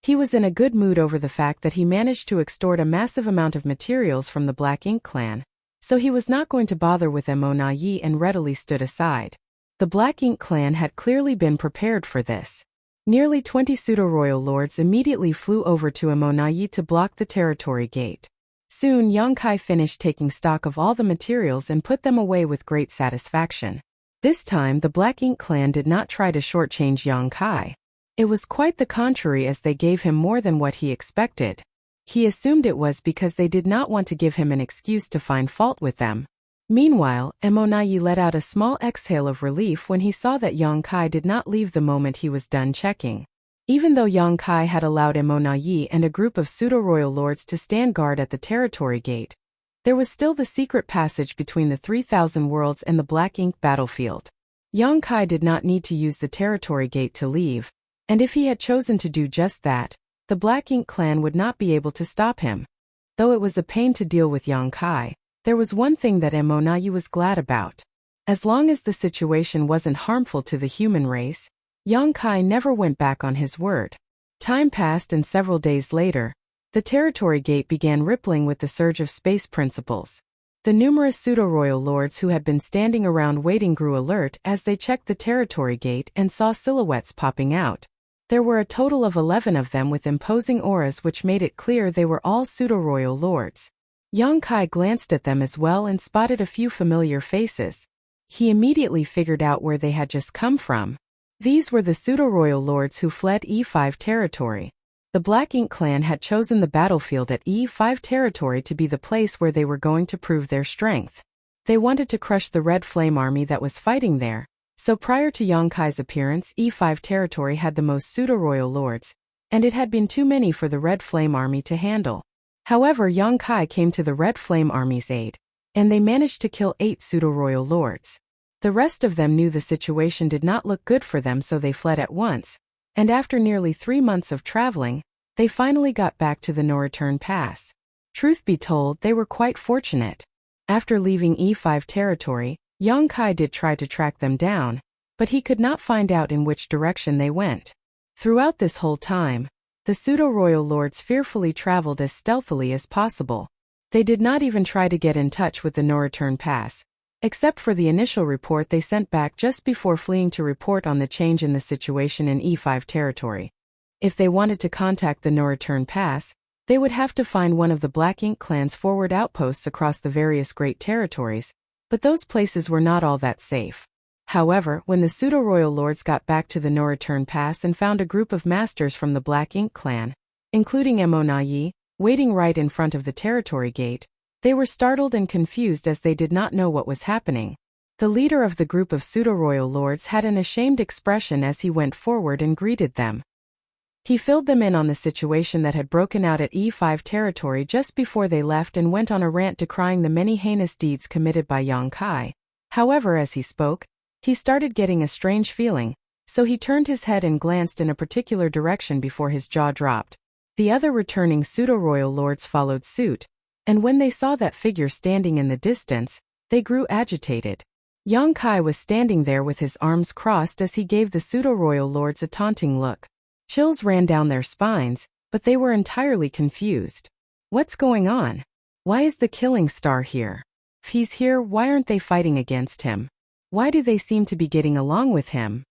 He was in a good mood over the fact that he managed to extort a massive amount of materials from the Black Ink clan, so he was not going to bother with Emonai and readily stood aside. The Black Ink clan had clearly been prepared for this. Nearly 20 pseudo-royal lords immediately flew over to Emonai to block the territory gate. Soon Yongkai finished taking stock of all the materials and put them away with great satisfaction. This time the Black Ink clan did not try to shortchange Yongkai. It was quite the contrary, as they gave him more than what he expected. He assumed it was because they did not want to give him an excuse to find fault with them. Meanwhile, Emonai let out a small exhale of relief when he saw that Yongkai did not leave the moment he was done checking. Even though Yongkai had allowed Emonai and a group of pseudo-royal lords to stand guard at the territory gate, there was still the secret passage between the 3,000 worlds and the Black Ink battlefield. Yongkai did not need to use the territory gate to leave, and if he had chosen to do just that, the Black Ink clan would not be able to stop him. Though it was a pain to deal with Yongkai, there was one thing that Emonai was glad about. As long as the situation wasn't harmful to the human race, Yongkai never went back on his word. Time passed, and several days later, the territory gate began rippling with the surge of space principles. The numerous pseudo-royal lords who had been standing around waiting grew alert as they checked the territory gate and saw silhouettes popping out. There were a total of 11 of them with imposing auras, which made it clear they were all pseudo-royal lords. Yongkai glanced at them as well and spotted a few familiar faces. He immediately figured out where they had just come from. These were the pseudo-royal lords who fled E5 territory. The Black Ink clan had chosen the battlefield at E5 territory to be the place where they were going to prove their strength. They wanted to crush the Red Flame army that was fighting there, so prior to Yongkai's appearance, E5 territory had the most pseudo-royal lords, and it had been too many for the Red Flame army to handle. However, Yongkai came to the Red Flame army's aid, and they managed to kill 8 pseudo-royal lords. The rest of them knew the situation did not look good for them, so they fled at once, and after nearly 3 months of traveling, they finally got back to the no-return pass. Truth be told, they were quite fortunate. After leaving E5 territory, Yongkai did try to track them down, but he could not find out in which direction they went. Throughout this whole time, the pseudo-royal lords fearfully traveled as stealthily as possible. They did not even try to get in touch with the no-return pass, except for the initial report they sent back just before fleeing to report on the change in the situation in E5 territory. If they wanted to contact the no-return pass, they would have to find one of the Black Ink clan's forward outposts across the various great territories, but those places were not all that safe. However, when the pseudo-royal lords got back to the no-return pass and found a group of masters from the Black Ink clan, including Emonai, waiting right in front of the territory gate, they were startled and confused as they did not know what was happening. The leader of the group of pseudo-royal lords had an ashamed expression as he went forward and greeted them. He filled them in on the situation that had broken out at E5 territory just before they left and went on a rant decrying the many heinous deeds committed by Yongkai. However, as he spoke, he started getting a strange feeling, so he turned his head and glanced in a particular direction before his jaw dropped. The other returning pseudo-royal lords followed suit, and when they saw that figure standing in the distance, they grew agitated. Yongkai was standing there with his arms crossed as he gave the pseudo-royal lords a taunting look. Chills ran down their spines, but they were entirely confused. What's going on? Why is the killing star here? If he's here, why aren't they fighting against him? Why do they seem to be getting along with him?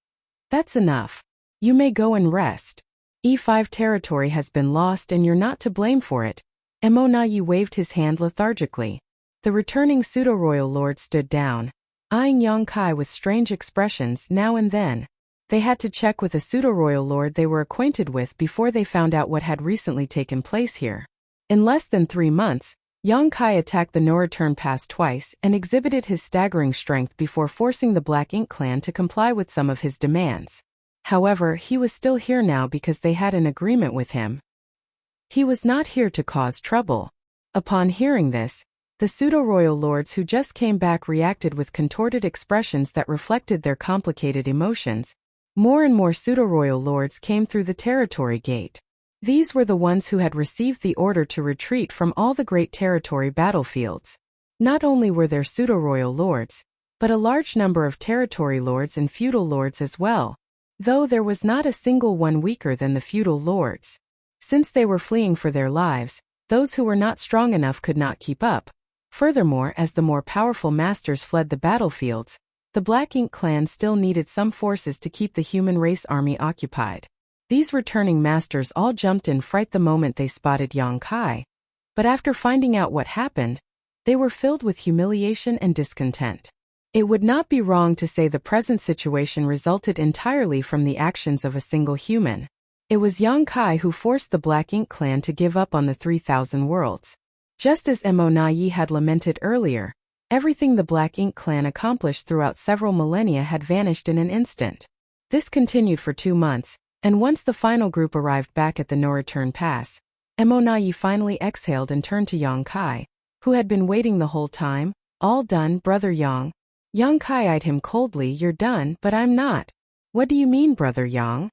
That's enough. You may go and rest. E5 territory has been lost and you're not to blame for it. Emonai waved his hand lethargically. The returning pseudo-royal lord stood down, eyeing Yongkai with strange expressions now and then. They had to check with a pseudo-royal lord they were acquainted with before they found out what had recently taken place here. In less than 3 months, Yongkai attacked the no-return pass twice and exhibited his staggering strength before forcing the Black Ink clan to comply with some of his demands. However, he was still here now because they had an agreement with him. He was not here to cause trouble. Upon hearing this, The pseudo-royal lords who just came back reacted with contorted expressions that reflected their complicated emotions. More and more pseudo-royal lords came through the territory gate. These were the ones who had received the order to retreat from all the great territory battlefields. Not only were there pseudo-royal lords, but a large number of territory lords and feudal lords as well, though there was not a single one weaker than the feudal lords. Since they were fleeing for their lives, those who were not strong enough could not keep up. Furthermore, as the more powerful masters fled the battlefields, the Black Ink clan still needed some forces to keep the human race army occupied. These returning masters all jumped in fright the moment they spotted Yang Kai. But after finding out what happened, they were filled with humiliation and discontent. It would not be wrong to say the present situation resulted entirely from the actions of a single human. It was Yang Kai who forced the Black Ink clan to give up on the 3,000 worlds. Just as Mo Nai had lamented earlier, everything the Black Ink clan accomplished throughout several millennia had vanished in an instant. This continued for 2 months, and once the final group arrived back at the no-return pass, Mo Nai finally exhaled and turned to Yang Kai, who had been waiting the whole time. All done, brother Yang. Yang Kai eyed him coldly. You're done, but I'm not. What do you mean, brother Yang?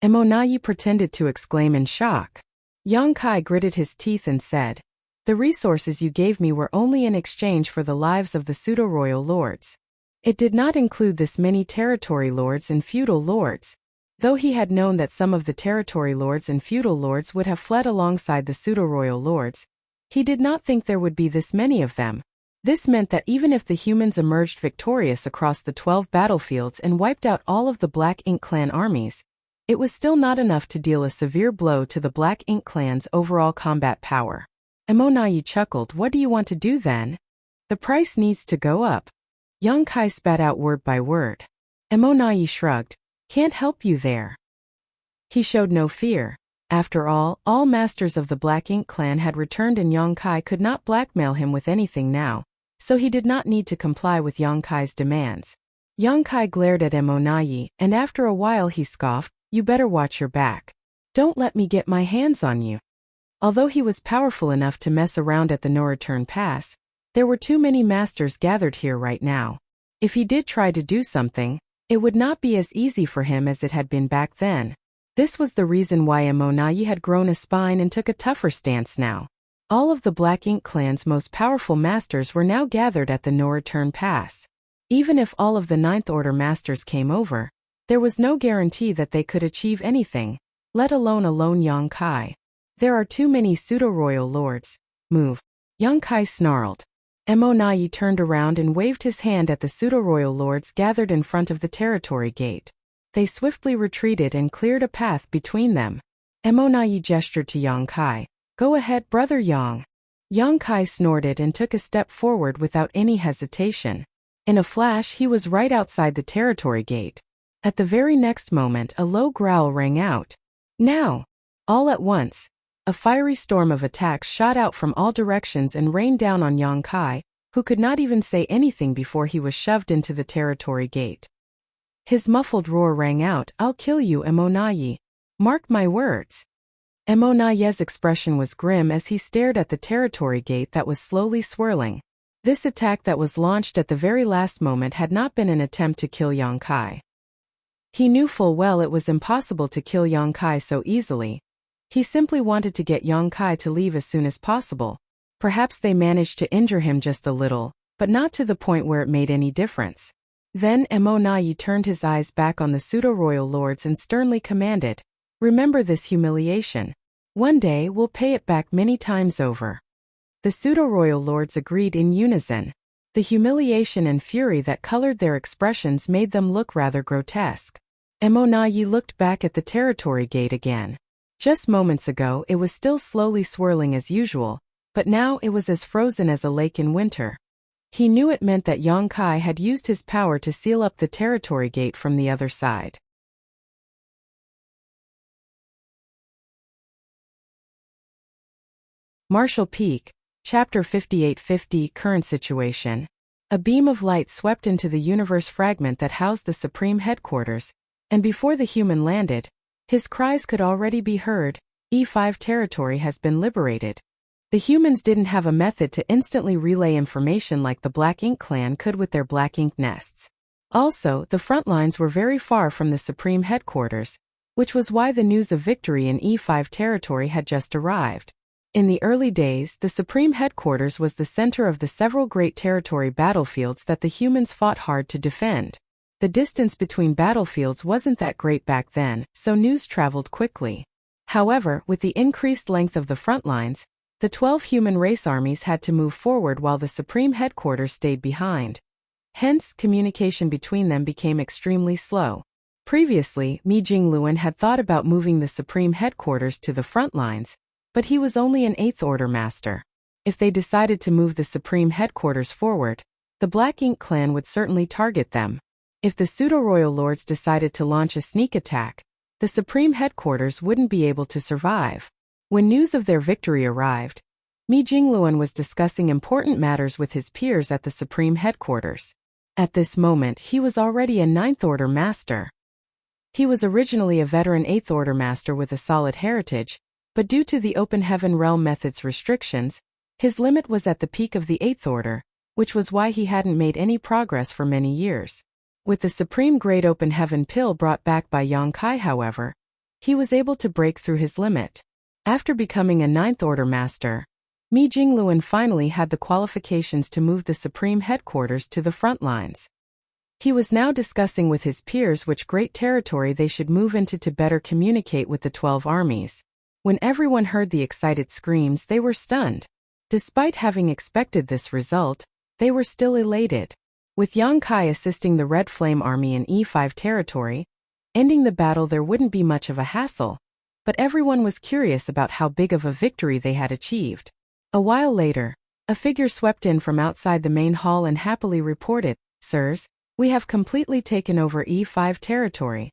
Mo Nai pretended to exclaim in shock. Yang Kai gritted his teeth and said, the resources you gave me were only in exchange for the lives of the pseudo-royal lords. It did not include this many territory lords and feudal lords. Though he had known that some of the territory lords and feudal lords would have fled alongside the pseudo-royal lords, he did not think there would be this many of them. This meant that even if the humans emerged victorious across the 12 battlefields and wiped out all of the Black Ink clan armies, it was still not enough to deal a severe blow to the Black Ink clan's overall combat power. Mo Nai chuckled. What do you want to do then? The price needs to go up. Yang Kai spat out word by word. Mo Nai shrugged. Can't help you there. He showed no fear. After all masters of the Black Ink clan had returned and Yang Kai could not blackmail him with anything now, so he did not need to comply with Yang Kai's demands. Yang Kai glared at Mo Nai, and after a while he scoffed, you better watch your back. Don't let me get my hands on you. Although he was powerful enough to mess around at the no-return pass, there were too many masters gathered here right now. If he did try to do something, it would not be as easy for him as it had been back then. This was the reason why Mo Nai had grown a spine and took a tougher stance now. All of the Black Ink clan's most powerful masters were now gathered at the no-return pass. Even if all of the Ninth Order masters came over, there was no guarantee that they could achieve anything, let alone Yang Kai. There are too many pseudo-royal lords. Move. Yang Kai snarled. Mo Nai turned around and waved his hand at the pseudo-royal lords gathered in front of the territory gate. They swiftly retreated and cleared a path between them. Mo Nai gestured to Yang Kai. Go ahead, brother Yang. Yang Kai snorted and took a step forward without any hesitation. In a flash he was right outside the territory gate. At the very next moment a low growl rang out. Now! All at once, a fiery storm of attacks shot out from all directions and rained down on Yang Kai, who could not even say anything before he was shoved into the territory gate. His muffled roar rang out, I'll kill you, Mo Nai. Mark my words. Mo Nai's expression was grim as he stared at the territory gate that was slowly swirling. This attack that was launched at the very last moment had not been an attempt to kill Yang Kai. He knew full well it was impossible to kill Yang Kai so easily. He simply wanted to get Yang Kai to leave as soon as possible. Perhaps they managed to injure him just a little, but not to the point where it made any difference. Then Mo Nai turned his eyes back on the pseudo-royal lords and sternly commanded, remember this humiliation. One day we'll pay it back many times over. The pseudo-royal lords agreed in unison. The humiliation and fury that colored their expressions made them look rather grotesque. Mo Nai looked back at the territory gate again. Just moments ago it was still slowly swirling as usual, but now it was as frozen as a lake in winter. He knew it meant that Yang Kai had used his power to seal up the territory gate from the other side. Marshall Peak, Chapter 5850 Current Situation. A beam of light swept into the universe fragment that housed the Supreme Headquarters, and before the human landed, his cries could already be heard, E5 territory has been liberated. The humans didn't have a method to instantly relay information like the Black Ink clan could with their black ink nests. Also, the front lines were very far from the Supreme headquarters, which was why the news of victory in E5 territory had just arrived. In the early days, the Supreme headquarters was the center of the several great territory battlefields that the humans fought hard to defend. The distance between battlefields wasn't that great back then, so news traveled quickly. However, with the increased length of the front lines, the 12 human race armies had to move forward while the Supreme headquarters stayed behind. Hence, communication between them became extremely slow. Previously, Mi Jingluan had thought about moving the Supreme headquarters to the front lines, but he was only an 8th Order master. If they decided to move the Supreme headquarters forward, the Black Ink clan would certainly target them. If the pseudo-royal lords decided to launch a sneak attack, the Supreme headquarters wouldn't be able to survive. When news of their victory arrived, Mi Jingluan was discussing important matters with his peers at the Supreme headquarters. At this moment, he was already a 9th Order master. He was originally a veteran 8th Order master with a solid heritage, but due to the Open Heaven Realm method's restrictions, his limit was at the peak of the 8th Order, which was why he hadn't made any progress for many years. With the Supreme Great Open Heaven pill brought back by Yang Kai, however, he was able to break through his limit. After becoming a 9th Order master, Mi Jingluan finally had the qualifications to move the Supreme headquarters to the front lines. He was now discussing with his peers which great territory they should move into to better communicate with the 12 armies. When everyone heard the excited screams, they were stunned. Despite having expected this result, they were still elated. With Yang Kai assisting the Red Flame army in E5 territory, ending the battle there wouldn't be much of a hassle. But everyone was curious about how big of a victory they had achieved. A while later, a figure swept in from outside the main hall and happily reported, "Sirs, we have completely taken over E5 territory."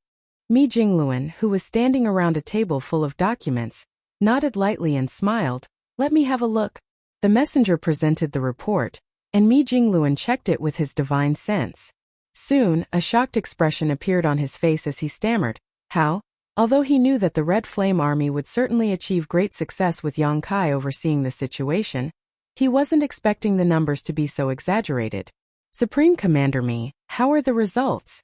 Mi Jingluan, who was standing around a table full of documents, nodded lightly and smiled, "Let me have a look." The messenger presented the report, and Mi Jingluan checked it with his divine sense. Soon, a shocked expression appeared on his face as he stammered, "How?" Although he knew that the Red Flame army would certainly achieve great success with Yang Kai overseeing the situation, he wasn't expecting the numbers to be so exaggerated. "Supreme Commander Mi, how are the results?"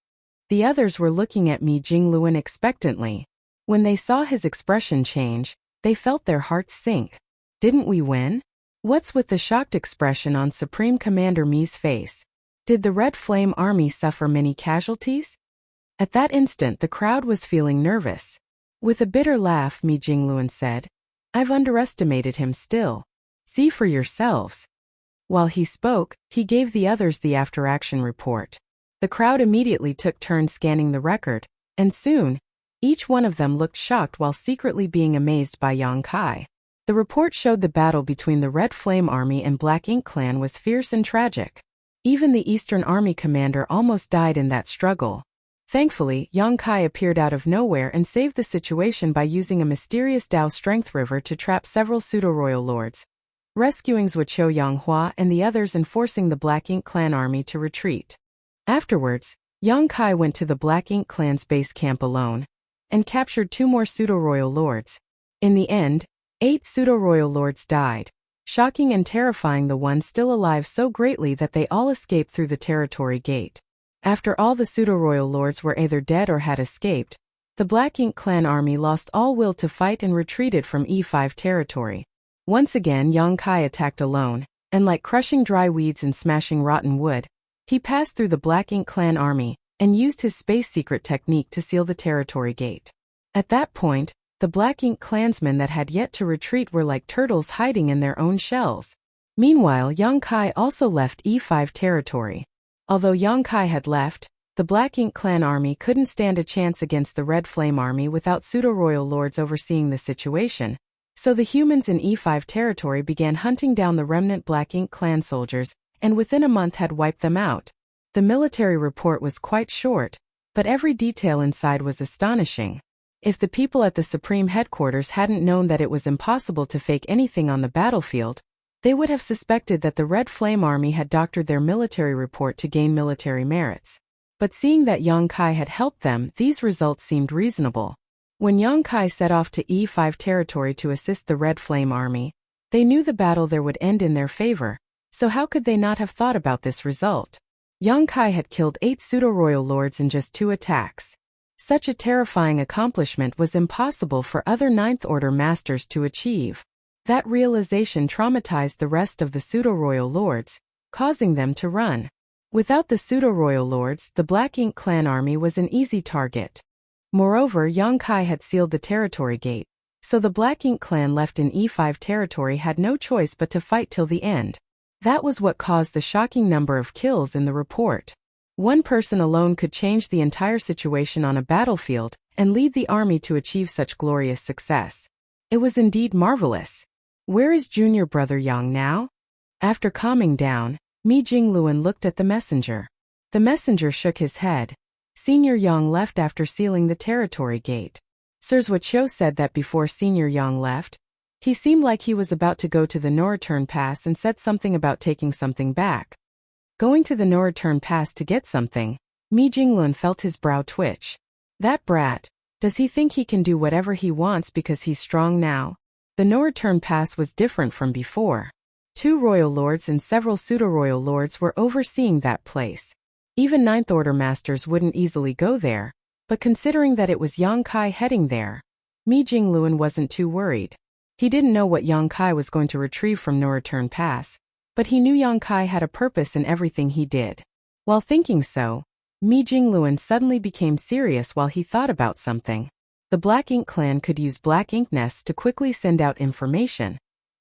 The others were looking at Mi Jingluan expectantly. When they saw his expression change, they felt their hearts sink. "Didn't we win?" What's with the shocked expression on Supreme Commander Mi's face? Did the Red Flame army suffer many casualties? At that instant the crowd was feeling nervous. With a bitter laugh, Mi Jingluan said, "I've underestimated him still. See for yourselves." While he spoke, he gave the others the after-action report. The crowd immediately took turns scanning the record, and soon, each one of them looked shocked while secretly being amazed by Yang Kai. The report showed the battle between the Red Flame army and Black Ink clan was fierce and tragic. Even the Eastern Army commander almost died in that struggle. Thankfully, Yang Kai appeared out of nowhere and saved the situation by using a mysterious Dao strength river to trap several pseudo-royal lords, rescuing Zhuo Yanghua and the others and forcing the Black Ink clan army to retreat. Afterwards, Yang Kai went to the Black Ink clan's base camp alone, and captured 2 more pseudo-royal lords. In the end, 8 pseudo-royal lords died, shocking and terrifying the ones still alive so greatly that they all escaped through the territory gate. After all the pseudo-royal lords were either dead or had escaped, the Black Ink clan army lost all will to fight and retreated from E5 territory. Once again Yang Kai attacked alone, and like crushing dry weeds and smashing rotten wood, he passed through the Black Ink clan army, and used his space secret technique to seal the territory gate. At that point, the Black Ink clansmen that had yet to retreat were like turtles hiding in their own shells. Meanwhile, Yang Kai also left E5 territory. Although Yang Kai had left, the Black Ink clan army couldn't stand a chance against the Red Flame army without pseudo-royal lords overseeing the situation, so the humans in E5 territory began hunting down the remnant Black Ink clan soldiers, and within a month had wiped them out. The military report was quite short, but every detail inside was astonishing. If the people at the Supreme headquarters hadn't known that it was impossible to fake anything on the battlefield, they would have suspected that the Red Flame army had doctored their military report to gain military merits. But seeing that Yang Kai had helped them, these results seemed reasonable. When Yang Kai set off to E5 territory to assist the Red Flame army, They knew the battle there would end in their favor, so how could they not have thought about this result? Yang Kai had killed 8 pseudo-royal lords in just 2 attacks. Such a terrifying accomplishment was impossible for other Ninth Order masters to achieve. That realization traumatized the rest of the pseudo-royal lords, causing them to run. Without the pseudo-royal lords, the Black Ink clan army was an easy target. Moreover, Yang Kai had sealed the territory gate, so the Black Ink clan left in E5 territory had no choice but to fight till the end. That was what caused the shocking number of kills in the report. One person alone could change the entire situation on a battlefield and lead the army to achieve such glorious success. It was indeed marvelous. Where is junior brother Yang now? After calming down, Mi Jingluan looked at the messenger. The messenger shook his head. Senior Yang left after sealing the territory gate. Sirs Wacho said that before Senior Yang left, he seemed like he was about to go to the no-return pass and said something about taking something back. Going to the no-return pass to get something, Mi Jingluan felt his brow twitch. That brat, does he think he can do whatever he wants because he's strong now? The no-return pass was different from before. 2 royal lords and several pseudo-royal lords were overseeing that place. Even Ninth Order masters wouldn't easily go there, but considering that it was Yang Kai heading there, Mi Jingluan wasn't too worried. He didn't know what Yang Kai was going to retrieve from no-return pass, but he knew Yang Kai had a purpose in everything he did. While thinking so, Mi Jingluan suddenly became serious while he thought about something. The Black Ink clan could use black ink nests to quickly send out information,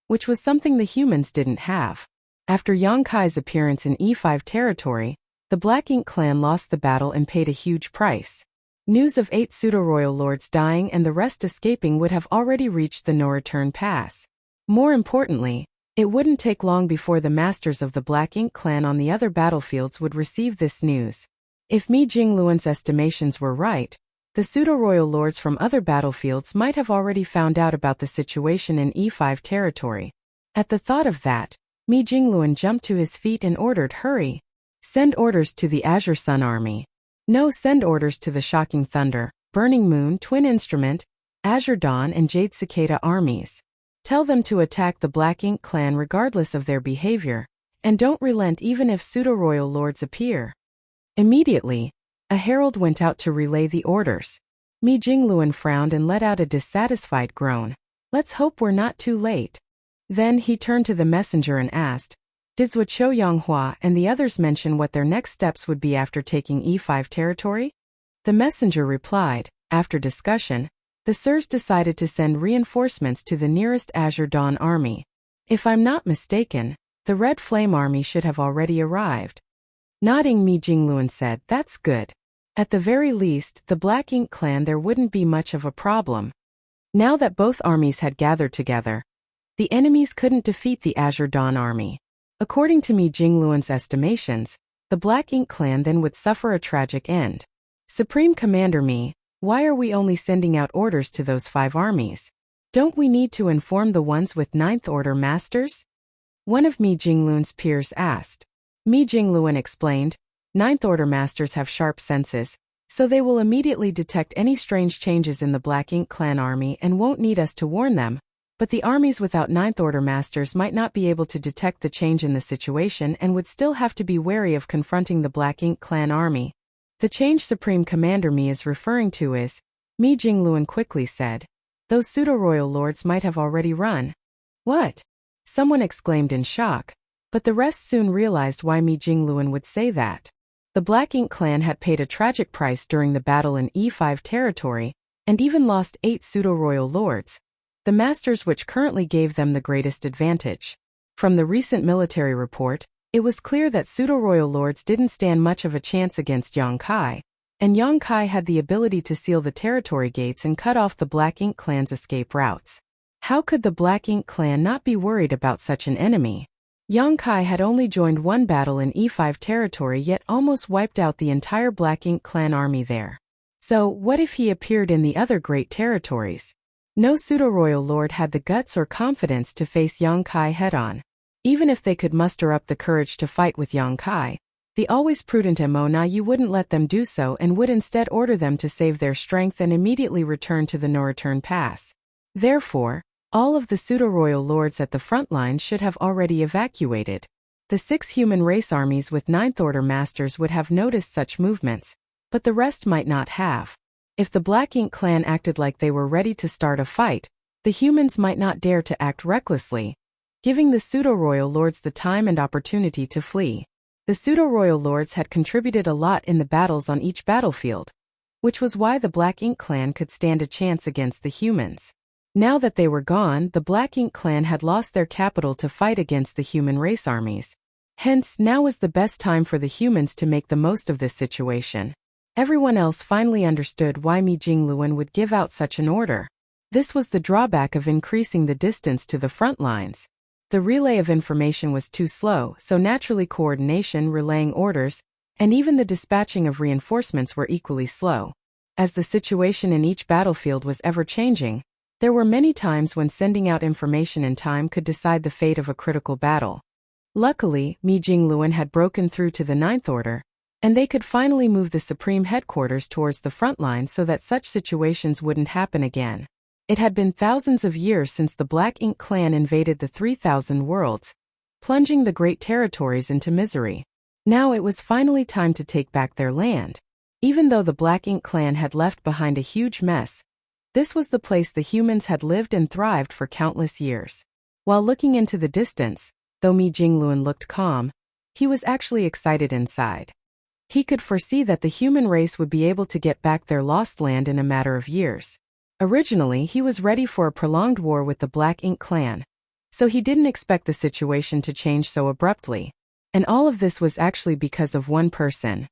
which was something the humans didn't have. After Yang Kai's appearance in E5 territory, the Black Ink clan lost the battle and paid a huge price. News of 8 pseudo-royal lords dying and the rest escaping would have already reached the no-return pass. More importantly, it wouldn't take long before the masters of the Black Ink clan on the other battlefields would receive this news. If Mi Jingluan's estimations were right, the pseudo-royal lords from other battlefields might have already found out about the situation in E5 territory. At the thought of that, Mi Jingluan jumped to his feet and ordered, "Hurry! Send orders to the Azure Sun Army. No, send orders to the Shocking Thunder, Burning Moon, Twin Instrument, Azure Dawn and Jade Cicada armies. Tell them to attack the Black Ink clan regardless of their behavior, and don't relent even if pseudo-royal lords appear." Immediately, a herald went out to relay the orders. Mi Jingluan frowned and let out a dissatisfied groan. "Let's hope we're not too late." Then he turned to the messenger and asked, "Did Zhuo Yanghua and the others mention what their next steps would be after taking E5 territory?" The messenger replied, "After discussion, the sirs decided to send reinforcements to the nearest Azure Dawn army. If I'm not mistaken, the Red Flame army should have already arrived." Nodding, Mi Jingluan said, "That's good. At the very least, the Black Ink clan there wouldn't be much of a problem." Now that both armies had gathered together, the enemies couldn't defeat the Azure Dawn army. According to Mi Jingluan's estimations, the Black Ink clan then would suffer a tragic end. "Supreme Commander Mi, why are we only sending out orders to those 5 armies? Don't we need to inform the ones with Ninth Order masters?" One of Mi Jingluan's peers asked. Mi Jingluan explained, "Ninth Order masters have sharp senses, so they will immediately detect any strange changes in the Black Ink clan army and won't need us to warn them. But the armies without Ninth Order masters might not be able to detect the change in the situation and would still have to be wary of confronting the Black Ink clan army. The change Supreme Commander Mi is referring to is," Mi Jingluan quickly said, "those pseudo-royal lords might have already run." "What?" someone exclaimed in shock, but the rest soon realized why Mi Jingluan would say that. The Black Ink clan had paid a tragic price during the battle in E5 territory, and even lost 8 pseudo-royal lords, the masters which currently gave them the greatest advantage. From the recent military report, it was clear that pseudo-royal lords didn't stand much of a chance against Yang Kai, and Yang Kai had the ability to seal the territory gates and cut off the Black Ink clan's escape routes. How could the Black Ink clan not be worried about such an enemy? Yang Kai had only joined one battle in E5 territory yet almost wiped out the entire Black Ink clan army there. So, what if he appeared in the other great territories? No pseudo-royal lord had the guts or confidence to face Yang Kai head-on. Even if they could muster up the courage to fight with Yang Kai, the always prudent Emona Yu wouldn't let them do so and would instead order them to save their strength and immediately return to the no-return pass. Therefore, All of the pseudo-royal lords at the front lines should have already evacuated. The 6 human race armies with Ninth Order masters would have noticed such movements, but the rest might not have. If the Black Ink clan acted like they were ready to start a fight, the humans might not dare to act recklessly, giving the pseudo-royal lords the time and opportunity to flee. The pseudo-royal lords had contributed a lot in the battles on each battlefield, which was why the Black Ink clan could stand a chance against the humans. Now that they were gone, the Black Ink clan had lost their capital to fight against the human race armies. Hence, now was the best time for the humans to make the most of this situation. Everyone else finally understood why Mi Jingluan would give out such an order. This was the drawback of increasing the distance to the front lines. The relay of information was too slow, so naturally coordination, relaying orders, and even the dispatching of reinforcements were equally slow. As the situation in each battlefield was ever-changing, there were many times when sending out information in time could decide the fate of a critical battle. Luckily, Mi Jingluan had broken through to the Ninth Order, and they could finally move the Supreme Headquarters towards the front line so that such situations wouldn't happen again. It had been thousands of years since the Black Ink clan invaded the 3,000 worlds, plunging the great territories into misery. Now it was finally time to take back their land. Even though the Black Ink clan had left behind a huge mess, this was the place the humans had lived and thrived for countless years. While looking into the distance, though Mi Jingluan looked calm, he was actually excited inside. He could foresee that the human race would be able to get back their lost land in a matter of years. Originally, he was ready for a prolonged war with the Black Ink clan, so he didn't expect the situation to change so abruptly. And all of this was actually because of one person.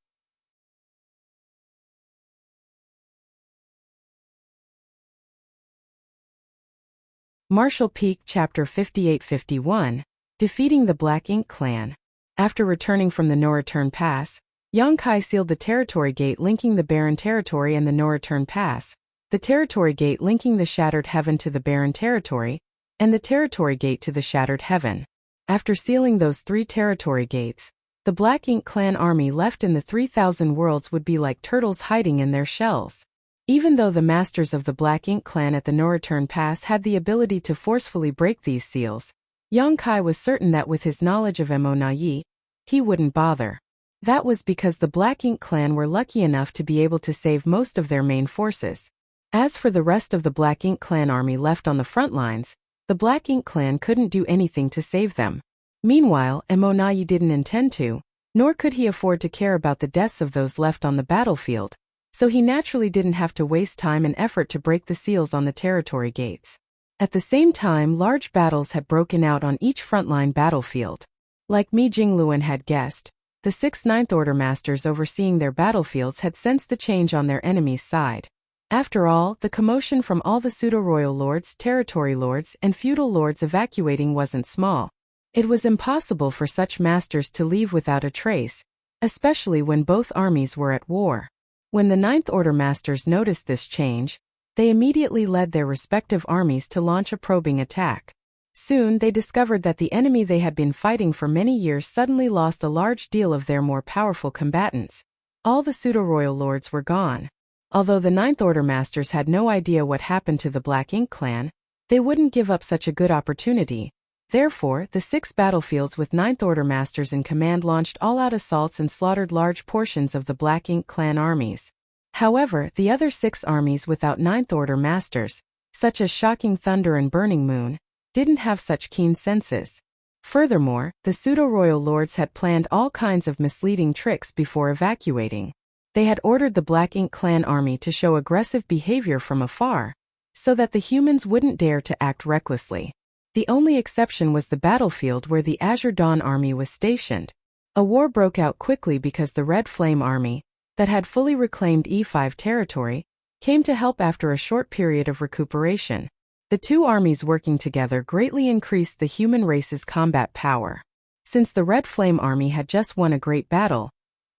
Marshall Peak Chapter 58-51, Defeating the Black Ink clan. After returning from the No-Return Pass, Yang Kai sealed the territory gate linking the Barren Territory and the No-Return Pass, the territory gate linking the Shattered Heaven to the Barren Territory, and the territory gate to the Shattered Heaven. After sealing those 3 territory gates, the Black Ink clan army left in the 3,000 worlds would be like turtles hiding in their shells. Even though the masters of the Black Ink clan at the No-Return Pass had the ability to forcefully break these seals, Yang Kai was certain that with his knowledge of Mo Na Yi, he wouldn't bother. That was because the Black Ink clan were lucky enough to be able to save most of their main forces. As for the rest of the Black Ink clan army left on the front lines, the Black Ink clan couldn't do anything to save them. Meanwhile, Mo Na Yi didn't intend to, nor could he afford to care about the deaths of those left on the battlefield, so he naturally didn't have to waste time and effort to break the seals on the territory gates. At the same time, large battles had broken out on each frontline battlefield. Like Mi Jingluan had guessed, the 6 Ninth Order masters overseeing their battlefields had sensed the change on their enemy's side. After all, the commotion from all the pseudo-royal lords, territory lords, and feudal lords evacuating wasn't small. It was impossible for such masters to leave without a trace, especially when both armies were at war. When the Ninth Order masters noticed this change, they immediately led their respective armies to launch a probing attack. Soon they discovered that the enemy they had been fighting for many years suddenly lost a large deal of their more powerful combatants. All the pseudo-royal lords were gone. Although the Ninth Order masters had no idea what happened to the Black Ink clan, they wouldn't give up such a good opportunity. Therefore, the 6 battlefields with Ninth Order masters in command launched all-out assaults and slaughtered large portions of the Black Ink clan armies. However, the other 6 armies without Ninth Order masters, such as Shocking Thunder and Burning Moon, didn't have such keen senses. Furthermore, the pseudo-royal lords had planned all kinds of misleading tricks before evacuating. They had ordered the Black Ink clan army to show aggressive behavior from afar, so that the humans wouldn't dare to act recklessly. The only exception was the battlefield where the Azure Dawn army was stationed. A war broke out quickly because the Red Flame army, that had fully reclaimed E5 territory, came to help after a short period of recuperation. The 2 armies working together greatly increased the human race's combat power. Since the Red Flame army had just won a great battle,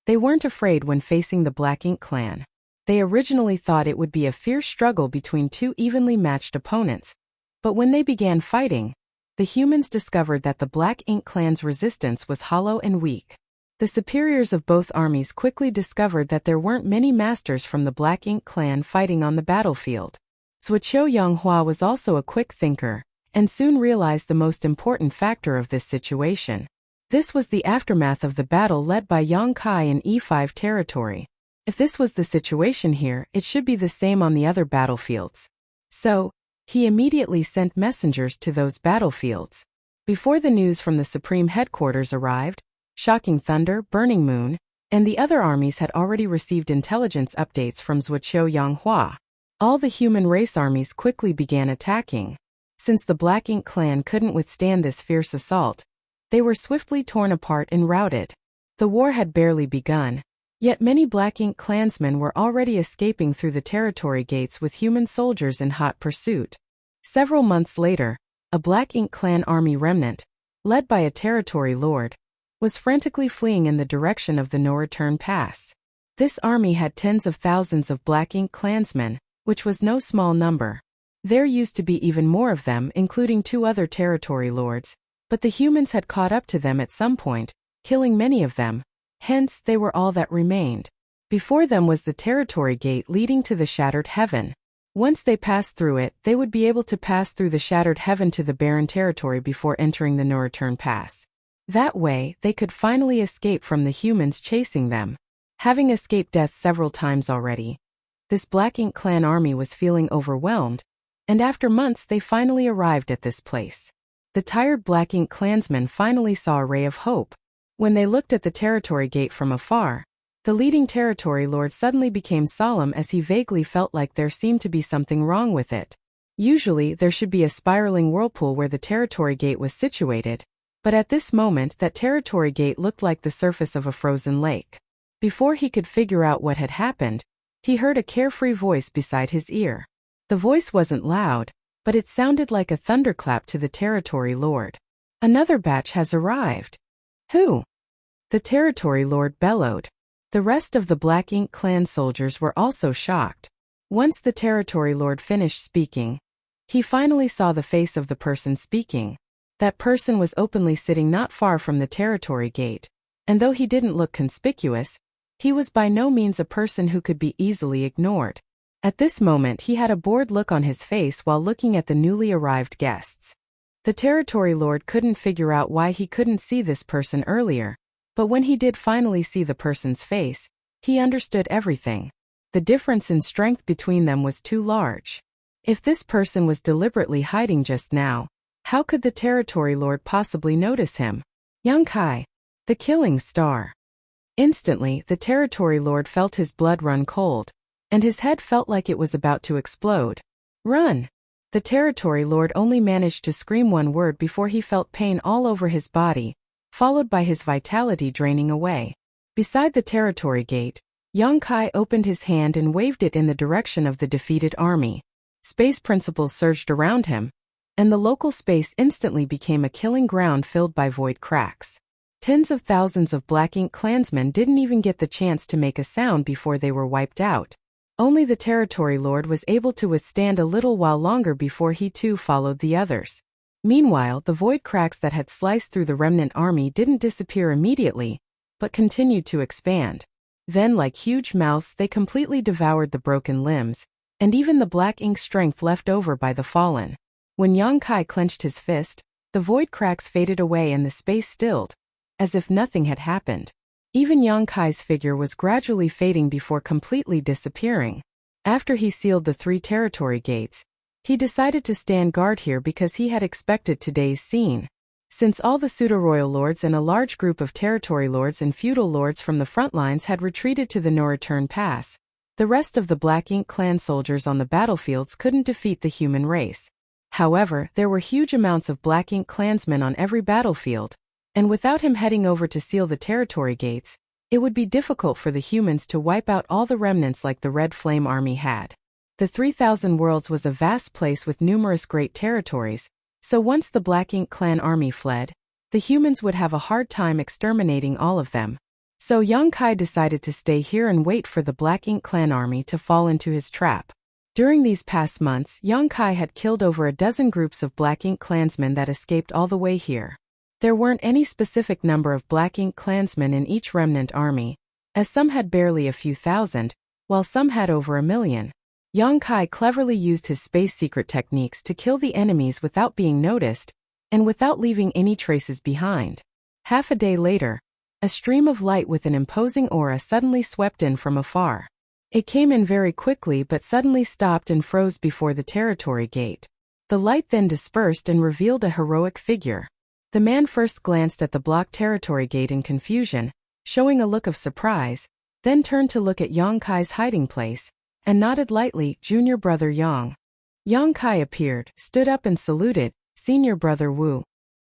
they weren't afraid when facing the Black Ink clan. They originally thought it would be a fierce struggle between 2 evenly matched opponents, but when they began fighting, the humans discovered that the Black Ink clan's resistance was hollow and weak. The superiors of both armies quickly discovered that there weren't many masters from the Black Ink clan fighting on the battlefield. Suoqiu Yanghua was also a quick thinker, and soon realized the most important factor of this situation. This was the aftermath of the battle led by Yang Kai in E5 territory. If this was the situation here, it should be the same on the other battlefields. So, he immediately sent messengers to those battlefields. Before the news from the Supreme Headquarters arrived, Shocking Thunder, Burning Moon, and the other armies had already received intelligence updates from Zhuoqiu Yanghua. All the human race armies quickly began attacking. Since the Black Ink clan couldn't withstand this fierce assault, they were swiftly torn apart and routed. The war had barely begun, yet many Black Ink clansmen were already escaping through the territory gates with human soldiers in hot pursuit. Several months later, a Black Ink clan army remnant, led by a territory lord, was frantically fleeing in the direction of the no-return pass. This army had tens of thousands of Black Ink clansmen, which was no small number. There used to be even more of them, including 2 other territory lords, but the humans had caught up to them at some point, killing many of them. Hence, they were all that remained. Before them was the territory gate leading to the Shattered Heaven. Once they passed through it, they would be able to pass through the Shattered Heaven to the barren territory before entering the no-return pass. That way, they could finally escape from the humans chasing them. Having escaped death several times already, this Black Ink clan army was feeling overwhelmed, and after months they finally arrived at this place. The tired Black Ink clansmen finally saw a ray of hope. When they looked at the territory gate from afar, the leading territory lord suddenly became solemn as he vaguely felt like there seemed to be something wrong with it. Usually there should be a spiraling whirlpool where the territory gate was situated, but at this moment that territory gate looked like the surface of a frozen lake. Before he could figure out what had happened, he heard a carefree voice beside his ear. The voice wasn't loud, but it sounded like a thunderclap to the territory lord. "Another batch has arrived." "Who?" the territory lord bellowed. The rest of the Black Ink clan soldiers were also shocked. Once the territory lord finished speaking, he finally saw the face of the person speaking. That person was openly sitting not far from the territory gate, and though he didn't look conspicuous, he was by no means a person who could be easily ignored. At this moment he had a bored look on his face while looking at the newly arrived guests. The territory lord couldn't figure out why he couldn't see this person earlier, but when he did finally see the person's face, he understood everything. The difference in strength between them was too large. If this person was deliberately hiding just now, how could the territory lord possibly notice him? Yang Kai, the killing star. Instantly, the territory lord felt his blood run cold, and his head felt like it was about to explode. "Run!" The territory lord only managed to scream one word before he felt pain all over his body, followed by his vitality draining away. Beside the territory gate, Yang Kai opened his hand and waved it in the direction of the defeated army. Space principles surged around him, and the local space instantly became a killing ground filled by void cracks. Tens of thousands of Black Ink clansmen didn't even get the chance to make a sound before they were wiped out. Only the territory lord was able to withstand a little while longer before he too followed the others. Meanwhile, the void cracks that had sliced through the remnant army didn't disappear immediately, but continued to expand. Then, like huge mouths, they completely devoured the broken limbs, and even the Black Ink strength left over by the fallen. When Yang Kai clenched his fist, the void cracks faded away and the space stilled, as if nothing had happened. Even Yang Kai's figure was gradually fading before completely disappearing. After he sealed the 3 territory gates, he decided to stand guard here because he had expected today's scene. Since all the pseudo-royal lords and a large group of territory lords and feudal lords from the front lines had retreated to the no-return pass, the rest of the Black Ink clan soldiers on the battlefields couldn't defeat the human race. However, there were huge amounts of Black Ink clansmen on every battlefield, and without him heading over to seal the territory gates, it would be difficult for the humans to wipe out all the remnants like the Red Flame Army had. The 3,000 worlds was a vast place with numerous great territories, so once the Black Ink clan army fled, the humans would have a hard time exterminating all of them. So Yang Kai decided to stay here and wait for the Black Ink clan army to fall into his trap. During these past months, Yang Kai had killed over a dozen groups of Black Ink clansmen that escaped all the way here. There weren't any specific number of Black Ink clansmen in each remnant army, as some had barely a few thousand, while some had over 1 million. Yang Kai cleverly used his space secret techniques to kill the enemies without being noticed, and without leaving any traces behind. Half a day later, a stream of light with an imposing aura suddenly swept in from afar. It came in very quickly but suddenly stopped and froze before the territory gate. The light then dispersed and revealed a heroic figure. The man first glanced at the blocked territory gate in confusion, showing a look of surprise, then turned to look at Yang Kai's hiding place, and nodded lightly. Junior brother Yang. Yang Kai appeared, stood up and saluted, Senior brother Wu.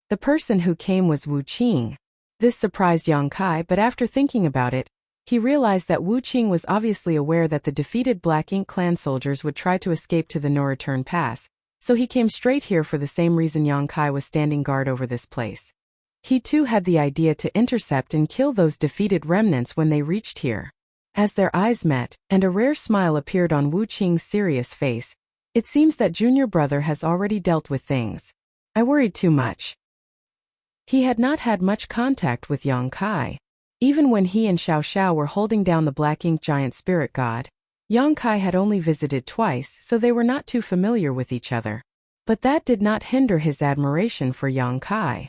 The person who came was Wu Qing. This surprised Yang Kai, but after thinking about it, he realized that Wu Qing was obviously aware that the defeated Black Ink clan soldiers would try to escape to the no-return pass, so he came straight here for the same reason Yang Kai was standing guard over this place. He too had the idea to intercept and kill those defeated remnants when they reached here. As their eyes met, and a rare smile appeared on Wu Qing's serious face, it seems that junior brother has already dealt with things. I worried too much. He had not had much contact with Yang Kai. Even when he and Xiao Xiao were holding down the Black Ink giant spirit god, Yang Kai had only visited twice, so they were not too familiar with each other. But that did not hinder his admiration for Yang Kai.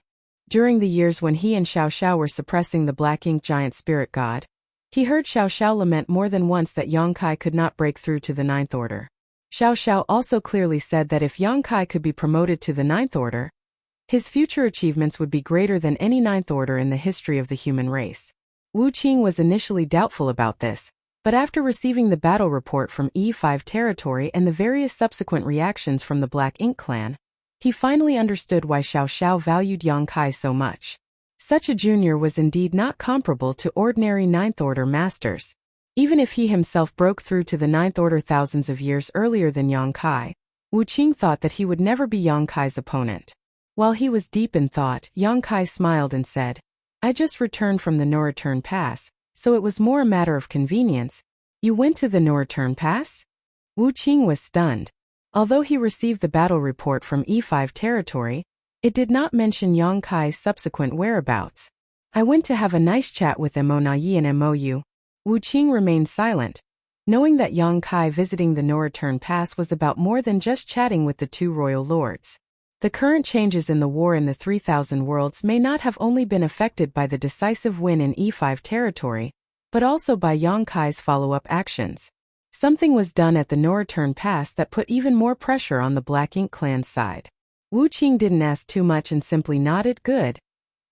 During the years when he and Xiao Xiao were suppressing the Black Ink giant spirit god, he heard Xiao Xiao lament more than once that Yang Kai could not break through to the Ninth Order. Xiao Xiao also clearly said that if Yang Kai could be promoted to the Ninth Order, his future achievements would be greater than any Ninth Order in the history of the human race. Wu Qing was initially doubtful about this, but after receiving the battle report from E5 territory and the various subsequent reactions from the Black Ink clan, he finally understood why Xiao Xiao valued Yang Kai so much. Such a junior was indeed not comparable to ordinary Ninth Order masters. Even if he himself broke through to the Ninth Order thousands of years earlier than Yang Kai, Wu Qing thought that he would never be Yang Kai's opponent. While he was deep in thought, Yang Kai smiled and said, I just returned from the no-return pass, so it was more a matter of convenience. You went to the no-return pass? Wu Qing was stunned. Although he received the battle report from E5 territory, it did not mention Yang Kai's subsequent whereabouts. I went to have a nice chat with Mo Yi and MOU. Wu Qing remained silent, knowing that Yang Kai visiting the no-return pass was about more than just chatting with the two royal lords. The current changes in the war in the 3000 worlds may not have only been affected by the decisive win in E5 territory, but also by Yang Kai's follow-up actions. Something was done at the no-return pass that put even more pressure on the Black Ink clan's side. Wu Qing didn't ask too much and simply nodded, good.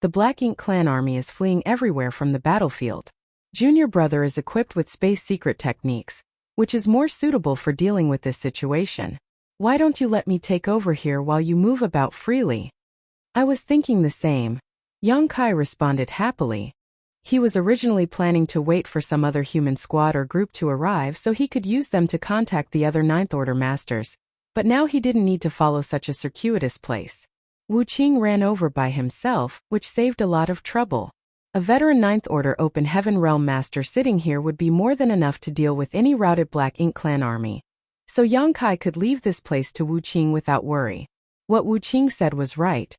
The Black Ink clan army is fleeing everywhere from the battlefield. Junior brother is equipped with space secret techniques, which is more suitable for dealing with this situation. Why don't you let me take over here while you move about freely? I was thinking the same. Yang Kai responded happily. He was originally planning to wait for some other human squad or group to arrive so he could use them to contact the other Ninth Order masters, but now he didn't need to follow such a circuitous place. Wu Qing ran over by himself, which saved a lot of trouble. A veteran Ninth Order Open Heaven Realm master sitting here would be more than enough to deal with any routed Black Ink clan army. So Yang Kai could leave this place to Wu Qing without worry. What Wu Qing said was right.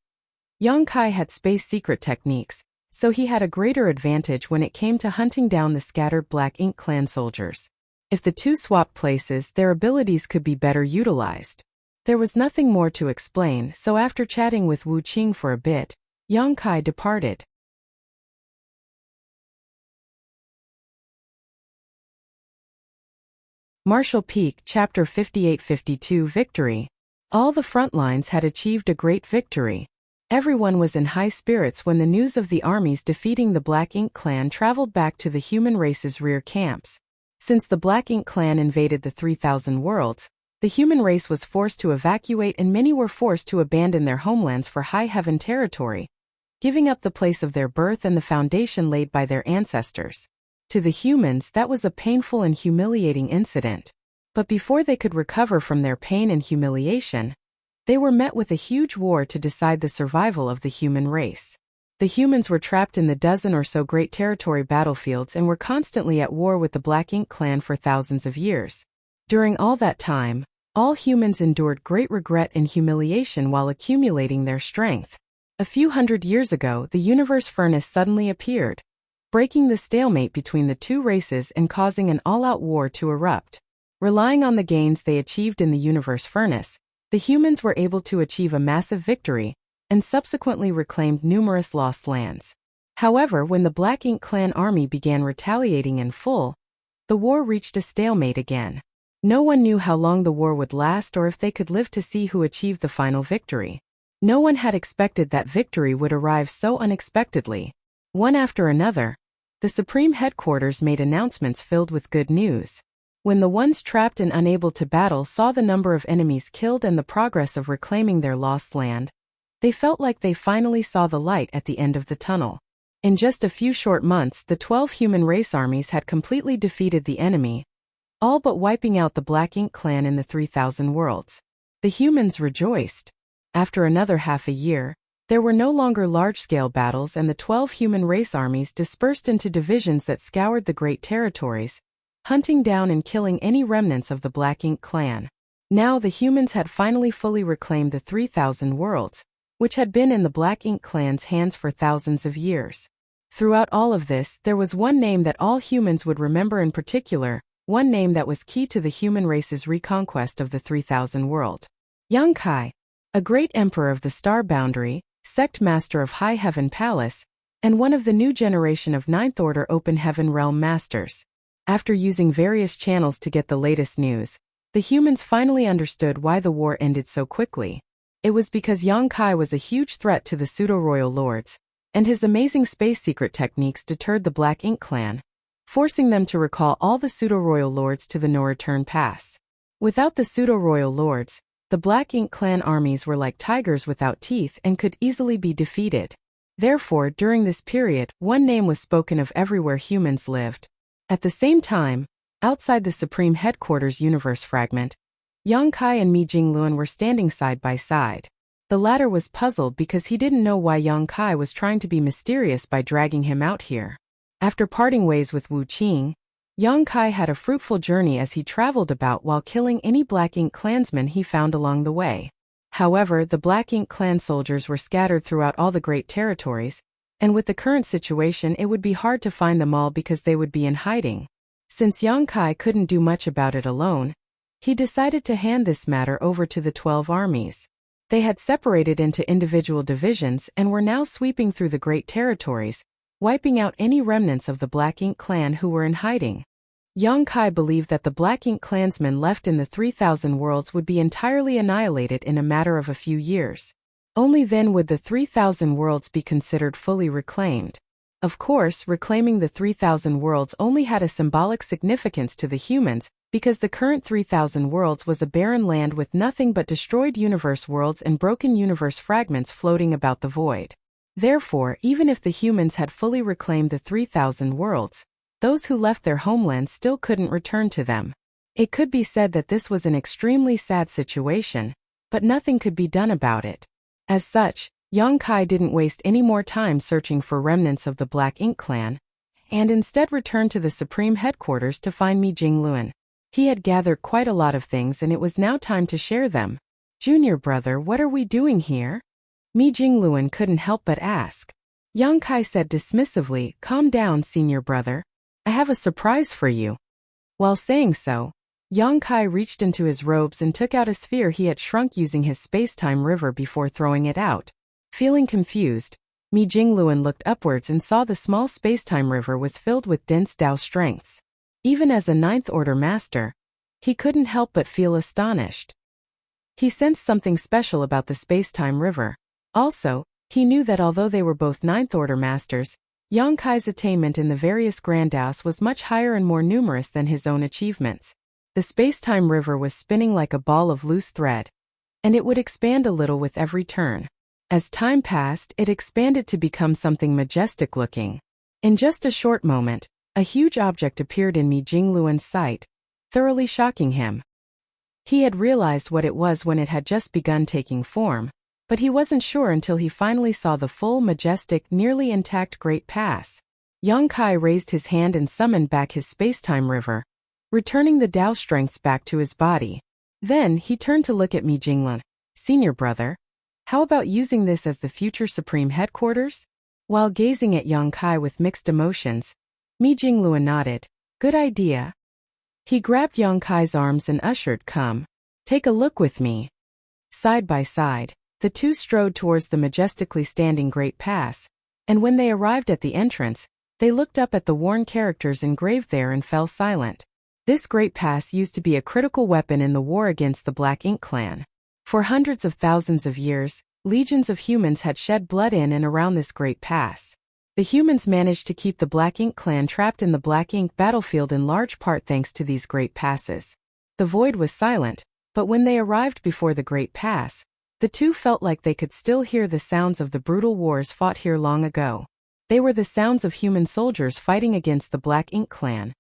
Yang Kai had space secret techniques, so he had a greater advantage when it came to hunting down the scattered Black Ink clan soldiers. If the two swapped places, their abilities could be better utilized. There was nothing more to explain, so after chatting with Wu Qing for a bit, Yang Kai departed. Martial Peak Chapter 58-52 Victory. All the front lines had achieved a great victory. Everyone was in high spirits when the news of the armies defeating the Black Ink clan traveled back to the human race's rear camps. Since the Black Ink clan invaded the 3000 worlds, the human race was forced to evacuate and many were forced to abandon their homelands for High Heaven territory, giving up the place of their birth and the foundation laid by their ancestors. To the humans, that was a painful and humiliating incident. But before they could recover from their pain and humiliation, they were met with a huge war to decide the survival of the human race. The humans were trapped in the dozen or so great territory battlefields and were constantly at war with the Black Ink clan for thousands of years. During all that time, all humans endured great regret and humiliation while accumulating their strength. A few hundred years ago, the universe furnace suddenly appeared, breaking the stalemate between the two races and causing an all-out war to erupt. Relying on the gains they achieved in the universe furnace, the humans were able to achieve a massive victory and subsequently reclaimed numerous lost lands. However, when the Black Ink Clan army began retaliating in full, the war reached a stalemate again. No one knew how long the war would last or if they could live to see who achieved the final victory. No one had expected that victory would arrive so unexpectedly. One after another, the Supreme Headquarters made announcements filled with good news. When the ones trapped and unable to battle saw the number of enemies killed and the progress of reclaiming their lost land, they felt like they finally saw the light at the end of the tunnel. In just a few short months, the 12 human race armies had completely defeated the enemy, all but wiping out the Black Ink Clan in the 3,000 worlds. The humans rejoiced. After another half a year, there were no longer large-scale battles and the 12 human race armies dispersed into divisions that scoured the great territories, hunting down and killing any remnants of the Black Ink Clan. Now the humans had finally fully reclaimed the 3,000 worlds, which had been in the Black Ink Clan's hands for thousands of years. Throughout all of this, there was one name that all humans would remember in particular, one name that was key to the human race's reconquest of the 3,000 world. Yangkai, a great emperor of the Star Boundary, sect master of High Heaven Palace, and one of the new generation of Ninth Order Open Heaven Realm Masters. After using various channels to get the latest news, the humans finally understood why the war ended so quickly. It was because Yangkai was a huge threat to the pseudo-royal lords, and his amazing space secret techniques deterred the Black Ink Clan, forcing them to recall all the pseudo-royal lords to the no-return pass. Without the pseudo-royal lords, the Black Ink Clan armies were like tigers without teeth and could easily be defeated. Therefore, during this period, one name was spoken of everywhere humans lived. At the same time, outside the Supreme Headquarters universe fragment, Yangkai and Mi Jingluan were standing side by side. The latter was puzzled because he didn't know why Yangkai was trying to be mysterious by dragging him out here. After parting ways with Wu Qing, Yangkai had a fruitful journey as he traveled about while killing any Black Ink clansmen he found along the way. However, the Black Ink Clan soldiers were scattered throughout all the great territories, and with the current situation it would be hard to find them all because they would be in hiding. Since Yangkai couldn't do much about it alone, he decided to hand this matter over to the 12 armies. They had separated into individual divisions and were now sweeping through the great territories, wiping out any remnants of the Black Ink Clan who were in hiding. Yangkai believed that the Black Ink clansmen left in the 3,000 worlds would be entirely annihilated in a matter of a few years. Only then would the 3,000 worlds be considered fully reclaimed. Of course, reclaiming the 3,000 worlds only had a symbolic significance to the humans, because the current 3,000 worlds was a barren land with nothing but destroyed universe worlds and broken universe fragments floating about the void. Therefore, even if the humans had fully reclaimed the 3,000 worlds, those who left their homeland still couldn't return to them. It could be said that this was an extremely sad situation, but nothing could be done about it. As such, Yangkai didn't waste any more time searching for remnants of the Black Ink Clan, and instead returned to the Supreme Headquarters to find Mi Jingluan. He had gathered quite a lot of things and it was now time to share them. "Junior brother, what are we doing here?" Mi Jingluan couldn't help but ask. Yangkai said dismissively, "Calm down, senior brother. I have a surprise for you." While saying so, Yangkai reached into his robes and took out a sphere he had shrunk using his space-time river before throwing it out. Feeling confused, Mi Jingluan looked upwards and saw the small space-time river was filled with dense Tao strengths. Even as a Ninth Order master, he couldn't help but feel astonished. He sensed something special about the space-time river. Also, he knew that although they were both Ninth Order masters, Yangkai's attainment in the various Grand Daos was much higher and more numerous than his own achievements. The space-time river was spinning like a ball of loose thread, and it would expand a little with every turn. As time passed, it expanded to become something majestic-looking. In just a short moment, a huge object appeared in Mi Jingluan's sight, thoroughly shocking him. He had realized what it was when it had just begun taking form, but he wasn't sure until he finally saw the full, majestic, nearly intact Great Pass. Yangkai raised his hand and summoned back his space-time river, returning the Tao strengths back to his body. Then, he turned to look at Mi Jingluan. "Senior brother, how about using this as the future Supreme Headquarters?" While gazing at Yangkai with mixed emotions, Mi Jingluan nodded. "Good idea." He grabbed Yang Kai's arms and ushered, "Come. Take a look with me." Side by side, the two strode towards the majestically standing Great Pass, and when they arrived at the entrance, they looked up at the worn characters engraved there and fell silent. This Great Pass used to be a critical weapon in the war against the Black Ink Clan. For hundreds of thousands of years, legions of humans had shed blood in and around this Great Pass. The humans managed to keep the Black Ink Clan trapped in the Black Ink battlefield in large part thanks to these Great Passes. The void was silent, but when they arrived before the Great Pass, the two felt like they could still hear the sounds of the brutal wars fought here long ago. They were the sounds of human soldiers fighting against the Black Ink Clan,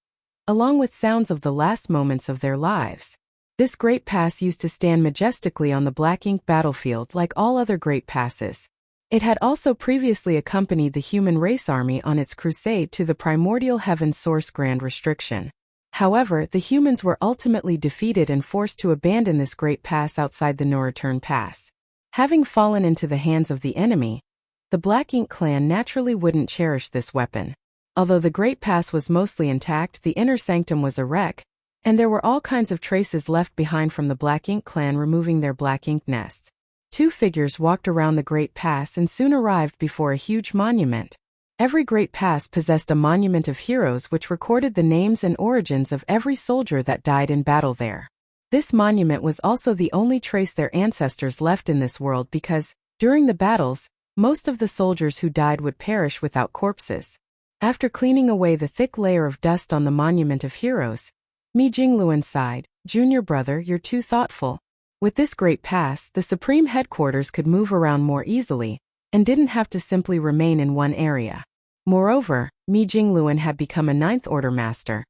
along with sounds of the last moments of their lives. This Great Pass used to stand majestically on the Black Ink battlefield like all other Great Passes. It had also previously accompanied the human race army on its crusade to the primordial heaven source Grand Restriction. However, the humans were ultimately defeated and forced to abandon this Great Pass outside the No-Return Pass. Having fallen into the hands of the enemy, the Black Ink Clan naturally wouldn't cherish this weapon. Although the Great Pass was mostly intact, the inner sanctum was a wreck, and there were all kinds of traces left behind from the Black Ink Clan removing their black ink nests. Two figures walked around the Great Pass and soon arrived before a huge monument. Every Great Pass possessed a monument of heroes which recorded the names and origins of every soldier that died in battle there. This monument was also the only trace their ancestors left in this world because, during the battles, most of the soldiers who died would perish without corpses. After cleaning away the thick layer of dust on the monument of heroes, Mi Jingluan sighed, "Junior brother, you're too thoughtful." With this Great Pass, the Supreme Headquarters could move around more easily, and didn't have to simply remain in one area. Moreover, Mi Jingluan had become a Ninth Order Master,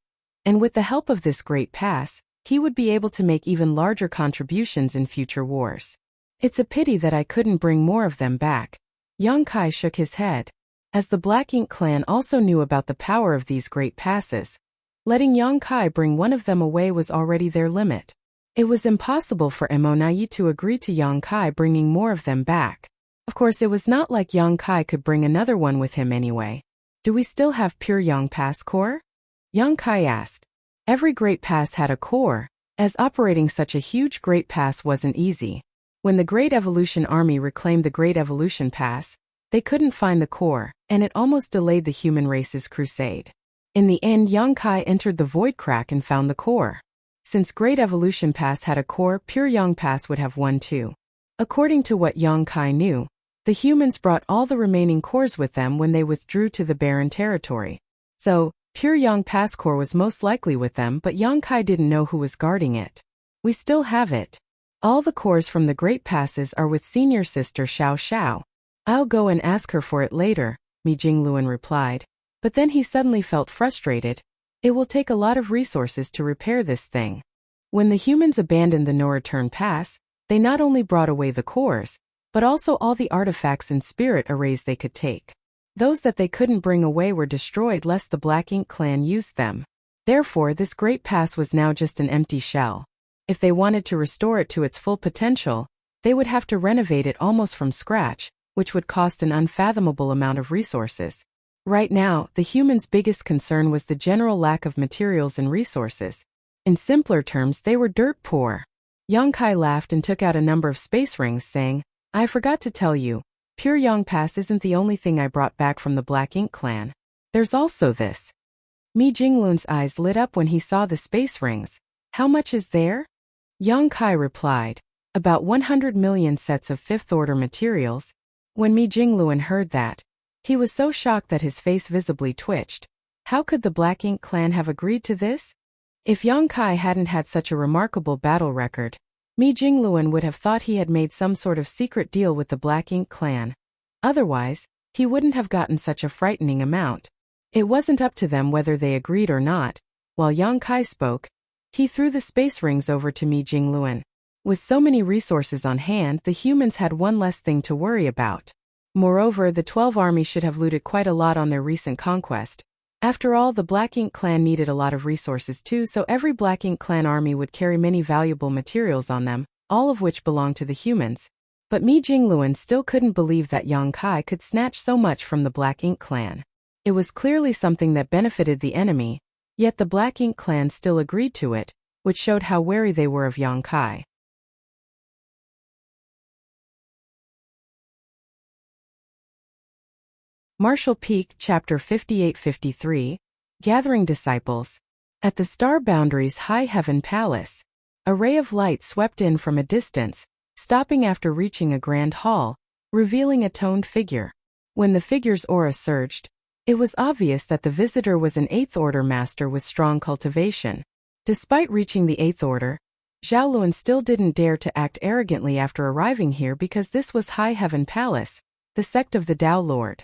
and with the help of this Great Pass, he would be able to make even larger contributions in future wars. "It's a pity that I couldn't bring more of them back." Yang Kai shook his head. As the Black Ink Clan also knew about the power of these Great Passes, letting Yang Kai bring one of them away was already their limit. It was impossible for Monai to agree to Yang Kai bringing more of them back. Of course, it was not like Yang Kai could bring another one with him anyway. "Do we still have pure Yang Pass core?" Yang Kai asked. Every Great Pass had a core, as operating such a huge Great Pass wasn't easy. When the Great Evolution Army reclaimed the Great Evolution Pass, they couldn't find the core, and it almost delayed the human race's crusade. In the end, Yang Kai entered the Void Crack and found the core. Since Great Evolution Pass had a core, pure Yang Pass would have one too. According to what Yang Kai knew, the humans brought all the remaining cores with them when they withdrew to the barren territory. So, pure Yang Pass core was most likely with them, but Yang Kai didn't know who was guarding it. "We still have it. All the cores from the Great Passes are with senior sister Xiao Xiao. I'll go and ask her for it later," Mi Jingluan replied. But then he suddenly felt frustrated. It will take a lot of resources to repair this thing. When the humans abandoned the No-Return Pass, they not only brought away the cores, but also all the artifacts and spirit arrays they could take. Those that they couldn't bring away were destroyed lest the Black Ink Clan used them. Therefore, this Great Pass was now just an empty shell. If they wanted to restore it to its full potential, they would have to renovate it almost from scratch, which would cost an unfathomable amount of resources. Right now, the humans' biggest concern was the general lack of materials and resources. In simpler terms, they were dirt poor. Yang Kai laughed and took out a number of space rings, saying, "I forgot to tell you, pure Yang Pass isn't the only thing I brought back from the Black Ink Clan. There's also this." Mi Jingluan's eyes lit up when he saw the space rings. "How much is there?" Yang Kai replied, "About 100 million sets of fifth-order materials." When Mi Jingluan heard that, he was so shocked that his face visibly twitched. How could the Black Ink Clan have agreed to this? If Yang Kai hadn't had such a remarkable battle record, Mi Jingluan would have thought he had made some sort of secret deal with the Black Ink Clan. Otherwise, he wouldn't have gotten such a frightening amount. It wasn't up to them whether they agreed or not. While Yang Kai spoke, he threw the space rings over to Mi Jingluan. With so many resources on hand, the humans had one less thing to worry about. Moreover, the 12 army should have looted quite a lot on their recent conquest. After all, the Black Ink Clan needed a lot of resources too, so every Black Ink Clan army would carry many valuable materials on them, all of which belonged to the humans. But Mi Jingluan still couldn't believe that Yang Kai could snatch so much from the Black Ink Clan. It was clearly something that benefited the enemy. Yet the Black Ink clan still agreed to it, which showed how wary they were of Yang Kai. Marshall Peak, Chapter 58-53, Gathering Disciples. At the Star Boundary's High Heaven Palace, a ray of light swept in from a distance, stopping after reaching a grand hall, revealing a toned figure. When the figure's aura surged, it was obvious that the visitor was an Eighth Order master with strong cultivation. Despite reaching the Eighth Order, Zhao Luan still didn't dare to act arrogantly after arriving here because this was High Heaven Palace, the sect of the Tao Lord.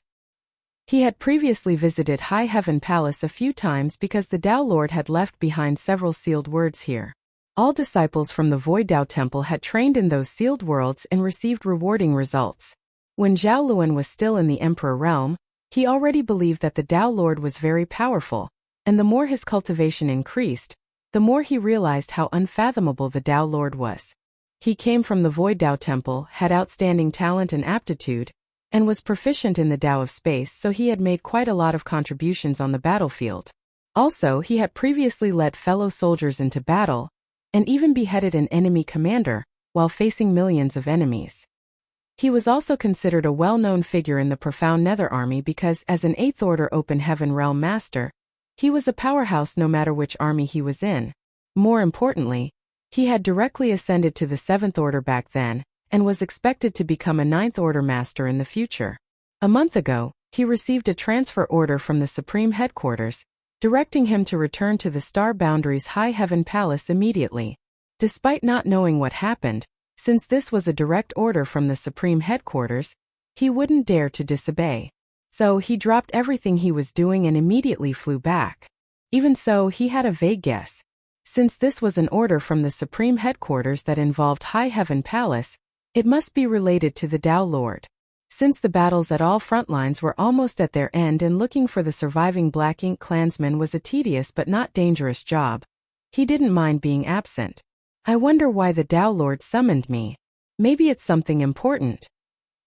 He had previously visited High Heaven Palace a few times because the Tao Lord had left behind several sealed words here. All disciples from the Void Tao Temple had trained in those sealed worlds and received rewarding results. When Zhao Luan was still in the Emperor realm, he already believed that the Tao Lord was very powerful, and the more his cultivation increased, the more he realized how unfathomable the Tao Lord was. He came from the Void Tao Temple, had outstanding talent and aptitude, and was proficient in the Tao of space, so he had made quite a lot of contributions on the battlefield. Also, he had previously led fellow soldiers into battle, and even beheaded an enemy commander, while facing millions of enemies. He was also considered a well-known figure in the Profound Nether Army because, as an Eighth Order Open Heaven Realm Master, he was a powerhouse no matter which army he was in. More importantly, he had directly ascended to the Seventh Order back then, and was expected to become a Ninth Order Master in the future. A month ago, he received a transfer order from the Supreme Headquarters, directing him to return to the Star Boundary's High Heaven Palace immediately. Despite not knowing what happened, since this was a direct order from the Supreme Headquarters, he wouldn't dare to disobey. So he dropped everything he was doing and immediately flew back. Even so, he had a vague guess. Since this was an order from the Supreme Headquarters that involved High Heaven Palace, it must be related to the Tao Lord. Since the battles at all front lines were almost at their end and looking for the surviving Black Ink clansmen was a tedious but not dangerous job, he didn't mind being absent. I wonder why the Tao Lord summoned me. Maybe it's something important.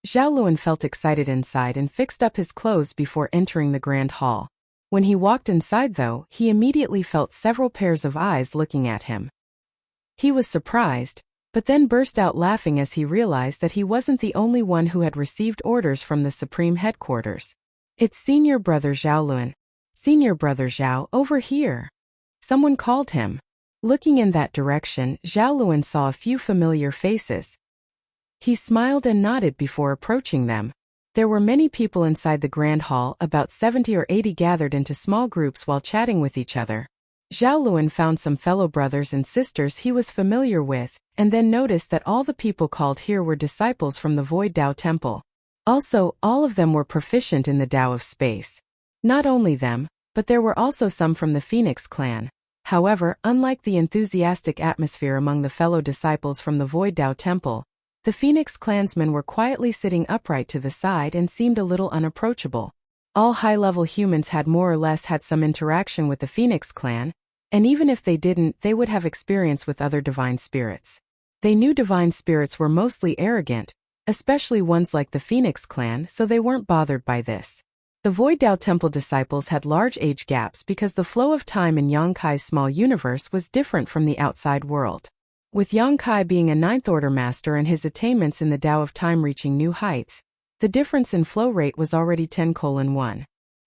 Zhao Luan felt excited inside and fixed up his clothes before entering the grand hall. When he walked inside though, he immediately felt several pairs of eyes looking at him. He was surprised, but then burst out laughing as he realized that he wasn't the only one who had received orders from the Supreme Headquarters. It's Senior Brother Zhao Luan. Senior Brother Zhao, over here. Someone called him. Looking in that direction, Zhao Luan saw a few familiar faces. He smiled and nodded before approaching them. There were many people inside the grand hall, about 70 or 80 gathered into small groups while chatting with each other. Zhao Luan found some fellow brothers and sisters he was familiar with, and then noticed that all the people called here were disciples from the Void Tao Temple. Also, all of them were proficient in the Tao of space. Not only them, but there were also some from the Phoenix clan. However, unlike the enthusiastic atmosphere among the fellow disciples from the Void Tao Temple, the Phoenix clansmen were quietly sitting upright to the side and seemed a little unapproachable. All high-level humans had more or less had some interaction with the Phoenix clan, and even if they didn't, they would have experience with other divine spirits. They knew divine spirits were mostly arrogant, especially ones like the Phoenix clan, so they weren't bothered by this. The Void Tao Temple disciples had large age gaps because the flow of time in Yang Kai's small universe was different from the outside world. With Yang Kai being a Ninth Order Master and his attainments in the Tao of Time reaching new heights, the difference in flow rate was already 10:1.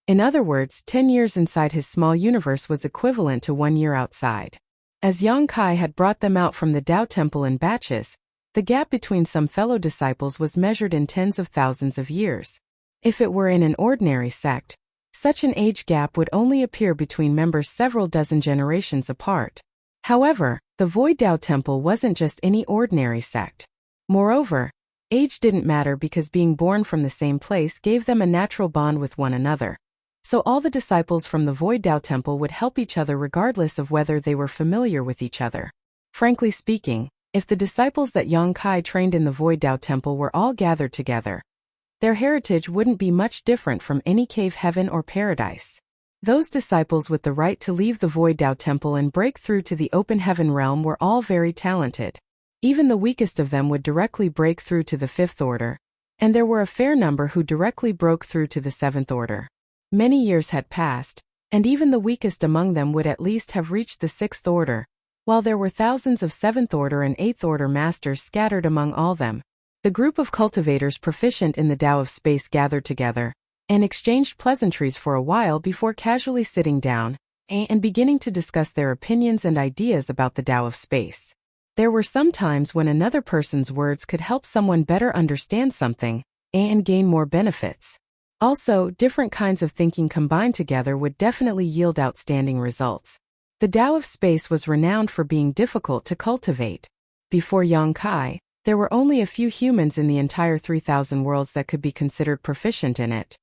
In other words, 10 years inside his small universe was equivalent to 1 year outside. As Yang Kai had brought them out from the Tao Temple in batches, the gap between some fellow disciples was measured in tens of thousands of years. If it were in an ordinary sect, such an age gap would only appear between members several dozen generations apart. However, the Void Tao Temple wasn't just any ordinary sect. Moreover, age didn't matter because being born from the same place gave them a natural bond with one another. So all the disciples from the Void Tao Temple would help each other regardless of whether they were familiar with each other. Frankly speaking, if the disciples that Yang Kai trained in the Void Tao Temple were all gathered together, their heritage wouldn't be much different from any cave heaven or paradise. Those disciples with the right to leave the Void Tao Temple and break through to the open heaven realm were all very talented. Even the weakest of them would directly break through to the Fifth Order, and there were a fair number who directly broke through to the Seventh Order. Many years had passed, and even the weakest among them would at least have reached the 6th order, while there were thousands of 7th order and 8th order masters scattered among all them. The group of cultivators proficient in the Tao of Space gathered together and exchanged pleasantries for a while before casually sitting down and beginning to discuss their opinions and ideas about the Tao of Space. There were some times when another person's words could help someone better understand something and gain more benefits. Also, different kinds of thinking combined together would definitely yield outstanding results. The Tao of Space was renowned for being difficult to cultivate. Before Yang Kai, there were only a few humans in the entire 3,000 worlds that could be considered proficient in it.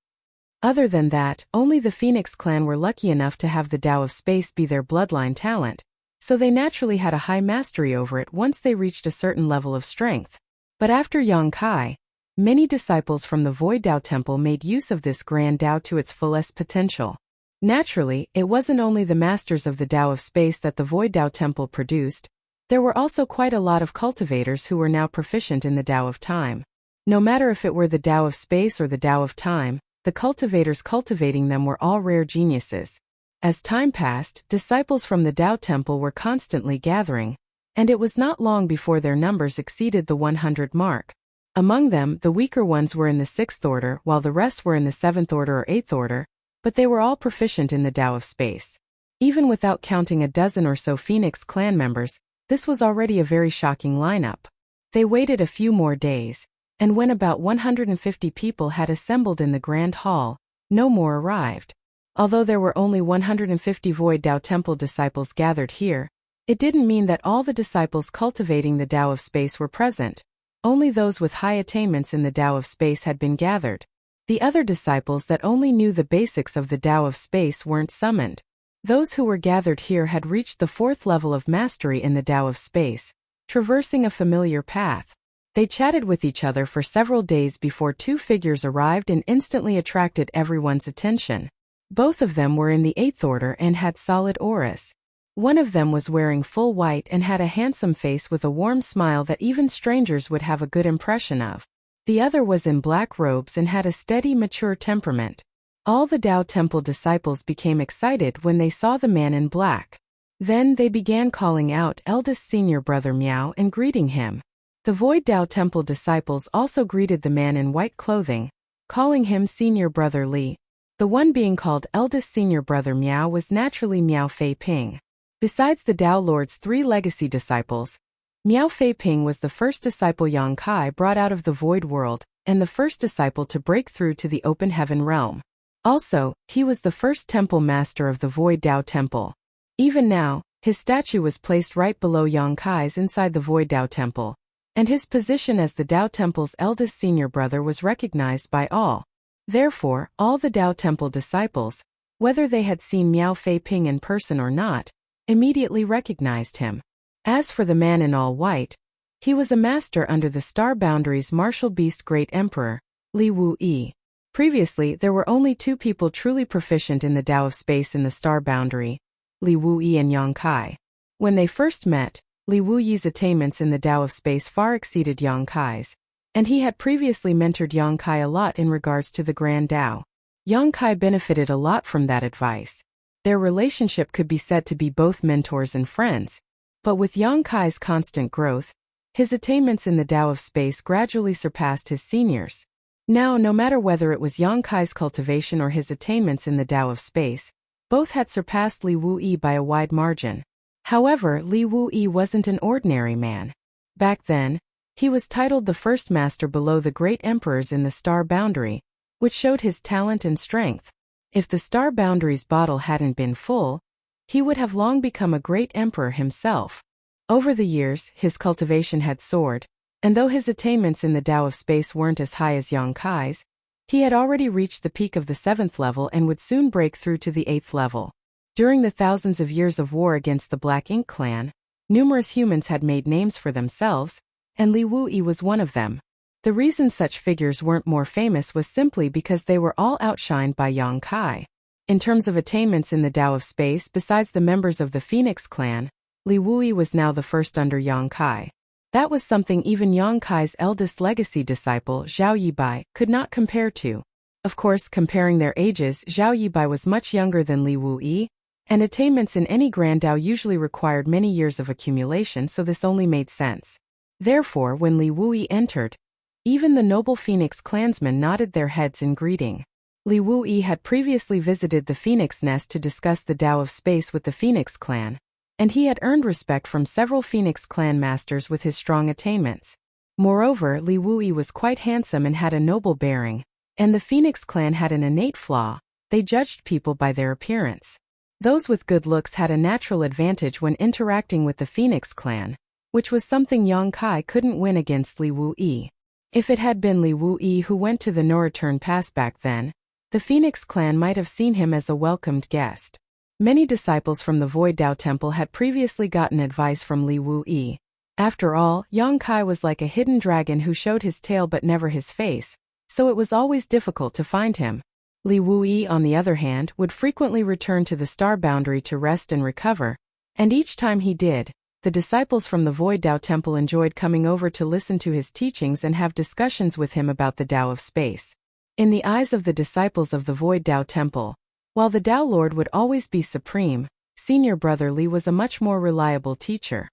Other than that, only the Phoenix clan were lucky enough to have the Tao of Space be their bloodline talent, so they naturally had a high mastery over it once they reached a certain level of strength. But after Yang Kai, many disciples from the Void Tao Temple made use of this grand Tao to its fullest potential. Naturally, it wasn't only the masters of the Tao of Space that the Void Tao Temple produced. There were also quite a lot of cultivators who were now proficient in the Tao of Time. No matter if it were the Tao of Space or the Tao of Time, the cultivators cultivating them were all rare geniuses. As time passed, disciples from the Tao Temple were constantly gathering, and it was not long before their numbers exceeded the 100 mark. Among them, the weaker ones were in the 6th order, while the rest were in the 7th order or 8th order, but they were all proficient in the Tao of Space. Even without counting a dozen or so Phoenix clan members, this was already a very shocking lineup. They waited a few more days, and when about 150 people had assembled in the Grand Hall, no more arrived. Although there were only 150 Void Tao Temple disciples gathered here, it didn't mean that all the disciples cultivating the Tao of Space were present. Only those with high attainments in the Tao of Space had been gathered. The other disciples that only knew the basics of the Tao of Space weren't summoned. Those who were gathered here had reached the 4th level of mastery in the Tao of Space, traversing a familiar path. They chatted with each other for several days before two figures arrived and instantly attracted everyone's attention. Both of them were in the 8th order and had solid auras. One of them was wearing full white and had a handsome face with a warm smile that even strangers would have a good impression of. The other was in black robes and had a steady, mature temperament. All the Tao Temple disciples became excited when they saw the man in black. Then they began calling out eldest senior brother Miao and greeting him. The Void Tao Temple disciples also greeted the man in white clothing, calling him senior brother Li. The one being called eldest senior brother Miao was naturally Miao Fei Ping. Besides the Tao Lord's 3 legacy disciples, Miao Fei Ping was the first disciple Yang Kai brought out of the void world, and the first disciple to break through to the open heaven realm. Also, he was the first temple master of the Void Tao Temple. Even now, his statue was placed right below Yang Kai's inside the Void Tao Temple, and his position as the Tao Temple's eldest senior brother was recognized by all. Therefore, all the Tao Temple disciples, whether they had seen Miao Fei Ping in person or not, immediately recognized him. As for the man in all white, he was a master under the Star Boundary's martial beast Great Emperor, Li Wu-yi. Previously, there were only 2 people truly proficient in the Tao of Space in the Star Boundary, Li Wu-yi and Yang Kai. When they first met, Li Wu-yi's attainments in the Tao of Space far exceeded Yang Kai's, and he had previously mentored Yang Kai a lot in regards to the Grand Tao. Yang Kai benefited a lot from that advice. Their relationship could be said to be both mentors and friends. But with Yang Kai's constant growth, his attainments in the Tao of Space gradually surpassed his seniors. Now, no matter whether it was Yang Kai's cultivation or his attainments in the Tao of Space, both had surpassed Li Wu-yi by a wide margin. However, Li Wu-yi wasn't an ordinary man. Back then, he was titled the first master below the great emperors in the Star Boundary, which showed his talent and strength. If the Star Boundary's bottle hadn't been full, he would have long become a great emperor himself. Over the years, his cultivation had soared, and though his attainments in the Tao of Space weren't as high as Yang Kai's, he had already reached the peak of the 7th level and would soon break through to the 8th level. During the thousands of years of war against the Black Ink clan, numerous humans had made names for themselves, and Li Wu-yi was one of them. The reason such figures weren't more famous was simply because they were all outshined by Yang Kai. In terms of attainments in the Tao of Space besides the members of the Phoenix clan, Li Wu-yi was now the first under Yang Kai. That was something even Yang Kai's eldest legacy disciple, Zhao Yibai, could not compare to. Of course, comparing their ages, Zhao Yibai was much younger than Li Wuyi, and attainments in any Grand Dao usually required many years of accumulation, so this only made sense. Therefore, when Li Wuyi entered, even the noble Phoenix clansmen nodded their heads in greeting. Li Wuyi had previously visited the Phoenix Nest to discuss the Tao of Space with the Phoenix clan, and he had earned respect from several Phoenix clan masters with his strong attainments. Moreover, Li Wuyi was quite handsome and had a noble bearing, and the Phoenix clan had an innate flaw: they judged people by their appearance. Those with good looks had a natural advantage when interacting with the Phoenix clan, which was something Yang Kai couldn't win against Li Wuyi. If it had been Li Wuyi who went to the No-Return Pass back then, the Phoenix clan might have seen him as a welcomed guest. Many disciples from the Void Dao Temple had previously gotten advice from Li Wuyi. After all, Yang Kai was like a hidden dragon who showed his tail but never his face, so it was always difficult to find him. Li Wuyi, on the other hand, would frequently return to the star boundary to rest and recover, and each time he did, the disciples from the Void Dao Temple enjoyed coming over to listen to his teachings and have discussions with him about the Tao of Space. In the eyes of the disciples of the Void Dao Temple, while the Tao Lord would always be supreme, senior brother Li was a much more reliable teacher.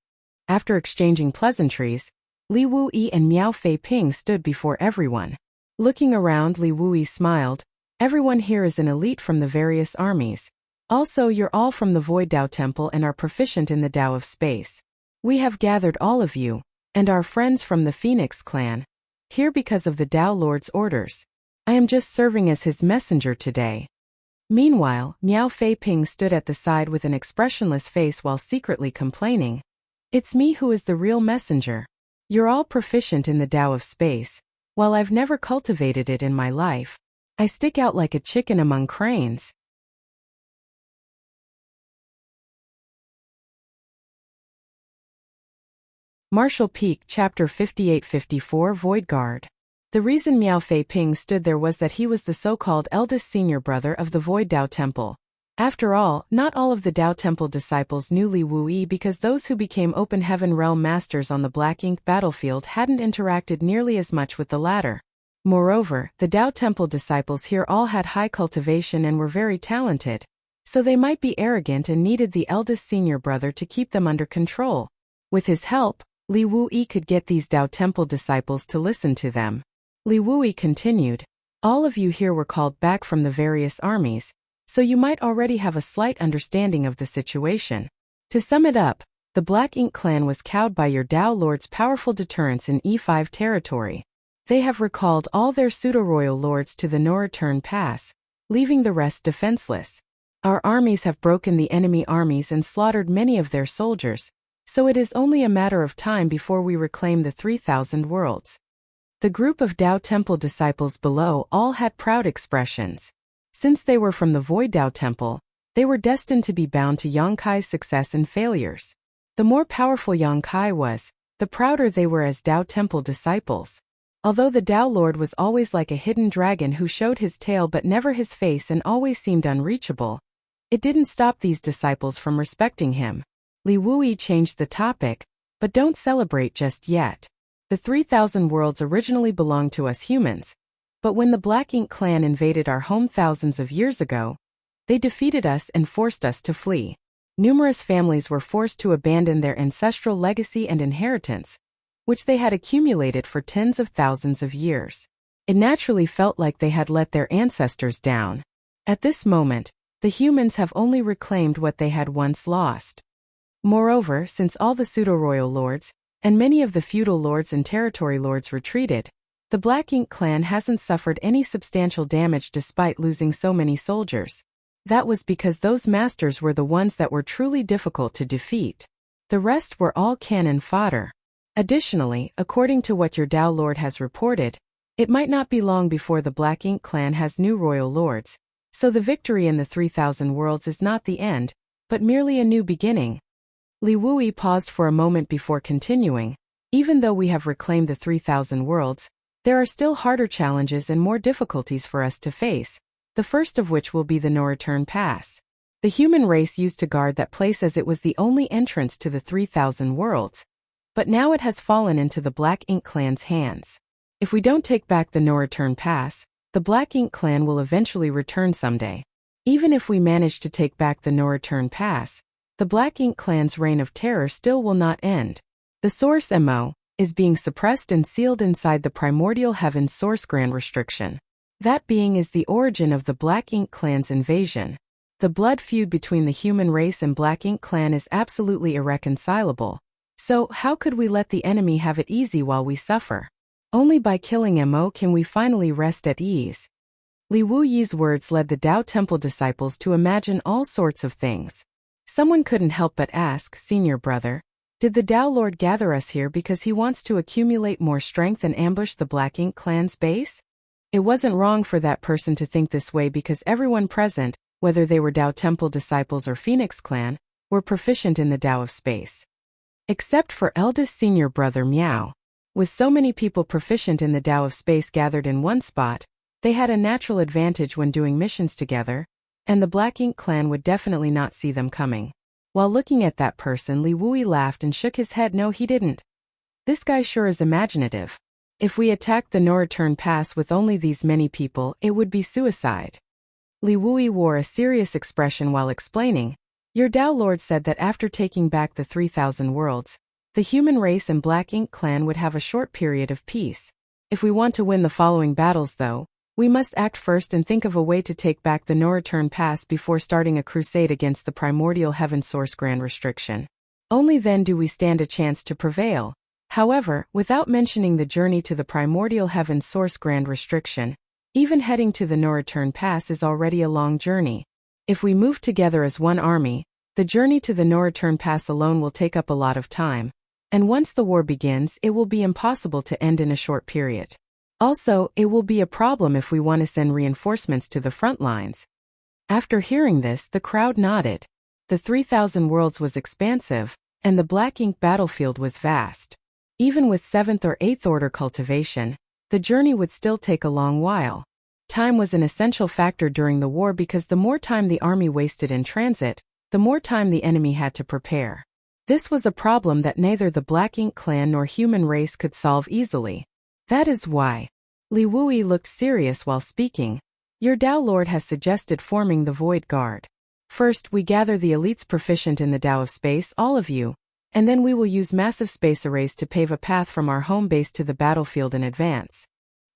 After exchanging pleasantries, Li Wuyi and Miao Fei Ping stood before everyone. Looking around, Li Wuyi smiled. Everyone here is an elite from the various armies. Also, you're all from the Void Dao Temple and are proficient in the Tao of Space. We have gathered all of you, and our friends from the Phoenix clan, here because of the Tao Lord's orders. I am just serving as his messenger today. Meanwhile, Miao Fei Ping stood at the side with an expressionless face while secretly complaining. It's me who is the real messenger. You're all proficient in the Tao of Space. While I've never cultivated it in my life, I stick out like a chicken among cranes. Martial Peak Chapter 58-54 Void Guard. The reason Miao Fei Ping stood there was that he was the so-called eldest senior brother of the Void Dao Temple. After all, not all of the Dao Temple disciples knew Li Wuyi because those who became Open Heaven Realm Masters on the Black Ink battlefield hadn't interacted nearly as much with the latter. Moreover, the Dao Temple disciples here all had high cultivation and were very talented, so they might be arrogant and needed the eldest senior brother to keep them under control. With his help, Li Wuyi could get these Dao Temple disciples to listen to them. Li Wuyi continued, all of you here were called back from the various armies, so you might already have a slight understanding of the situation. To sum it up, the Black Ink clan was cowed by your Dao Lord's powerful deterrence in E5 territory. They have recalled all their pseudo-royal lords to the No-Return Pass, leaving the rest defenseless. Our armies have broken the enemy armies and slaughtered many of their soldiers, so it is only a matter of time before we reclaim the 3,000 worlds. The group of Dao Temple disciples below all had proud expressions. Since they were from the Void Dao Temple, they were destined to be bound to Yang Kai's success and failures. The more powerful Yang Kai was, the prouder they were as Dao Temple disciples. Although the Dao Lord was always like a hidden dragon who showed his tail but never his face and always seemed unreachable, it didn't stop these disciples from respecting him. Li Wuyi changed the topic, but don't celebrate just yet. The 3,000 worlds originally belonged to us humans, but when the Black Ink clan invaded our home thousands of years ago, they defeated us and forced us to flee. Numerous families were forced to abandon their ancestral legacy and inheritance, which they had accumulated for tens of thousands of years. It naturally felt like they had let their ancestors down. At this moment, the humans have only reclaimed what they had once lost. Moreover, since all the pseudo-royal lords, and many of the feudal lords and territory lords retreated, the Black Ink clan hasn't suffered any substantial damage despite losing so many soldiers. That was because those masters were the ones that were truly difficult to defeat. The rest were all cannon fodder. Additionally, according to what your Dao Lord has reported, it might not be long before the Black Ink clan has new royal lords, so the victory in the 3,000 worlds is not the end, but merely a new beginning. Li Wuyi paused for a moment before continuing. Even though we have reclaimed the 3,000 worlds, there are still harder challenges and more difficulties for us to face, the first of which will be the No-Return Pass. The human race used to guard that place as it was the only entrance to the 3,000 worlds, but now it has fallen into the Black Ink clan's hands. If we don't take back the No-Return Pass, the Black Ink clan will eventually return someday. Even if we manage to take back the no-return pass, the Black Ink clan's reign of terror still will not end. The source MO is being suppressed and sealed inside the primordial heaven source grand restriction. That being is the origin of the Black Ink clan's invasion. The blood feud between the human race and Black Ink clan is absolutely irreconcilable. So, how could we let the enemy have it easy while we suffer? Only by killing MO can we finally rest at ease. Li Wuyi's words led the Tao Temple disciples to imagine all sorts of things. Someone couldn't help but ask, "Senior brother, did the Tao Lord gather us here because he wants to accumulate more strength and ambush the Black Ink clan's base?" It wasn't wrong for that person to think this way because everyone present, whether they were Tao Temple disciples or Phoenix clan, were proficient in the Tao of space. Except for eldest senior brother Miao. With so many people proficient in the Tao of space gathered in one spot, they had a natural advantage when doing missions together, and the Black Ink clan would definitely not see them coming. While looking at that person, Li Wuyi laughed and shook his head. No, he didn't. This guy sure is imaginative. If we attacked the no-return pass with only these many people, it would be suicide. Li Wuyi wore a serious expression while explaining, "Your Tao Lord said that after taking back the 3,000 worlds, the human race and Black Ink clan would have a short period of peace. If we want to win the following battles though, we must act first and think of a way to take back the no-return pass before starting a crusade against the primordial heaven source grand restriction. Only then do we stand a chance to prevail." However, without mentioning the journey to the primordial heaven source grand restriction, even heading to the no-return pass is already a long journey. If we move together as one army, the journey to the no-return pass alone will take up a lot of time, and once the war begins, it will be impossible to end in a short period. Also, it will be a problem if we want to send reinforcements to the front lines. After hearing this, the crowd nodded. The 3,000 worlds was expansive, and the Black Ink battlefield was vast. Even with 7th or 8th order cultivation, the journey would still take a long while. Time was an essential factor during the war because the more time the army wasted in transit, the more time the enemy had to prepare. This was a problem that neither the Black Ink clan nor human race could solve easily. That is why. Li Wuyi looked serious while speaking. "Your Tao Lord has suggested forming the Void Guard. First, we gather the elites proficient in the Tao of space, all of you, and then we will use massive space arrays to pave a path from our home base to the battlefield in advance.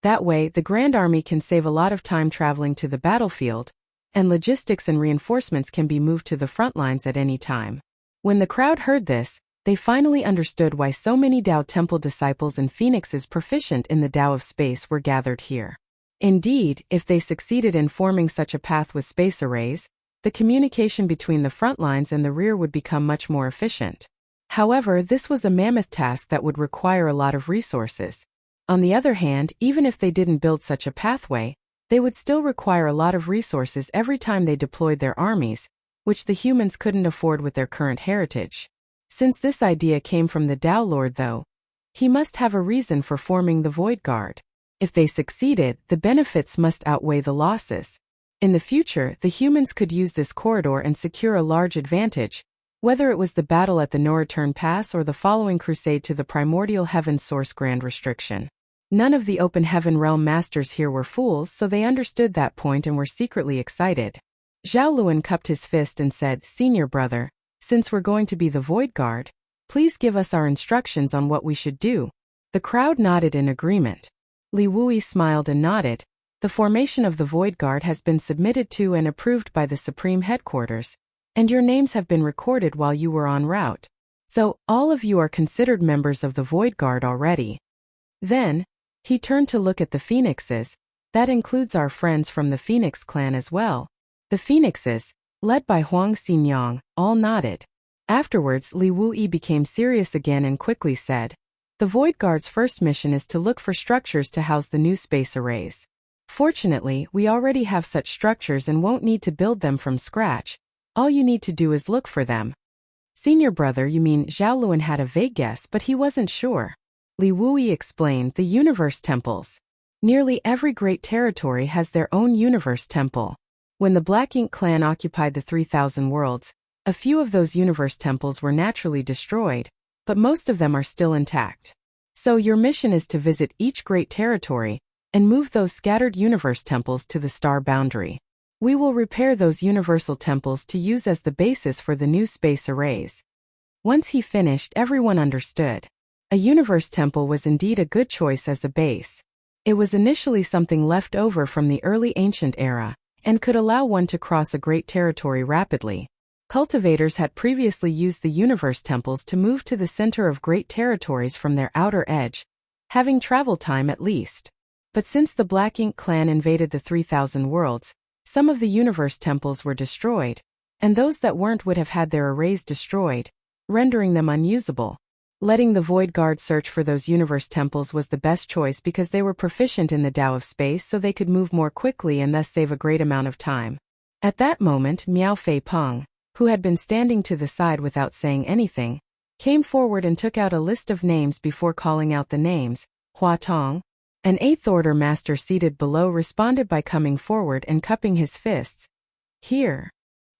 That way, the Grand Army can save a lot of time traveling to the battlefield, and logistics and reinforcements can be moved to the front lines at any time." When the crowd heard this, they finally understood why so many Tao Temple disciples and phoenixes proficient in the Tao of space were gathered here. Indeed, if they succeeded in forming such a path with space arrays, the communication between the front lines and the rear would become much more efficient. However, this was a mammoth task that would require a lot of resources. On the other hand, even if they didn't build such a pathway, they would still require a lot of resources every time they deployed their armies, which the humans couldn't afford with their current heritage. Since this idea came from the Tao Lord though, he must have a reason for forming the Void Guard. If they succeeded, the benefits must outweigh the losses. In the future, the humans could use this corridor and secure a large advantage, whether it was the battle at the no-return pass or the following crusade to the primordial heaven source grand restriction. None of the open heaven realm masters here were fools, so they understood that point and were secretly excited. Zhao Luan cupped his fist and said, "Senior brother, since we're going to be the Void Guard, please give us our instructions on what we should do." The crowd nodded in agreement. Li Wuyi smiled and nodded. "The formation of the Void Guard has been submitted to and approved by the Supreme Headquarters, and your names have been recorded while you were en route. So, all of you are considered members of the Void Guard already." Then, he turned to look at the Phoenixes. "That includes our friends from the Phoenix clan as well." The Phoenixes, led by Huang Xinyang, all nodded. Afterwards, Li Wuyi became serious again and quickly said, "The Void Guard's first mission is to look for structures to house the new space arrays. Fortunately, we already have such structures and won't need to build them from scratch. All you need to do is look for them." "Senior brother, you mean?" Zhao Luan had a vague guess, but he wasn't sure. Li Wuyi explained, "The universe temples. Nearly every great territory has their own universe temple. When the Black Ink clan occupied the 3,000 worlds, a few of those universe temples were naturally destroyed, but most of them are still intact. So your mission is to visit each great territory, and move those scattered universe temples to the star boundary. We will repair those universal temples to use as the basis for the new space arrays. Once he finished, everyone understood. A universe temple was indeed a good choice as a base. It was initially something left over from the early ancient era, and could allow one to cross a great territory rapidly. Cultivators had previously used the universe temples to move to the center of great territories from their outer edge, having travel time at least. But since the Black Ink clan invaded the 3,000 worlds, some of the universe temples were destroyed, and those that weren't would have had their arrays destroyed, rendering them unusable. Letting the Void Guard search for those universe temples was the best choice because they were proficient in the Tao of space, so they could move more quickly and thus save a great amount of time. At that moment, Miao Fei Peng, who had been standing to the side without saying anything, came forward and took out a list of names before calling out the names. Hua Tong, an 8th Order master seated below, responded by coming forward and cupping his fists. Here.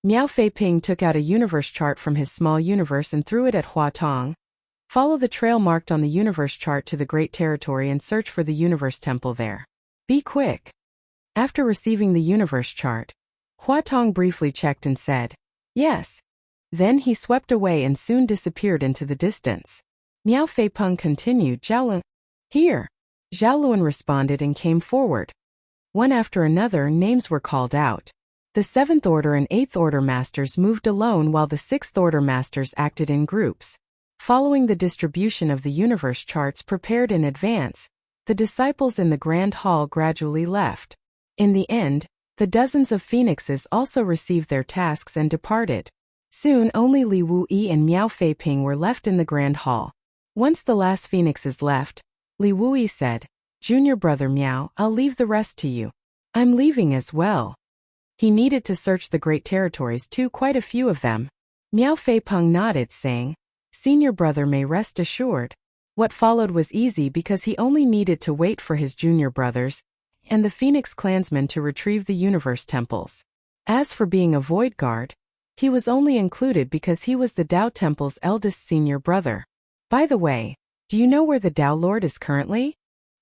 Miao Fei Ping took out a universe chart from his small universe and threw it at Hua Tong. Follow the trail marked on the universe chart to the Great Territory and search for the universe temple there. Be quick. After receiving the universe chart, Hua Tong briefly checked and said, yes. Then he swept away and soon disappeared into the distance. Miao Fei Peng continued, Zhaolun. Here. Zhaoluan responded and came forward. One after another, names were called out. The 7th Order and 8th Order masters moved alone while the 6th Order masters acted in groups. Following the distribution of the universe charts prepared in advance, the disciples in the Grand Hall gradually left. In the end, the dozens of phoenixes also received their tasks and departed. Soon only Li Wuyi and Miao Fei Ping were left in the Grand Hall. Once the last phoenixes left, Li Wuyi said, Junior brother Miao, I'll leave the rest to you. I'm leaving as well. He needed to search the great territories too, quite a few of them. Miao Fei Peng nodded, saying, Senior brother may rest assured. What followed was easy because he only needed to wait for his junior brothers and the Phoenix clansmen to retrieve the universe temples. As for being a Void Guard, he was only included because he was the Tao Temple's eldest senior brother. By the way, do you know where the Tao Lord is currently?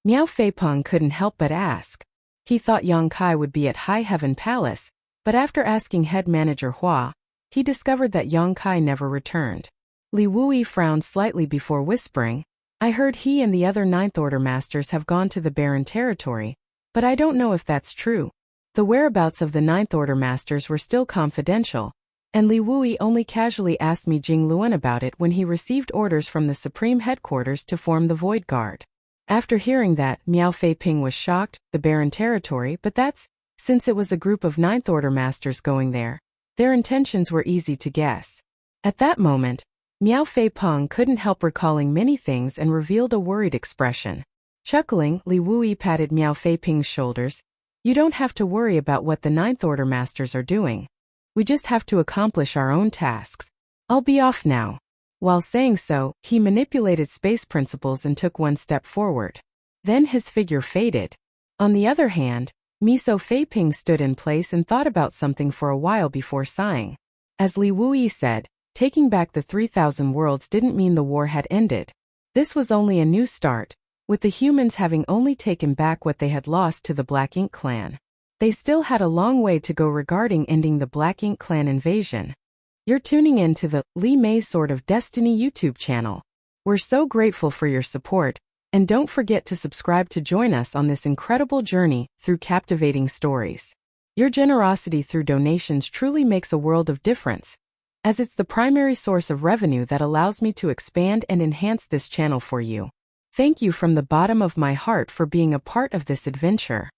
Miao Fei Peng couldn't help but ask. He thought Yang Kai would be at High Heaven Palace, but after asking head manager Hua, he discovered that Yang Kai never returned. Li Wuyi frowned slightly before whispering, I heard he and the other 9th Order masters have gone to the Barren Territory, but I don't know if that's true. The whereabouts of the 9th Order masters were still confidential, and Li Wuyi only casually asked Mi Jingluan about it when he received orders from the Supreme Headquarters to form the Void Guard. After hearing that, Miao Fei Ping was shocked. The Barren Territory, but that's, since it was a group of 9th Order masters going there, their intentions were easy to guess. At that moment, Miao Fei Peng couldn't help recalling many things and revealed a worried expression. Chuckling, Li Wuyi patted Miao Fei Ping's shoulders. You don't have to worry about what the 9th Order masters are doing. We just have to accomplish our own tasks. I'll be off now. While saying so, he manipulated space principles and took one step forward. Then his figure faded. On the other hand, Miso Fei Ping stood in place and thought about something for a while before sighing. As Li Wuyi said, taking back the 3,000 worlds didn't mean the war had ended. This was only a new start, with the humans having only taken back what they had lost to the Black Ink clan. They still had a long way to go regarding ending the Black Ink clan invasion. You're tuning in to the Li Mei's Sword of Destiny YouTube channel. We're so grateful for your support, and don't forget to subscribe to join us on this incredible journey through captivating stories. Your generosity through donations truly makes a world of difference, as it's the primary source of revenue that allows me to expand and enhance this channel for you. Thank you from the bottom of my heart for being a part of this adventure.